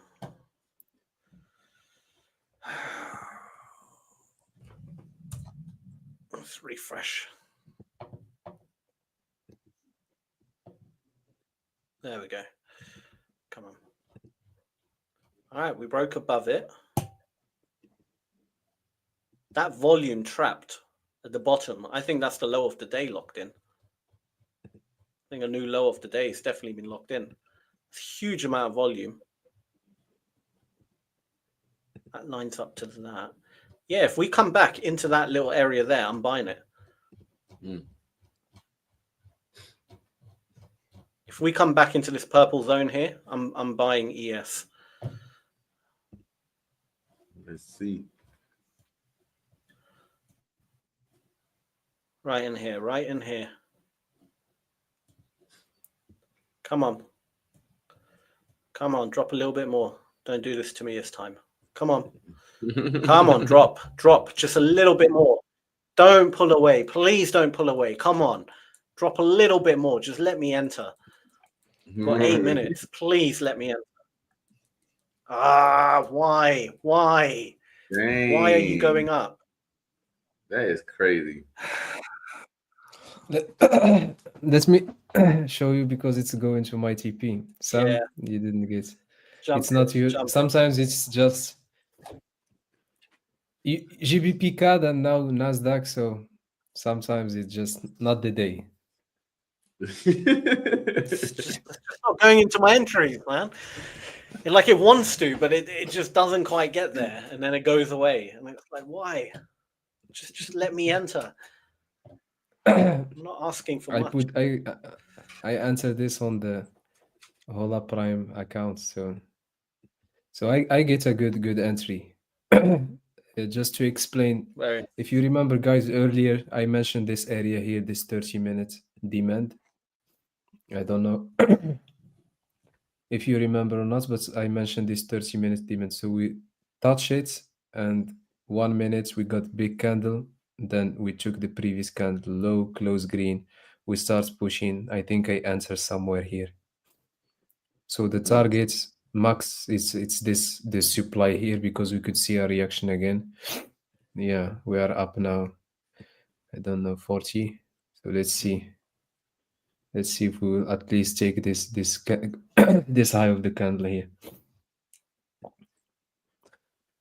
Let's refresh. There we go. Come on. All right, we broke above it. That volume trapped at the bottom. I think that's the low of the day locked in. I think a new low of the day has definitely been locked in. It's a huge amount of volume. That lines up to that. Yeah, if we come back into that little area there, I'm buying it. If we come back into this purple zone here, I'm buying ES. Let's see. Right in here, right in here. Come on. Come on, drop a little bit more. Don't do this to me this time. Come on. Come on, drop, just a little bit more. Don't pull away. Please don't pull away. Come on. Drop a little bit more. Just let me enter. Got 8 minutes. Please let me enter. Ah, why? Dang. Why are you going up? That is crazy. Let me show you because it's going to my TP. Sam, Yeah. you didn't get. Jump It's not in, you. jump in. Sometimes it's just GBP CAD and now NASDAQ. So sometimes it's just not the day. It's just not going into my entries, man. Like it wants to, but it just doesn't quite get there, and then it goes away. And it's like, why? Just let me enter. I'm not asking for much. I answered this on the Hola Prime account, so I get a good entry. Just to explain, if you remember, guys, earlier I mentioned this area here, this 30-minute demand. I don't know if you remember or not, but I mentioned this 30-minute demand. So we touch it, and 1 minute we got big candle. Then we took the previous candle low, close green. We start pushing. I think I answered somewhere here. So the target max it's this supply here because we could see a reaction again. Yeah, we are up now. I don't know, 40. So let's see. Let's see if we will at least take this this high of the candle here.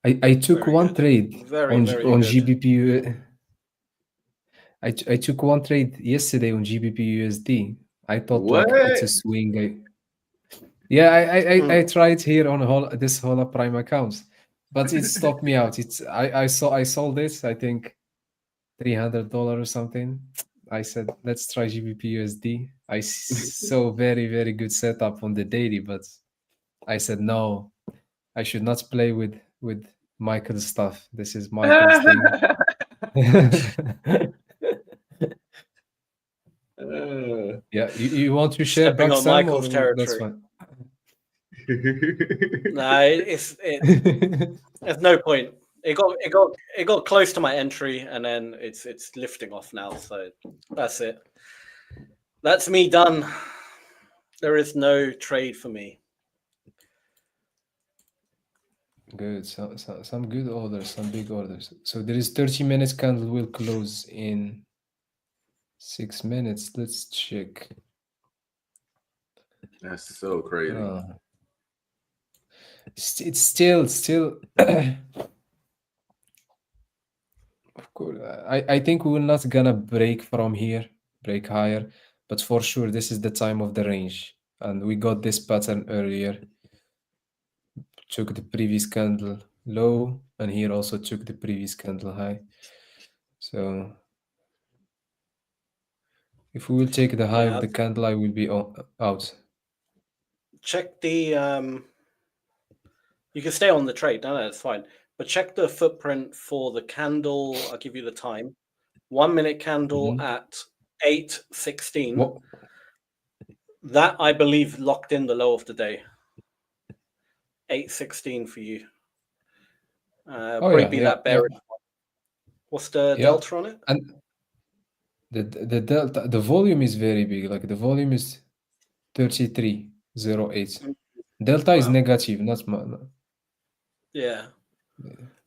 I took one trade on GBP. I took one trade yesterday on GBP USD. I thought like it's a swing. I tried here on this Hola Prime account, but it stopped me out. I sold it. I think $300 or something. I said let's try GBP USD. I saw very good setup on the daily, but I said no, I should not play with Michael's stuff. This is Michael's thing. Yeah, you want to share Stepping back on Sam, Michael's or territory. that's fine. No, it's there's no point. It got close to my entry, and then it's lifting off now. So that's it. That's me done. There is no trade for me. Good. So some good orders, some big orders. So there is 30 minutes candle will close in 6 minutes. Let's check. That's so crazy. It's still of course, I think we're not gonna break from here, break higher, but for sure this is the time of the range, and we got this pattern earlier. Took the previous candle low, and here also took the previous candle high. So if we will take the high of the candle, I will be out. Check the you can stay on the trade. No, it's fine. But check the footprint for the candle. I'll give you the time. 1 minute candle at 8:16. What? That, I believe, locked in the low of the day. 8:16 for you. Probably that bearish one. What's the delta on it? And the delta, the volume is very big. Like the volume is 33.08. Delta is negative, not. Yeah.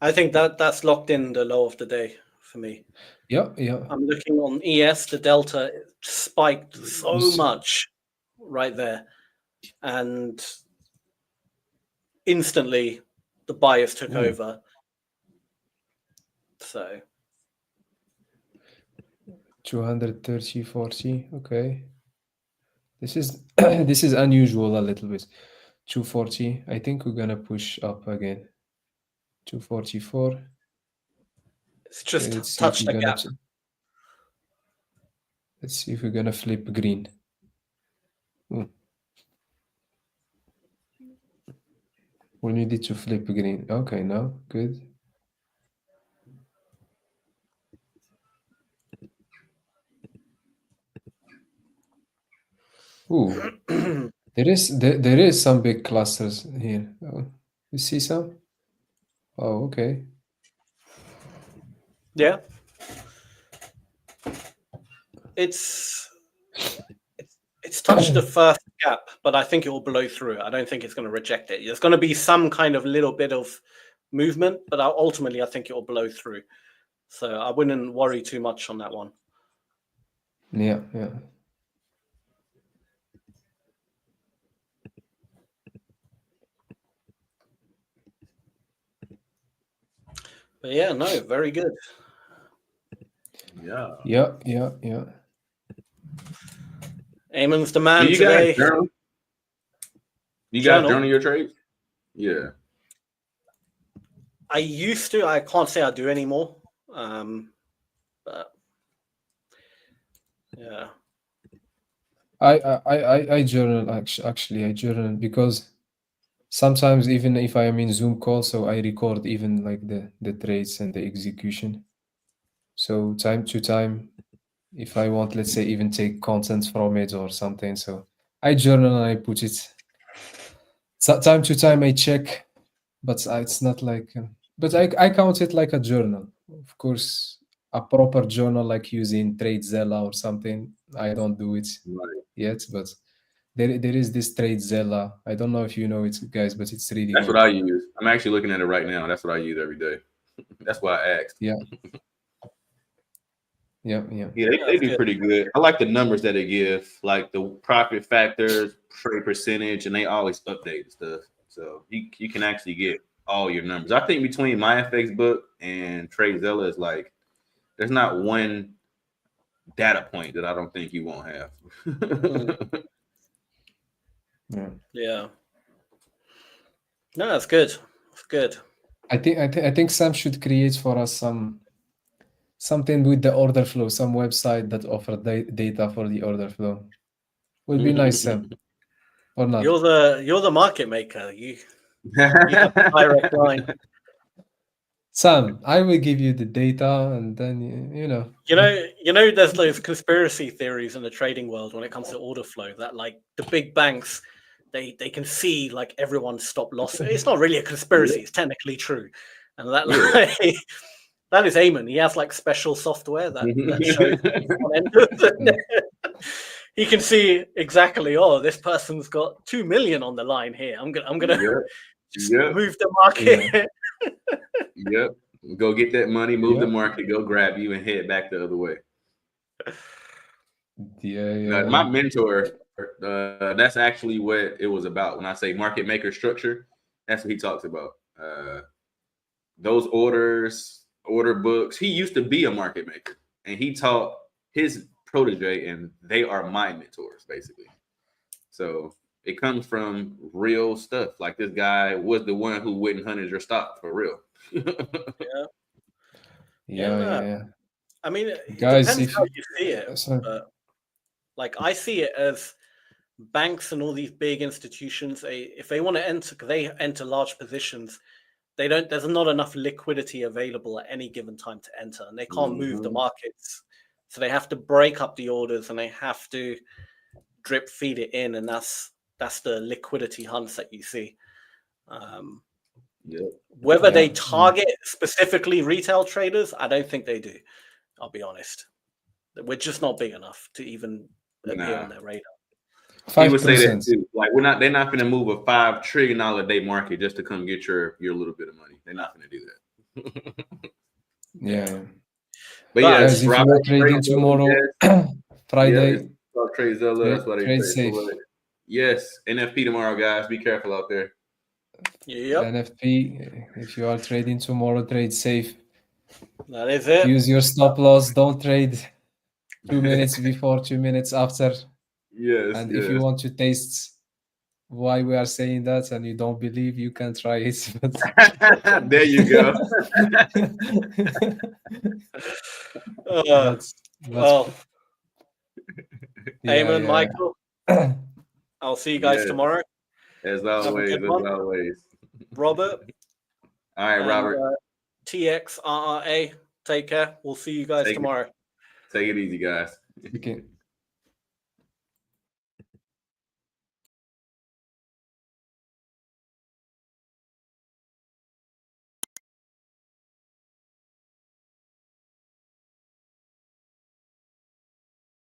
I think that's locked in the low of the day for me. Yeah. I'm looking on ES, the delta spiked so much right there. And instantly the buyers took over. So 230.40. Okay. This is this is unusual a little bit. 240. I think we're gonna push up again. 244. It's just touch the gap. Let's see if we're gonna flip green. We needed to flip green. Okay, no, good. Ooh, there is some big clusters here. Oh, you see some? Oh, okay. Yeah. It's touched the first gap, but I think it will blow through. I don't think it's going to reject it. There's going to be some kind of little bit of movement, but ultimately I think it will blow through. So I wouldn't worry too much on that one. Yeah. But yeah, no, very good. Yeah. Aymane's the man you today. Guys journal? You guys journal your trades? Yeah. I used to. I can't say I do anymore. But yeah. I journal actually. I journal because sometimes even if I am in Zoom call, so I record even like the trades and the execution. So time to time, if I want, let's say, even take content from it or something, so I journal and I put it. So time to time I check, but it's not like. But I count it like a journal. Of course, a proper journal like using TradeZella or something. I don't do it yet, but there is this TradeZella. I don't know if you know it, guys, but it's really That's good. what I use. I'm actually looking at it right now. That's what I use every day. That's why I asked. Yeah. Yeah, they do pretty good. I like the numbers that they give, like the profit factors, trade percentage, and they always update stuff. So you can actually get all your numbers. I think between my FX book and TradeZella is like there's not one data point that I don't think you won't have. Yeah. No, that's good. That's good. I think Sam should create for us something with the order flow, some website that offer data for the order flow. Will be nice, Sam. Or not? You're the market maker. You have a direct line. Sam, I will give you the data, and then you know. You know, there's those conspiracy theories in the trading world when it comes to order flow that like the big banks, they can see like everyone's stop loss. It's not really a conspiracy; it's technically true, and that like, that is Aymane. He has like special software that shows. He can see exactly. Oh, this person's got 2 million on the line here. I'm gonna move the market. Yep. Go get that money, move the market, go grab you, and head back the other way. Yeah. My mentor, That's actually what it was about. When I say market maker structure, that's what he talks about. Those orders, order books. He used to be a market maker, and he taught his protege, and they are my mentors, basically. So it comes from real stuff. Like this guy was the one who went and hunted your stock for real. Yeah. I mean, it Guys, depends how you see it. sorry. But like I see it as banks and all these big institutions, if they want to enter, they enter large positions. There's not enough liquidity available at any given time to enter, and they can't move the markets. So they have to break up the orders and they have to drip feed it in, and that's the liquidity hunts that you see. Whether they target specifically retail traders, I don't think they do. I'll be honest. We're just not big enough to even appear on their radar. 5%. He would say that too. Like they're not going to move a $5 trillion a day market just to come get your little bit of money. They're not going to do that. Yeah. But guys, if you are trading tomorrow, Friday, trade Zella. That's why they trade safe. Yes, NFP tomorrow, guys. Be careful out there. Yep. NFP. If you are trading tomorrow, trade safe. That is it. Use your stop loss. Don't trade 2 minutes before, 2 minutes after. Yes. And if you want to taste why we are saying that and you don't believe, you can try it. But... there you go. Well, Aymane, Michael, I'll see you guys tomorrow. As always. Robert. All right, Robert. TXRRA. Take care. We'll see you guys tomorrow. Take it easy, guys. Okay.